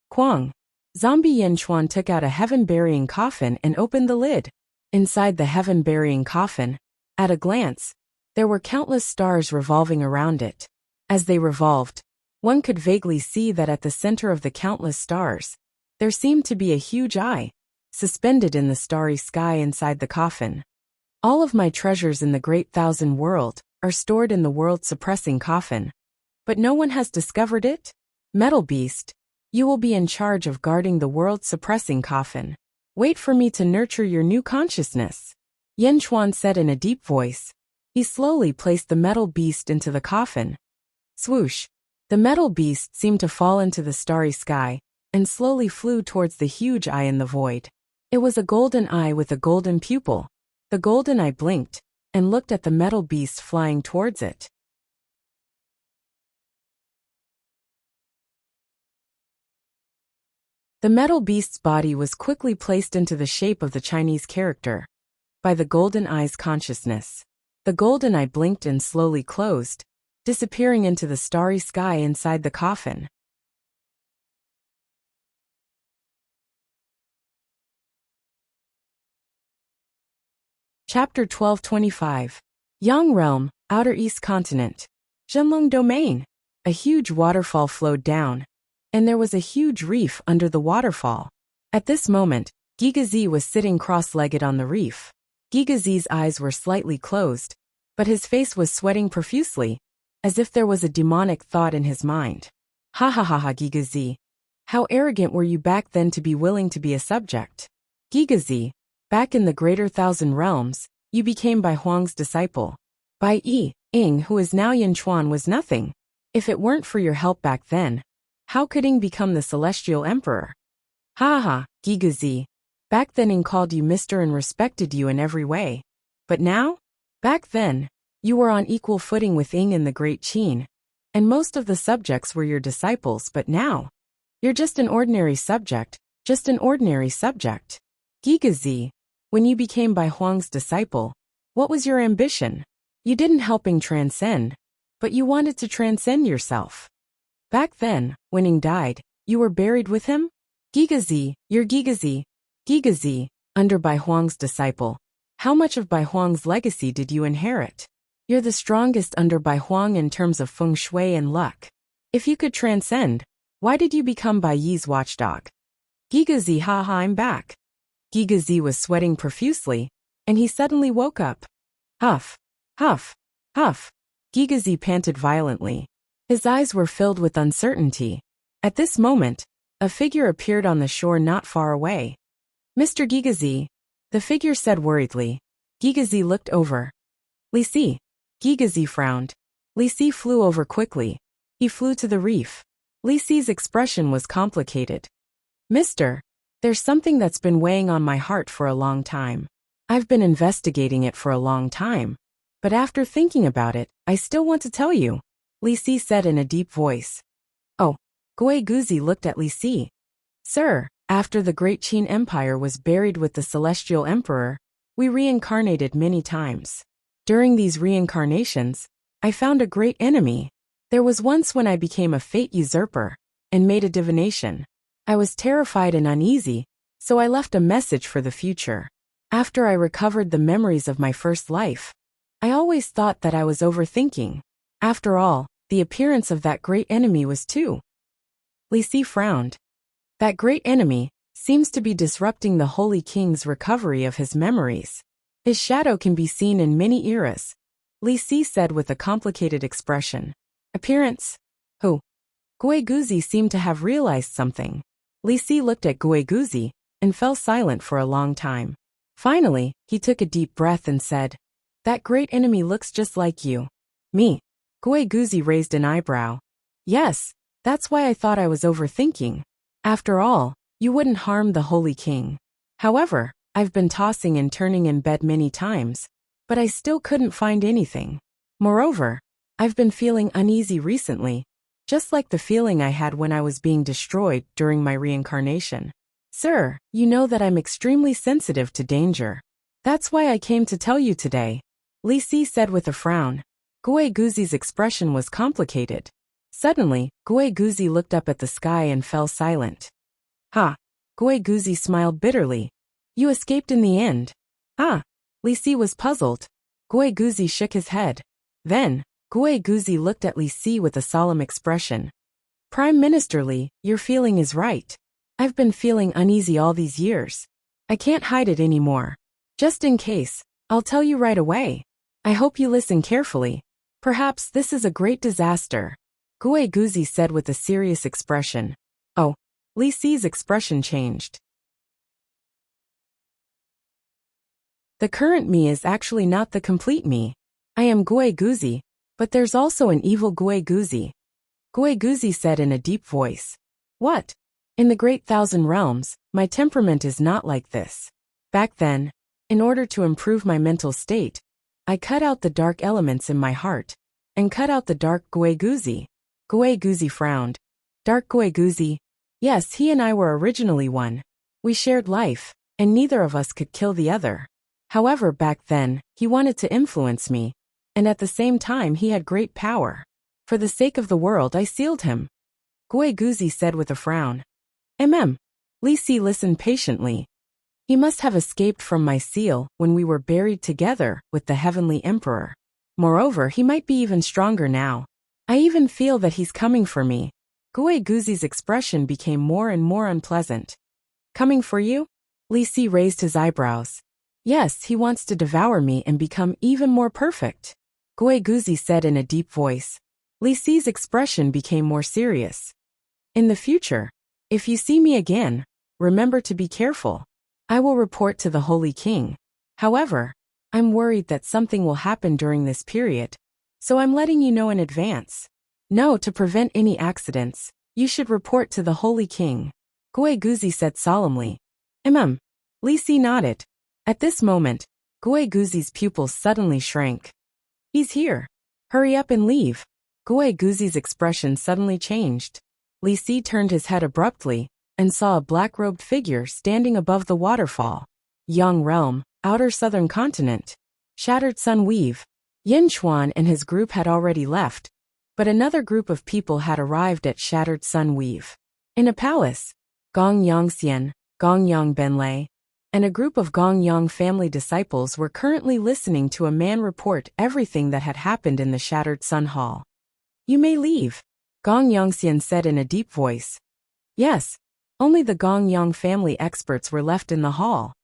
Quang! Zombie Yin Chuan took out a heaven-burying coffin and opened the lid. Inside the heaven-burying coffin, at a glance, there were countless stars revolving around it. As they revolved, one could vaguely see that at the center of the countless stars, there seemed to be a huge eye, suspended in the starry sky inside the coffin. All of my treasures in the Great Thousand World are stored in the world-suppressing coffin. But no one has discovered it? Metal Beast, you will be in charge of guarding the world-suppressing coffin. Wait for me to nurture your new consciousness. Yin Chuan said in a deep voice. He slowly placed the metal beast into the coffin. Swoosh! The metal beast seemed to fall into the starry sky and slowly flew towards the huge eye in the void. It was a golden eye with a golden pupil. The golden eye blinked and looked at the metal beast flying towards it. The metal beast's body was quickly placed into the shape of the Chinese character by the golden eye's consciousness. The golden eye blinked and slowly closed, disappearing into the starry sky inside the coffin. Chapter 1225. Yang Realm, Outer East Continent. Zhenlong Domain. A huge waterfall flowed down, and there was a huge reef under the waterfall. At this moment, Gigazi was sitting cross-legged on the reef. Gigazi's eyes were slightly closed, but his face was sweating profusely, as if there was a demonic thought in his mind. Ha ha ha ha, Gigazi. How arrogant were you back then to be willing to be a subject? Gigazi, back in the Greater Thousand Realms, you became Bai Huang's disciple. Bai Ying, who is now Yin Chuan, was nothing. If it weren't for your help back then, how could Ying become the Celestial Emperor? Ha ha, Gigazi. Back then Ying called you Mr. and respected you in every way. But now? Back then, you were on equal footing with Ying in the Great Qin, and most of the subjects were your disciples, but now, you're just an ordinary subject, just an ordinary subject. Gigazi, when you became Bai Huang's disciple, what was your ambition? You didn't help Ying transcend, but you wanted to transcend yourself. Back then, when Ying died, you were buried with him? Gigazi, you're Gigazi. Gigazi, under Bai Huang's disciple. How much of Bai Huang's legacy did you inherit? You're the strongest under Bai Huang in terms of feng shui and luck. If you could transcend, why did you become Bai Yi's watchdog? Gigazi, haha, I'm back. Gigazi was sweating profusely, and he suddenly woke up. Huff, huff, huff. Gigazi panted violently. His eyes were filled with uncertainty. At this moment, a figure appeared on the shore not far away. Mr. Gigazi, the figure said worriedly. Gigazi looked over. Li Si. Gigazi frowned. Li Si flew over quickly. He flew to the reef. Li Si's expression was complicated. Mister, there's something that's been weighing on my heart for a long time. I've been investigating it for a long time, but after thinking about it, I still want to tell you, Li Si said in a deep voice. Oh, Gui Guzi looked at Li Si. Sir, after the Great Qin Empire was buried with the Celestial Emperor, we reincarnated many times. During these reincarnations, I found a great enemy. There was once when I became a fate usurper and made a divination. I was terrified and uneasy, so I left a message for the future. After I recovered the memories of my first life, I always thought that I was overthinking. After all, the appearance of that great enemy was too. Li Si frowned. That great enemy seems to be disrupting the Holy King's recovery of his memories. His shadow can be seen in many eras, Li Si said with a complicated expression. Appearance? Who? Gui Guzi seemed to have realized something. Li Si looked at Gui Guzi and fell silent for a long time. Finally, he took a deep breath and said, That great enemy looks just like you. Me? Gui Guzi raised an eyebrow. Yes, that's why I thought I was overthinking. After all, you wouldn't harm the Holy King. However, I've been tossing and turning in bed many times, but I still couldn't find anything. Moreover, I've been feeling uneasy recently, just like the feeling I had when I was being destroyed during my reincarnation. Sir, you know that I'm extremely sensitive to danger. That's why I came to tell you today, Li Si said with a frown. Gui Guzi's expression was complicated. Suddenly, Gui Guzi looked up at the sky and fell silent. Ha! Gui Guzi smiled bitterly. You escaped in the end. Ah! Li Si was puzzled. Gui Guzi shook his head. Then, Gui Guzi looked at Li Si with a solemn expression. Prime Minister Li, your feeling is right. I've been feeling uneasy all these years. I can't hide it anymore. Just in case, I'll tell you right away. I hope you listen carefully. Perhaps this is a great disaster. Gui Guzi said with a serious expression. Oh, Li Si's expression changed. The current me is actually not the complete me. I am Gui Guzi, but there's also an evil Gui Guzi. Gui Guzi said in a deep voice. What? In the Great Thousand Realms, my temperament is not like this. Back then, in order to improve my mental state, I cut out the dark elements in my heart, and cut out the dark Gui Guzi. Gui Guzi frowned. Dark Gui Guzi? Yes, he and I were originally one. We shared life, and neither of us could kill the other. However, back then, he wanted to influence me, and at the same time he had great power. For the sake of the world I sealed him. Gui Guzi said with a frown. Li Si listened patiently. He must have escaped from my seal when we were buried together with the Heavenly Emperor. Moreover, he might be even stronger now. I even feel that he's coming for me. Gui Guzi's expression became more and more unpleasant. Coming for you? Li Si raised his eyebrows. Yes, he wants to devour me and become even more perfect. Gui Guzi said in a deep voice. Li Si's expression became more serious. In the future, if you see me again, remember to be careful. I will report to the Holy King. However, I'm worried that something will happen during this period, so I'm letting you know in advance. No, to prevent any accidents, you should report to the Holy King. Gui Guzi said solemnly. Li Si nodded. At this moment, Gui Guzi's pupils suddenly shrank. He's here. Hurry up and leave. Gui Guzi's expression suddenly changed. Li Si turned his head abruptly, and saw a black-robed figure standing above the waterfall. Yang Realm, Outer Southern Continent. Shattered Sun Weave. Yin Chuan and his group had already left, but another group of people had arrived at Shattered Sun Weave. In a palace, Gong Yangxian, Gong Yang Benlei, and a group of Gong Yang family disciples were currently listening to a man report everything that had happened in the Shattered Sun Hall. You may leave, Gong Yangxian said in a deep voice. Yes, only the Gong Yang family experts were left in the hall.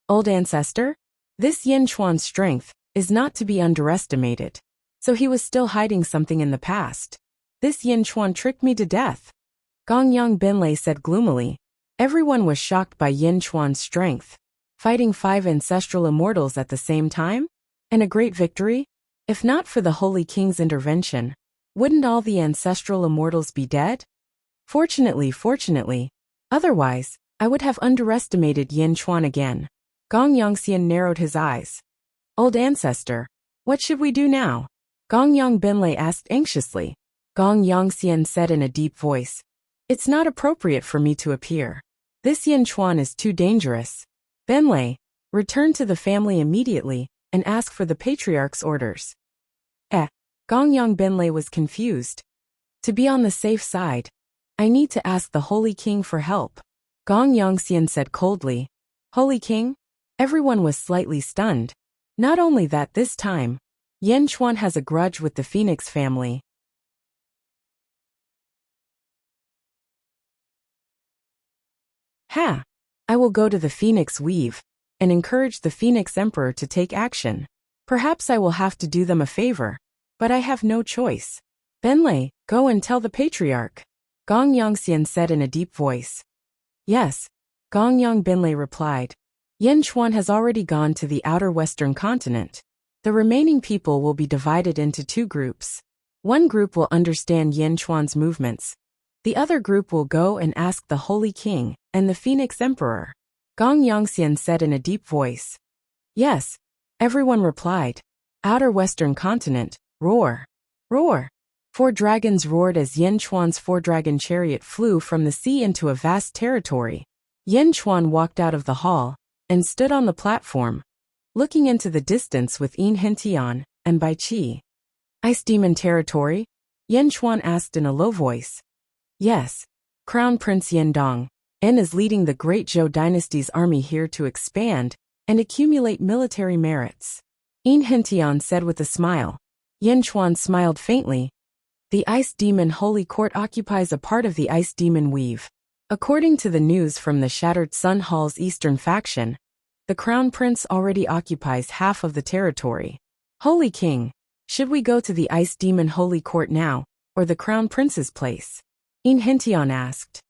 Old ancestor? This Yin Chuan's strength is not to be underestimated. So he was still hiding something in the past. This Yin Chuan tricked me to death. Gong Yang Benlei said gloomily. Everyone was shocked by Yin Chuan's strength. Fighting 5 ancestral immortals at the same time? And a great victory? If not for the Holy King's intervention, wouldn't all the ancestral immortals be dead? Fortunately. Otherwise, I would have underestimated Yin Chuan again. Gong Yangxian narrowed his eyes. Old ancestor, what should we do now? Gong Yang Benlei asked anxiously. Gong Yangxian said in a deep voice. It's not appropriate for me to appear. This Yin Chuan is too dangerous. Benlei, return to the family immediately and ask for the patriarch's orders. Gong Yang Benlei was confused. To be on the safe side, I need to ask the Holy King for help. Gong Yangxian said coldly. Holy King? Everyone was slightly stunned. Not only that, this time, Yin Chuan has a grudge with the Phoenix family. I will go to the Phoenix Weave and encourage the Phoenix Emperor to take action. Perhaps I will have to do them a favor, but I have no choice. Benlei, go and tell the patriarch. Gong Yangxian said in a deep voice. Yes, Gong Yang Benlei replied. Yin Chuan has already gone to the outer western continent. The remaining people will be divided into 2 groups. One group will understand Yin Chuan's movements. The other group will go and ask the Holy King and the Phoenix Emperor. Gong Yangxian said in a deep voice. Yes, Everyone replied. Outer Western Continent, roar. Roar. 4 dragons roared as Yin Chuan's 4-dragon chariot flew from the sea into a vast territory. Yin Chuan walked out of the hall and stood on the platform, looking into the distance with Yin Hentian and Bai Qi. Ice Demon territory? Yin Chuan asked in a low voice. Yes. Crown Prince Yin Dong is leading the Great Zhou dynasty's army here to expand and accumulate military merits. Yin Hentian said with a smile. Yin Chuan smiled faintly. The Ice Demon Holy Court occupies a part of the Ice Demon Weave. According to the news from the Shattered Sun Hall's eastern faction, the Crown Prince already occupies half of the territory. Holy King, should we go to the Ice Demon Holy Court now, or the Crown Prince's place? Yin Hentian asked.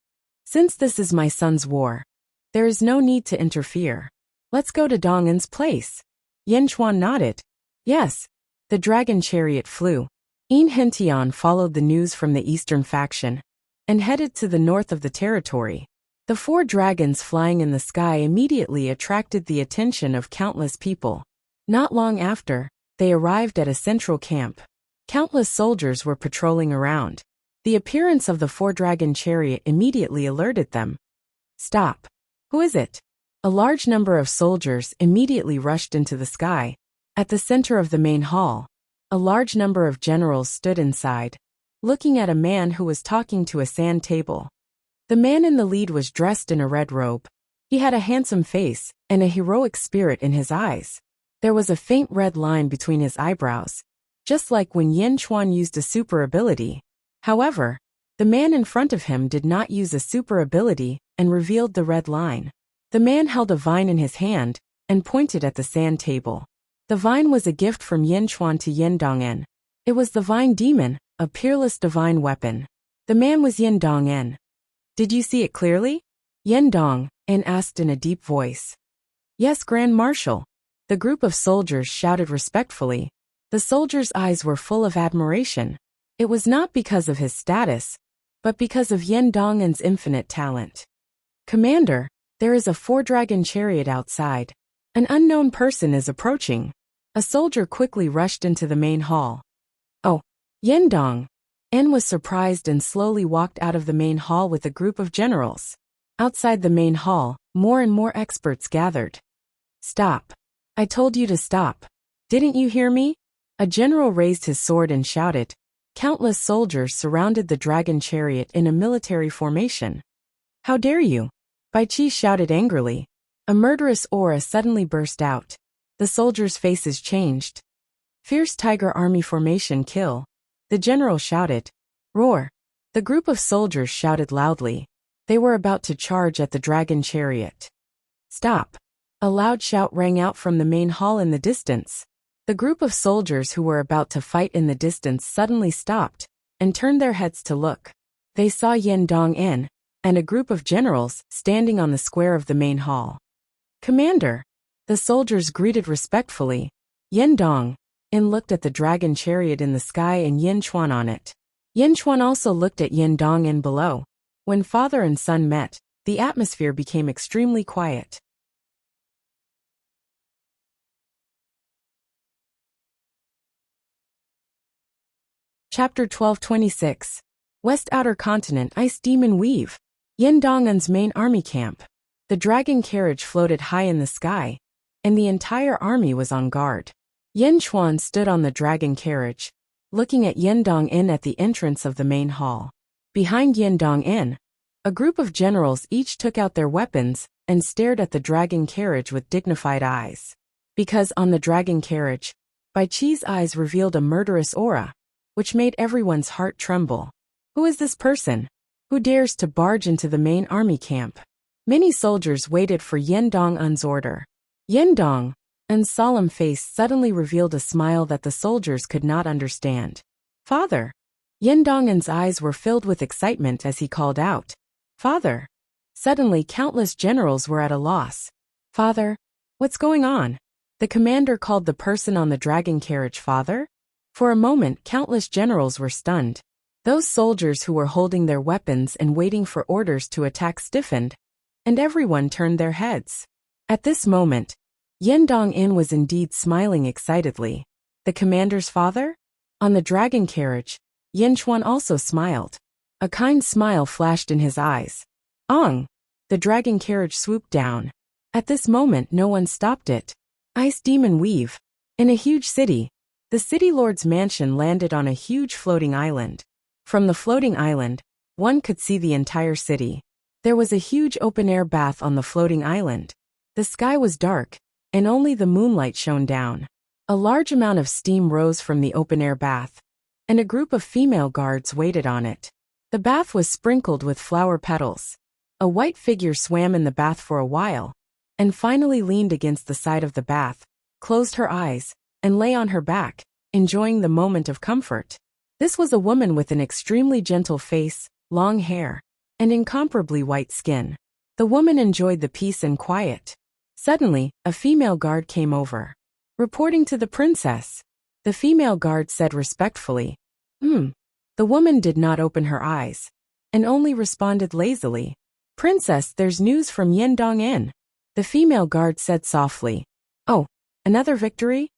Since this is my son's war, there is no need to interfere. Let's go to Dongan's place. Yin Chuan nodded. Yes. The dragon chariot flew. Yin Hentian followed the news from the eastern faction and headed to the north of the territory. The 4 dragons flying in the sky immediately attracted the attention of countless people. Not long after, they arrived at a central camp. Countless soldiers were patrolling around. The appearance of the 4-dragon chariot immediately alerted them. Stop. Who is it? A large number of soldiers immediately rushed into the sky. At the center of the main hall, a large number of generals stood inside, looking at a man who was talking to a sand table. The man in the lead was dressed in a red robe. He had a handsome face and a heroic spirit in his eyes. There was a faint red line between his eyebrows, just like when Yin Chuan used a super ability. However, the man in front of him did not use a super ability and revealed the red line. The man held a vine in his hand and pointed at the sand table. The vine was a gift from Yin Chuan to Yin Dongen. It was the Vine Demon, a peerless divine weapon. The man was Yin Dongen. Did you see it clearly? Yin Dongen asked in a deep voice. Yes, Grand Marshal. The group of soldiers shouted respectfully. The soldiers' eyes were full of admiration. It was not because of his status, but because of Yin Dongen's infinite talent. Commander, there is a 4-dragon chariot outside. An unknown person is approaching. A soldier quickly rushed into the main hall. Oh, Yin Dong. Was surprised and slowly walked out of the main hall with a group of generals. Outside the main hall, more and more experts gathered. Stop. I told you to stop. Didn't you hear me? A general raised his sword and shouted. Countless soldiers surrounded the dragon chariot in a military formation. How dare you? Bai Qi shouted angrily. A murderous aura suddenly burst out. The soldiers' faces changed. Fierce tiger army formation kill. The general shouted. Roar. The group of soldiers shouted loudly. They were about to charge at the dragon chariot. Stop. A loud shout rang out from the main hall in the distance. The group of soldiers who were about to fight in the distance suddenly stopped and turned their heads to look. They saw Yin Dongen and a group of generals standing on the square of the main hall. Commander. The soldiers greeted respectfully. Yin Dongen looked at the dragon chariot in the sky and Yin Chuan on it. Yin Chuan also looked at Yin Dongen below. When father and son met, the atmosphere became extremely quiet. Chapter 1226. West Outer Continent Ice Demon Weave. Yin Dongen's main army camp. The dragon carriage floated high in the sky, and the entire army was on guard. Yin Chuan stood on the dragon carriage, looking at Yin Dongen at the entrance of the main hall. Behind Yin Dongen, a group of generals each took out their weapons and stared at the dragon carriage with dignified eyes. Because on the dragon carriage, Bai Qi's eyes revealed a murderous aura, which made everyone's heart tremble. Who is this person? Who dares to barge into the main army camp? Many soldiers waited for Yin Dongen's order. Yin Dongen's solemn face suddenly revealed a smile that the soldiers could not understand. Father! Yin Dongen's eyes were filled with excitement as he called out. Father! Suddenly countless generals were at a loss. Father! What's going on? The commander called the person on the dragon carriage father? For a moment countless generals were stunned. Those soldiers who were holding their weapons and waiting for orders to attack stiffened, and everyone turned their heads. At this moment, Yin Dong-in was indeed smiling excitedly. The commander's father? On the dragon carriage, Yin Chuan also smiled. A kind smile flashed in his eyes. Ong! The dragon carriage swooped down. At this moment no one stopped it. Ice Demon Weave. In a huge city, the city lord's mansion landed on a huge floating island. From the floating island, one could see the entire city. There was a huge open-air bath on the floating island. The sky was dark, and only the moonlight shone down. A large amount of steam rose from the open-air bath, and a group of female guards waited on it. The bath was sprinkled with flower petals. A white figure swam in the bath for a while, and finally leaned against the side of the bath, closed her eyes, and lay on her back, enjoying the moment of comfort. This was a woman with an extremely gentle face, long hair, and incomparably white skin. The woman enjoyed the peace and quiet. Suddenly, a female guard came over. Reporting to the princess. The female guard said respectfully, The woman did not open her eyes, and only responded lazily. Princess, there's news from Yin Dong-in. The female guard said softly. Oh, another victory?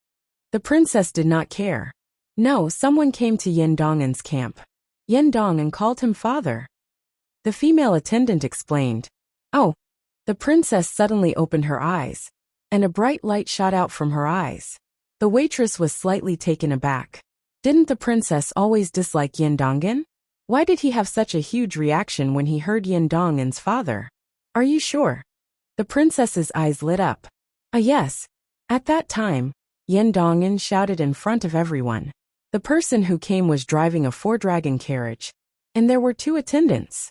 The princess did not care. No, someone came to Yin Dong-in's camp. Yin Dong-in called him father. The female attendant explained. Oh. The princess suddenly opened her eyes, and a bright light shot out from her eyes. The waitress was slightly taken aback. Didn't the princess always dislike Yin Dong-in? Why did he have such a huge reaction when he heard Yin Dong-in's father? Are you sure? The princess's eyes lit up. Yes. At that time, Yin Dong-in shouted in front of everyone. The person who came was driving a 4-dragon carriage, and there were 2 attendants.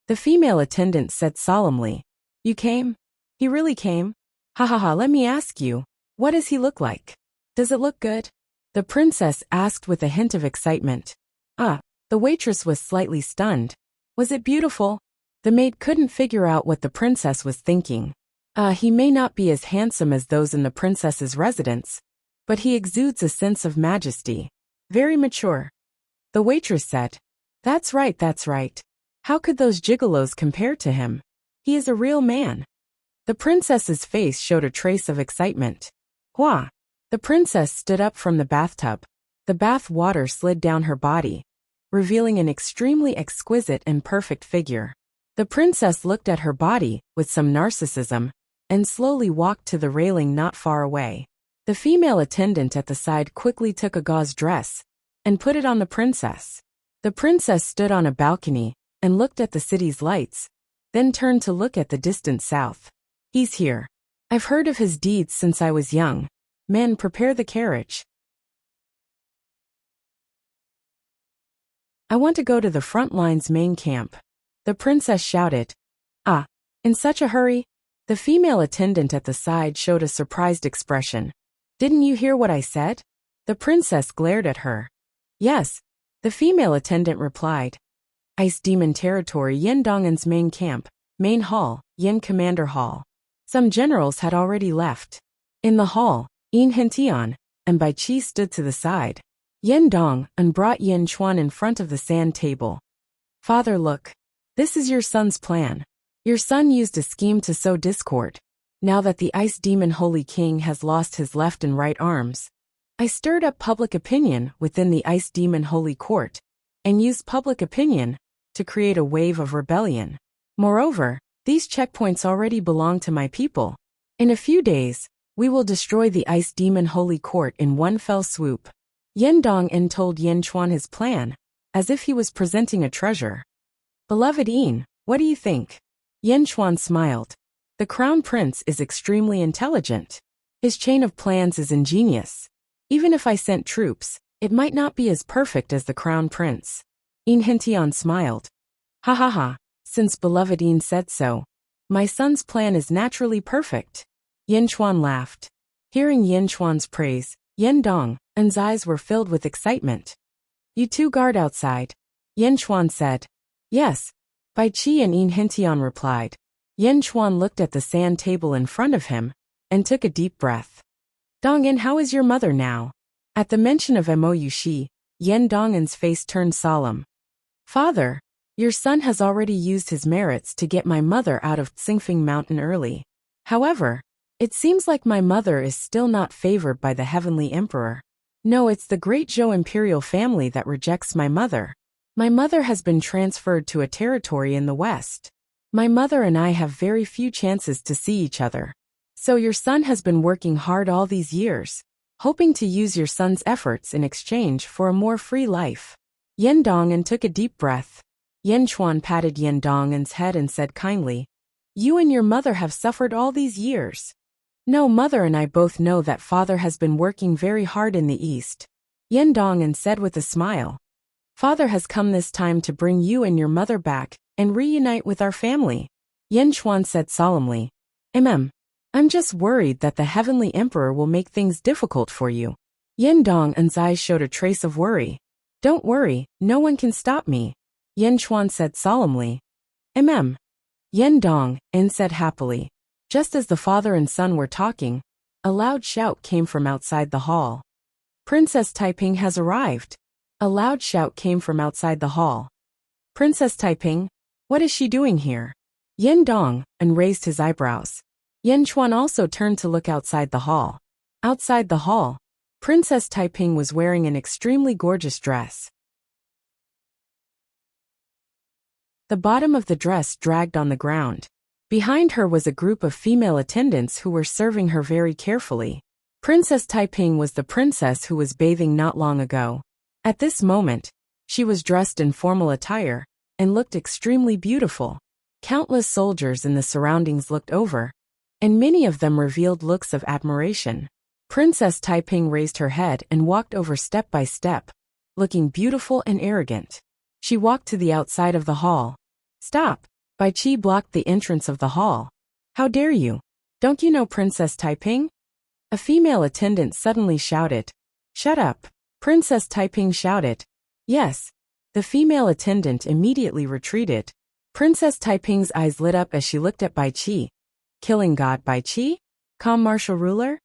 The female attendant said solemnly, You came? He really came? Ha ha ha, let me ask you, what does he look like? Does it look good? The princess asked with a hint of excitement. The waitress was slightly stunned. Was it beautiful? The maid couldn't figure out what the princess was thinking. He may not be as handsome as those in the princess's residence, but he exudes a sense of majesty. Very mature. The waitress said. That's right, that's right. How could those gigolos compare to him? He is a real man. The princess's face showed a trace of excitement. Hua! The princess stood up from the bathtub. The bath water slid down her body, revealing an extremely exquisite and perfect figure. The princess looked at her body with some narcissism and slowly walked to the railing not far away. The female attendant at the side quickly took a gauze dress and put it on the princess. The princess stood on a balcony and looked at the city's lights, then turned to look at the distant south. He's here. I've heard of his deeds since I was young. Men, prepare the carriage. I want to go to the front line's main camp. The princess shouted. In such a hurry? The female attendant at the side showed a surprised expression. Didn't you hear what I said? The princess glared at her. Yes, the female attendant replied. Ice Demon Territory, Yin Dong-in's main camp, main hall, Yin Commander Hall. Some generals had already left. In the hall, Yin Hentian and Bai Qi stood to the side. Yin Dong-in brought Yin Chuan in front of the sand table. Father, look. This is your son's plan. Your son used a scheme to sow discord. Now that the Ice Demon Holy King has lost his left and right arms, I stirred up public opinion within the Ice Demon Holy Court and used public opinion to create a wave of rebellion. Moreover, these checkpoints already belong to my people. In a few days, we will destroy the Ice Demon Holy Court in one fell swoop. Yin Dong-in told Yin Chuan his plan, as if he was presenting a treasure. Beloved Yin, what do you think? Yin Chuan smiled. The Crown Prince is extremely intelligent. His chain of plans is ingenious. Even if I sent troops, it might not be as perfect as the Crown Prince. Yin Hentian smiled. Ha ha ha, since beloved Yin said so. My son's plan is naturally perfect. Yin Chuan laughed. Hearing Yin Chuan's praise, Yin Dong-in's eyes were filled with excitement. You two guard outside. Yin Chuan said. Yes. Bai Qi and Yin Hentian replied. Yin Chuan looked at the sand table in front of him and took a deep breath. Dong-in, how is your mother now? At the mention of Mo Yushi, Yin Dong-in's face turned solemn. Father, your son has already used his merits to get my mother out of Xingfeng Mountain early. However, It seems like my mother is still not favored by the Heavenly Emperor. No, it's the Great Zhou imperial family that rejects my mother. My mother has been transferred to a territory in the west. My mother and I have very few chances to see each other. So your son has been working hard all these years, hoping to use your son's efforts in exchange for a more free life. Yin Dong'an took a deep breath. Yin Chuan patted Yin Dong'an's head and said kindly, "You and your mother have suffered all these years. No, mother and I both know that father has been working very hard in the east." Yin Dong'an said with a smile. "Father has come this time to bring you and your mother back and reunite with our family." Yin Chuan said solemnly, I'm just worried that the Heavenly Emperor will make things difficult for you." Yin Dong'an's eyes showed a trace of worry. "Don't worry, no one can stop me," Yin Chuan said solemnly. Yin Dong'an said happily. Just as the father and son were talking, a loud shout came from outside the hall. "Princess Taiping has arrived." A loud shout came from outside the hall. "Princess Taiping? What is she doing here?" Yin Dong'an raised his eyebrows. Yin Chuan also turned to look outside the hall. Outside the hall, Princess Taiping was wearing an extremely gorgeous dress. The bottom of the dress dragged on the ground. Behind her was a group of female attendants who were serving her very carefully. Princess Taiping was the princess who was bathing not long ago. At this moment, she was dressed in formal attire and looked extremely beautiful. Countless soldiers in the surroundings looked over, and many of them revealed looks of admiration. Princess Taiping raised her head and walked over step by step, looking beautiful and arrogant. She walked to the outside of the hall. "Stop!" Bai Qi blocked the entrance of the hall. "How dare you? Don't you know Princess Taiping?" A female attendant suddenly shouted. "Shut up!" Princess Taiping shouted. "Yes." The female attendant immediately retreated. Princess Taiping's eyes lit up as she looked at Bai Qi. "Killing god Bai Qi? Calm martial ruler?"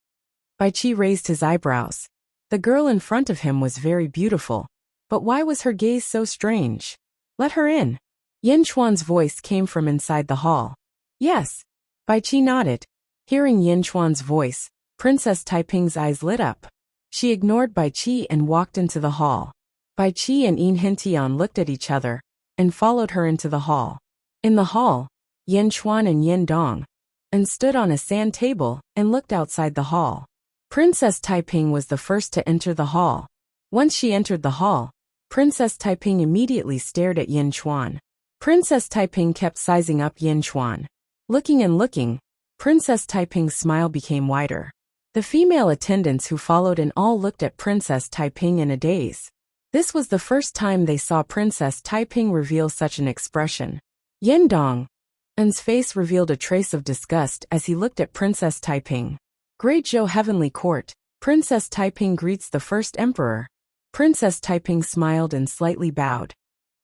Bai Qi raised his eyebrows. The girl in front of him was very beautiful, but why was her gaze so strange? "Let her in." Yin Chuan's voice came from inside the hall. "Yes." Bai Qi nodded. Hearing Yin Chuan's voice, Princess Taiping's eyes lit up. She ignored Bai Qi and walked into the hall. Bai Qi and Yin Hintian looked at each other and followed her into the hall. In the hall, Yin Chuan and Yin Dong'an stood on a sand table and looked outside the hall. Princess Taiping was the first to enter the hall. Once she entered the hall, Princess Taiping immediately stared at Yin Chuan. Princess Taiping kept sizing up Yin Chuan. Looking and looking, Princess Taiping's smile became wider. The female attendants who followed and all looked at Princess Taiping in a daze. This was the first time they saw Princess Taiping reveal such an expression. Yin Dong'an's face revealed a trace of disgust as he looked at Princess Taiping. "Great Zhou Heavenly Court, Princess Taiping greets the first emperor." Princess Taiping smiled and slightly bowed.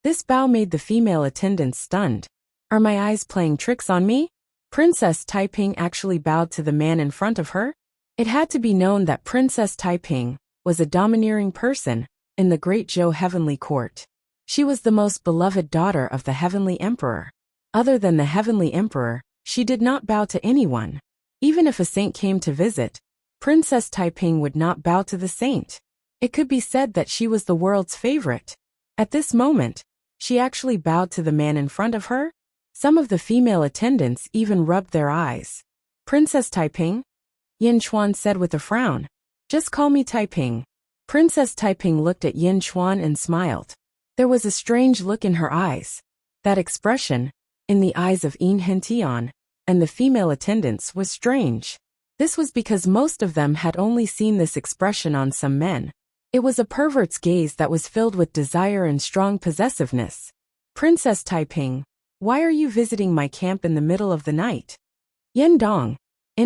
This bow made the female attendants stunned. "Are my eyes playing tricks on me?" Princess Taiping actually bowed to the man in front of her. It had to be known that Princess Taiping was a domineering person in the Great Zhou Heavenly Court. She was the most beloved daughter of the Heavenly Emperor. Other than the Heavenly Emperor, she did not bow to anyone. Even if a saint came to visit, Princess Taiping would not bow to the saint. It could be said that she was the world's favorite. At this moment, she actually bowed to the man in front of her. Some of the female attendants even rubbed their eyes. "Princess Taiping?" Yin Chuan said with a frown. "Just call me Taiping." Princess Taiping looked at Yin Chuan and smiled. There was a strange look in her eyes. That expression, in the eyes of Yin Hintian and the female attendants, was strange. This was because most of them had only seen this expression on some men. It was a pervert's gaze that was filled with desire and strong possessiveness. "Princess Taiping, why are you visiting my camp in the middle of the night?" Yin Dong'an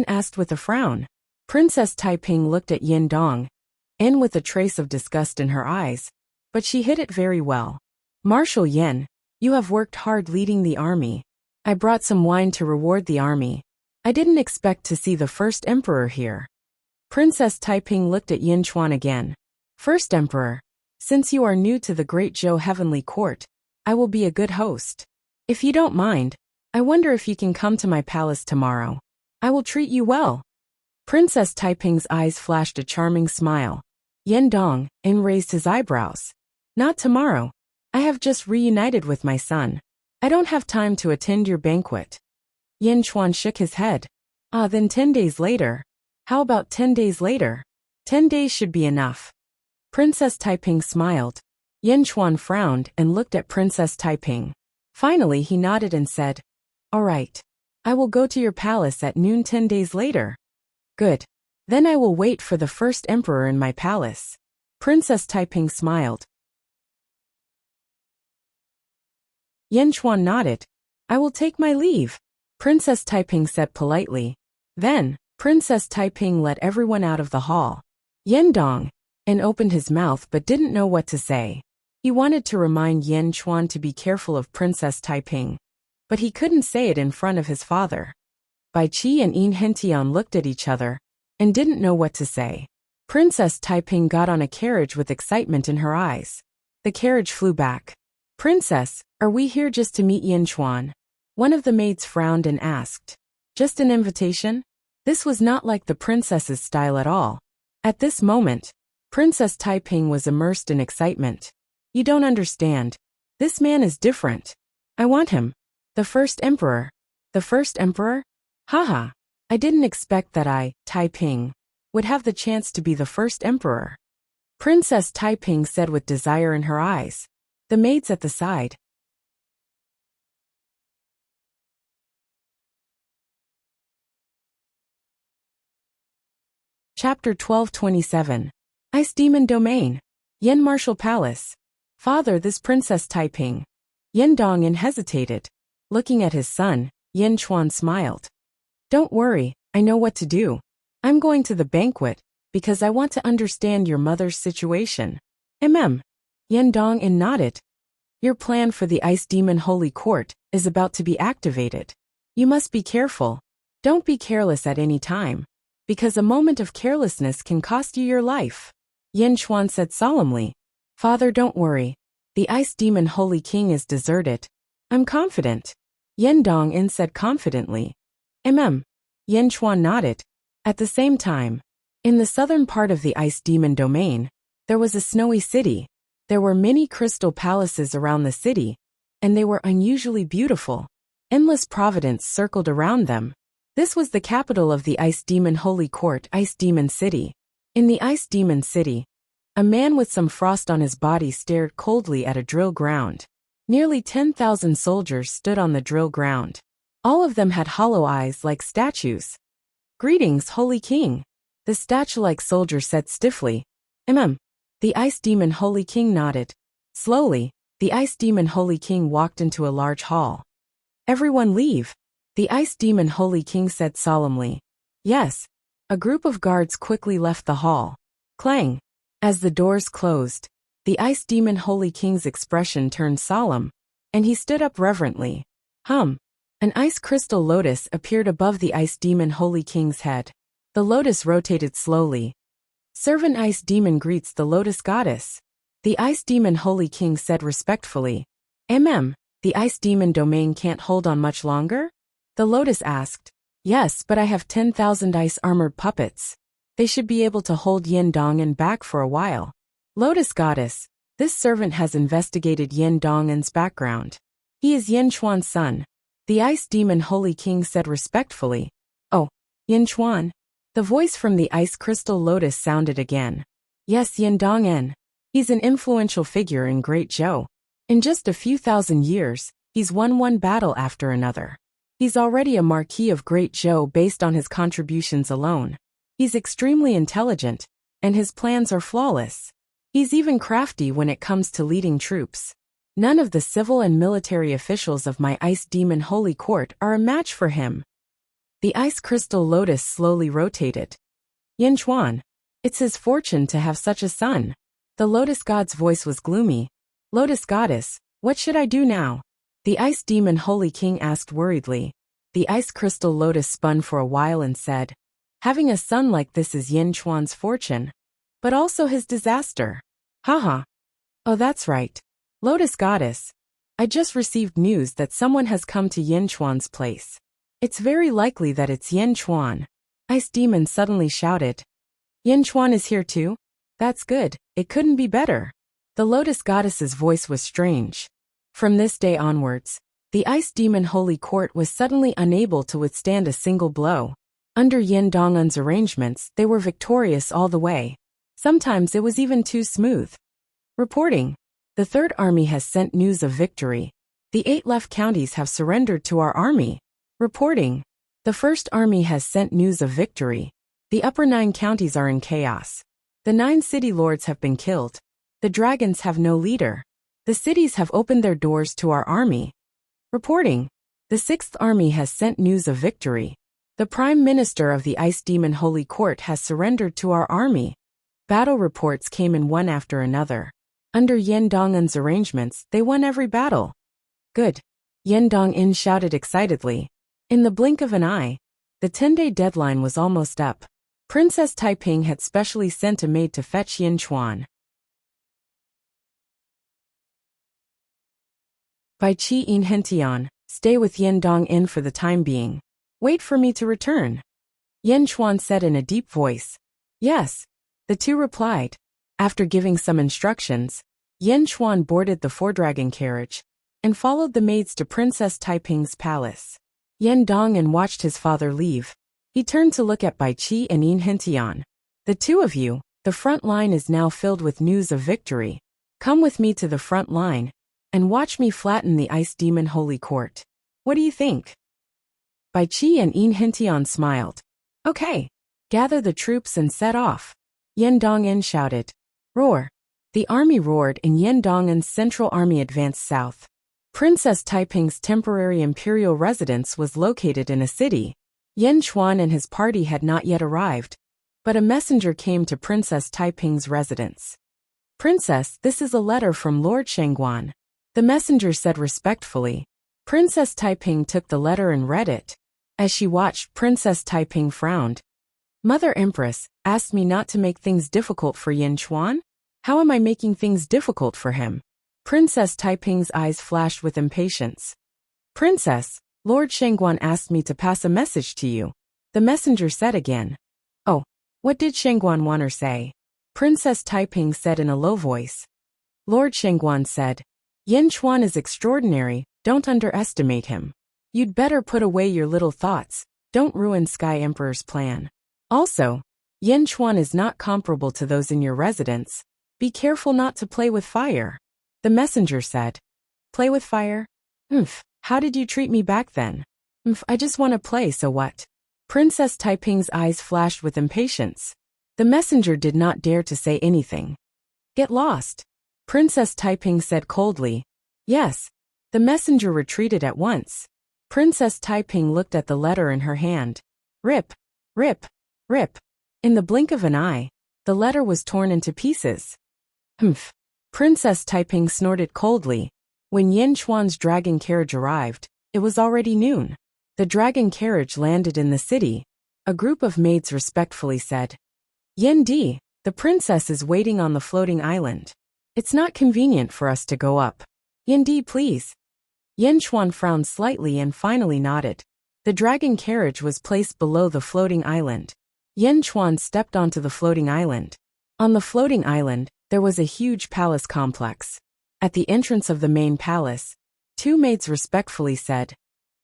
asked with a frown. Princess Taiping looked at Yin Dong'an with a trace of disgust in her eyes, but she hid it very well. "Marshal Yin, you have worked hard leading the army. I brought some wine to reward the army. I didn't expect to see the first emperor here." Princess Taiping looked at Yin Chuan again. "First emperor, since you are new to the Great Zhou Heavenly Court, I will be a good host. If you don't mind, I wonder if you can come to my palace tomorrow. I will treat you well." Princess Taiping's eyes flashed a charming smile. Yin Dong raised his eyebrows. Not tomorrow. I have just reunited with my son. I don't have time to attend your banquet. Yin Chuan shook his head. Then 10 days later. How about 10 days later? 10 days should be enough. Princess Taiping smiled. Yin Chuan frowned and looked at Princess Taiping. Finally he nodded and said, All right. I will go to your palace at noon 10 days later. Good. Then I will wait for the first emperor in my palace. Princess Taiping smiled. Yin Chuan nodded. I will take my leave. Princess Taiping said politely. Then, Princess Taiping let everyone out of the hall. Yin Dong opened his mouth but didn't know what to say. He wanted to remind Yin Chuan to be careful of Princess Taiping, but he couldn't say it in front of his father. Bai Qi and Yin Hentian looked at each other and didn't know what to say. Princess Taiping got on a carriage with excitement in her eyes. The carriage flew back. Princess, are we here just to meet Yin Chuan? One of the maids frowned and asked. Just an invitation? This was not like the princess's style at all. At this moment, Princess Taiping was immersed in excitement. You don't understand. This man is different. I want him. The first emperor. The first emperor? Haha. I didn't expect that I, Taiping, would have the chance to be the first emperor. Princess Taiping said with desire in her eyes. The maids at the side. Chapter 1227. Ice Demon Domain. Yin Martial Palace. Father, this Princess Taiping. Yin Dong hesitated. Looking at his son, Yin Chuan smiled. Don't worry, I know what to do. I'm going to the banquet, because I want to understand your mother's situation. Yin Dong nodded. Your plan for the Ice Demon Holy Court is about to be activated. You must be careful. Don't be careless at any time, because a moment of carelessness can cost you your life. Yin Chuan said solemnly. Father, don't worry. The Ice Demon Holy King is deserted. I'm confident. Yin Dong said confidently. Yin Chuan nodded. At the same time, in the southern part of the Ice Demon Domain, there was a snowy city. There were many crystal palaces around the city, and they were unusually beautiful. Endless providence circled around them. This was the capital of the Ice Demon Holy Court, Ice Demon City. In the Ice Demon City, a man with some frost on his body stared coldly at a drill ground. Nearly 10,000 soldiers stood on the drill ground. All of them had hollow eyes like statues. Greetings, Holy King. The statue-like soldier said stiffly. The Ice Demon Holy King nodded. Slowly, the Ice Demon Holy King walked into a large hall. Everyone leave. The Ice Demon Holy King said solemnly. Yes. A group of guards quickly left the hall. Clang. As the doors closed, the Ice Demon Holy King's expression turned solemn, and he stood up reverently. An ice crystal lotus appeared above the Ice Demon Holy King's head. The lotus rotated slowly. Servant Ice Demon greets the Lotus Goddess. The Ice Demon Holy King said respectfully. The Ice Demon Domain can't hold on much longer? The Lotus asked. Yes, but I have 10,000 ice-armored puppets. They should be able to hold Yin Dong back for a while. Lotus Goddess, this servant has investigated Yin Dong's background. He is Yin Chuan's son. The Ice Demon Holy King said respectfully. Oh, Yin Chuan? The voice from the Ice Crystal Lotus sounded again. Yes, Yin Dong. He's an influential figure in Great Zhou. In just a few thousand years, he's won one battle after another. He's already a Marquis of Great Zhou based on his contributions alone. He's extremely intelligent, and his plans are flawless. He's even crafty when it comes to leading troops. None of the civil and military officials of my Ice Demon Holy Court are a match for him. The Ice Crystal Lotus slowly rotated. Yin Chuan. It's his fortune to have such a son. The Lotus God's voice was gloomy. Lotus Goddess, what should I do now? The Ice Demon Holy King asked worriedly. The Ice Crystal Lotus spun for a while and said, having a son like this is Yin Chuan's fortune, but also his disaster. Oh, that's right. Lotus Goddess, I just received news that someone has come to Yin Chuan's place. It's very likely that it's Yin Chuan. Ice Demon suddenly shouted. Yin Chuan is here too? That's good, it couldn't be better. The Lotus Goddess's voice was strange. From this day onwards, the Ice Demon Holy Court was suddenly unable to withstand a single blow. Under Yin Dongun's arrangements, they were victorious all the way. Sometimes it was even too smooth. Reporting. The Third Army has sent news of victory. The 8 left counties have surrendered to our army. Reporting. The First Army has sent news of victory. The upper 9 counties are in chaos. The 9 city lords have been killed. The dragons have no leader. The cities have opened their doors to our army. Reporting. The Sixth Army has sent news of victory. The Prime Minister of the Ice Demon Holy Court has surrendered to our army. Battle reports came in one after another. Under Yin Dongun's arrangements, they won every battle. Good. Yin Dong-in shouted excitedly. In the blink of an eye, the 10-day deadline was almost up. Princess Taiping had specially sent a maid to fetch Yin Chuan. By Qi Yin Hentian, stay with Yin Dong-in for the time being. Wait for me to return. Yin Chuan said in a deep voice. Yes. The two replied. After giving some instructions, Yin Chuan boarded the 4-dragon carriage and followed the maids to Princess Taiping's palace. Yin Dong-in watched his father leave. He turned to look at Bai Qi and Yin Hentian. The two of you, the front line is now filled with news of victory. Come with me to the front line and watch me flatten the Ice Demon Holy Court. What do you think? Bai Qi and Yin Hentian smiled. Okay. Gather the troops and set off. Yin Dong-in shouted. Roar. The army roared and Yin Dongun's central army advanced south. Princess Taiping's temporary imperial residence was located in a city. Yin Chuan and his party had not yet arrived, but a messenger came to Princess Taiping's residence. Princess, this is a letter from Lord Shangguan. The messenger said respectfully. Princess Taiping took the letter and read it. As she watched, Princess Taiping frowned. Mother Empress asked me not to make things difficult for Yin Chuan? How am I making things difficult for him? Princess Taiping's eyes flashed with impatience. Princess, Lord Shangguan asked me to pass a message to you. The messenger said again. Oh, what did Shangguan want her say? Princess Taiping said in a low voice. Lord Shangguan said, Yin Chuan is extraordinary, don't underestimate him. You'd better put away your little thoughts, don't ruin Sky Emperor's plan. Also, Yin Chuan is not comparable to those in your residence. Be careful not to play with fire. The messenger said. Play with fire? How did you treat me back then? I just want to play, so what? Princess Taiping's eyes flashed with impatience. The messenger did not dare to say anything. Get lost. Princess Taiping said coldly. Yes. The messenger retreated at once. Princess Taiping looked at the letter in her hand. Rip. Rip. Rip. In the blink of an eye, the letter was torn into pieces. Princess Taiping snorted coldly. When Yin Chuan's dragon carriage arrived, it was already noon. The dragon carriage landed in the city. A group of maids respectfully said, Yin Di, the princess is waiting on the floating island. It's not convenient for us to go up. Yin Di, please. Yin Chuan frowned slightly and finally nodded. The dragon carriage was placed below the floating island. Yin Chuan stepped onto the floating island. On the floating island, there was a huge palace complex. At the entrance of the main palace, two maids respectfully said,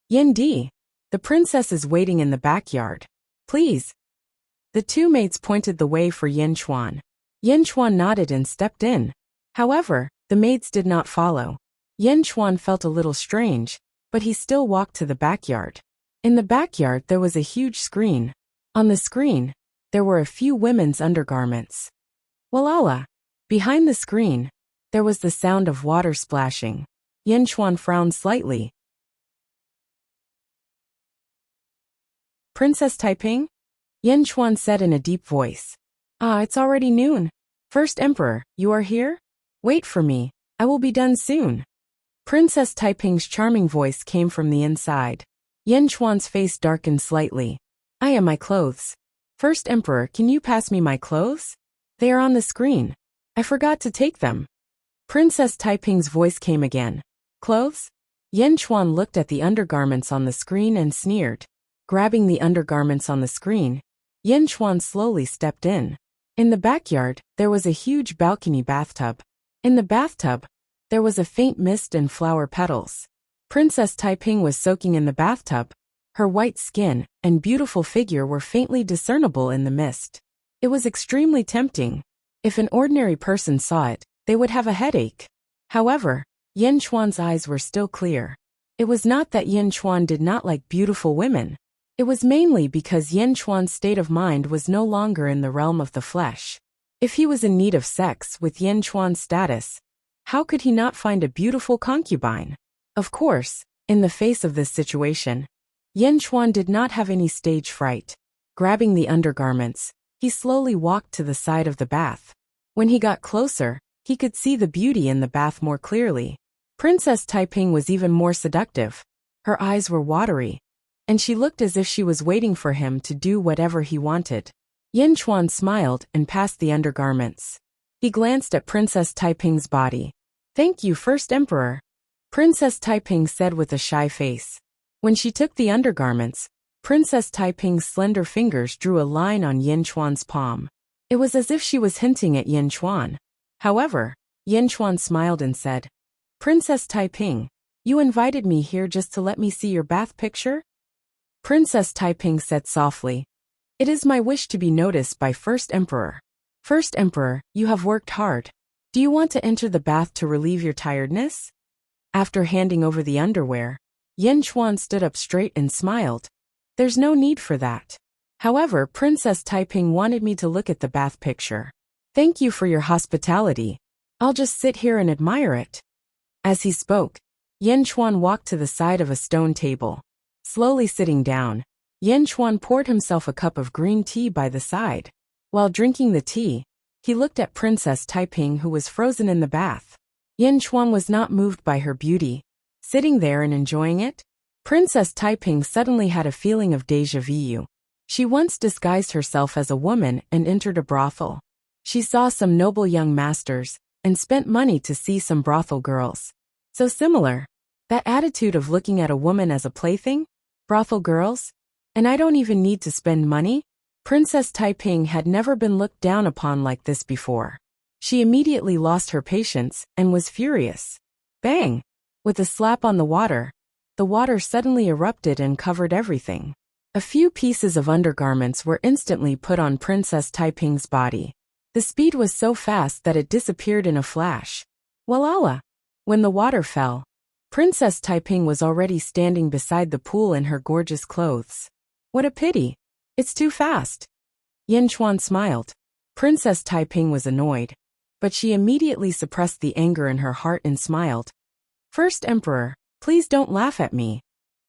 Yin Di, the princess is waiting in the backyard. Please. The two maids pointed the way for Yin Chuan. Yin Chuan nodded and stepped in. However, the maids did not follow. Yin Chuan felt a little strange, but he still walked to the backyard. In the backyard there was a huge screen. On the screen, there were a few women's undergarments. Walala! Behind the screen, there was the sound of water splashing. Yin Chuan frowned slightly. Princess Taiping? Yin Chuan said in a deep voice. It's already noon. First Emperor, you are here? Wait for me, I will be done soon. Princess Taiping's charming voice came from the inside. Yin Chuan's face darkened slightly. I am my clothes. First Emperor, can you pass me my clothes? They are on the screen. I forgot to take them. Princess Taiping's voice came again. Clothes? Yin Chuan looked at the undergarments on the screen and sneered. Grabbing the undergarments on the screen, Yin Chuan slowly stepped in. In the backyard, there was a huge balcony bathtub. In the bathtub, there was a faint mist and flower petals. Princess Taiping was soaking in the bathtub. Her white skin and beautiful figure were faintly discernible in the mist. It was extremely tempting. If an ordinary person saw it, they would have a headache. However, Yin Chuan's eyes were still clear. It was not that Yin Chuan did not like beautiful women. It was mainly because Yin Chuan's state of mind was no longer in the realm of the flesh. If he was in need of sex with Yin Chuan's status, how could he not find a beautiful concubine? Of course, in the face of this situation, Yin Chuan did not have any stage fright. Grabbing the undergarments, he slowly walked to the side of the bath. When he got closer, he could see the beauty in the bath more clearly. Princess Taiping was even more seductive. Her eyes were watery, and she looked as if she was waiting for him to do whatever he wanted. Yin Chuan smiled and passed the undergarments. He glanced at Princess Taiping's body. "Thank you, First Emperor," Princess Taiping said with a shy face. When she took the undergarments, Princess Taiping's slender fingers drew a line on Yin Chuan's palm. It was as if she was hinting at Yin Chuan. However, Yin Chuan smiled and said, "Princess Taiping, you invited me here just to let me see your bath picture?" Princess Taiping said softly, "It is my wish to be noticed by First Emperor. First Emperor, you have worked hard. Do you want to enter the bath to relieve your tiredness?" After handing over the underwear, Yin Chuan stood up straight and smiled. "There's no need for that. However, Princess Taiping wanted me to look at the bath picture. Thank you for your hospitality. I'll just sit here and admire it." As he spoke, Yin Chuan walked to the side of a stone table. Slowly sitting down, Yin Chuan poured himself a cup of green tea by the side. While drinking the tea, he looked at Princess Taiping, who was frozen in the bath. Yin Chuan was not moved by her beauty. Sitting there and enjoying it, Princess Taiping suddenly had a feeling of déjà vu. She once disguised herself as a woman and entered a brothel. She saw some noble young masters and spent money to see some brothel girls. So similar. That attitude of looking at a woman as a plaything? Brothel girls? And I don't even need to spend money? Princess Taiping had never been looked down upon like this before. She immediately lost her patience and was furious. Bang! With a slap on the water suddenly erupted and covered everything. A few pieces of undergarments were instantly put on Princess Taiping's body. The speed was so fast that it disappeared in a flash. Voila! When the water fell, Princess Taiping was already standing beside the pool in her gorgeous clothes. What a pity! It's too fast. Yin Chuan smiled. Princess Taiping was annoyed, but she immediately suppressed the anger in her heart and smiled. "First Emperor, please don't laugh at me.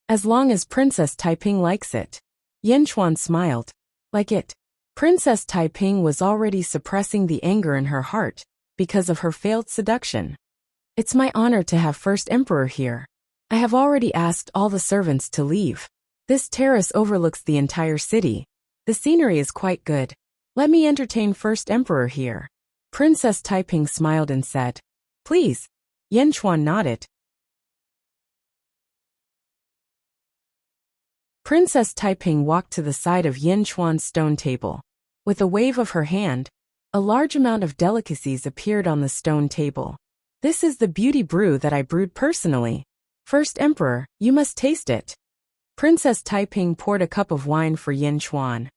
As long as Princess Taiping likes it." Yin Chuan smiled. Like it. Princess Taiping was already suppressing the anger in her heart because of her failed seduction. "It's my honor to have First Emperor here. I have already asked all the servants to leave. This terrace overlooks the entire city. The scenery is quite good. Let me entertain First Emperor here." Princess Taiping smiled and said, "Please." Yin Chuan nodded. Princess Taiping walked to the side of Yin Chuan's stone table. With a wave of her hand, a large amount of delicacies appeared on the stone table. "This is the beauty brew that I brewed personally. First Emperor, you must taste it." Princess Taiping poured a cup of wine for Yin Chuan.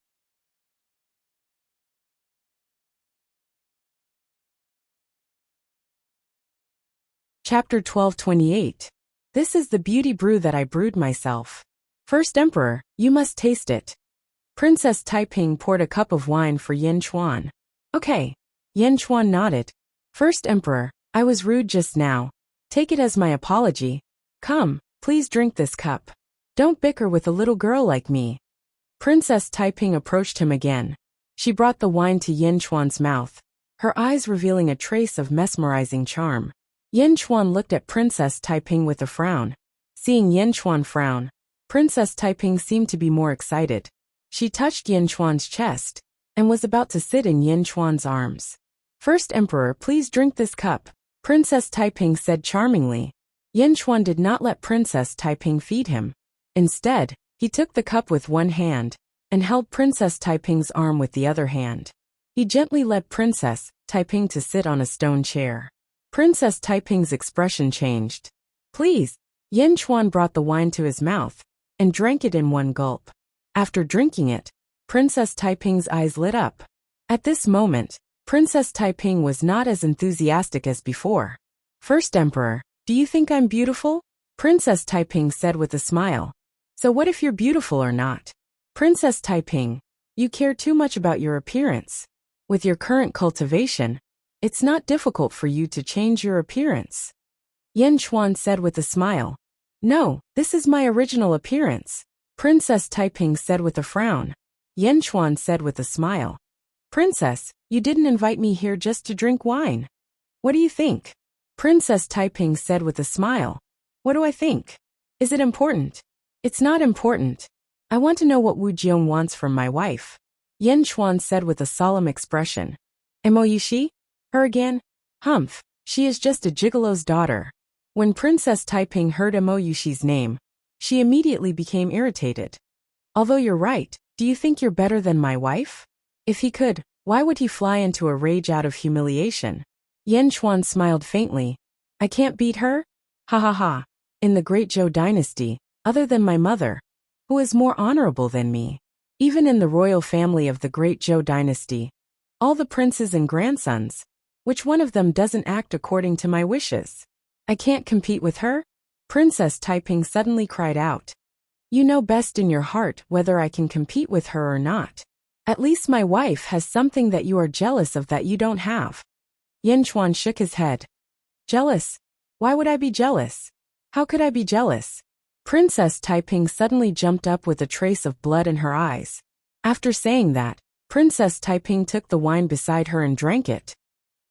Chapter 1228. This is the beauty brew that I brewed myself. First Emperor, you must taste it. Princess Taiping poured a cup of wine for Yin Chuan. Okay. Yin Chuan nodded. First Emperor, I was rude just now. Take it as my apology. Come, please drink this cup. Don't bicker with a little girl like me. Princess Taiping approached him again. She brought the wine to Yin Chuan's mouth, her eyes revealing a trace of mesmerizing charm. Yin Chuan looked at Princess Taiping with a frown. Seeing Yin Chuan frown, Princess Taiping seemed to be more excited. She touched Yin Chuan's chest and was about to sit in Yin Chuan's arms. First Emperor, please drink this cup, Princess Taiping said charmingly. Yin Chuan did not let Princess Taiping feed him. Instead, he took the cup with one hand and held Princess Taiping's arm with the other hand. He gently led Princess Taiping to sit on a stone chair. Princess Taiping's expression changed. Please. Yen Chuan brought the wine to his mouth and drank it in one gulp. After drinking it, Princess Taiping's eyes lit up. At this moment, Princess Taiping was not as enthusiastic as before. First Emperor, do you think I'm beautiful? Princess Taiping said with a smile. So what if you're beautiful or not? Princess Taiping, you care too much about your appearance. With your current cultivation, it's not difficult for you to change your appearance. Yen Chuan said with a smile. No, this is my original appearance. Princess Taiping said with a frown. Yen Chuan said with a smile. Princess, you didn't invite me here just to drink wine. What do you think? Princess Taiping said with a smile. What do I think? Is it important? It's not important. I want to know what Wu Jiong wants from my wife. Yen Chuan said with a solemn expression. Emoyushi? Her again? Humph, she is just a gigolo's daughter. When Princess Taiping heard Emoyushi's name, she immediately became irritated. Although you're right, do you think you're better than my wife? If he could, why would he fly into a rage out of humiliation? Yen Chuan smiled faintly. I can't beat her? Ha ha ha. In the Great Zhou dynasty, other than my mother, who is more honorable than me? Even in the royal family of the Great Zhou dynasty, all the princes and grandsons, which one of them doesn't act according to my wishes? I can't compete with her? Princess Taiping suddenly cried out. You know best in your heart whether I can compete with her or not. At least my wife has something that you are jealous of that you don't have. Yen Chuan shook his head. Jealous? Why would I be jealous? How could I be jealous? Princess Taiping suddenly jumped up with a trace of blood in her eyes. After saying that, Princess Taiping took the wine beside her and drank it.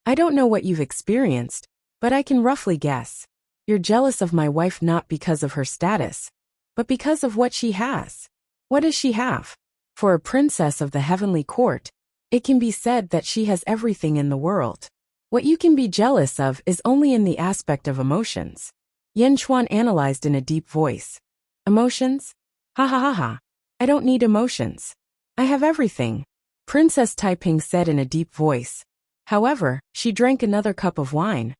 I don't know what you've experienced, but I can roughly guess. You're jealous of my wife not because of her status, but because of what she has. What does she have? For a princess of the heavenly court, it can be said that she has everything in the world. What you can be jealous of is only in the aspect of emotions. Yen Chuan analyzed in a deep voice. Emotions? Ha ha ha ha. I don't need emotions. I have everything. Princess Taiping said in a deep voice. However, she drank another cup of wine.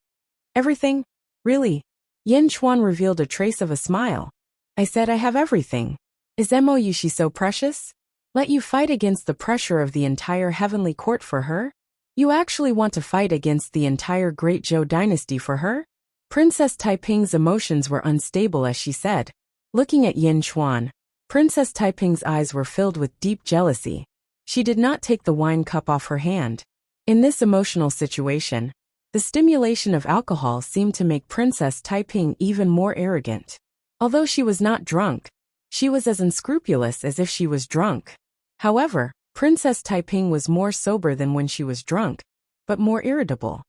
Everything? Really? Yen Chuan revealed a trace of a smile. I said I have everything. Is Emoyushi so precious? Let you fight against the pressure of the entire heavenly court for her? You actually want to fight against the entire Great Zhou dynasty for her? Princess Taiping's emotions were unstable as she said. Looking at Yen Chuan, Princess Taiping's eyes were filled with deep jealousy. She did not take the wine cup off her hand. In this emotional situation, the stimulation of alcohol seemed to make Princess Taiping even more arrogant. Although she was not drunk, she was as unscrupulous as if she was drunk. However, Princess Taiping was more sober than when she was drunk, but more irritable.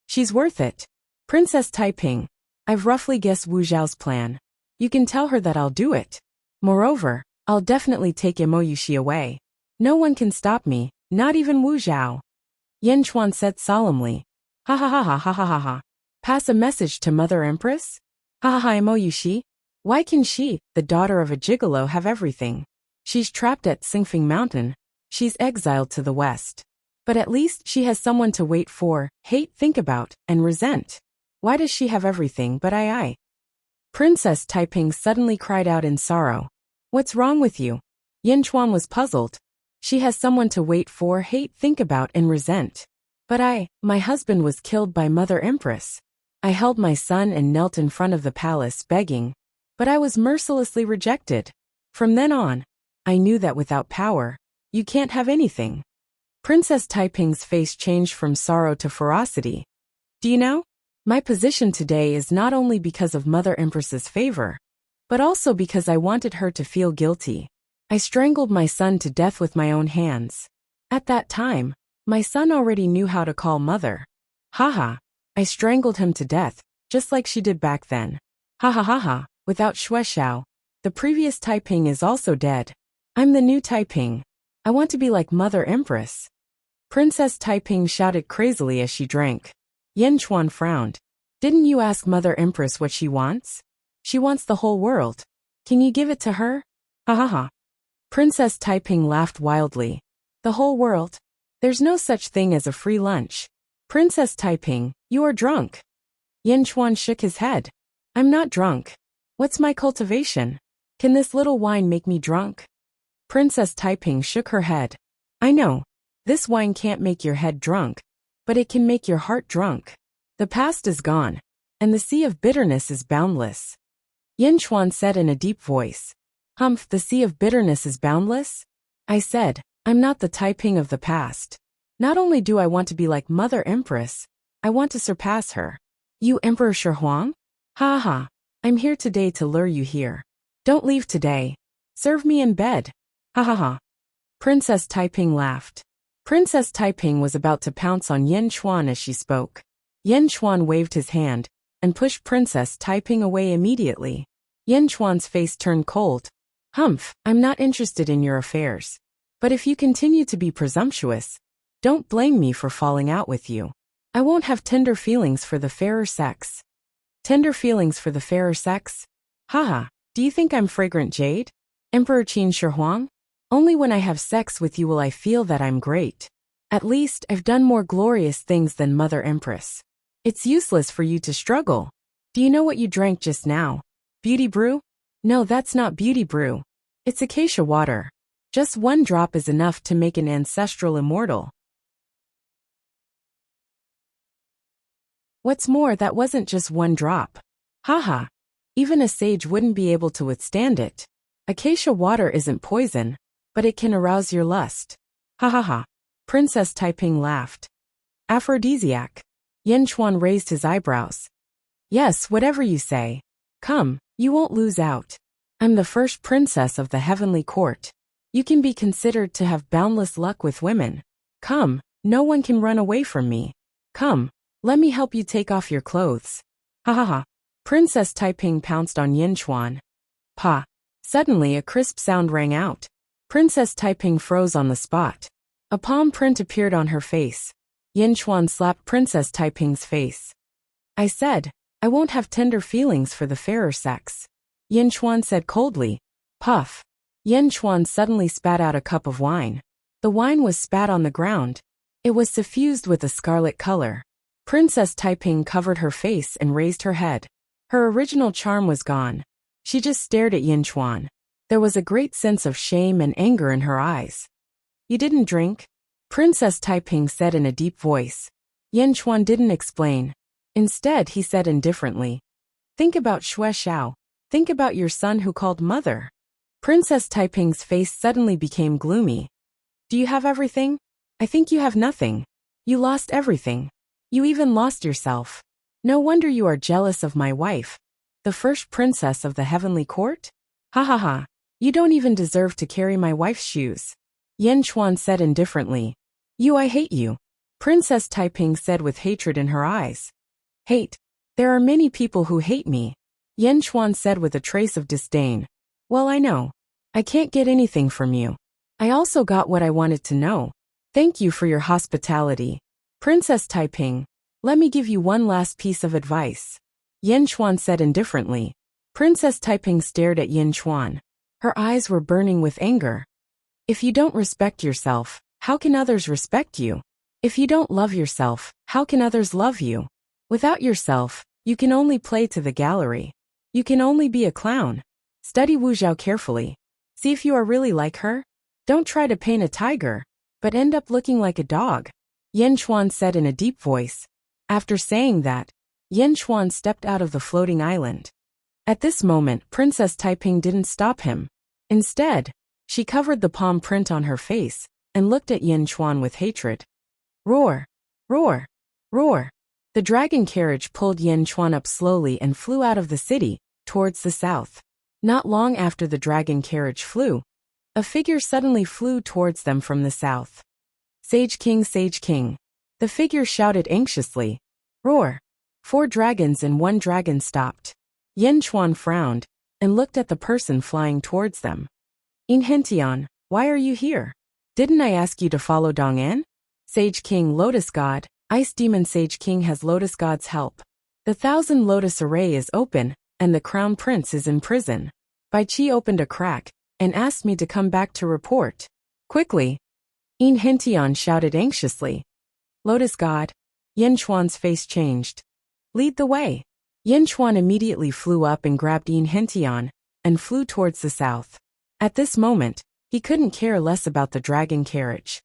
She's worth it. Princess Taiping, I've roughly guessed Wu Zhao's plan. You can tell her that I'll do it. Moreover, I'll definitely take Emoyushi away. No one can stop me, not even Wu Zhao. Yen Chuan said solemnly. Ha ha ha ha ha ha ha ha. Pass a message to Mother Empress? Ha ha ha Emoyushi. Why can she, the daughter of a gigolo, have everything? She's trapped at Xingfeng Mountain. She's exiled to the west. But at least she has someone to wait for, hate, think about, and resent. Why does she have everything but I? Princess Taiping suddenly cried out in sorrow. What's wrong with you? Yen Chuan was puzzled. She has someone to wait for, hate, think about, and resent. But my husband was killed by Mother Empress. I held my son and knelt in front of the palace begging, but I was mercilessly rejected. From then on, I knew that without power, you can't have anything. Princess Taiping's face changed from sorrow to ferocity. Do you know? My position today is not only because of Mother Empress's favor, but also because I wanted her to feel guilty. I strangled my son to death with my own hands. At that time, my son already knew how to call mother. Haha, I strangled him to death, just like she did back then. Ha ha ha ha, without Shueshao, the previous Taiping is also dead. I'm the new Taiping. I want to be like Mother Empress. Princess Taiping shouted crazily as she drank. Yen Chuan frowned. Didn't you ask Mother Empress what she wants? She wants the whole world. Can you give it to her? Ha ha ha. Princess Taiping laughed wildly. The whole world? There's no such thing as a free lunch. Princess Taiping, you are drunk. Yin Chuan shook his head. I'm not drunk. What's my cultivation? Can this little wine make me drunk? Princess Taiping shook her head. I know. This wine can't make your head drunk, but it can make your heart drunk. The past is gone, and the sea of bitterness is boundless. Yin Chuan said in a deep voice. Humph, the sea of bitterness is boundless? I said, I'm not the Taiping of the past. Not only do I want to be like Mother Empress, I want to surpass her. You Emperor Shi Huang? Ha ha, I'm here today to lure you here. Don't leave today. Serve me in bed. Ha ha ha. Princess Taiping laughed. Princess Taiping was about to pounce on Yin Chuan as she spoke. Yin Chuan waved his hand and pushed Princess Taiping away immediately. Yin Chuan's face turned cold. Humph, I'm not interested in your affairs. But if you continue to be presumptuous, don't blame me for falling out with you. I won't have tender feelings for the fairer sex. Tender feelings for the fairer sex? Haha, do you think I'm fragrant jade? Emperor Qin Shi Huang? Only when I have sex with you will I feel that I'm great. At least I've done more glorious things than Mother Empress. It's useless for you to struggle. Do you know what you drank just now? Beauty brew? No, that's not beauty brew. It's acacia water. Just one drop is enough to make an ancestral immortal. What's more, that wasn't just one drop. Haha. Even a sage wouldn't be able to withstand it. Acacia water isn't poison, but it can arouse your lust. Ha ha ha. Princess Taiping laughed. Aphrodisiac. Yin Chuan raised his eyebrows. Yes, whatever you say. Come, you won't lose out. I'm the first princess of the heavenly court. You can be considered to have boundless luck with women. Come, no one can run away from me. Come, let me help you take off your clothes. Ha ha ha. Princess Taiping pounced on Yin Chuan. Pa. Suddenly a crisp sound rang out. Princess Taiping froze on the spot. A palm print appeared on her face. Yin Chuan slapped Princess Taiping's face. I said, I won't have tender feelings for the fairer sex. Yin Chuan said coldly. Puff. Yin Chuan suddenly spat out a cup of wine. The wine was spat on the ground. It was suffused with a scarlet color. Princess Taiping covered her face and raised her head. Her original charm was gone. She just stared at Yin Chuan. There was a great sense of shame and anger in her eyes. You didn't drink? Princess Taiping said in a deep voice. Yin Chuan didn't explain. Instead, he said indifferently. Think about Xue Xiao. Think about your son who called mother. Princess Taiping's face suddenly became gloomy. Do you have everything? I think you have nothing. You lost everything. You even lost yourself. No wonder you are jealous of my wife, the first princess of the heavenly court? Ha ha ha. You don't even deserve to carry my wife's shoes. Yin Chuan said indifferently. I hate you. Princess Taiping said with hatred in her eyes. Hate? There are many people who hate me. Yin Chuan said with a trace of disdain. Well, I know. I can't get anything from you. I also got what I wanted to know. Thank you for your hospitality. Princess Taiping, let me give you one last piece of advice. Yin Chuan said indifferently. Princess Taiping stared at Yin Chuan. Her eyes were burning with anger. If you don't respect yourself, how can others respect you? If you don't love yourself, how can others love you? Without yourself, you can only play to the gallery. You can only be a clown. Study Wu Zhao carefully. See if you are really like her. Don't try to paint a tiger, but end up looking like a dog. Yin Chuan said in a deep voice. After saying that, Yin Chuan stepped out of the floating island. At this moment, Princess Taiping didn't stop him. Instead, she covered the palm print on her face and looked at Yin Chuan with hatred. Roar! Roar! Roar! The dragon carriage pulled Yin Chuan up slowly and flew out of the city, towards the south. Not long after the dragon carriage flew, a figure suddenly flew towards them from the south. Sage King, Sage King. The figure shouted anxiously. Roar! 4 dragons and 1 dragon stopped. Yin Chuan frowned and looked at the person flying towards them. Inhentian, why are you here? Didn't I ask you to follow Dong'an? Sage King, Lotus God, Ice Demon Sage King has Lotus God's help. The 1,000 Lotus array is open, and the Crown Prince is in prison. Bai Qi opened a crack and asked me to come back to report. Quickly. Yin Hintian shouted anxiously. Lotus God. Yin Chuan's face changed. Lead the way. Yin Chuan immediately flew up and grabbed Yin Hintian and flew towards the south. At this moment, he couldn't care less about the dragon carriage.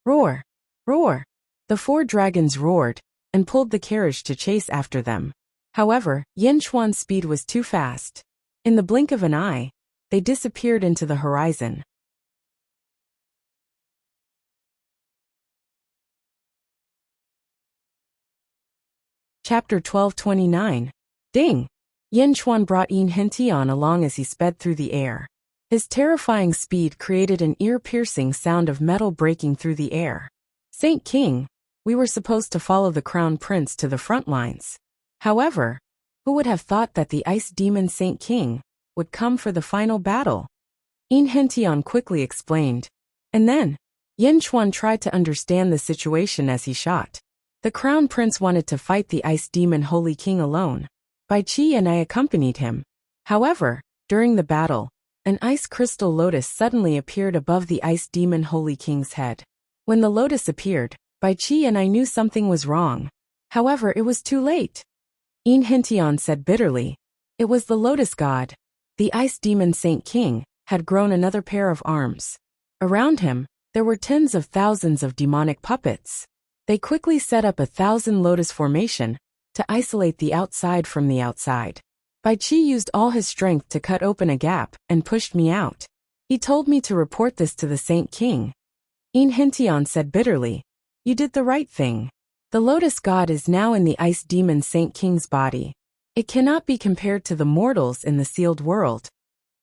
Roar! Roar! The 4 dragons roared and pulled the carriage to chase after them. However, Yin Chuan's speed was too fast. In the blink of an eye, they disappeared into the horizon. Chapter 1229. Ding! Yin Chuan brought Yin Hintian along as he sped through the air. His terrifying speed created an ear-piercing sound of metal breaking through the air. Saint King, we were supposed to follow the Crown Prince to the front lines. However, who would have thought that the ice demon Saint King would come for the final battle? Yin Hintian quickly explained. And then, Yin Chuan tried to understand the situation as he shot. The Crown Prince wanted to fight the ice demon Holy King alone. Bai Qi and I accompanied him. However, during the battle, an ice crystal lotus suddenly appeared above the ice demon Holy King's head. When the lotus appeared, Bai Qi and I knew something was wrong. However, it was too late. Yin Hintian said bitterly. It was the lotus god. The ice demon Saint King had grown another pair of arms. Around him, there were tens of thousands of demonic puppets. They quickly set up 1,000 lotus formation to isolate the outside from the outside. Bai Qi used all his strength to cut open a gap and pushed me out. He told me to report this to the Saint King. Yin Hintian said bitterly. You did the right thing. The lotus god is now in the ice demon Saint King's body. It cannot be compared to the mortals in the sealed world.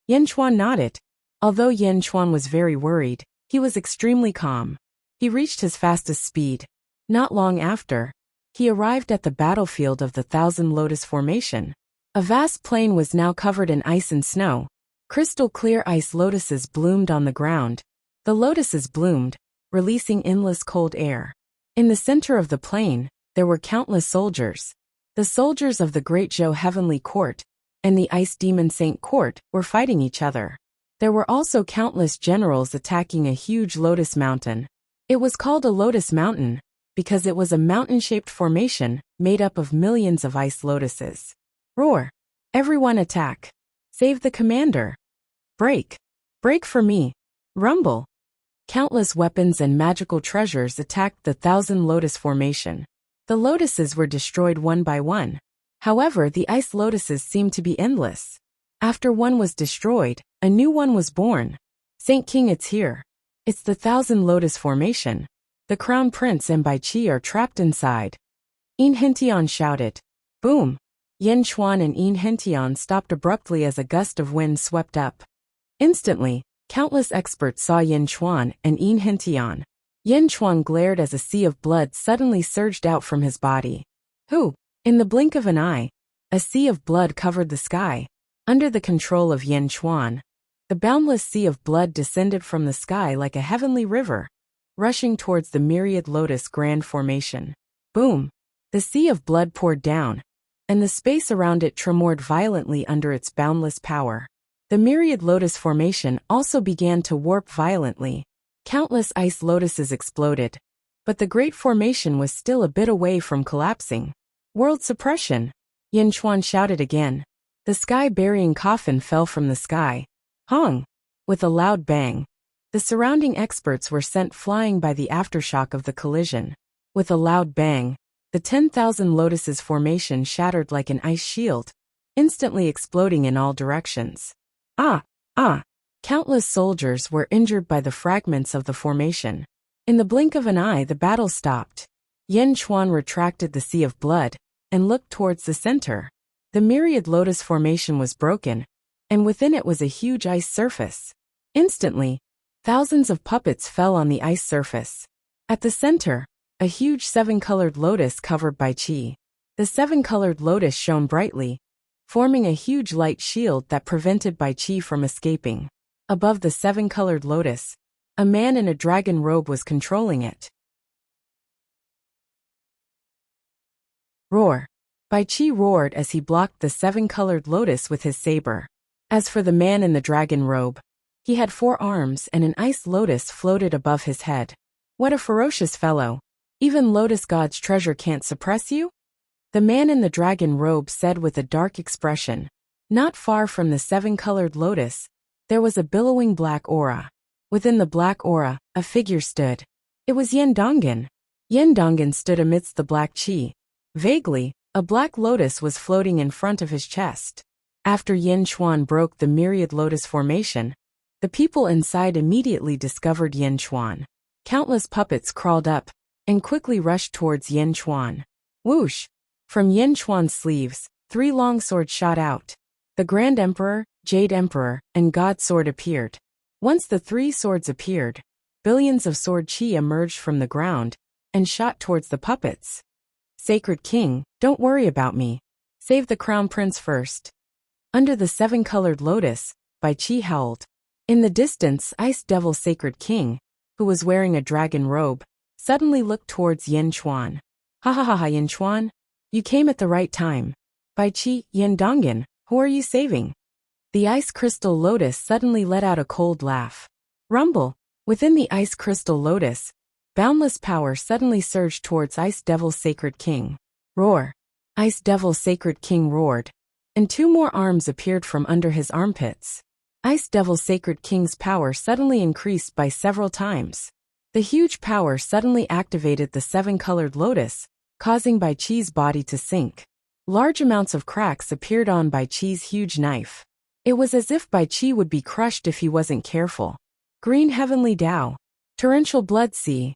Yin Chuan nodded. Although Yin Chuan was very worried, he was extremely calm. He reached his fastest speed. Not long after, he arrived at the battlefield of the 1,000 Lotus Formation. A vast plain was now covered in ice and snow. Crystal clear ice lotuses bloomed on the ground. The lotuses bloomed, releasing endless cold air. In the center of the plain, there were countless soldiers. The soldiers of the Great Zhou Heavenly Court and the Ice Demon Saint Court were fighting each other. There were also countless generals attacking a huge lotus mountain. It was called a lotus mountain because it was a mountain-shaped formation made up of millions of ice lotuses. Roar! Everyone attack! Save the commander! Break! Break for me! Rumble! Countless weapons and magical treasures attacked the 1,000 Lotus Formation. The lotuses were destroyed one by one. However, the ice lotuses seemed to be endless. After one was destroyed, a new one was born. Saint King, it's here. It's the 1,000 Lotus Formation. The Crown Prince and Bai Qi are trapped inside. Yin Hintian shouted. Boom! Yin Chuan and Yin Hintian stopped abruptly as a gust of wind swept up. Instantly, countless experts saw Yin Chuan and Yin Hintian. Yin Chuan glared as a sea of blood suddenly surged out from his body. Who? In the blink of an eye, a sea of blood covered the sky. Under the control of Yin Chuan, the boundless sea of blood descended from the sky like a heavenly river, rushing towards the myriad lotus grand formation. Boom! The sea of blood poured down, and the space around it tremored violently under its boundless power. The myriad lotus formation also began to warp violently. Countless ice lotuses exploded, but the great formation was still a bit away from collapsing. World suppression! Yin Chuan shouted again. The sky-burying coffin fell from the sky. Hong! With a loud bang. The surrounding experts were sent flying by the aftershock of the collision. With a loud bang, the 10,000 lotuses formation shattered like an ice shield, instantly exploding in all directions. Ah! Ah! Countless soldiers were injured by the fragments of the formation. In the blink of an eye, the battle stopped. Yin Chuan retracted the sea of blood and looked towards the center. The myriad lotus formation was broken, and within it was a huge ice surface. Instantly, thousands of puppets fell on the ice surface. At the center, a huge 7-colored lotus covered Bai Qi. The 7-colored lotus shone brightly, forming a huge light shield that prevented Bai Qi from escaping. Above the 7-colored lotus, a man in a dragon robe was controlling it. Roar! Bai Qi roared as he blocked the 7-colored lotus with his saber. As for the man in the dragon robe, he had 4 arms and an ice lotus floated above his head. What a ferocious fellow! Even Lotus God's treasure can't suppress you? The man in the dragon robe said with a dark expression. Not far from the 7-colored lotus, there was a billowing black aura. Within the black aura, a figure stood. It was Yin Dongan. Yin Dongan stood amidst the black chi. Vaguely, a black lotus was floating in front of his chest. After Yin Chuan broke the myriad lotus formation, the people inside immediately discovered Yin Chuan. Countless puppets crawled up and quickly rushed towards Yin Chuan. Whoosh! From Yin Chuan's sleeves, 3 long swords shot out. The Grand Emperor, Jade Emperor, and God Sword appeared. Once the 3 swords appeared, billions of sword chi emerged from the ground and shot towards the puppets. Sacred King, don't worry about me. Save the Crown Prince first. Under the 7-colored lotus, Bai Qi howled. In the distance, Ice Devil Sacred King, who was wearing a dragon robe, suddenly looked towards Yin Chuan. Ha ha ha ha, Yin Chuan. You came at the right time. Bai Qi, Yin Dongan, who are you saving? The ice crystal lotus suddenly let out a cold laugh. Rumble! Within the ice crystal lotus, boundless power suddenly surged towards Ice Devil Sacred King. Roar! Ice Devil Sacred King roared, and 2 more arms appeared from under his armpits. Ice Devil Sacred King's power suddenly increased by several times. The huge power suddenly activated the 7-colored lotus, causing Bai Qi's body to sink. Large amounts of cracks appeared on Bai Qi's huge knife. It was as if Bai Qi would be crushed if he wasn't careful. Green Heavenly Tao. Torrential Blood Sea.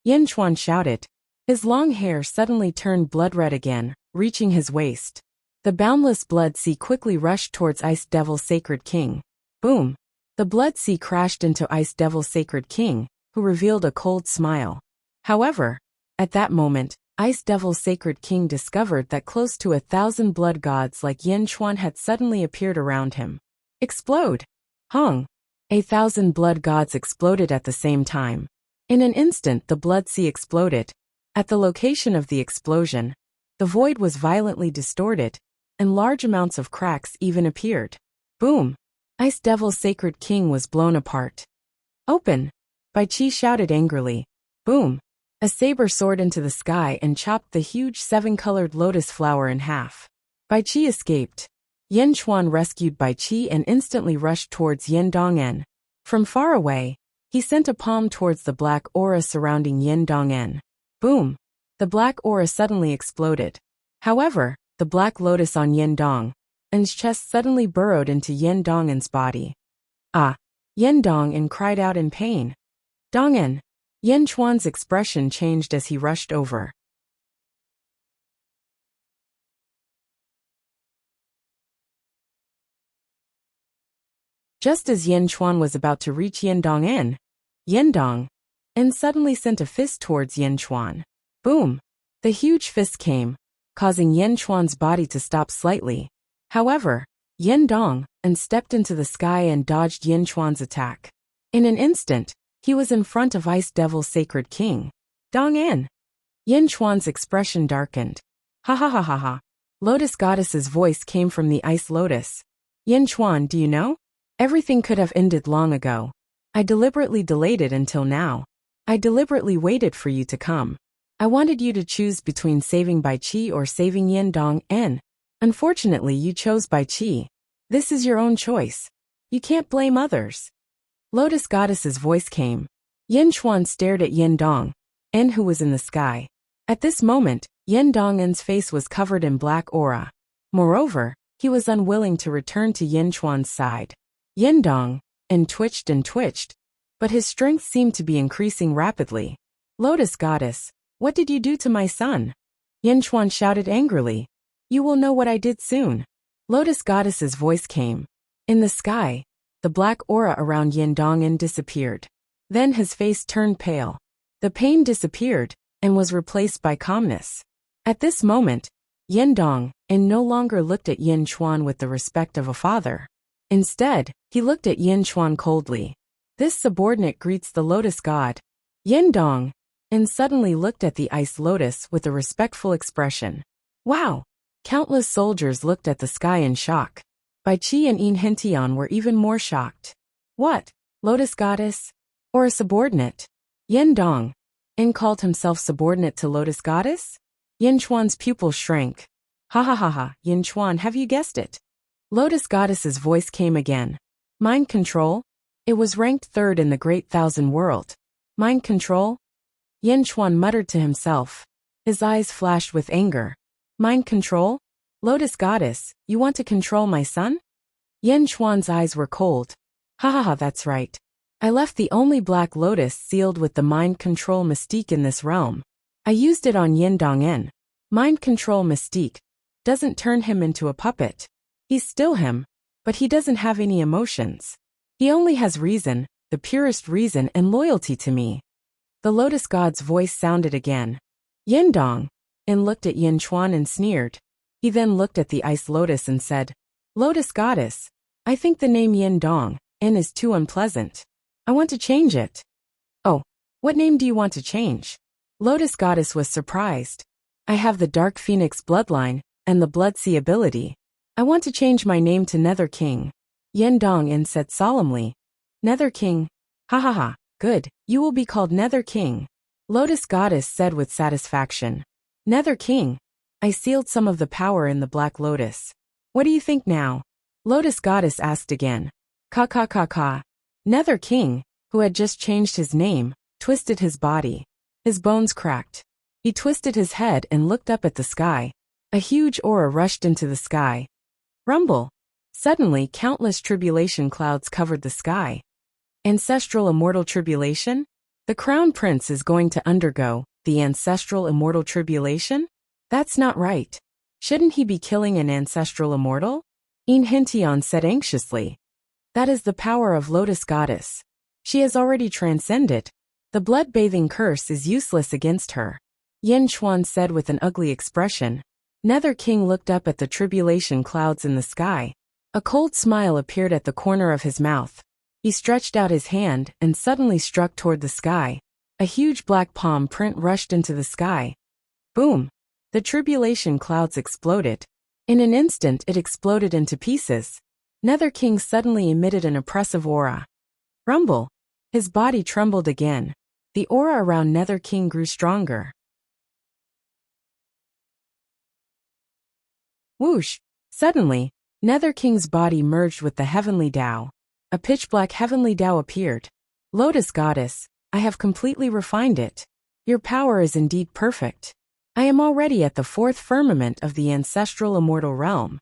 Yin Chuan shouted. His long hair suddenly turned blood red again, reaching his waist. The boundless blood sea quickly rushed towards Ice Devil Sacred King. Boom! The blood sea crashed into Ice Devil Sacred King, who revealed a cold smile. However, at that moment, Ice Devil Sacred King discovered that close to 1,000 blood gods like Yin Chuan had suddenly appeared around him. Explode! Hong! 1,000 blood gods exploded at the same time. In an instant the blood sea exploded. At the location of the explosion, the void was violently distorted, and large amounts of cracks even appeared. Boom! Ice Devil Sacred King was blown apart. Open! Bai Qi shouted angrily. Boom! A saber soared into the sky and chopped the huge 7-colored lotus flower in half. Bai Qi escaped. Yin Chuan rescued Bai Qi and instantly rushed towards Yin Dongan. From far away, he sent a palm towards the black aura surrounding Yin Dongan. Boom! The black aura suddenly exploded. However, the black lotus on Yin Dongan's chest suddenly burrowed into Yin Dongan's body. Ah! Yin Dongan cried out in pain. Dongan! Yin Chuan's expression changed as he rushed over. Just as Yin Chuan was about to reach Yin Dongan, Yin Dongan suddenly sent a fist towards Yin Chuan. Boom! The huge fist came, causing Yin Chuan's body to stop slightly. However, Yin Dongan stepped into the sky and dodged Yin Chuan's attack. In an instant, he was in front of Ice Devil Sacred King. Dongan! Yin Chuan's expression darkened. Ha ha ha ha ha. Lotus Goddess's voice came from the ice lotus. Yin Chuan, do you know? Everything could have ended long ago. I deliberately delayed it until now. I deliberately waited for you to come. I wanted you to choose between saving Bai Qi or saving Yin Dongan. Unfortunately, you chose Bai Qi. This is your own choice. You can't blame others. Lotus Goddess's voice came. Yin Chuan stared at Yin Dongan, who was in the sky. At this moment, Yin Dongan's face was covered in black aura. Moreover, he was unwilling to return to Yin Chuan's side. Yin Dongan twitched, but his strength seemed to be increasing rapidly. Lotus Goddess, what did you do to my son? Yin Chuan shouted angrily. You will know what I did soon. Lotus Goddess's voice came. In the sky, the black aura around Yin Dongan disappeared. Then his face turned pale. The pain disappeared and was replaced by calmness. At this moment, Yin Dongan no longer looked at Yin Chuan with the respect of a father. Instead, he looked at Yin Chuan coldly. This subordinate greets the lotus god. Yin Dongan suddenly looked at the ice lotus with a respectful expression. Wow! Countless soldiers looked at the sky in shock. Bai Qi and Yin Hentian were even more shocked. What? Lotus Goddess? Or a subordinate? Yin Dong. Yin called himself subordinate to Lotus Goddess? Yin Chuan's pupil shrank. Ha ha ha ha, Yin Chuan, have you guessed it? Lotus Goddess's voice came again. Mind control? It was ranked third in the Great Thousand World. Mind control? Yin Chuan muttered to himself. His eyes flashed with anger. Mind control? Lotus Goddess, you want to control my son? Yin Chuan's eyes were cold. Ha ha ha, that's right. I left the only black lotus sealed with the mind control mystique in this realm. I used it on Yin Dong'en. Mind control mystique doesn't turn him into a puppet. He's still him, but he doesn't have any emotions. He only has reason, the purest reason and loyalty to me. The Lotus God's voice sounded again. Yin Dong. And looked at Yin Chuan and sneered. He then looked at the ice lotus and said, Lotus Goddess, I think the name Yin Dong is too unpleasant. I want to change it. Oh, what name do you want to change? Lotus Goddess was surprised. I have the Dark Phoenix bloodline and the Blood Sea ability. I want to change my name to Nether King. Yin Dong said solemnly. Nether King? Ha ha ha, good, you will be called Nether King. Lotus Goddess said with satisfaction. Nether King? I sealed some of the power in the Black Lotus. What do you think now? Lotus Goddess asked again. Ka. Nether King, who had just changed his name, twisted his body. His bones cracked. He twisted his head and looked up at the sky. A huge aura rushed into the sky. Rumble. Suddenly, countless tribulation clouds covered the sky. Ancestral immortal tribulation? The Crown Prince is going to undergo the ancestral immortal tribulation? That's not right. Shouldn't he be killing an ancestral immortal? Yin Hentian said anxiously. That is the power of Lotus Goddess. She has already transcended. The blood-bathing curse is useless against her. Yin Chuan said with an ugly expression. Nether King looked up at the tribulation clouds in the sky. A cold smile appeared at the corner of his mouth. He stretched out his hand and suddenly struck toward the sky. A huge black palm print rushed into the sky. Boom! The tribulation clouds exploded. In an instant it exploded into pieces. Nether King suddenly emitted an oppressive aura. Rumble! His body trembled again. The aura around Nether King grew stronger. Whoosh! Suddenly, Nether King's body merged with the heavenly Tao. A pitch-black heavenly Tao appeared. Lotus Goddess, I have completely refined it. Your power is indeed perfect. I am already at the fourth firmament of the ancestral immortal realm.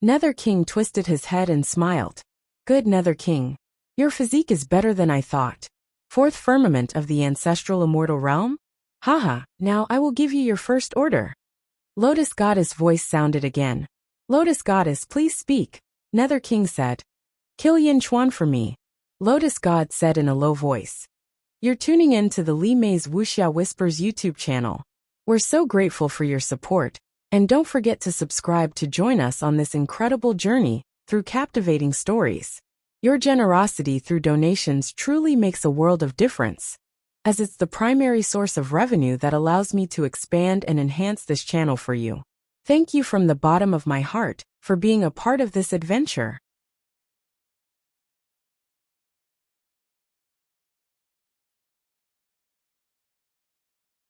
Nether King twisted his head and smiled. Good Nether King. Your physique is better than I thought. Fourth firmament of the ancestral immortal realm? Haha, now I will give you your first order. Lotus Goddess' voice sounded again. Lotus Goddess, please speak. Nether King said. Kill Yin Chuan for me. Lotus God said in a low voice. You're tuning in to the Li Mei's Wuxia Whispers YouTube channel. We're so grateful for your support, and don't forget to subscribe to join us on this incredible journey through captivating stories. Your generosity through donations truly makes a world of difference, as it's the primary source of revenue that allows me to expand and enhance this channel for you. Thank you from the bottom of my heart for being a part of this adventure.